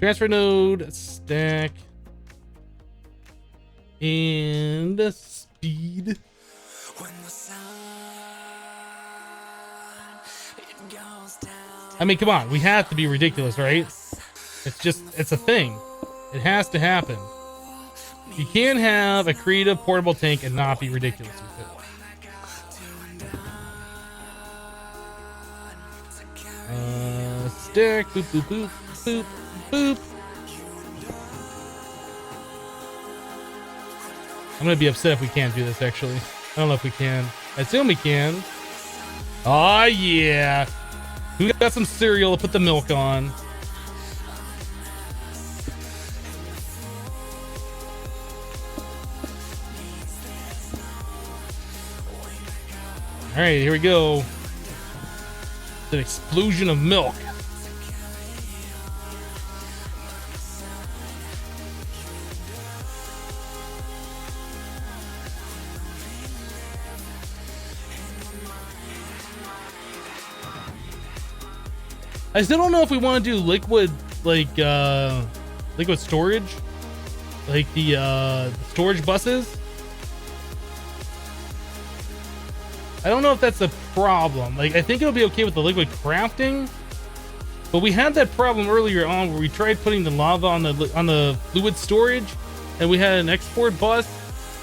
Transfer node, stack, and speed. I mean, come on. We have to be ridiculous, right? It's a thing. It has to happen. You can't have a creative portable tank and not be ridiculous with it. Stick, boop, boop, boop, boop, boop. I'm gonna be upset if we can't do this, actually. I don't know if we can. I assume we can. Oh, yeah. We got some cereal to put the milk on. All right, here we go. It's an explosion of milk. I still don't know if we want to do liquid, like liquid storage, like the storage buses. I don't know if that's a problem. Like, I think it'll be okay with the liquid crafting, but we had that problem earlier on where we tried putting the lava on the fluid storage, and we had an export bus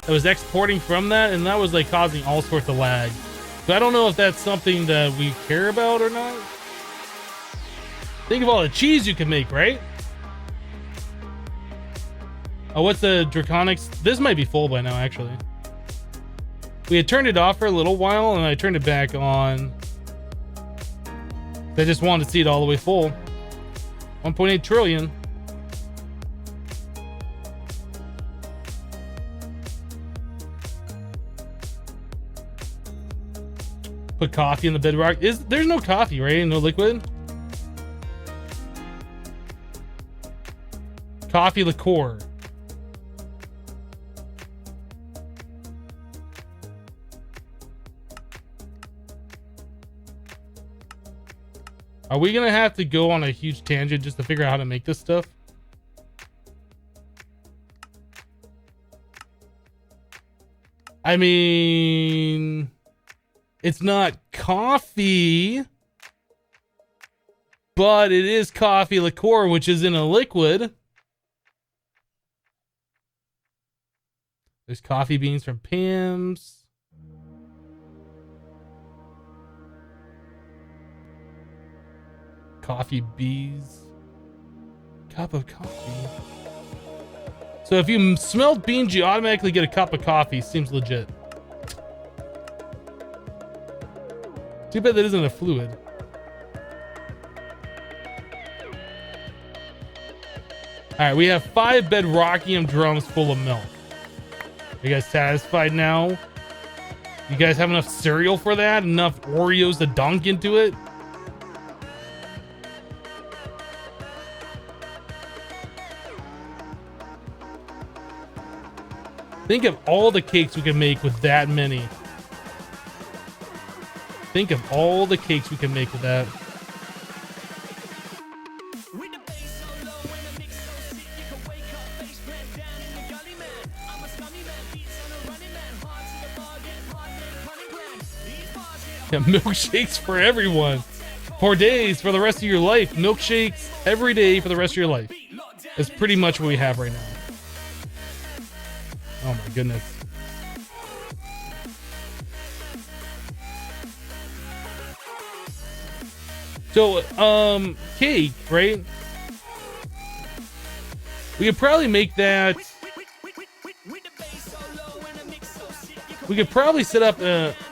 that was exporting from that, and that was like causing all sorts of lag. So I don't know if that's something that we care about or not. Think of all the cheese you can make, right? Oh, what's the Draconics? This might be full by now, actually. We had turned it off for a little while, and I turned it back on. I just wanted to see it all the way full. 1.8 trillion. Put coffee in the bedrock. There's no coffee, right? No liquid? Coffee liqueur. Are we gonna have to go on a huge tangent just to figure out how to make this stuff? I mean, it's not coffee, but it is coffee liqueur, which is in a liquid. There's coffee beans from Pam's. Coffee bees. Cup of coffee. So if you smelt beans, you automatically get a cup of coffee. Seems legit. Too bad that isn't a fluid. Alright, we have 5 bedrockium drums full of milk. Are you guys satisfied now? You guys have enough cereal for that? Enough Oreos to dunk into it? Think of all the cakes we can make with that many. Think of all the cakes we can make with that. Yeah, milkshakes for everyone. For days, for the rest of your life. Milkshakes every day for the rest of your life. That's pretty much what we have right now. Oh my goodness. So, cake, right? We could probably make that. We could probably set up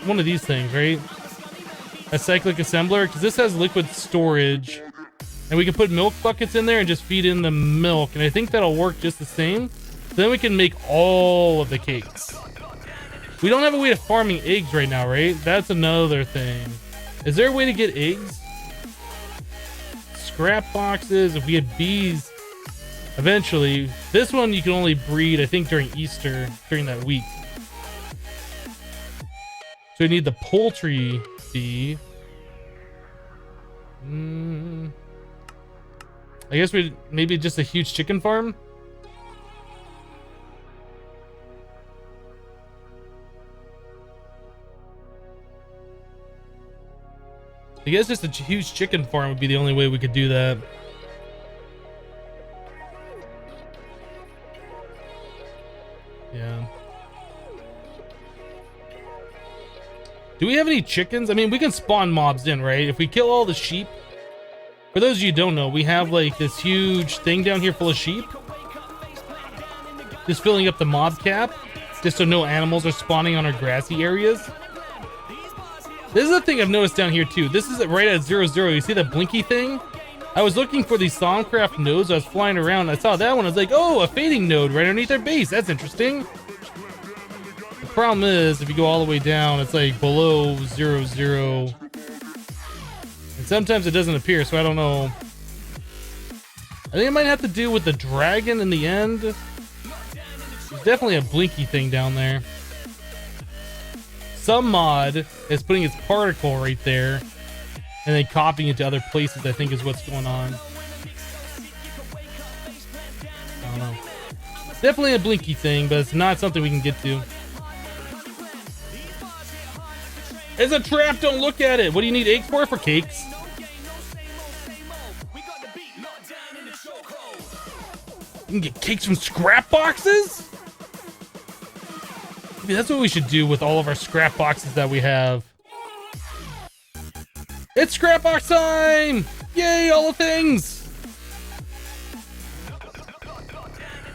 one of these things, right? A cyclic assembler, because this has liquid storage. And we can put milk buckets in there and just feed in the milk. And I think that'll work just the same. Then we can make all of the cakes. We don't have a way of farming eggs right now, right? That's another thing. Is there a way to get eggs? Scrap boxes. If we had bees, eventually. This one you can only breed, I think, during Easter, during that week. So we need the poultry bee. I guess we maybe just a huge chicken farm. I guess just a huge chicken farm would be the only way we could do that. Yeah. Do we have any chickens? I mean, we can spawn mobs in, right? If we kill all the sheep. For those of you who don't know, we have like this huge thing down here full of sheep. Just filling up the mob cap. Just so no animals are spawning on our grassy areas. This is the thing I've noticed down here too. This is right at 0, 0. You see that blinky thing? I was looking for these Songcraft nodes. I was flying around. I saw that one. I was like, oh, a fading node right underneath their base. That's interesting. The problem is, if you go all the way down, it's like below 0, 0. And sometimes it doesn't appear, so I don't know. I think it might have to do with the dragon in the end. There's definitely a blinky thing down there. Some mod is putting its particle right there. and then copying it to other places, I think is what's going on. I don't know. Definitely a blinky thing, but it's not something we can get to. It's a trap, don't look at it. What do you need eggs for cakes? You can get cakes from scrap boxes? Maybe that's what we should do with all of our scrap boxes that we have. It's scrap box time! Yay, all the things!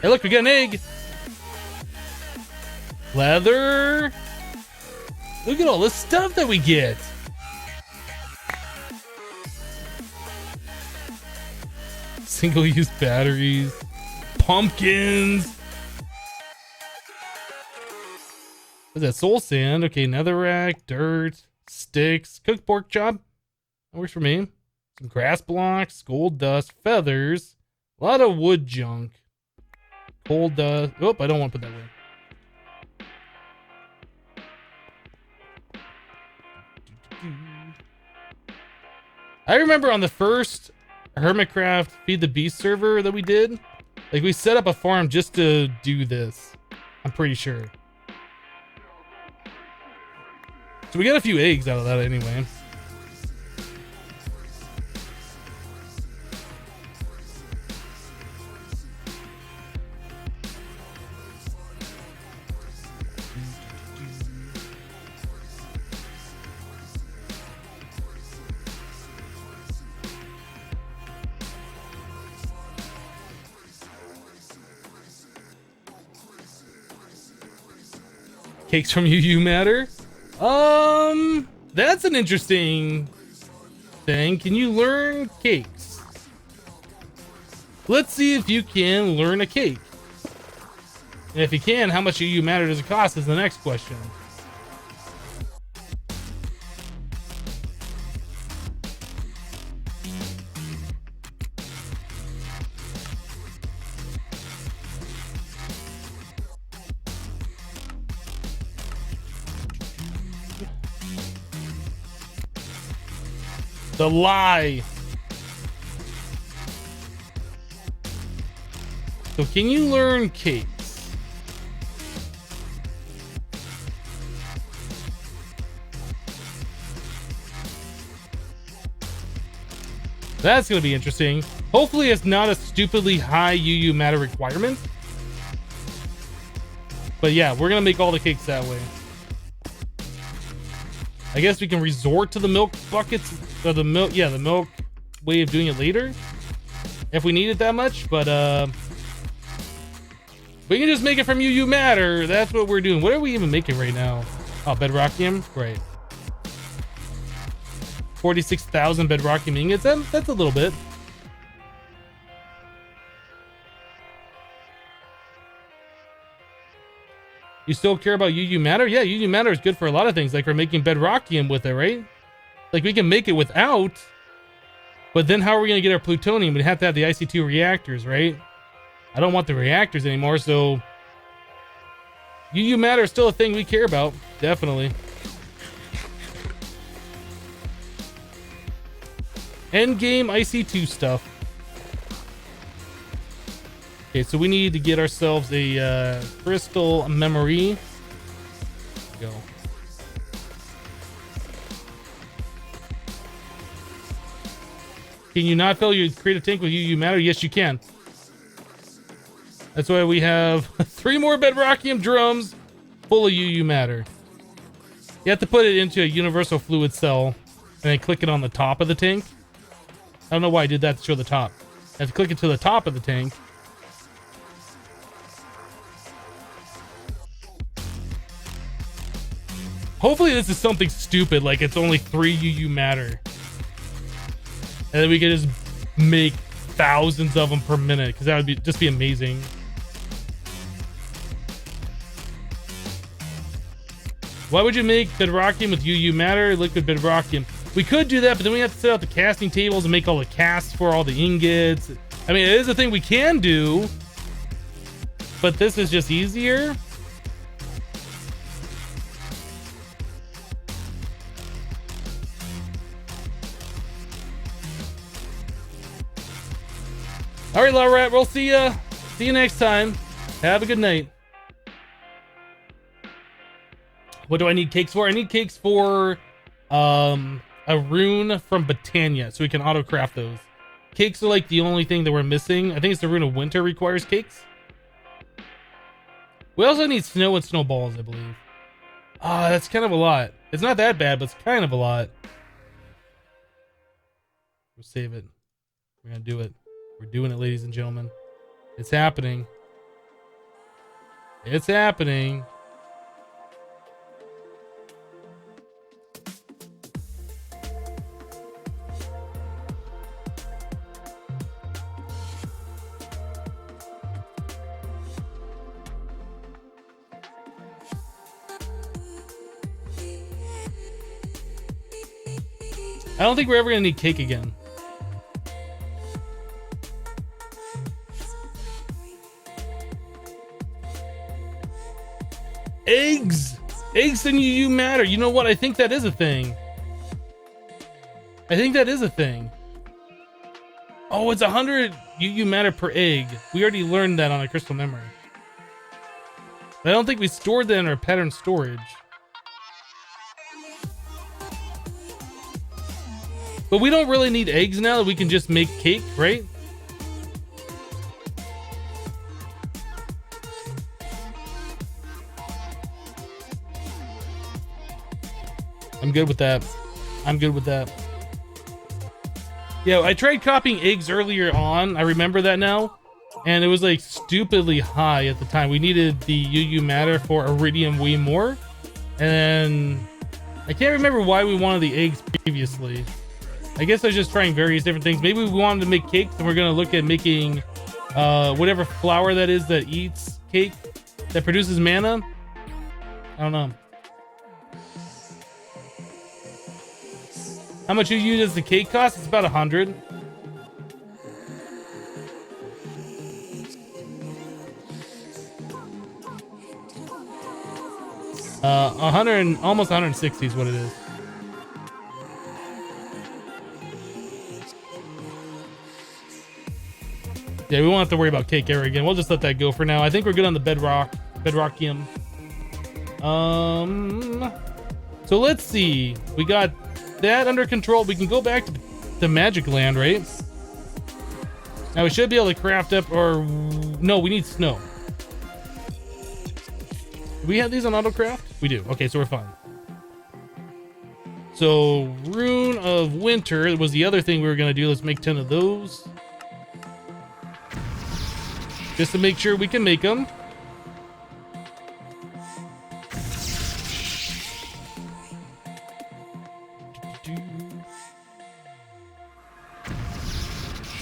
Hey, look, we got an egg. Leather. Look at all this stuff that we get. Single-use batteries. Pumpkins. What's that? Soul sand. Okay, netherrack, dirt, sticks, cooked pork chop. That works for me. Some grass blocks, gold dust, feathers, a lot of wood junk. Coal dust. Oh, I don't want to put that away. I remember on the first Hermitcraft Feed the Beast server that we did, like we set up a farm just to do this. I'm pretty sure. So we got a few eggs out of that anyway. Cakes from UU matter? That's an interesting thing. Can you learn cakes? Let's see if you can learn a cake. And if you can, how much UU matter does it cost is the next question. The lie. So can you learn cakes? That's going to be interesting. Hopefully it's not a stupidly high UU matter requirement. But yeah, we're going to make all the cakes that way. I guess we can resort to the milk buckets or the milk, yeah, the milk way of doing it later if we need it that much, but we can just make it from UU matter. That's what we're doing. What are we even making right now? Oh, bedrockium, right? 46,000 bedrockium ingots. That's a little bit. You still care about UU matter? Yeah, UU matter is good for a lot of things. Like we're making bedrockium with it, right? Like we can make it without, but then how are we going to get our plutonium? We'd have to have the IC2 reactors, right? I don't want the reactors anymore, so UU matter is still a thing we care about. Definitely. Endgame IC2 stuff. Okay, so we need to get ourselves a crystal memory. Go. Can you not fill your creative tank with UU matter? Yes, you can. That's why we have 3 more bedrockium drums full of UU matter. You have to put it into a universal fluid cell and then click it on the top of the tank. I don't know why I did that to show the top. I have to click it to the top of the tank. Hopefully this is something stupid, like it's only 3 UU matter. And then we could just make thousands of them per minute, because that would just be amazing. Why would you make bedrockium with UU matter, liquid bedrockium? We could do that, but then we have to set out the casting tables and make all the casts for all the ingots. I mean, it is a thing we can do, but this is just easier. All right, Laurette, we'll see ya. See you next time. Have a good night. What do I need cakes for? I need cakes for a rune from Botania, so we can auto craft those. Cakes are like the only thing that we're missing. I think it's the rune of winter requires cakes. We also need snow and snowballs, I believe. Ah, that's kind of a lot. It's not that bad, but it's kind of a lot. We'll save it. We're gonna do it. We're doing it, ladies and gentlemen. It's happening. It's happening. I don't think we're ever gonna need cake again. Eggs! Eggs and UU matter. You know what? I think that is a thing. I think that is a thing. Oh, it's 100 UU matter per egg. We already learned that on a crystal memory. I don't think we stored that in our pattern storage. But we don't really need eggs now that we can just make cake, right? I'm good with that. I'm good with that. Yeah, I tried copying eggs earlier on. I remember that now. And it was like stupidly high at the time. We needed the UU matter for iridium way more. And I can't remember why we wanted the eggs previously. I guess I was just trying various different things. Maybe we wanted to make cakes and we're going to look at making whatever flour that is that eats cake, that produces mana. I don't know. How much UU does the cake cost? It's about 100. Almost 160 is what it is. Yeah, we won't have to worry about cake ever again. We'll just let that go for now. I think we're good on the bedrockium. So let's see. We got that under control. We can go back to the magic land, right? Now we should be able to craft up, or no, we need snow. Do we have these on autocraft? We do. Okay, so we're fine. So rune of winter was the other thing we were gonna do. Let's make 10 of those. Just to make sure we can make them.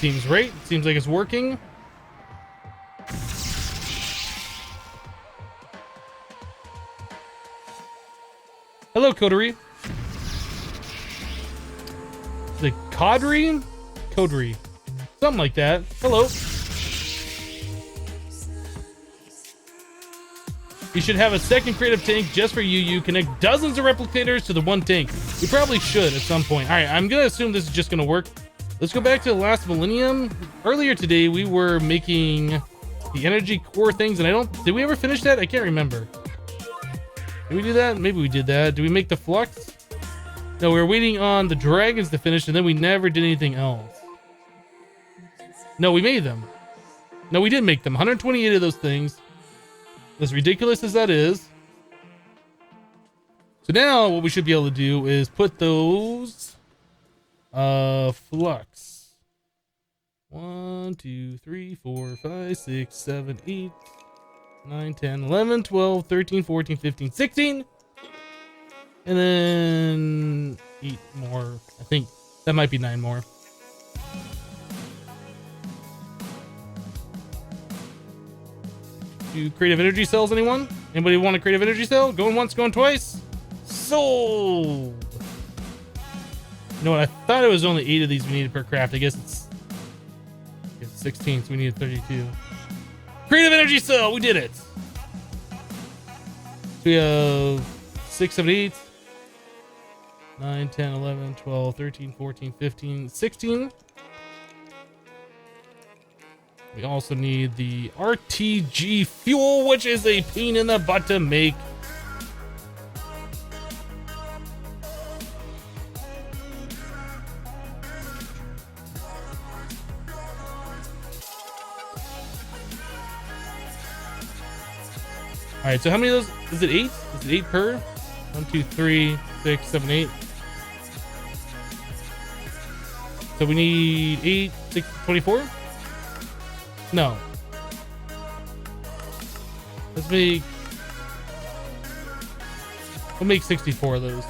Seems right. Seems like it's working. Hello, Coterie. The Coterie? Coterie. Something like that. Hello. You should have a second creative tank just for UU. Connect dozens of replicators to the one tank. We probably should at some point. All right, I'm gonna assume this is just gonna work. Let's go back to the last millennium. Earlier today, we were making the energy core things, and did we ever finish that? I can't remember. Did we do that? Maybe we did that. Did we make the flux? No, we were waiting on the dragons to finish, and then we never did anything else. No, we made them. No, we did make them. 128 of those things. As ridiculous as that is. So now what we should be able to do is put those flux. 1, 2, 3, 4, 5, 6, 7, 8, 9, 10, 11, 12, 13, 14, 15, 16. And then 8 more. I think that might be 9 more. Do creative energy cells, anyone? Anybody want a creative energy cell? Going once, going twice? Sold! You know what? I thought it was only 8 of these we needed per craft. I guess it's 16, so we needed 32. Creative energy cell! We did it! So we have 6, 7, 8, 9, 10, 11, 12, 13, 14, 15, 16. We also need the RTG fuel, which is a pain in the butt to make. All right, so how many of those? Is it 8? Is it 8 per? 1, 2, 3, 6, 7, 8. So we need 8, 6, 24? No. Let's make... We'll make 64 of those.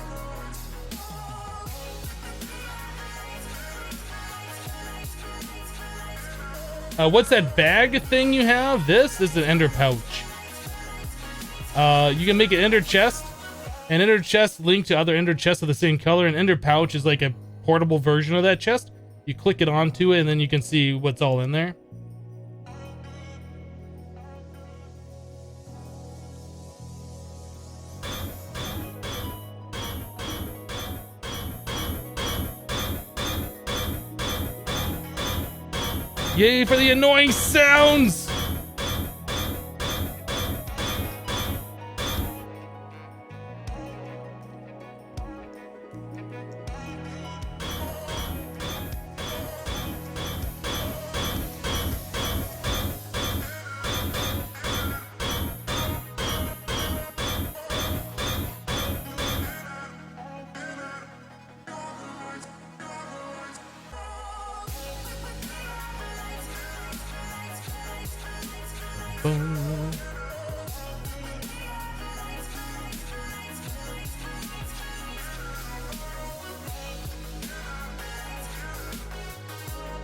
What's that bag thing you have? This is an ender pouch. You can make an ender chest. An ender chest linked to other ender chests of the same color. An ender pouch is like a portable version of that chest. You click it onto it and then you can see what's all in there. Yay for the annoying sounds!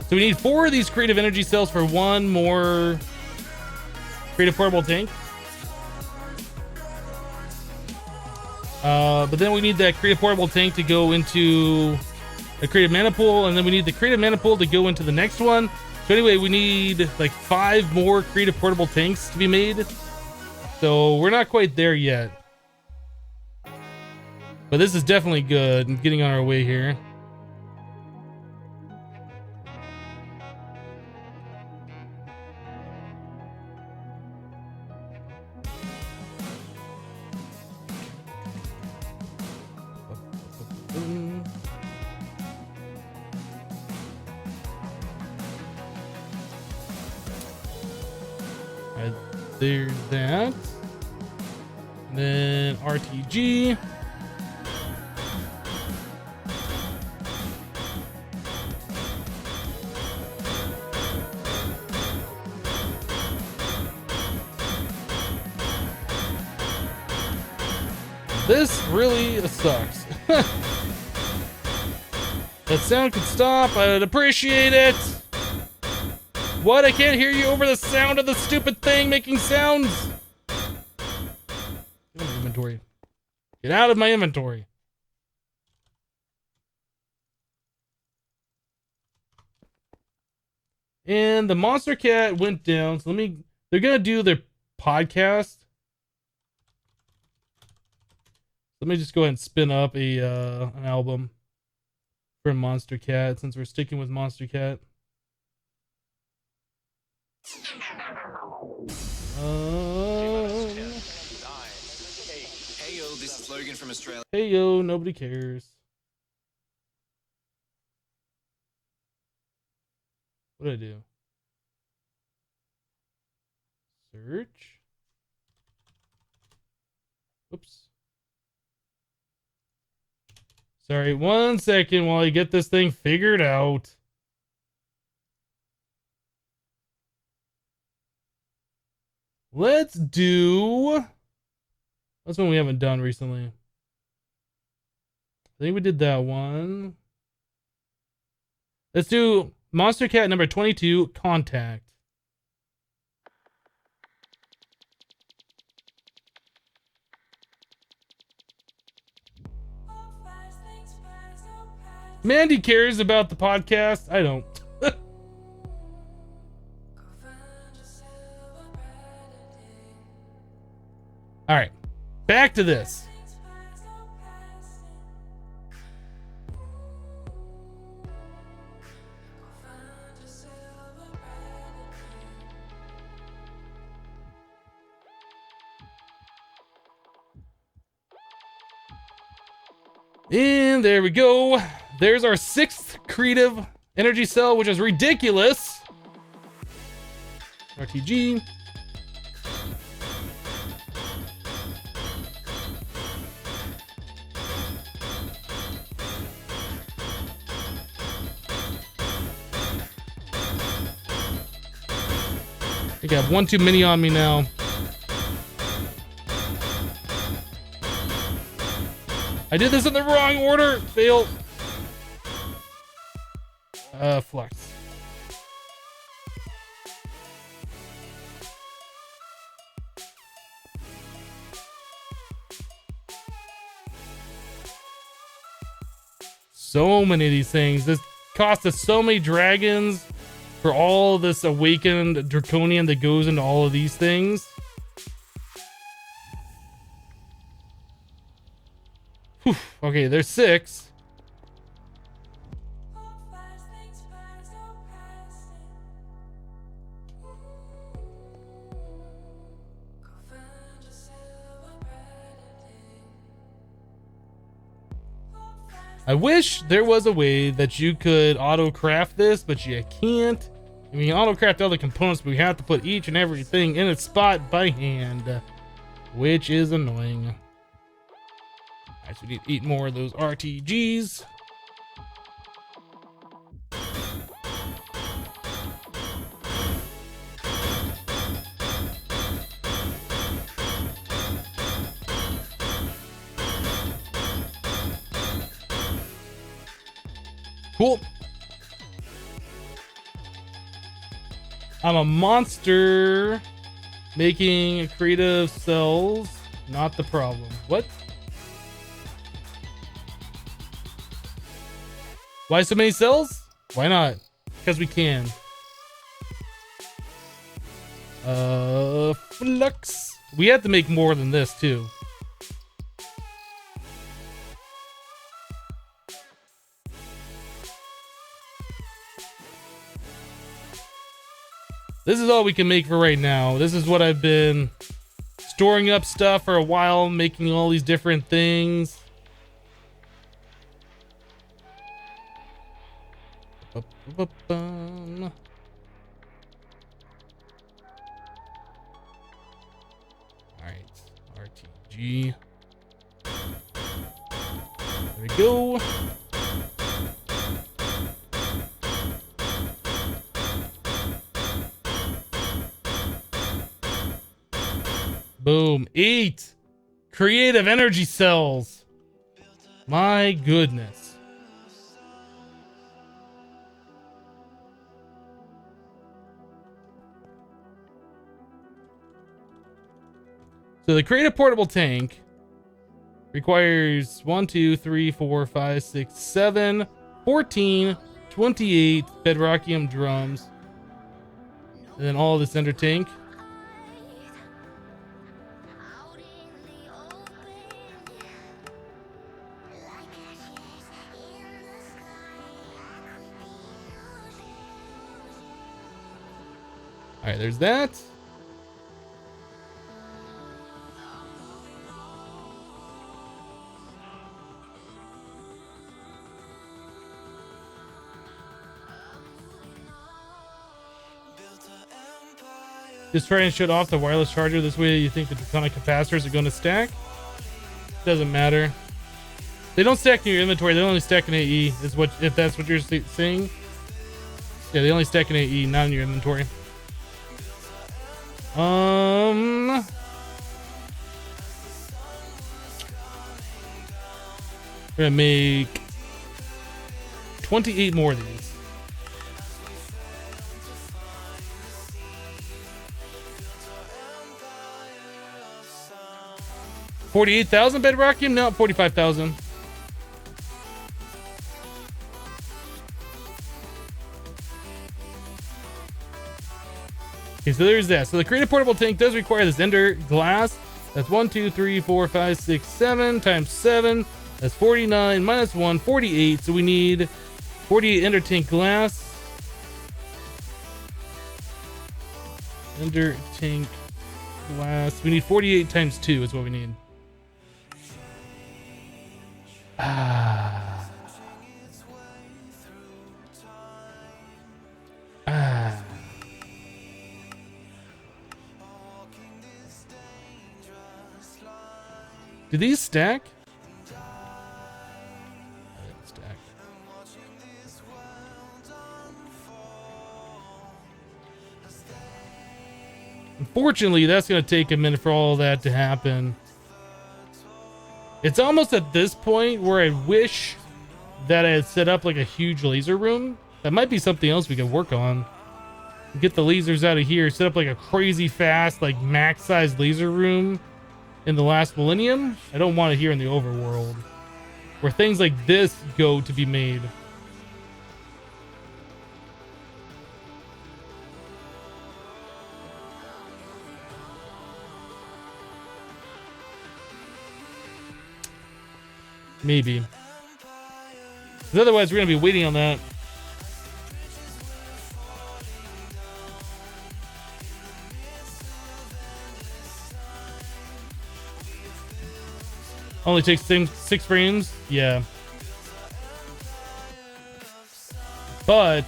So we need 4 of these creative energy cells for 1 more creative portable tank. But then we need that creative portable tank to go into a creative manipool, and then we need the creative manipool to go into the next one. So anyway, we need like 5 more creative portable tanks to be made. So we're not quite there yet. But this is definitely good and getting on our way here. There's that. And then RTG. This really sucks. That sound could stop. I'd appreciate it. What? I can't hear you over the sound of the stupid thing making sounds. Get out of my inventory. Get out of my inventory. And the monster cat went down. So they're gonna do their podcast. Let me just go ahead and spin up an album for Monster Cat since we're sticking with Monster Cat. Hey yo, this is Logan from Australia. Hey yo, nobody cares. What did I do? Search. Oops. Sorry, 1 second while I get this thing figured out. Let's do... That's one we haven't done recently. I think we did that one. Let's do Monster Cat number 22, Contact. Mandy cares about the podcast. I don't. All right, back to this. And there we go. There's our 6th creative energy cell, which is ridiculous. RTG. I think I have one too many on me now. I did this in the wrong order. Fail. Flux. So many of these things. This cost us so many dragons for all this awakened draconian that goes into all of these things. Whew. Okay, there's 6. I wish there was a way that you could auto craft this, but you can't. I mean, auto craft all the components, but we have to put each and everything in its spot by hand, which is annoying. Alright, so we need to eat more of those RTGs. Cool. I'm a monster making creative cells, not the problem. What? Why so many cells? Why not? Because we can. Flux. We have to make more than this too. This is all we can make for right now. This is what I've been storing up stuff for a while, making all these different things. Alright, RTG. There we go. Boom. 8 creative energy cells. My goodness. So the creative portable tank requires 1, 2, 3, 4, 5, 6, 7, 14, 28 bedrockium drums. And then all this ender tank. All right, there's that. Just try and shut off the wireless charger. This way you think the draconic capacitors are going to stack. Doesn't matter. They don't stack in your inventory. They only stack in AE. Is what, if that's what you're saying. Yeah, they only stack in AE, not in your inventory. We're gonna make 28 more of these. $48,000 bedrockium? No, 45,000. Okay, so there's that. So the creative portable tank does require this ender glass. That's 1, 2, 3, 4, 5, 6, 7 times 7. That's 49 minus 1, 48. So we need 48 ender tank glass. Ender tank glass. We need 48 times 2 is what we need. Ah. Do these stack? Stack. Unfortunately, that's going to take a minute for all that to happen. It's almost at this point where I wish that I had set up like a huge laser room. That might be something else we could work on. Get the lasers out of here, set up like a crazy fast, like max size laser room in the last millennium. I don't want it here in the overworld, where things like this go to be made. Maybe. 'Cause otherwise, we're going to be waiting on that. Only takes 6 frames? Yeah. But,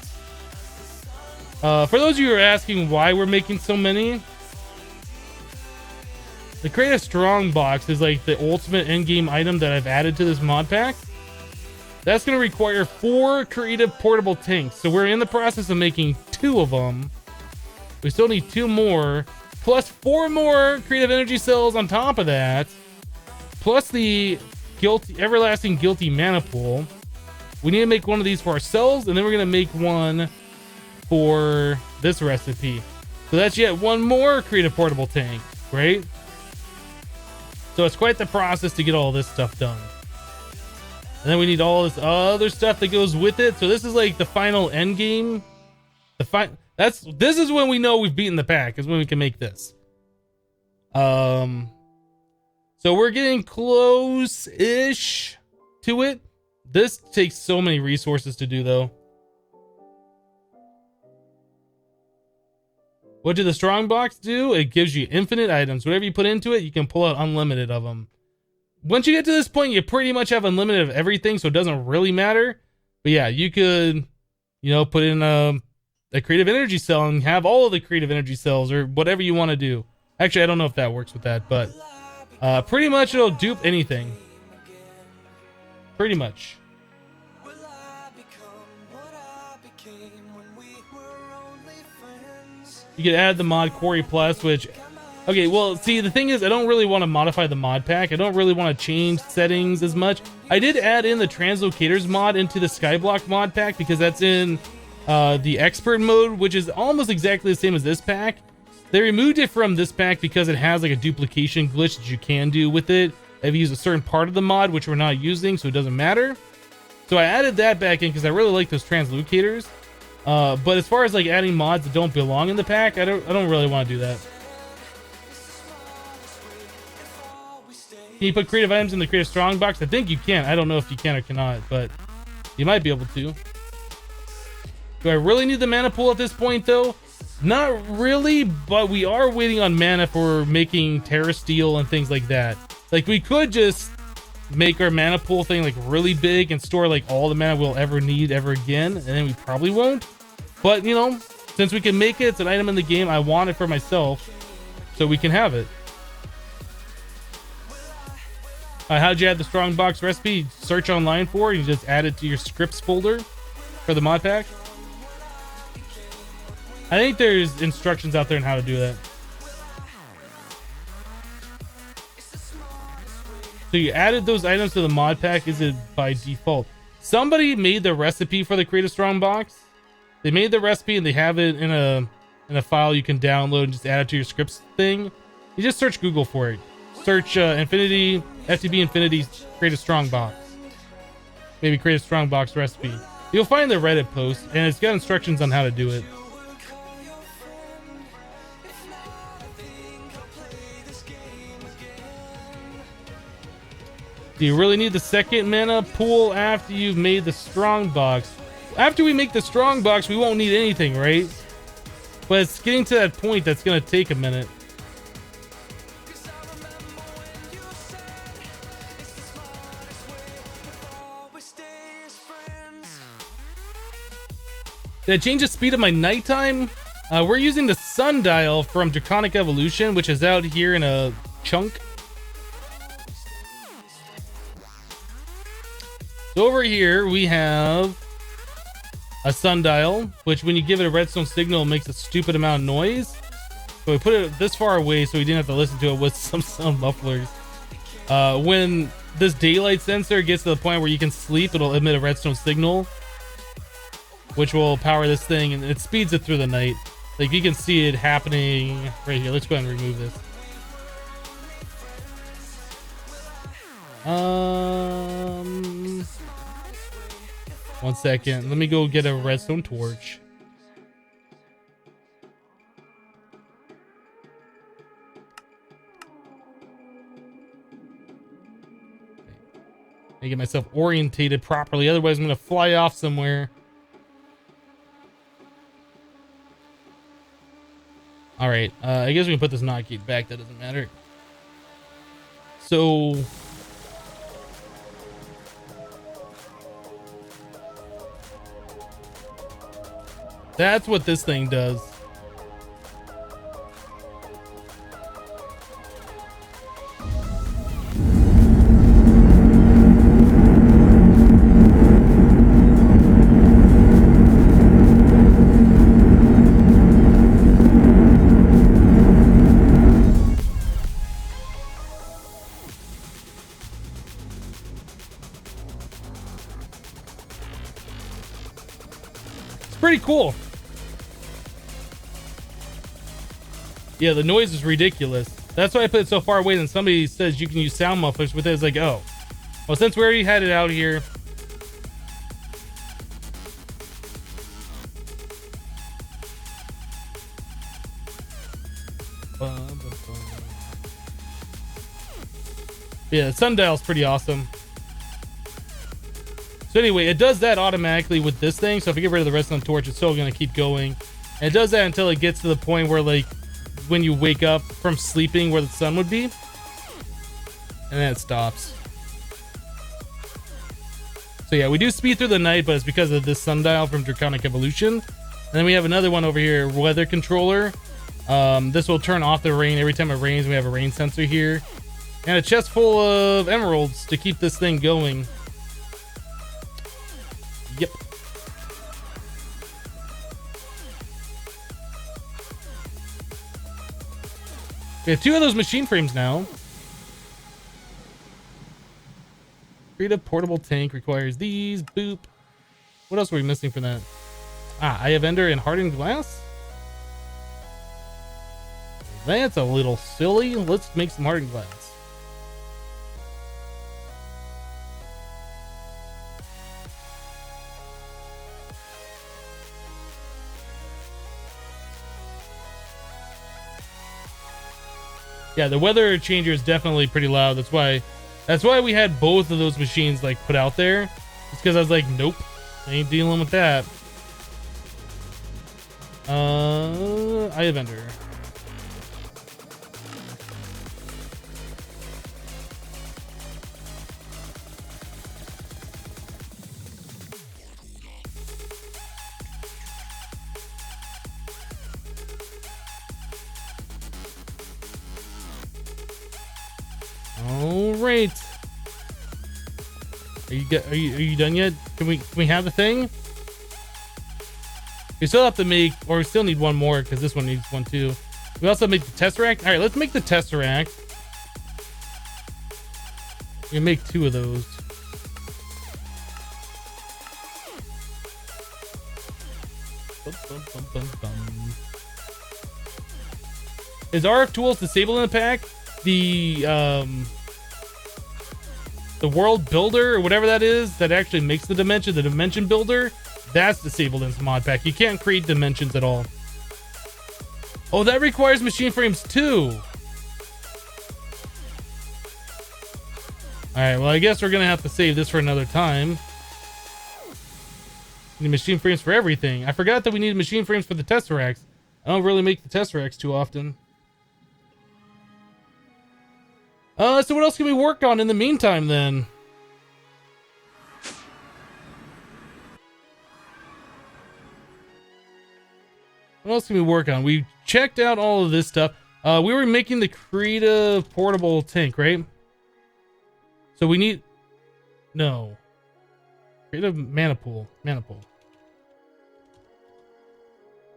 for those of you who are asking why we're making so many, the Creative Strongbox is like the ultimate endgame item that I've added to this mod pack. That's going to require 4 creative portable tanks. So we're in the process of making 2 of them. We still need 2 more, plus 4 more creative energy cells on top of that. Plus the Everlasting Guilty Manapool. We need to make one of these for ourselves, and then we're going to make one for this recipe. So that's yet one more creative portable tank, right? So it's quite the process to get all this stuff done. And then we need all this other stuff that goes with it. So this is like the final end game. This is when we know we've beaten the pack, is when we can make this. So we're getting close-ish to it. This takes so many resources to do, though. What did the Strongbox do? It gives you infinite items. Whatever you put into it, you can pull out unlimited of them. Once you get to this point, you pretty much have unlimited of everything, so it doesn't really matter. But yeah, you could, put in a creative energy cell and have all of the creative energy cells or whatever you want to do. Actually, I don't know if that works with that, but pretty much it'll dupe anything. Pretty much. You can add the mod Quarry Plus, which... Okay, well, see, the thing is, I don't really want to modify the mod pack. I don't really want to change settings as much. I did add in the Translocators mod into the Skyblock mod pack because that's in the expert mode, which is almost exactly the same as this pack. They removed it from this pack because it has like a duplication glitch that you can do with it. I've used a certain part of the mod, which we're not using, so it doesn't matter. So I added that back in because I really like those Translocators. But as far as like adding mods that don't belong in the pack, I don't really want to do that. Can you put creative items in the Creative Strongbox? I think you can. I don't know if you can or cannot, but you might be able to. Do I really need the mana pool at this point, though? Not really, but we are waiting on mana for making Terrasteel and things like that. Like, we could just make our mana pool thing like really big and store like all the mana we'll ever need ever again, and then we probably won't. But, since we can make it, it's an item in the game, I want it for myself, so we can have it. How'd you add the Strongbox recipe? Search online for it. You just add it to your scripts folder for the mod pack. I think there's instructions out there on how to do that. So you added those items to the mod pack. Is it by default? Somebody made the recipe for the Creative Strongbox. They made the recipe and they have it in a file you can download and just add it to your scripts thing. You just search Google for it. Search FTB Infinity Creative Strongbox. Maybe Creative Strongbox recipe. You'll find the Reddit post, and it's got instructions on how to do it. Do you really need the second mana pool after you've made the Strongbox? After we make the Strongbox, we won't need anything, right? But it's getting to that point that's going to take a minute. Did I change the speed of my nighttime? We're using the sundial from Draconic Evolution, which is out here in a chunk. So over here we have a sundial, which when you give it a redstone signal, it makes a stupid amount of noise. So we put it this far away so we didn't have to listen to it with some sound mufflers. When this daylight sensor gets to the point where you can sleep, it'll emit a redstone signal, which will power this thing, and it speeds it through the night. Like you can see it happening right here. Let's go ahead and remove this. One second. Let me go get a redstone torch. I get myself orientated properly, otherwise I'm gonna fly off somewhere. All right, I guess we can put this knob key back. That doesn't matter. So that's what this thing does. Pretty cool. Yeah, the noise is ridiculous. That's why I put it so far away. Then somebody says you can use sound mufflers with it. It's like, oh, well, since we already had it out here. Yeah, the sundial's pretty awesome. So anyway, it does that automatically with this thing. So if I get rid of the redstone torch, it's still going to keep going. And it does that until it gets to the point where, like, when you wake up from sleeping where the sun would be. And then it stops. So yeah, we do speed through the night, but it's because of this sundial from Draconic Evolution. And then we have another one over here, weather controller. This will turn off the rain every time it rains. We have a rain sensor here. And a chest full of emeralds to keep this thing going. Yep. We have 2 of those machine frames now. Creative portable tank requires these. Boop. What else were we missing for that? Ah, Eye of Ender and hardened glass? That's a little silly. Let's make some hardened glass. Yeah, the weather changer is definitely pretty loud. That's why we had both of those machines like put out there. It's because I was like, nope, I ain't dealing with that. Eye of Ender. All right. Are you done yet? Can we have the thing? We still have to make, or we still need one more because this one needs one too. We also make the tesseract. All right, let's make the tesseract. We can make 2 of those. Is RF tools disabled in the pack? The world builder or whatever that is that actually makes the dimension builder, that's disabled in this mod pack. You can't create dimensions at all. Oh, that requires machine frames too. All right, well, I guess we're gonna have to save this for another time. Need machine frames for everything. I forgot that we need machine frames for the tesseracts. I don't really make the tesseracts too often. So what else can we work on in the meantime then? What else can we work on? We checked out all of this stuff. We were making the creative portable tank, right? So we need... No. Creative Manapool. Manapool.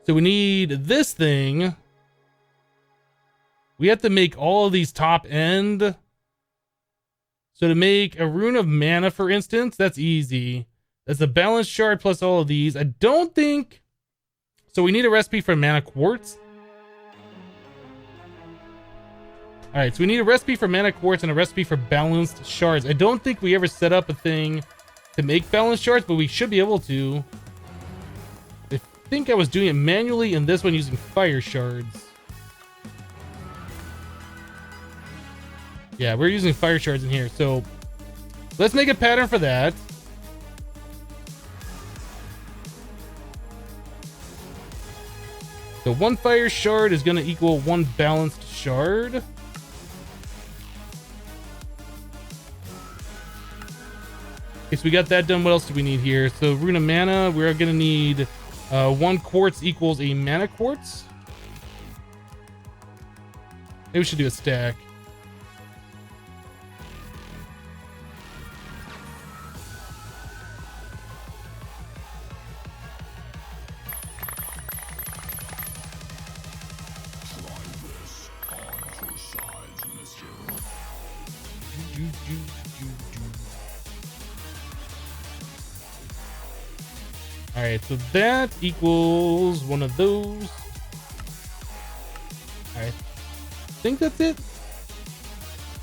So we need this thing. We have to make all of these top end. So to make a rune of mana, for instance, that's easy. That's a balance shard plus all of these. I don't think... So we need a recipe for mana quartz. Alright, so we need a recipe for mana quartz and a recipe for balanced shards. I don't think we ever set up a thing to make balanced shards, but we should be able to. I think I was doing it manually in this one using fire shards. Yeah, we're using fire shards in here. So let's make a pattern for that. So 1 fire shard is going to equal 1 balanced shard. Okay, so we got that done. What else do we need here? So rune of mana, we're going to need 1 quartz equals a mana quartz. Maybe we should do a stack. All right, so that equals 1 of those. All right, I think that's it.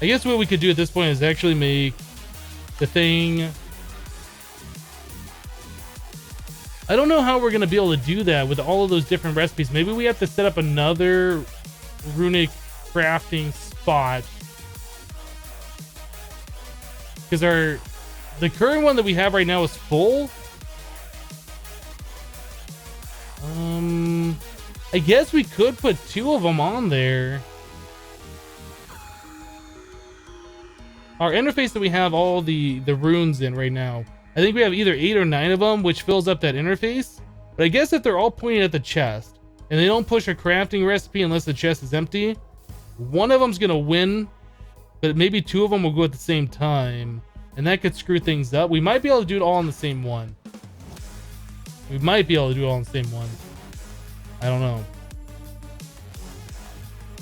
I guess what we could do at this point is actually make the thing. I don't know how we're gonna be able to do that with all of those different recipes. Maybe we have to set up another runic crafting spot, because the current one that we have right now is full. I guess we could put 2 of them on there. Our interface that we have all the runes in right now, I think we have either 8 or 9 of them, which fills up that interface. But I guess if they're all pointing at the chest and they don't push a crafting recipe unless the chest is empty, one of them's gonna win, but maybe 2 of them will go at the same time, and that could screw things up. We might be able to do it all on the same one. We might be able to do it all on the same one. I don't know.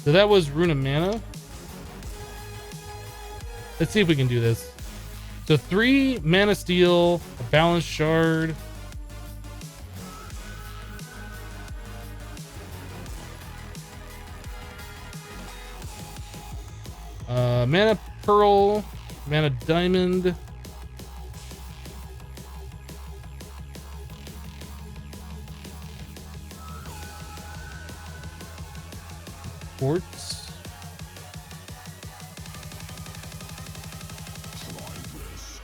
So that was rune of mana. Let's see if we can do this. So 3 mana steel, a balanced shard. Mana pearl, mana diamond. Quartz.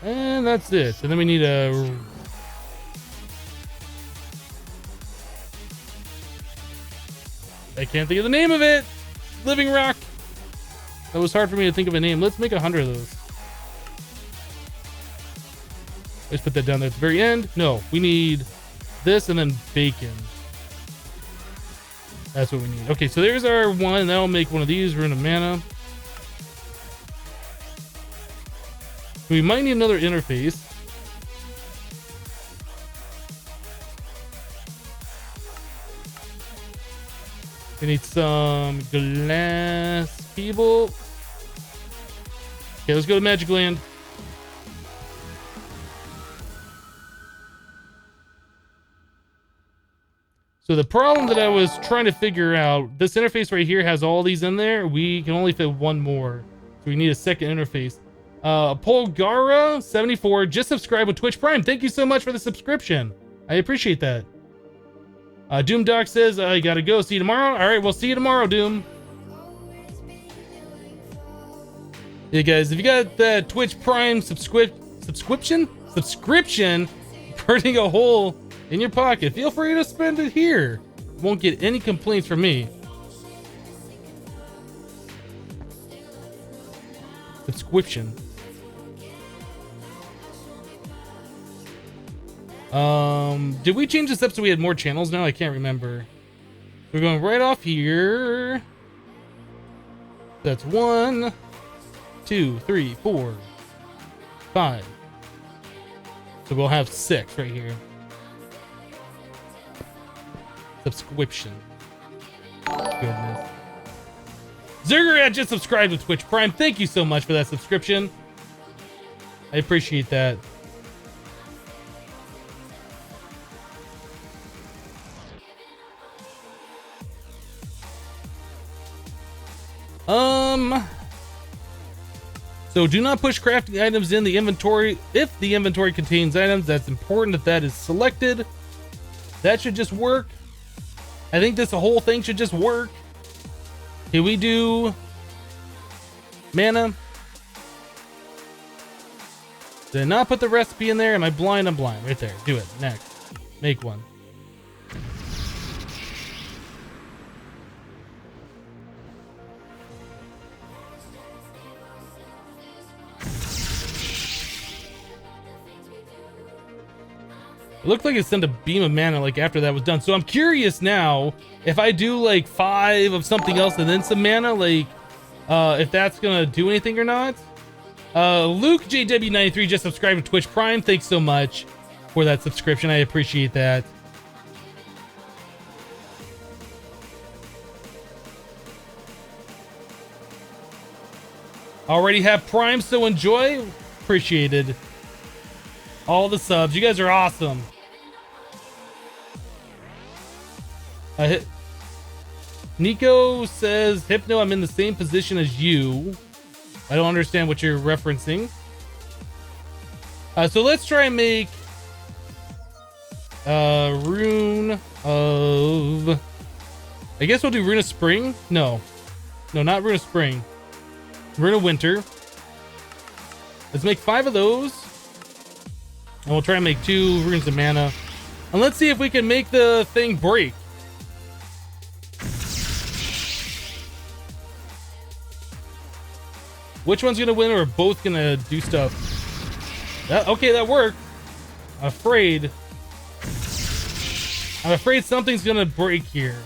And that's it. And then we need a... I can't think of the name of it. Living rock. That was hard for me to think of a name. Let's make 100 of those. Let's put that down there at the very end. No, we need this and then bacon. That's what we need. Okay, so there's our one. That'll make one of these. Rune of mana. We might need another interface. We need some glass cable. Okay, let's go to Magic Land. So the problem that I was trying to figure out, this interface right here has all these in there. We can only fit 1 more. So we need a second interface. Polgara74 just subscribed with Twitch Prime. Thank you so much for the subscription. I appreciate that. Doomdoc says, I gotta go. See you tomorrow. All right, we'll see you tomorrow, Doom. Yeah, guys, if you got that Twitch Prime subscription burning a hole in your pocket, feel free to spend it here. Won't get any complaints from me. Subscription. Did we change this up so we had more channels now? I can't remember. We're going right off here. That's 1, 2, 3, 4, 5, So we'll have 6 right here. Subscription. Goodness. Zergerat just subscribed to Twitch Prime. Thank you so much for that subscription. I appreciate that. So do not push crafting items in the inventory. If the inventory contains items, that's important that that is selected. That should just work. I think this whole thing should just work. Can we do mana? Did I not put the recipe in there? Am I blind? I'm blind. Right there. Do it. Next. Make one. It looked like it sent a beam of mana like after that was done. So I'm curious now if I do like 5 of something else and then some mana, like if that's gonna do anything or not. Luke JW93 just subscribed to Twitch Prime. Thanks so much for that subscription. I appreciate that. Already have Prime, so enjoy. Appreciated. All the subs. You guys are awesome. Nico says, Hypno, I'm in the same position as you. I don't understand what you're referencing. So let's try and make rune of... I guess we'll do rune of spring. No, not rune of spring. Rune of winter. Let's make 5 of those. And we'll try and make 2 runes of mana. And let's see if we can make the thing break. Which one's gonna win, or are both gonna do stuff? Okay, that worked. I'm afraid something's gonna break here.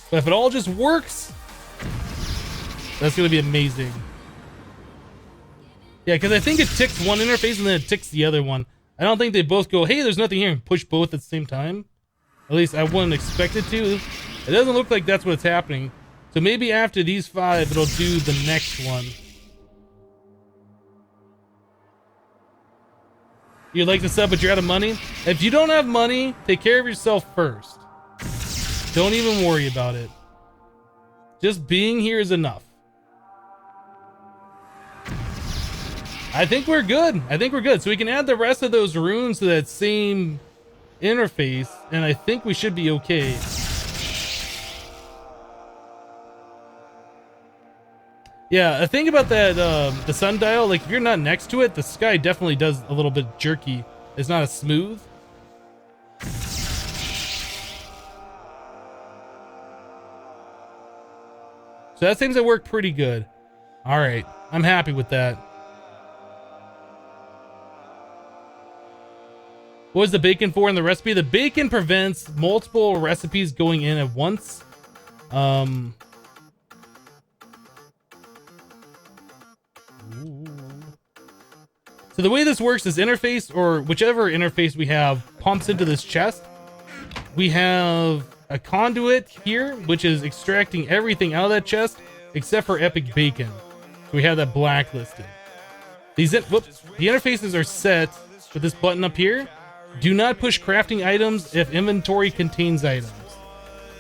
But if it all just works, that's gonna be amazing. Yeah, because I think it ticks one interface and then it ticks the other one. I don't think they both go, hey, there's nothing here, and push both at the same time. At least I wouldn't expect it to. It doesn't look like that's what's happening. So maybe after these 5, it'll do the next one. You'd like to sub, but you're out of money? If you don't have money, take care of yourself first. Don't even worry about it. Just being here is enough. I think we're good. So we can add the rest of those runes to that same interface, and I think we should be okay. Yeah, a thing about that, the sundial, like if you're not next to it, the sky definitely does a little bit jerky. It's not as smooth. So that seems to work pretty good. All right, I'm happy with that. What was the bacon for in the recipe? The bacon prevents multiple recipes going in at once. So the way this works is interface, or whichever interface we have, pumps into this chest. We have a conduit here, which is extracting everything out of that chest except for epic bacon. So we have that blacklisted. The interfaces are set with this button up here. Do not push crafting items if inventory contains items.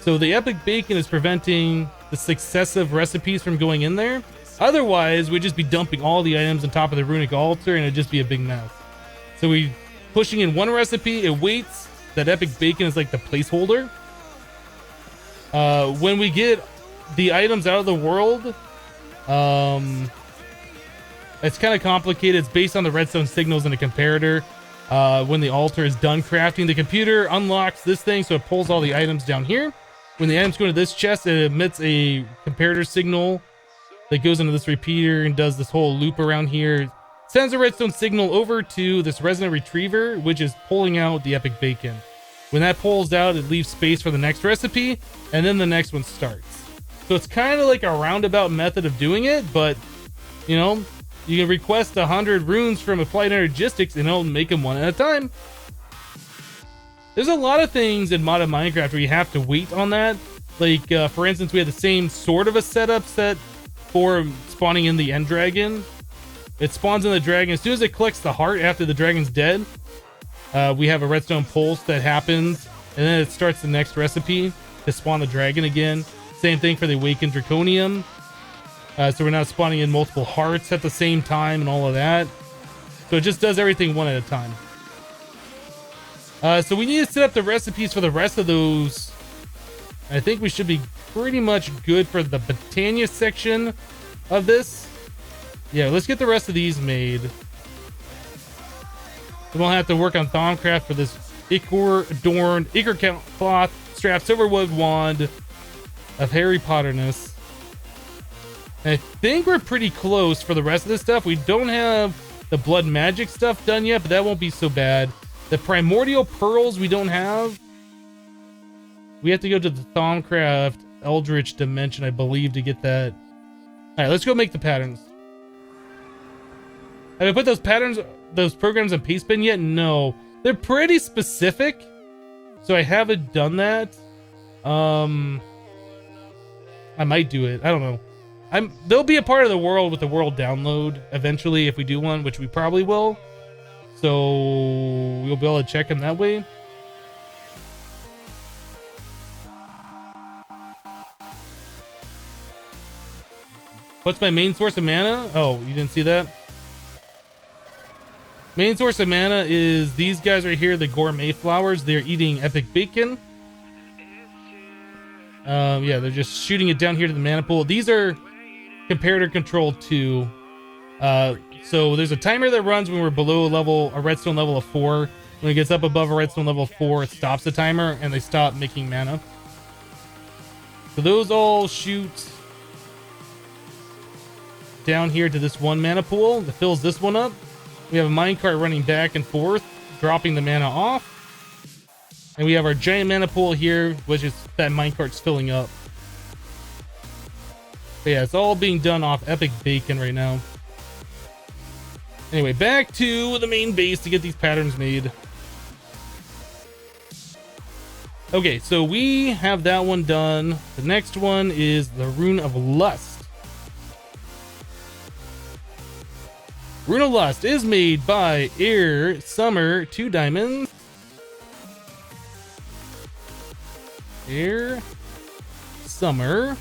So the epic bacon is preventing the successive recipes from going in there. Otherwise, we'd just be dumping all the items on top of the runic altar and it'd just be a big mess. So we pushing in one recipe, it waits. That epic bacon is like the placeholder. When we get the items out of the world, it's kind of complicated. It's based on the redstone signals in a comparator. When the altar is done crafting, the computer unlocks this thing, so it pulls all the items down here. When the items go into this chest, it emits a comparator signal that goes into this repeater and does this whole loop around here. Sends a redstone signal over to this resonant retriever, which is pulling out the epic bacon. When that pulls out, it leaves space for the next recipe, and then the next one starts. So it's kind of like a roundabout method of doing it, but, you know, You can request 100 runes from Applied Energistics and it'll make them one at a time. There's a lot of things in modded Minecraft where you have to wait on that. Like, for instance, we have the same sort of a setup set for spawning in the end dragon. It spawns in the dragon. As soon as it collects the heart after the dragon's dead, we have a redstone pulse that happens, and then it starts the next recipe to spawn the dragon again. Same thing for the awakened draconium. So we're not spawning in multiple hearts at the same time and all of that. So it just does everything one at a time. So we need to set up the recipes for the rest of those. I think we should be pretty much good for the Botania section of this. Yeah, let's get the rest of these made. We won't have to work on Thaumcraft for this ichor-adorned, ichor cloth, strap, silverwood wand of Harry Potterness. And I think we're pretty close for the rest of this stuff. We don't have the blood magic stuff done yet, but that won't be so bad. The primordial pearls we don't have. We have to go to the Thaumcraft Eldritch Dimension, I believe, to get that. Alright, let's go make the patterns. Have I put those patterns, those programs on Pastebin yet? No. They're pretty specific, so I haven't done that. I might do it. I don't know. They'll be a part of the world with the world download eventually if we do one, which we probably will. So we'll be able to check them that way. What's my main source of mana? Oh, you didn't see that? Main source of mana is these guys right here, the gourmet flowers. They're eating epic bacon. Yeah, they're just shooting it down here to the mana pool. These are comparator controlled too. So there's a timer that runs when we're below a redstone level of 4. When it gets up above a redstone level of 4, it stops the timer and they stop making mana. So those all shoot down here to this one mana pool that fills this one up. We have a minecart running back and forth, dropping the mana off. And we have our giant mana pool here, which is that minecart's filling up. But yeah, it's all being done off epic bacon right now. Anyway, back to the main base to get these patterns made. Okay, so we have that one done. The next one is the Rune of Lust. Rune of Lust is made by Air Summer 2 diamonds. Air Summer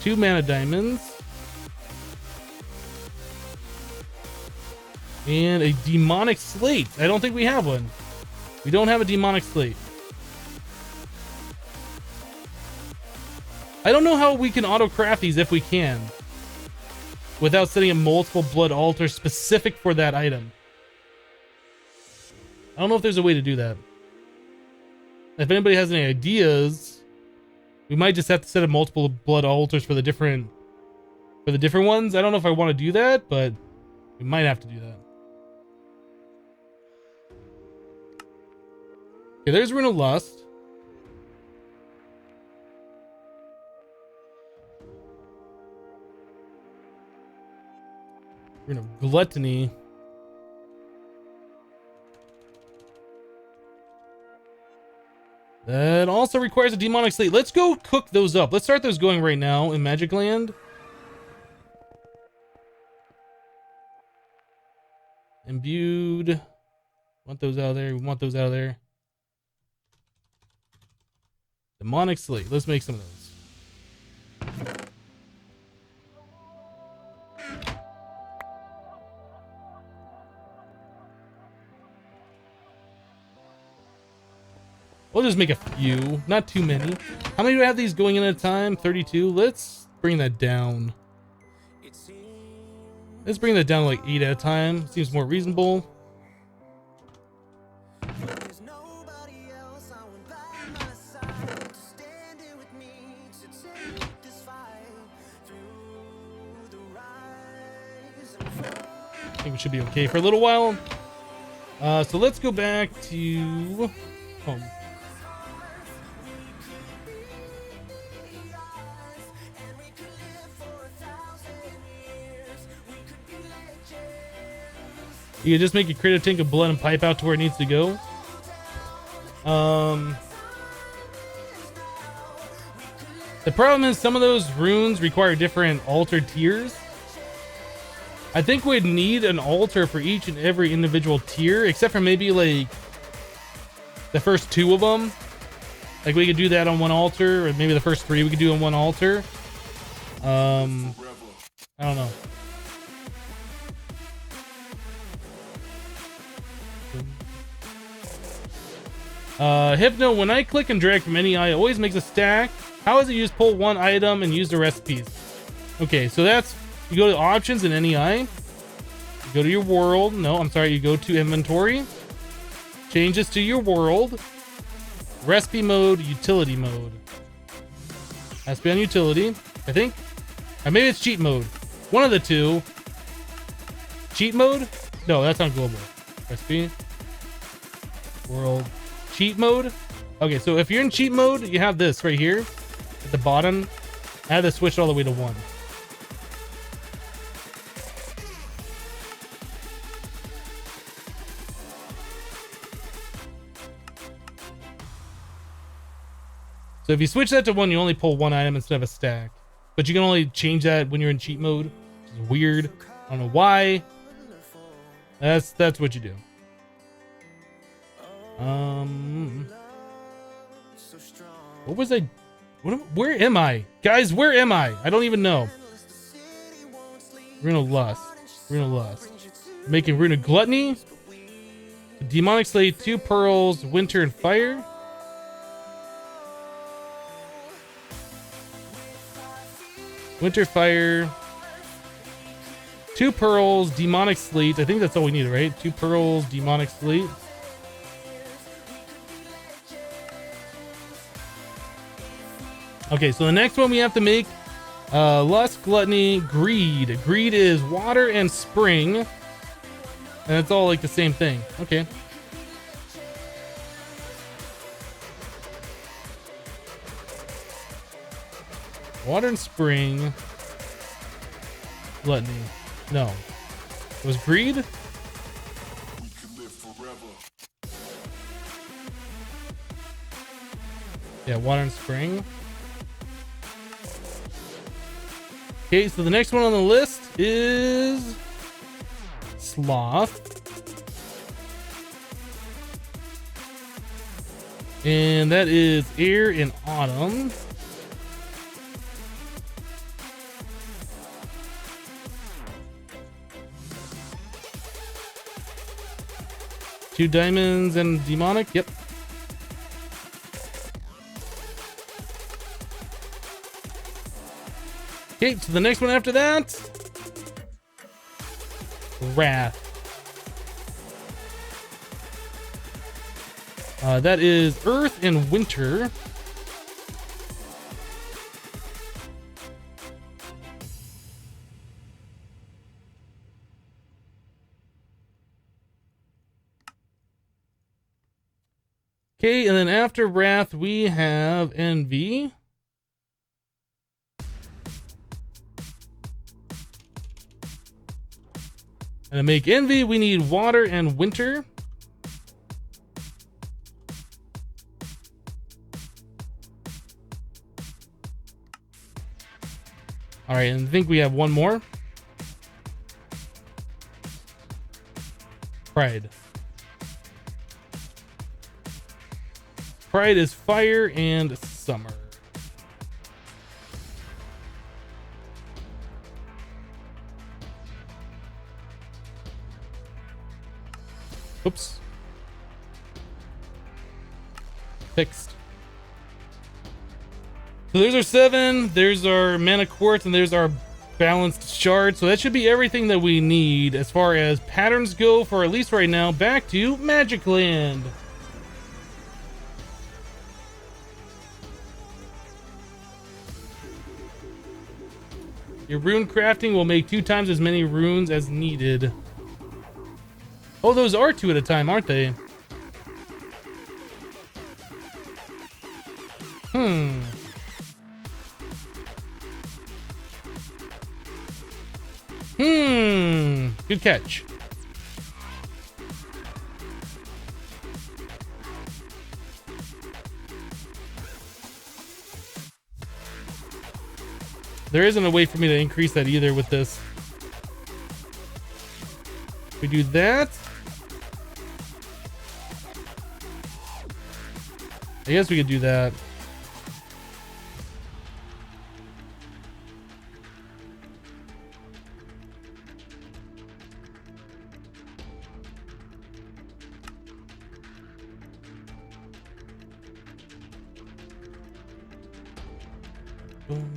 2 mana diamonds. And a demonic slate. I don't think we have one. We don't have a demonic slate. I don't know how we can auto craft these if we can, without setting up multiple blood altars specific for that item. I don't know if there's a way to do that. If anybody has any ideas, we might just have to set up multiple blood altars for the different ones. I don't know if I want to do that, but we might have to do that. Okay, there's Rune of Lust. Rune of Gluttony. That also requires a demonic slate. Let's go cook those up. Let's start those going right now in Magic Land. Imbued. Want those out of there. We want those out of there. Demonic slate. Let's make some of those. We'll just make a few, not too many. How many do we have these going in at a time? 32. Let's bring that down. Let's bring that down to like 8 at a time. Seems more reasonable. I think we should be okay for a little while. So let's go back to home. You can just make a creative tank of blood and pipe out to where it needs to go. The problem is some of those runes require different altar tiers. I think we'd need an altar for each and every individual tier, except for maybe like the first 2 of them. Like we could do that on one altar, or maybe the first 3 we could do on one altar. I don't know. Hypno, when I click and drag from any eye, it always makes a stack. How is it used? Pull one item and use the recipes. Okay, so that's, you go to options in any eye. You go to your world. No, I'm sorry. You go to inventory. Change this to your world. Recipe mode, utility mode. Has to be on utility, I think. Or maybe it's cheat mode. One of the two. Cheat mode? No, that's not global. Recipe. World. Cheat mode. Okay, so if you're in cheat mode, you have this right here at the bottom. I had to switch all the way to 1. So if you switch that to 1, you only pull 1 item instead of a stack. But you can only change that when you're in cheat mode, which is weird. I don't know why. That's what you do. What was I? Where am I? Guys, where am I? I don't even know. Rune of Lust. Rune of Lust. Making Rune of Gluttony. Demonic Slate, 2 pearls, winter and fire. Winter fire. 2 pearls, demonic slate. I think that's all we need, right? 2 pearls, demonic slate. Okay, so the next one we have to make lust, gluttony, greed. Greed is water and spring. And it's all like the same thing. Okay. Water and spring. Gluttony. No. It was greed? Yeah, water and spring. Okay, so the next one on the list is sloth. And that is air in autumn. Two diamonds and demonic. Yep. Okay, so the next one after that, Wrath. That is Earth and Winter. Okay, and then after Wrath, we have Envy. And to make Envy, we need water and winter. All right, and I think we have one more. Pride. Pride is fire and summer. Oops. Fixed. So there's our 7, there's our mana quartz, and there's our balanced shard. So that should be everything that we need as far as patterns go for at least right now. Back to Magic Land. Your rune crafting will make 2 times as many runes as needed. Oh, those are 2 at a time, aren't they? Good catch. there isn't a way for me to increase that either with this. We do that. I guess we could do that. Boom.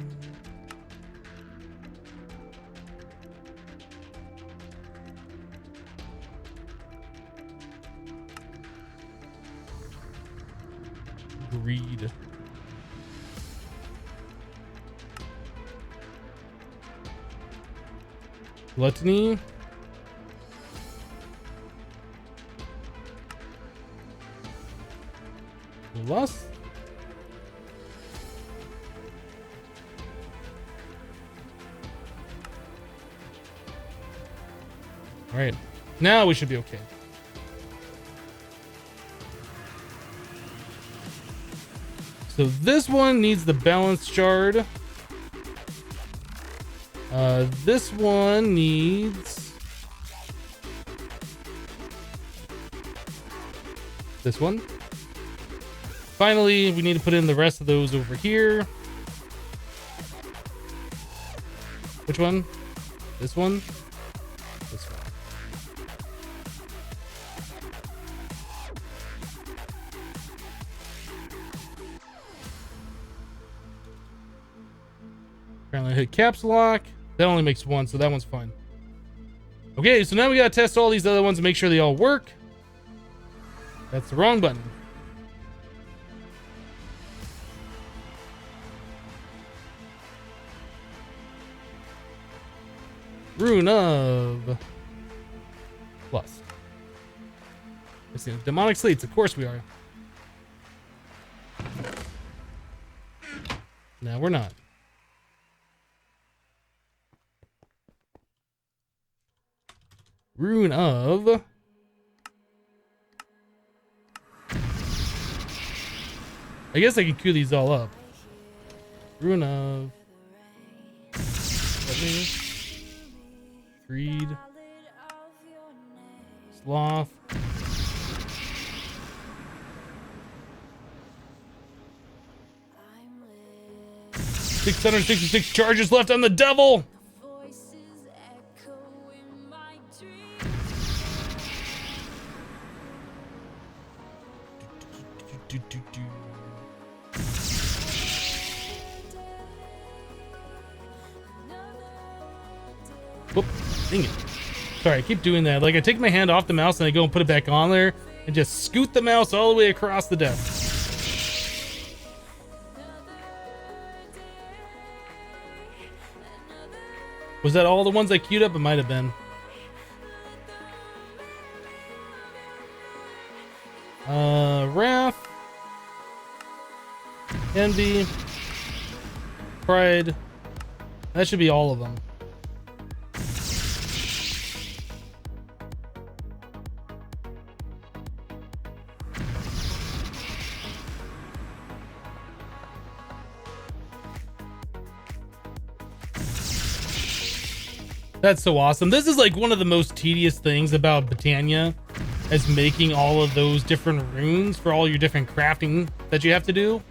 Greed. Gluttony. Lust. All right, now we should be okay. So this one needs the balance shard. This one needs this one. Finally, we need to put in the rest of those over here. Which one? This one? This one. Apparently I hit caps lock. That only makes one, so that one's fine. Okay, so now we gotta test all these other ones and make sure they all work. That's the wrong button. Rune of Plus. Let's see, demonic slates, of course we are. No, we're not. Rune of I guess I can queue these all up. Rune of Greed. Sloth. $666 charges left on the devil. Whoop, dang it. Sorry, I keep doing that. Like, I take my hand off the mouse and I go and put it back on there and just scoot the mouse all the way across the desk. Was that all the ones I queued up? It might have been. Wrath. Envy. Pride. That should be all of them. That's so awesome. This is like one of the most tedious things about Botania, is making all of those different runes for all your different crafting that you have to do.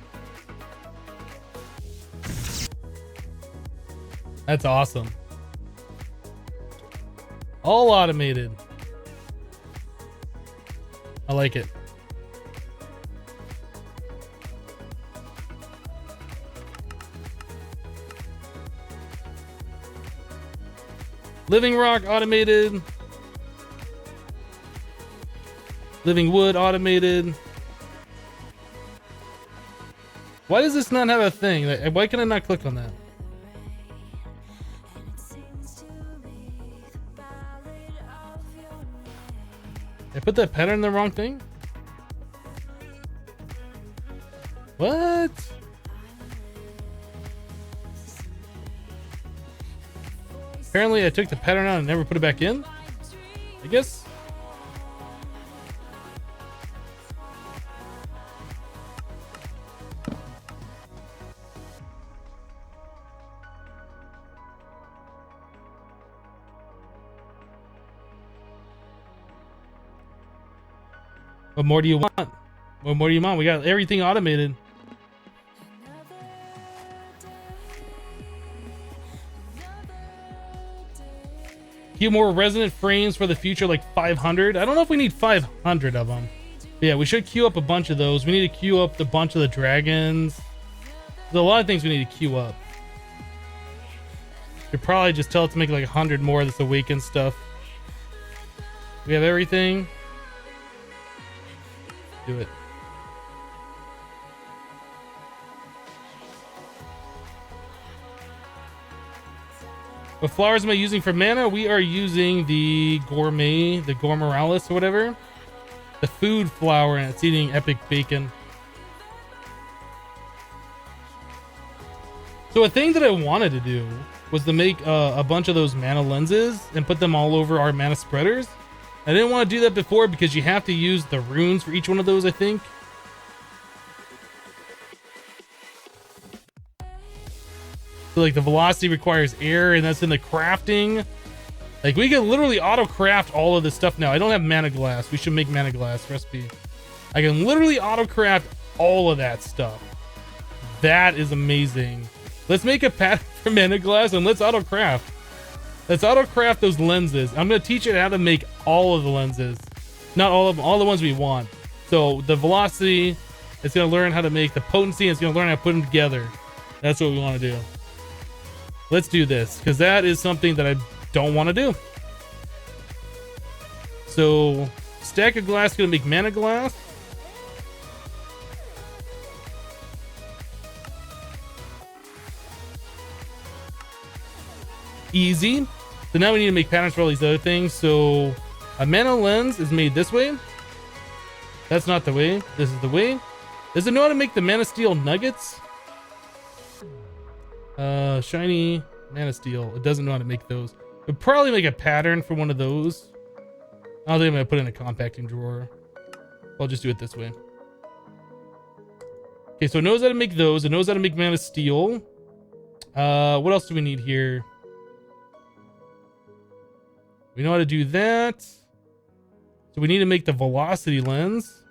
That's awesome. All automated. I like it. Living rock automated. Living wood automated. Why does this not have a thing? Why can I not click on that? I put that pattern in the wrong thing? What? Apparently I took the pattern out and never put it back in? I guess. What more do you want? What more do you want? We got everything automated. Few more resonant frames for the future, like 500. I don't know if we need 500 of them. But yeah, we should queue up a bunch of those. We need to queue up a bunch of the dragons. There's a lot of things we need to queue up. Should probably just tell it to make like 100 more of this awakened stuff. We have everything. Do it. What flowers am I using for mana? We are using the gourmet, the gourmoralis or whatever. The food flower, and it's eating epic bacon. So a thing that I wanted to do was to make a bunch of those mana lenses and put them all over our mana spreaders. I didn't want to do that before because you have to use the runes for each one of those, I think. So like the velocity requires air, and that's in the crafting. Like we can literally auto craft all of this stuff now. I don't have mana glass. We should make mana glass recipe. I can literally auto craft all of that stuff. That is amazing. Let's make a pattern for mana glass and let's auto craft. Let's auto craft those lenses. I'm gonna teach it how to make all of the lenses. Not all of them, all the ones we want. So the velocity, it's gonna learn how to make the potency, and it's gonna learn how to put them together. That's what we want to do. Let's do this, because that is something that I don't want to do. So stack of glass gonna make mana glass. Easy. So now we need to make patterns for all these other things. So a mana lens is made this way. That's not the way. This is the way. Does it know how to make the mana steel nuggets? Shiny mana steel. It doesn't know how to make those. We'll probably make a pattern for one of those. I don't think I'm gonna put it in a compacting drawer. I'll just do it this way. Okay, so it knows how to make those. It knows how to make mana steel. What else do we need here? We know how to do that. So we need to make the velocity lens.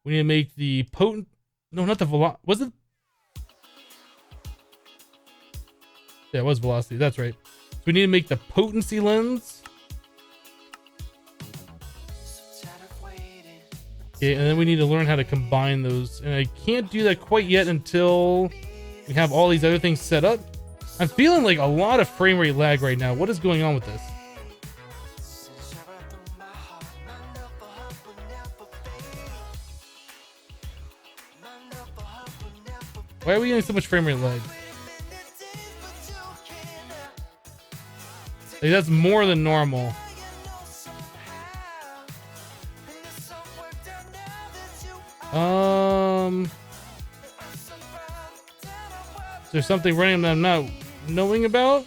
We need to make the potent... No, not the velocity. Was it? Yeah, it was velocity. That's right. So we need to make the potency lens. Okay, and then we need to learn how to combine those. And I can't do that quite yet until we have all these other things set up. I'm feeling like a lot of frame rate lag right now. What is going on with this? Why are we getting so much frame rate lag? Like, that's more than normal. Is there something running that I'm not knowing about?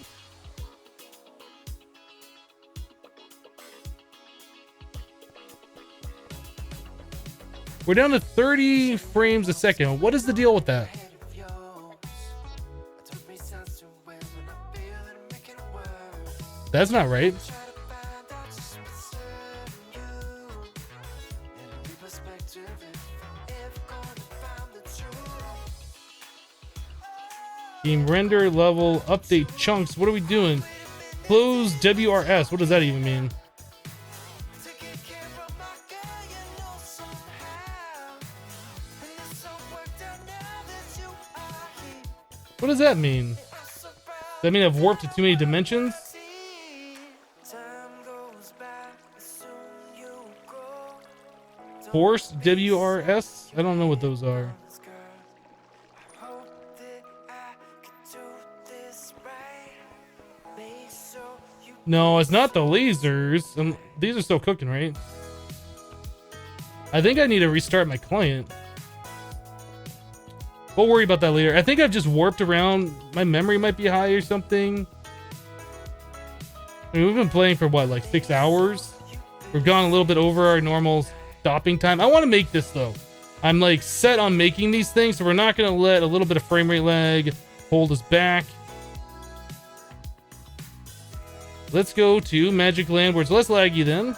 We're down to 30 frames a second. What is the deal with that? That's not right. Game render level update chunks. What are we doing? Close WRS. What does that even mean? What does that mean? Does that mean I've warped to too many dimensions? Force WRS? I don't know what those are. No, it's not the lasers. These are still cooking, right? I think I need to restart my client. We'll worry about that later. I think I've just warped around. My memory might be high or something. I mean, we've been playing for what, like 6 hours? We've gone a little bit over our normal stopping time. I want to make this though. I'm like set on making these things, so we're not going to let a little bit of frame rate lag hold us back. let's go to Magic Land where it's less laggy then.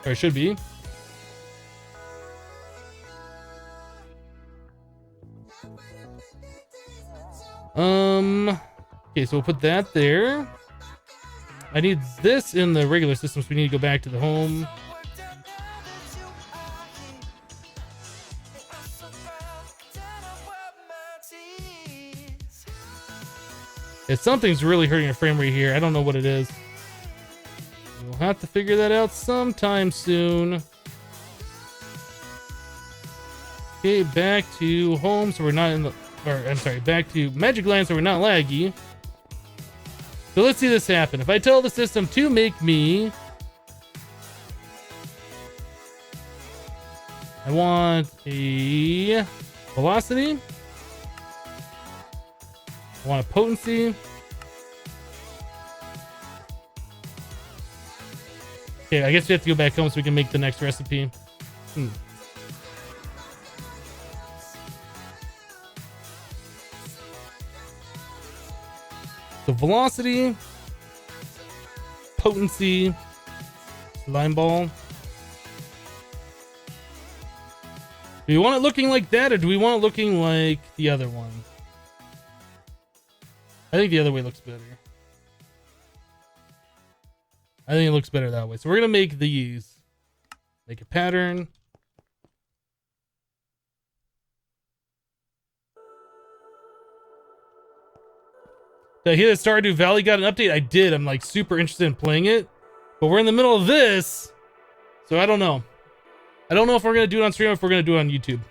Or it should be. Okay, so we'll put that there. I need this in the regular system, so we need to go back to the home. Yeah, something's really hurting your frame rate here. I don't know what it is. We'll have to figure that out sometime soon. Okay, back to home, so we're not in the... Or, I'm sorry, back to Magic Land, so we're not laggy. So let's see this happen. If I tell the system to make me... I want a velocity. I want a potency. Okay, I guess we have to go back home so we can make the next recipe. So velocity, potency, slime ball. Do we want it looking like that, or do we want it looking like the other one? I think the other way looks better. I think it looks better that way. So we're going to make these. Make a pattern. Did I hear that Stardew Valley got an update? I did. I'm like super interested in playing it. But we're in the middle of this. So I don't know. I don't know if we're going to do it on stream or if we're going to do it on YouTube.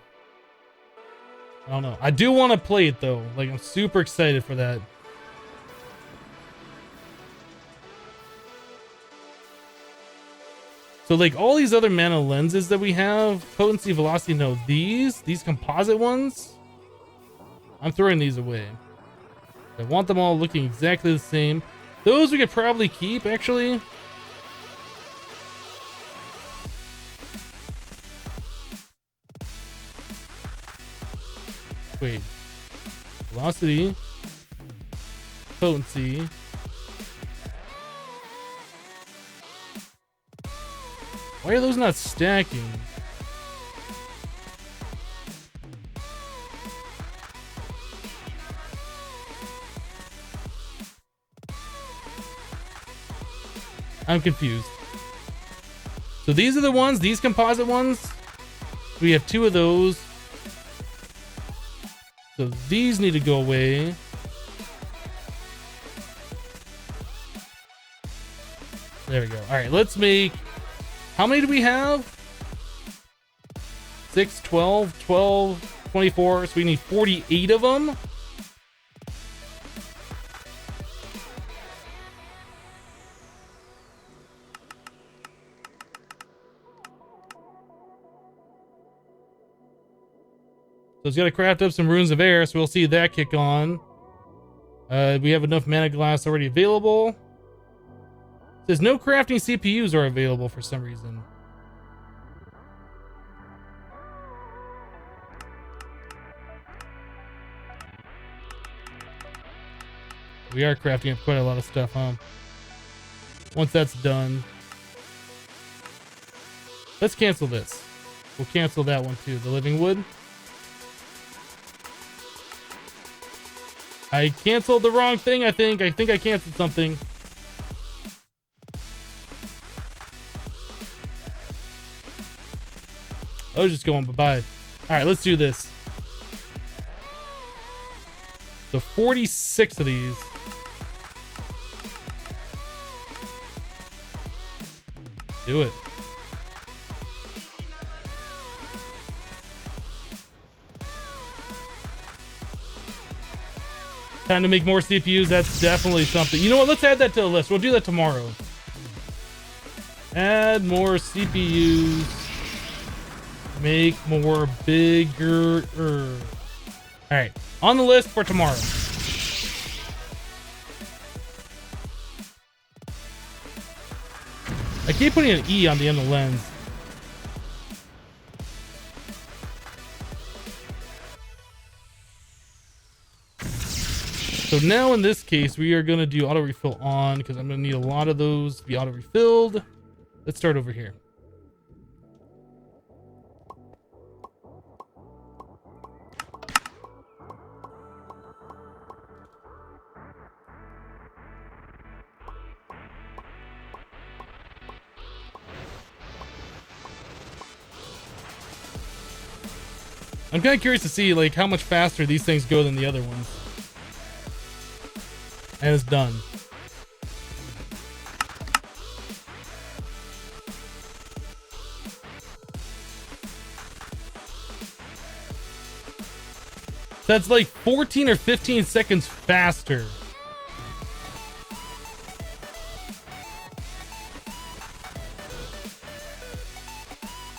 I don't know. I do want to play it though. Like I'm super excited for that. So like all these other mana lenses that we have, potency, velocity, no, these composite ones, I'm throwing these away. I want them all looking exactly the same. Those we could probably keep, actually. Wait. Velocity. Potency. Why are those not stacking? I'm confused. So these are the ones, these composite ones. We have two of those. So these need to go away. There we go. All right, let's make... How many do we have? 6, 12, 12, 24. So we need 48 of them. So it's got to craft up some runes of air, so we'll see that kick on. We have enough mana glass already available. It says no crafting CPUs are available for some reason. We are crafting up quite a lot of stuff, huh? Once that's done. Let's cancel this. We'll cancel that one too, the living wood. I canceled the wrong thing, I think. I think I canceled something. I was just going bye-bye. Alright, let's do this. So 46 of these. Do it. Time to make more CPUs. That's definitely something. You know what? Let's add that to the list. We'll do that tomorrow. Add more CPUs. Make more bigger. All right. On the list for tomorrow. I keep putting an E on the end of the lens. So now in this case, we are going to do auto refill on because I'm going to need a lot of those to be auto refilled. Let's start over here. I'm kind of curious to see like how much faster these things go than the other ones. And it's done. That's like 14 or 15 seconds faster.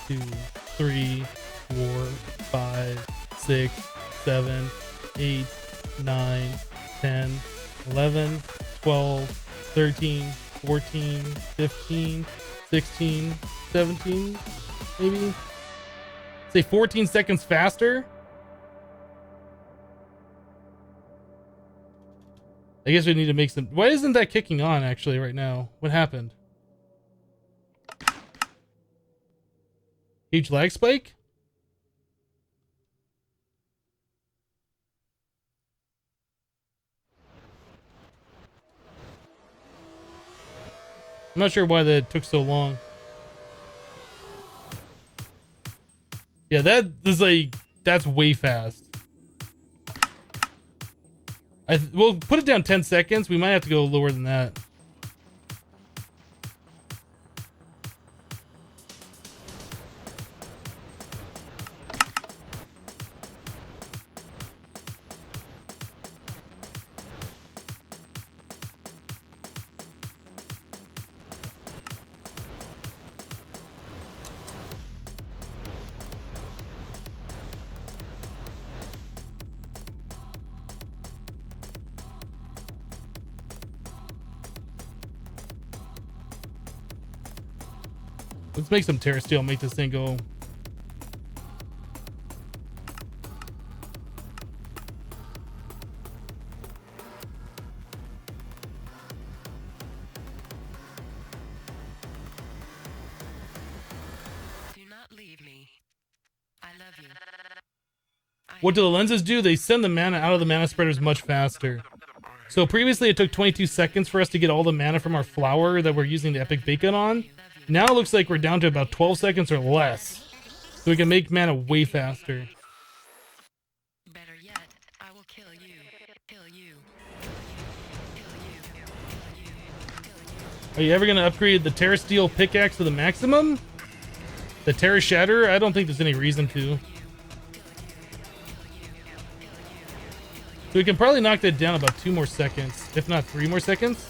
Two, 3, 4, 5, 6, 7, 8, 9, 10, 11, 12, 13, 14, 15, 16, 17, maybe? Say 14 seconds faster? I guess we need to make some... Why isn't that kicking on, actually, right now? What happened? Huge lag spike? I'm not sure why that took so long. Yeah, that is like... That's way fast. We'll put it down 10 seconds. We might have to go lower than that. Let's make some Terrasteel, make this thing go. Do not leave me. I love you. What do the lenses do? They send the mana out of the mana spreaders much faster. So previously it took 22 seconds for us to get all the mana from our flower that we're using the Epic Bacon on. Now it looks like we're down to about 12 seconds or less. So we can make mana way faster. Better yet, I will kill you. Kill you. Are you ever going to upgrade the Terrasteel pickaxe to the maximum? The Terra Shatter? I don't think there's any reason to. So we can probably knock that down about 2 more seconds, if not 3 more seconds.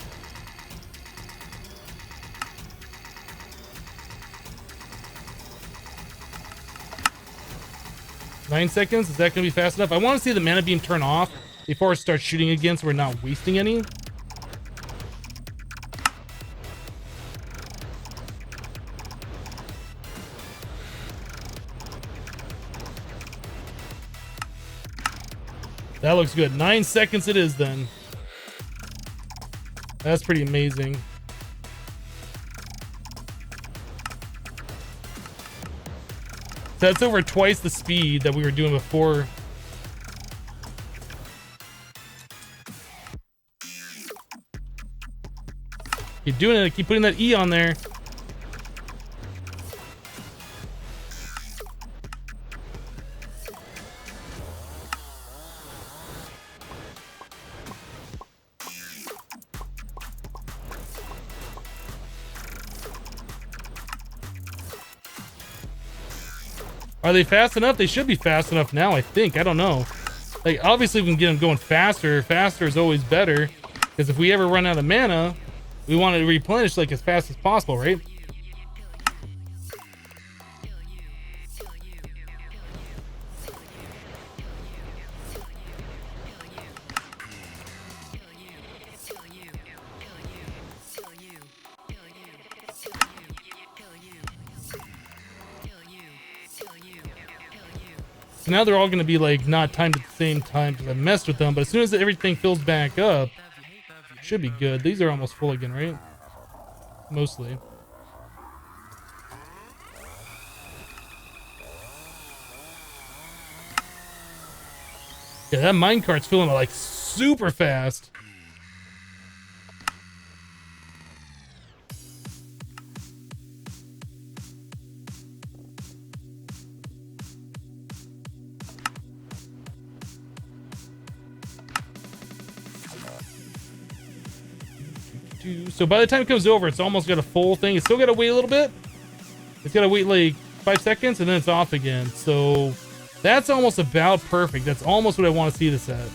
Nine seconds? Is that going to be fast enough? I want to see the mana beam turn off before I start shooting again so we're not wasting any. That looks good. 9 seconds it is then. That's pretty amazing. So that's over twice the speed that we were doing before. Keep doing it. Keep putting that E on there. Are they fast enough? They should be fast enough now, I think. I don't know. Like, obviously we can get them going faster. Faster is always better. Because if we ever run out of mana, we want to replenish like as fast as possible, right? So now they're all going to be like not timed at the same time because I messed with them. But as soon as everything fills back up, it should be good. These are almost full again, right? Mostly. Yeah, that minecart's filling like super fast. So by the time it comes over, it's almost got a full thing. It's still got to wait a little bit. It's got to wait like 5 seconds and then it's off again. So that's almost about perfect. That's almost what I want to see this at.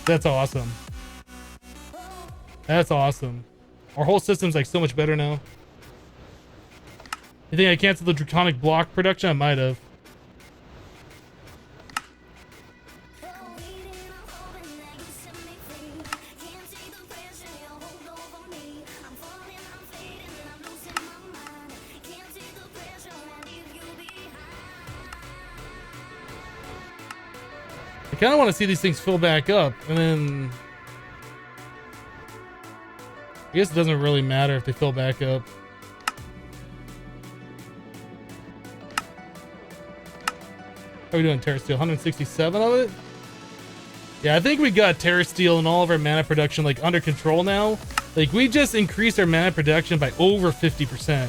That's awesome. That's awesome. Our whole system's like so much better now. You think I canceled the draconic block production? I might have. I kind of want to see these things fill back up, and then I guess it doesn't really matter if they fill back up. How are we doing, Terrasteel? 167 of it? Yeah, I think we got Terrasteel and all of our mana production like under control now. Like we just increased our mana production by over 50%.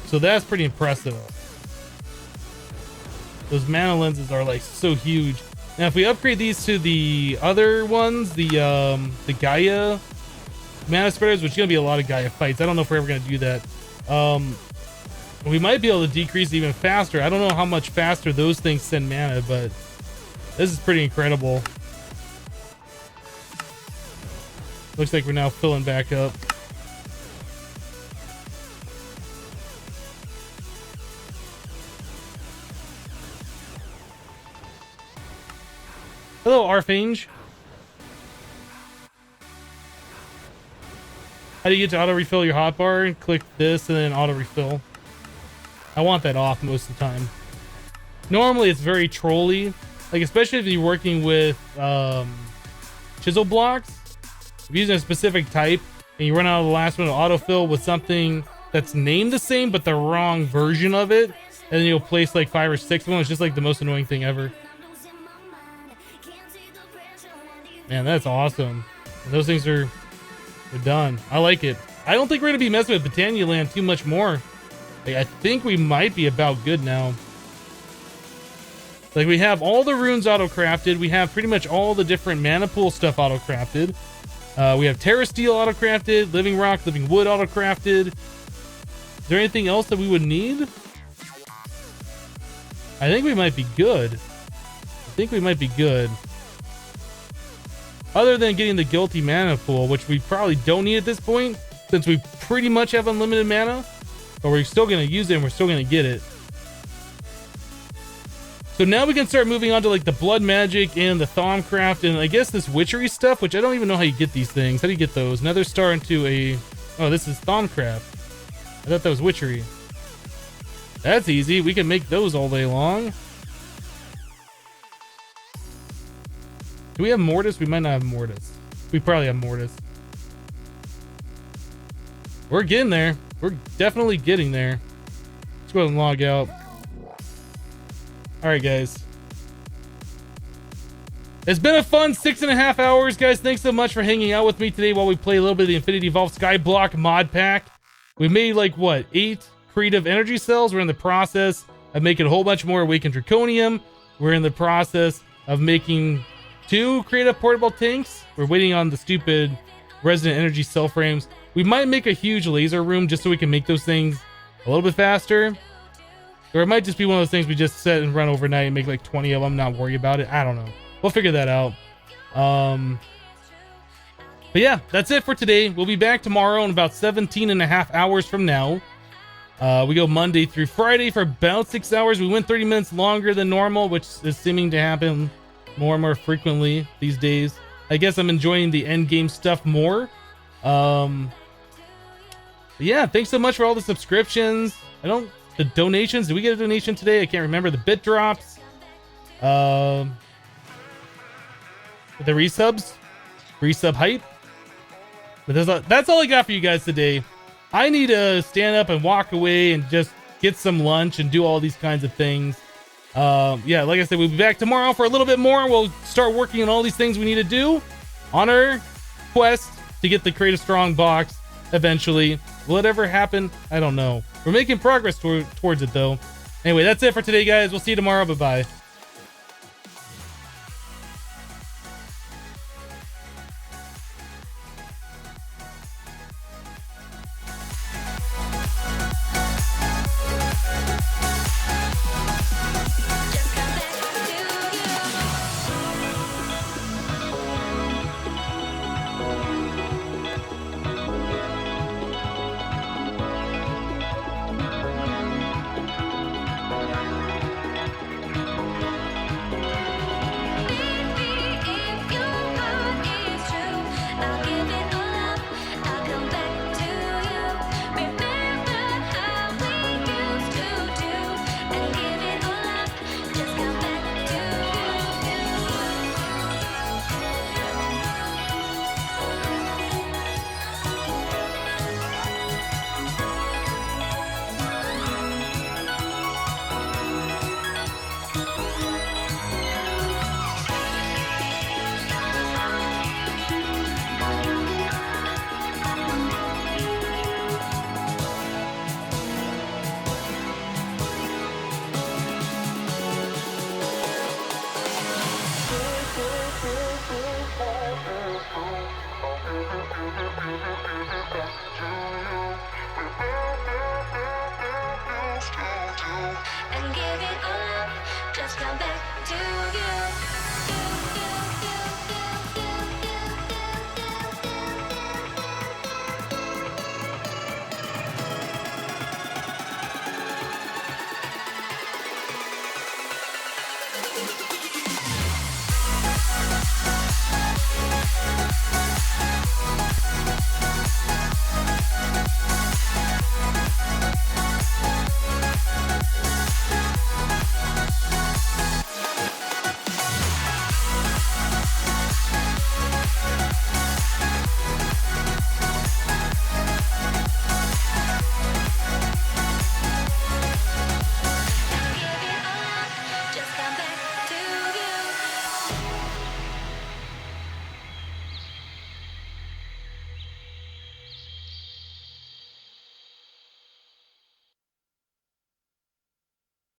So that's pretty impressive. Those mana lenses are like so huge. Now if we upgrade these to the other ones, the Gaia mana spreaders, which is gonna be a lot of Gaia fights. I don't know if we're ever gonna do that. We might be able to decrease even faster. I don't know how much faster those things send mana, but this is pretty incredible. Looks like we're now filling back up. Hello, Arfange. How do you get to auto refill your hotbar? Click this and then auto refill. I want that off most of the time. Normally it's very trolly, like especially if you're working with chisel blocks. If you're using a specific type and you run out of the last one to autofill with something that's named the same but the wrong version of it, and then you'll place like 5 or 6 of them. It's just like the most annoying thing ever. Man, that's awesome. Those things are done. I like it. I don't think we're gonna be messing with Botania land too much more. Like, I think we might be about good now. Like we have all the runes auto-crafted. We have pretty much all the different mana pool stuff auto-crafted. We have Terrasteel auto-crafted, living rock, living wood auto-crafted. Is there anything else that we would need? I think we might be good. Other than getting the Guilty Manapool, which we probably don't need at this point, since we pretty much have unlimited mana, but we're still going to use it and we're still going to get it. So now we can start moving on to like the blood magic and the Thaumcraft and I guess this witchery stuff, which I don't even know how you get these things. How do you get those? Nether Star into a... Oh, this is Thaumcraft. I thought that was witchery. That's easy. We can make those all day long. Do we have Mortis? We might not have Mortis. We probably have Mortis. We're getting there. We're definitely getting there. Let's go ahead and log out. Alright, guys. It's been a fun 6.5 hours, guys. Thanks so much for hanging out with me today while we play a little bit of the Infinity Evolved Skyblock mod pack. We made like, what, 8 creative energy cells. We're in the process of making a whole bunch more Awakened Draconium. We're in the process of making 2 creative portable tanks. We're waiting on the stupid resident energy cell frames. We might make a huge laser room just so we can make those things a little bit faster. Or it might just be one of those things we just set and run overnight and make like 20 of them, not worry about it. I don't know. We'll figure that out. But yeah, that's it for today. We'll be back tomorrow in about 17 and a half hours from now. We go Monday through Friday for about 6 hours. We went 30 minutes longer than normal, which is seeming to happen more and more frequently these days. I guess I'm enjoying the end game stuff more. Yeah, thanks so much for all the subscriptions. The donations. Did we get a donation today? I can't remember. The bit drops. The resubs. Resub hype. But that's all I got for you guys today. I need to stand up and walk away and just get some lunch and do all these kinds of things. Yeah, like I said, we'll be back tomorrow for a little bit more. We'll start working on all these things we need to do on our quest to get the Creative Strongbox eventually. Will it ever happen? I don't know. We're making progress towards it though. Anyway, that's it for today, guys. We'll see you tomorrow. Bye-bye.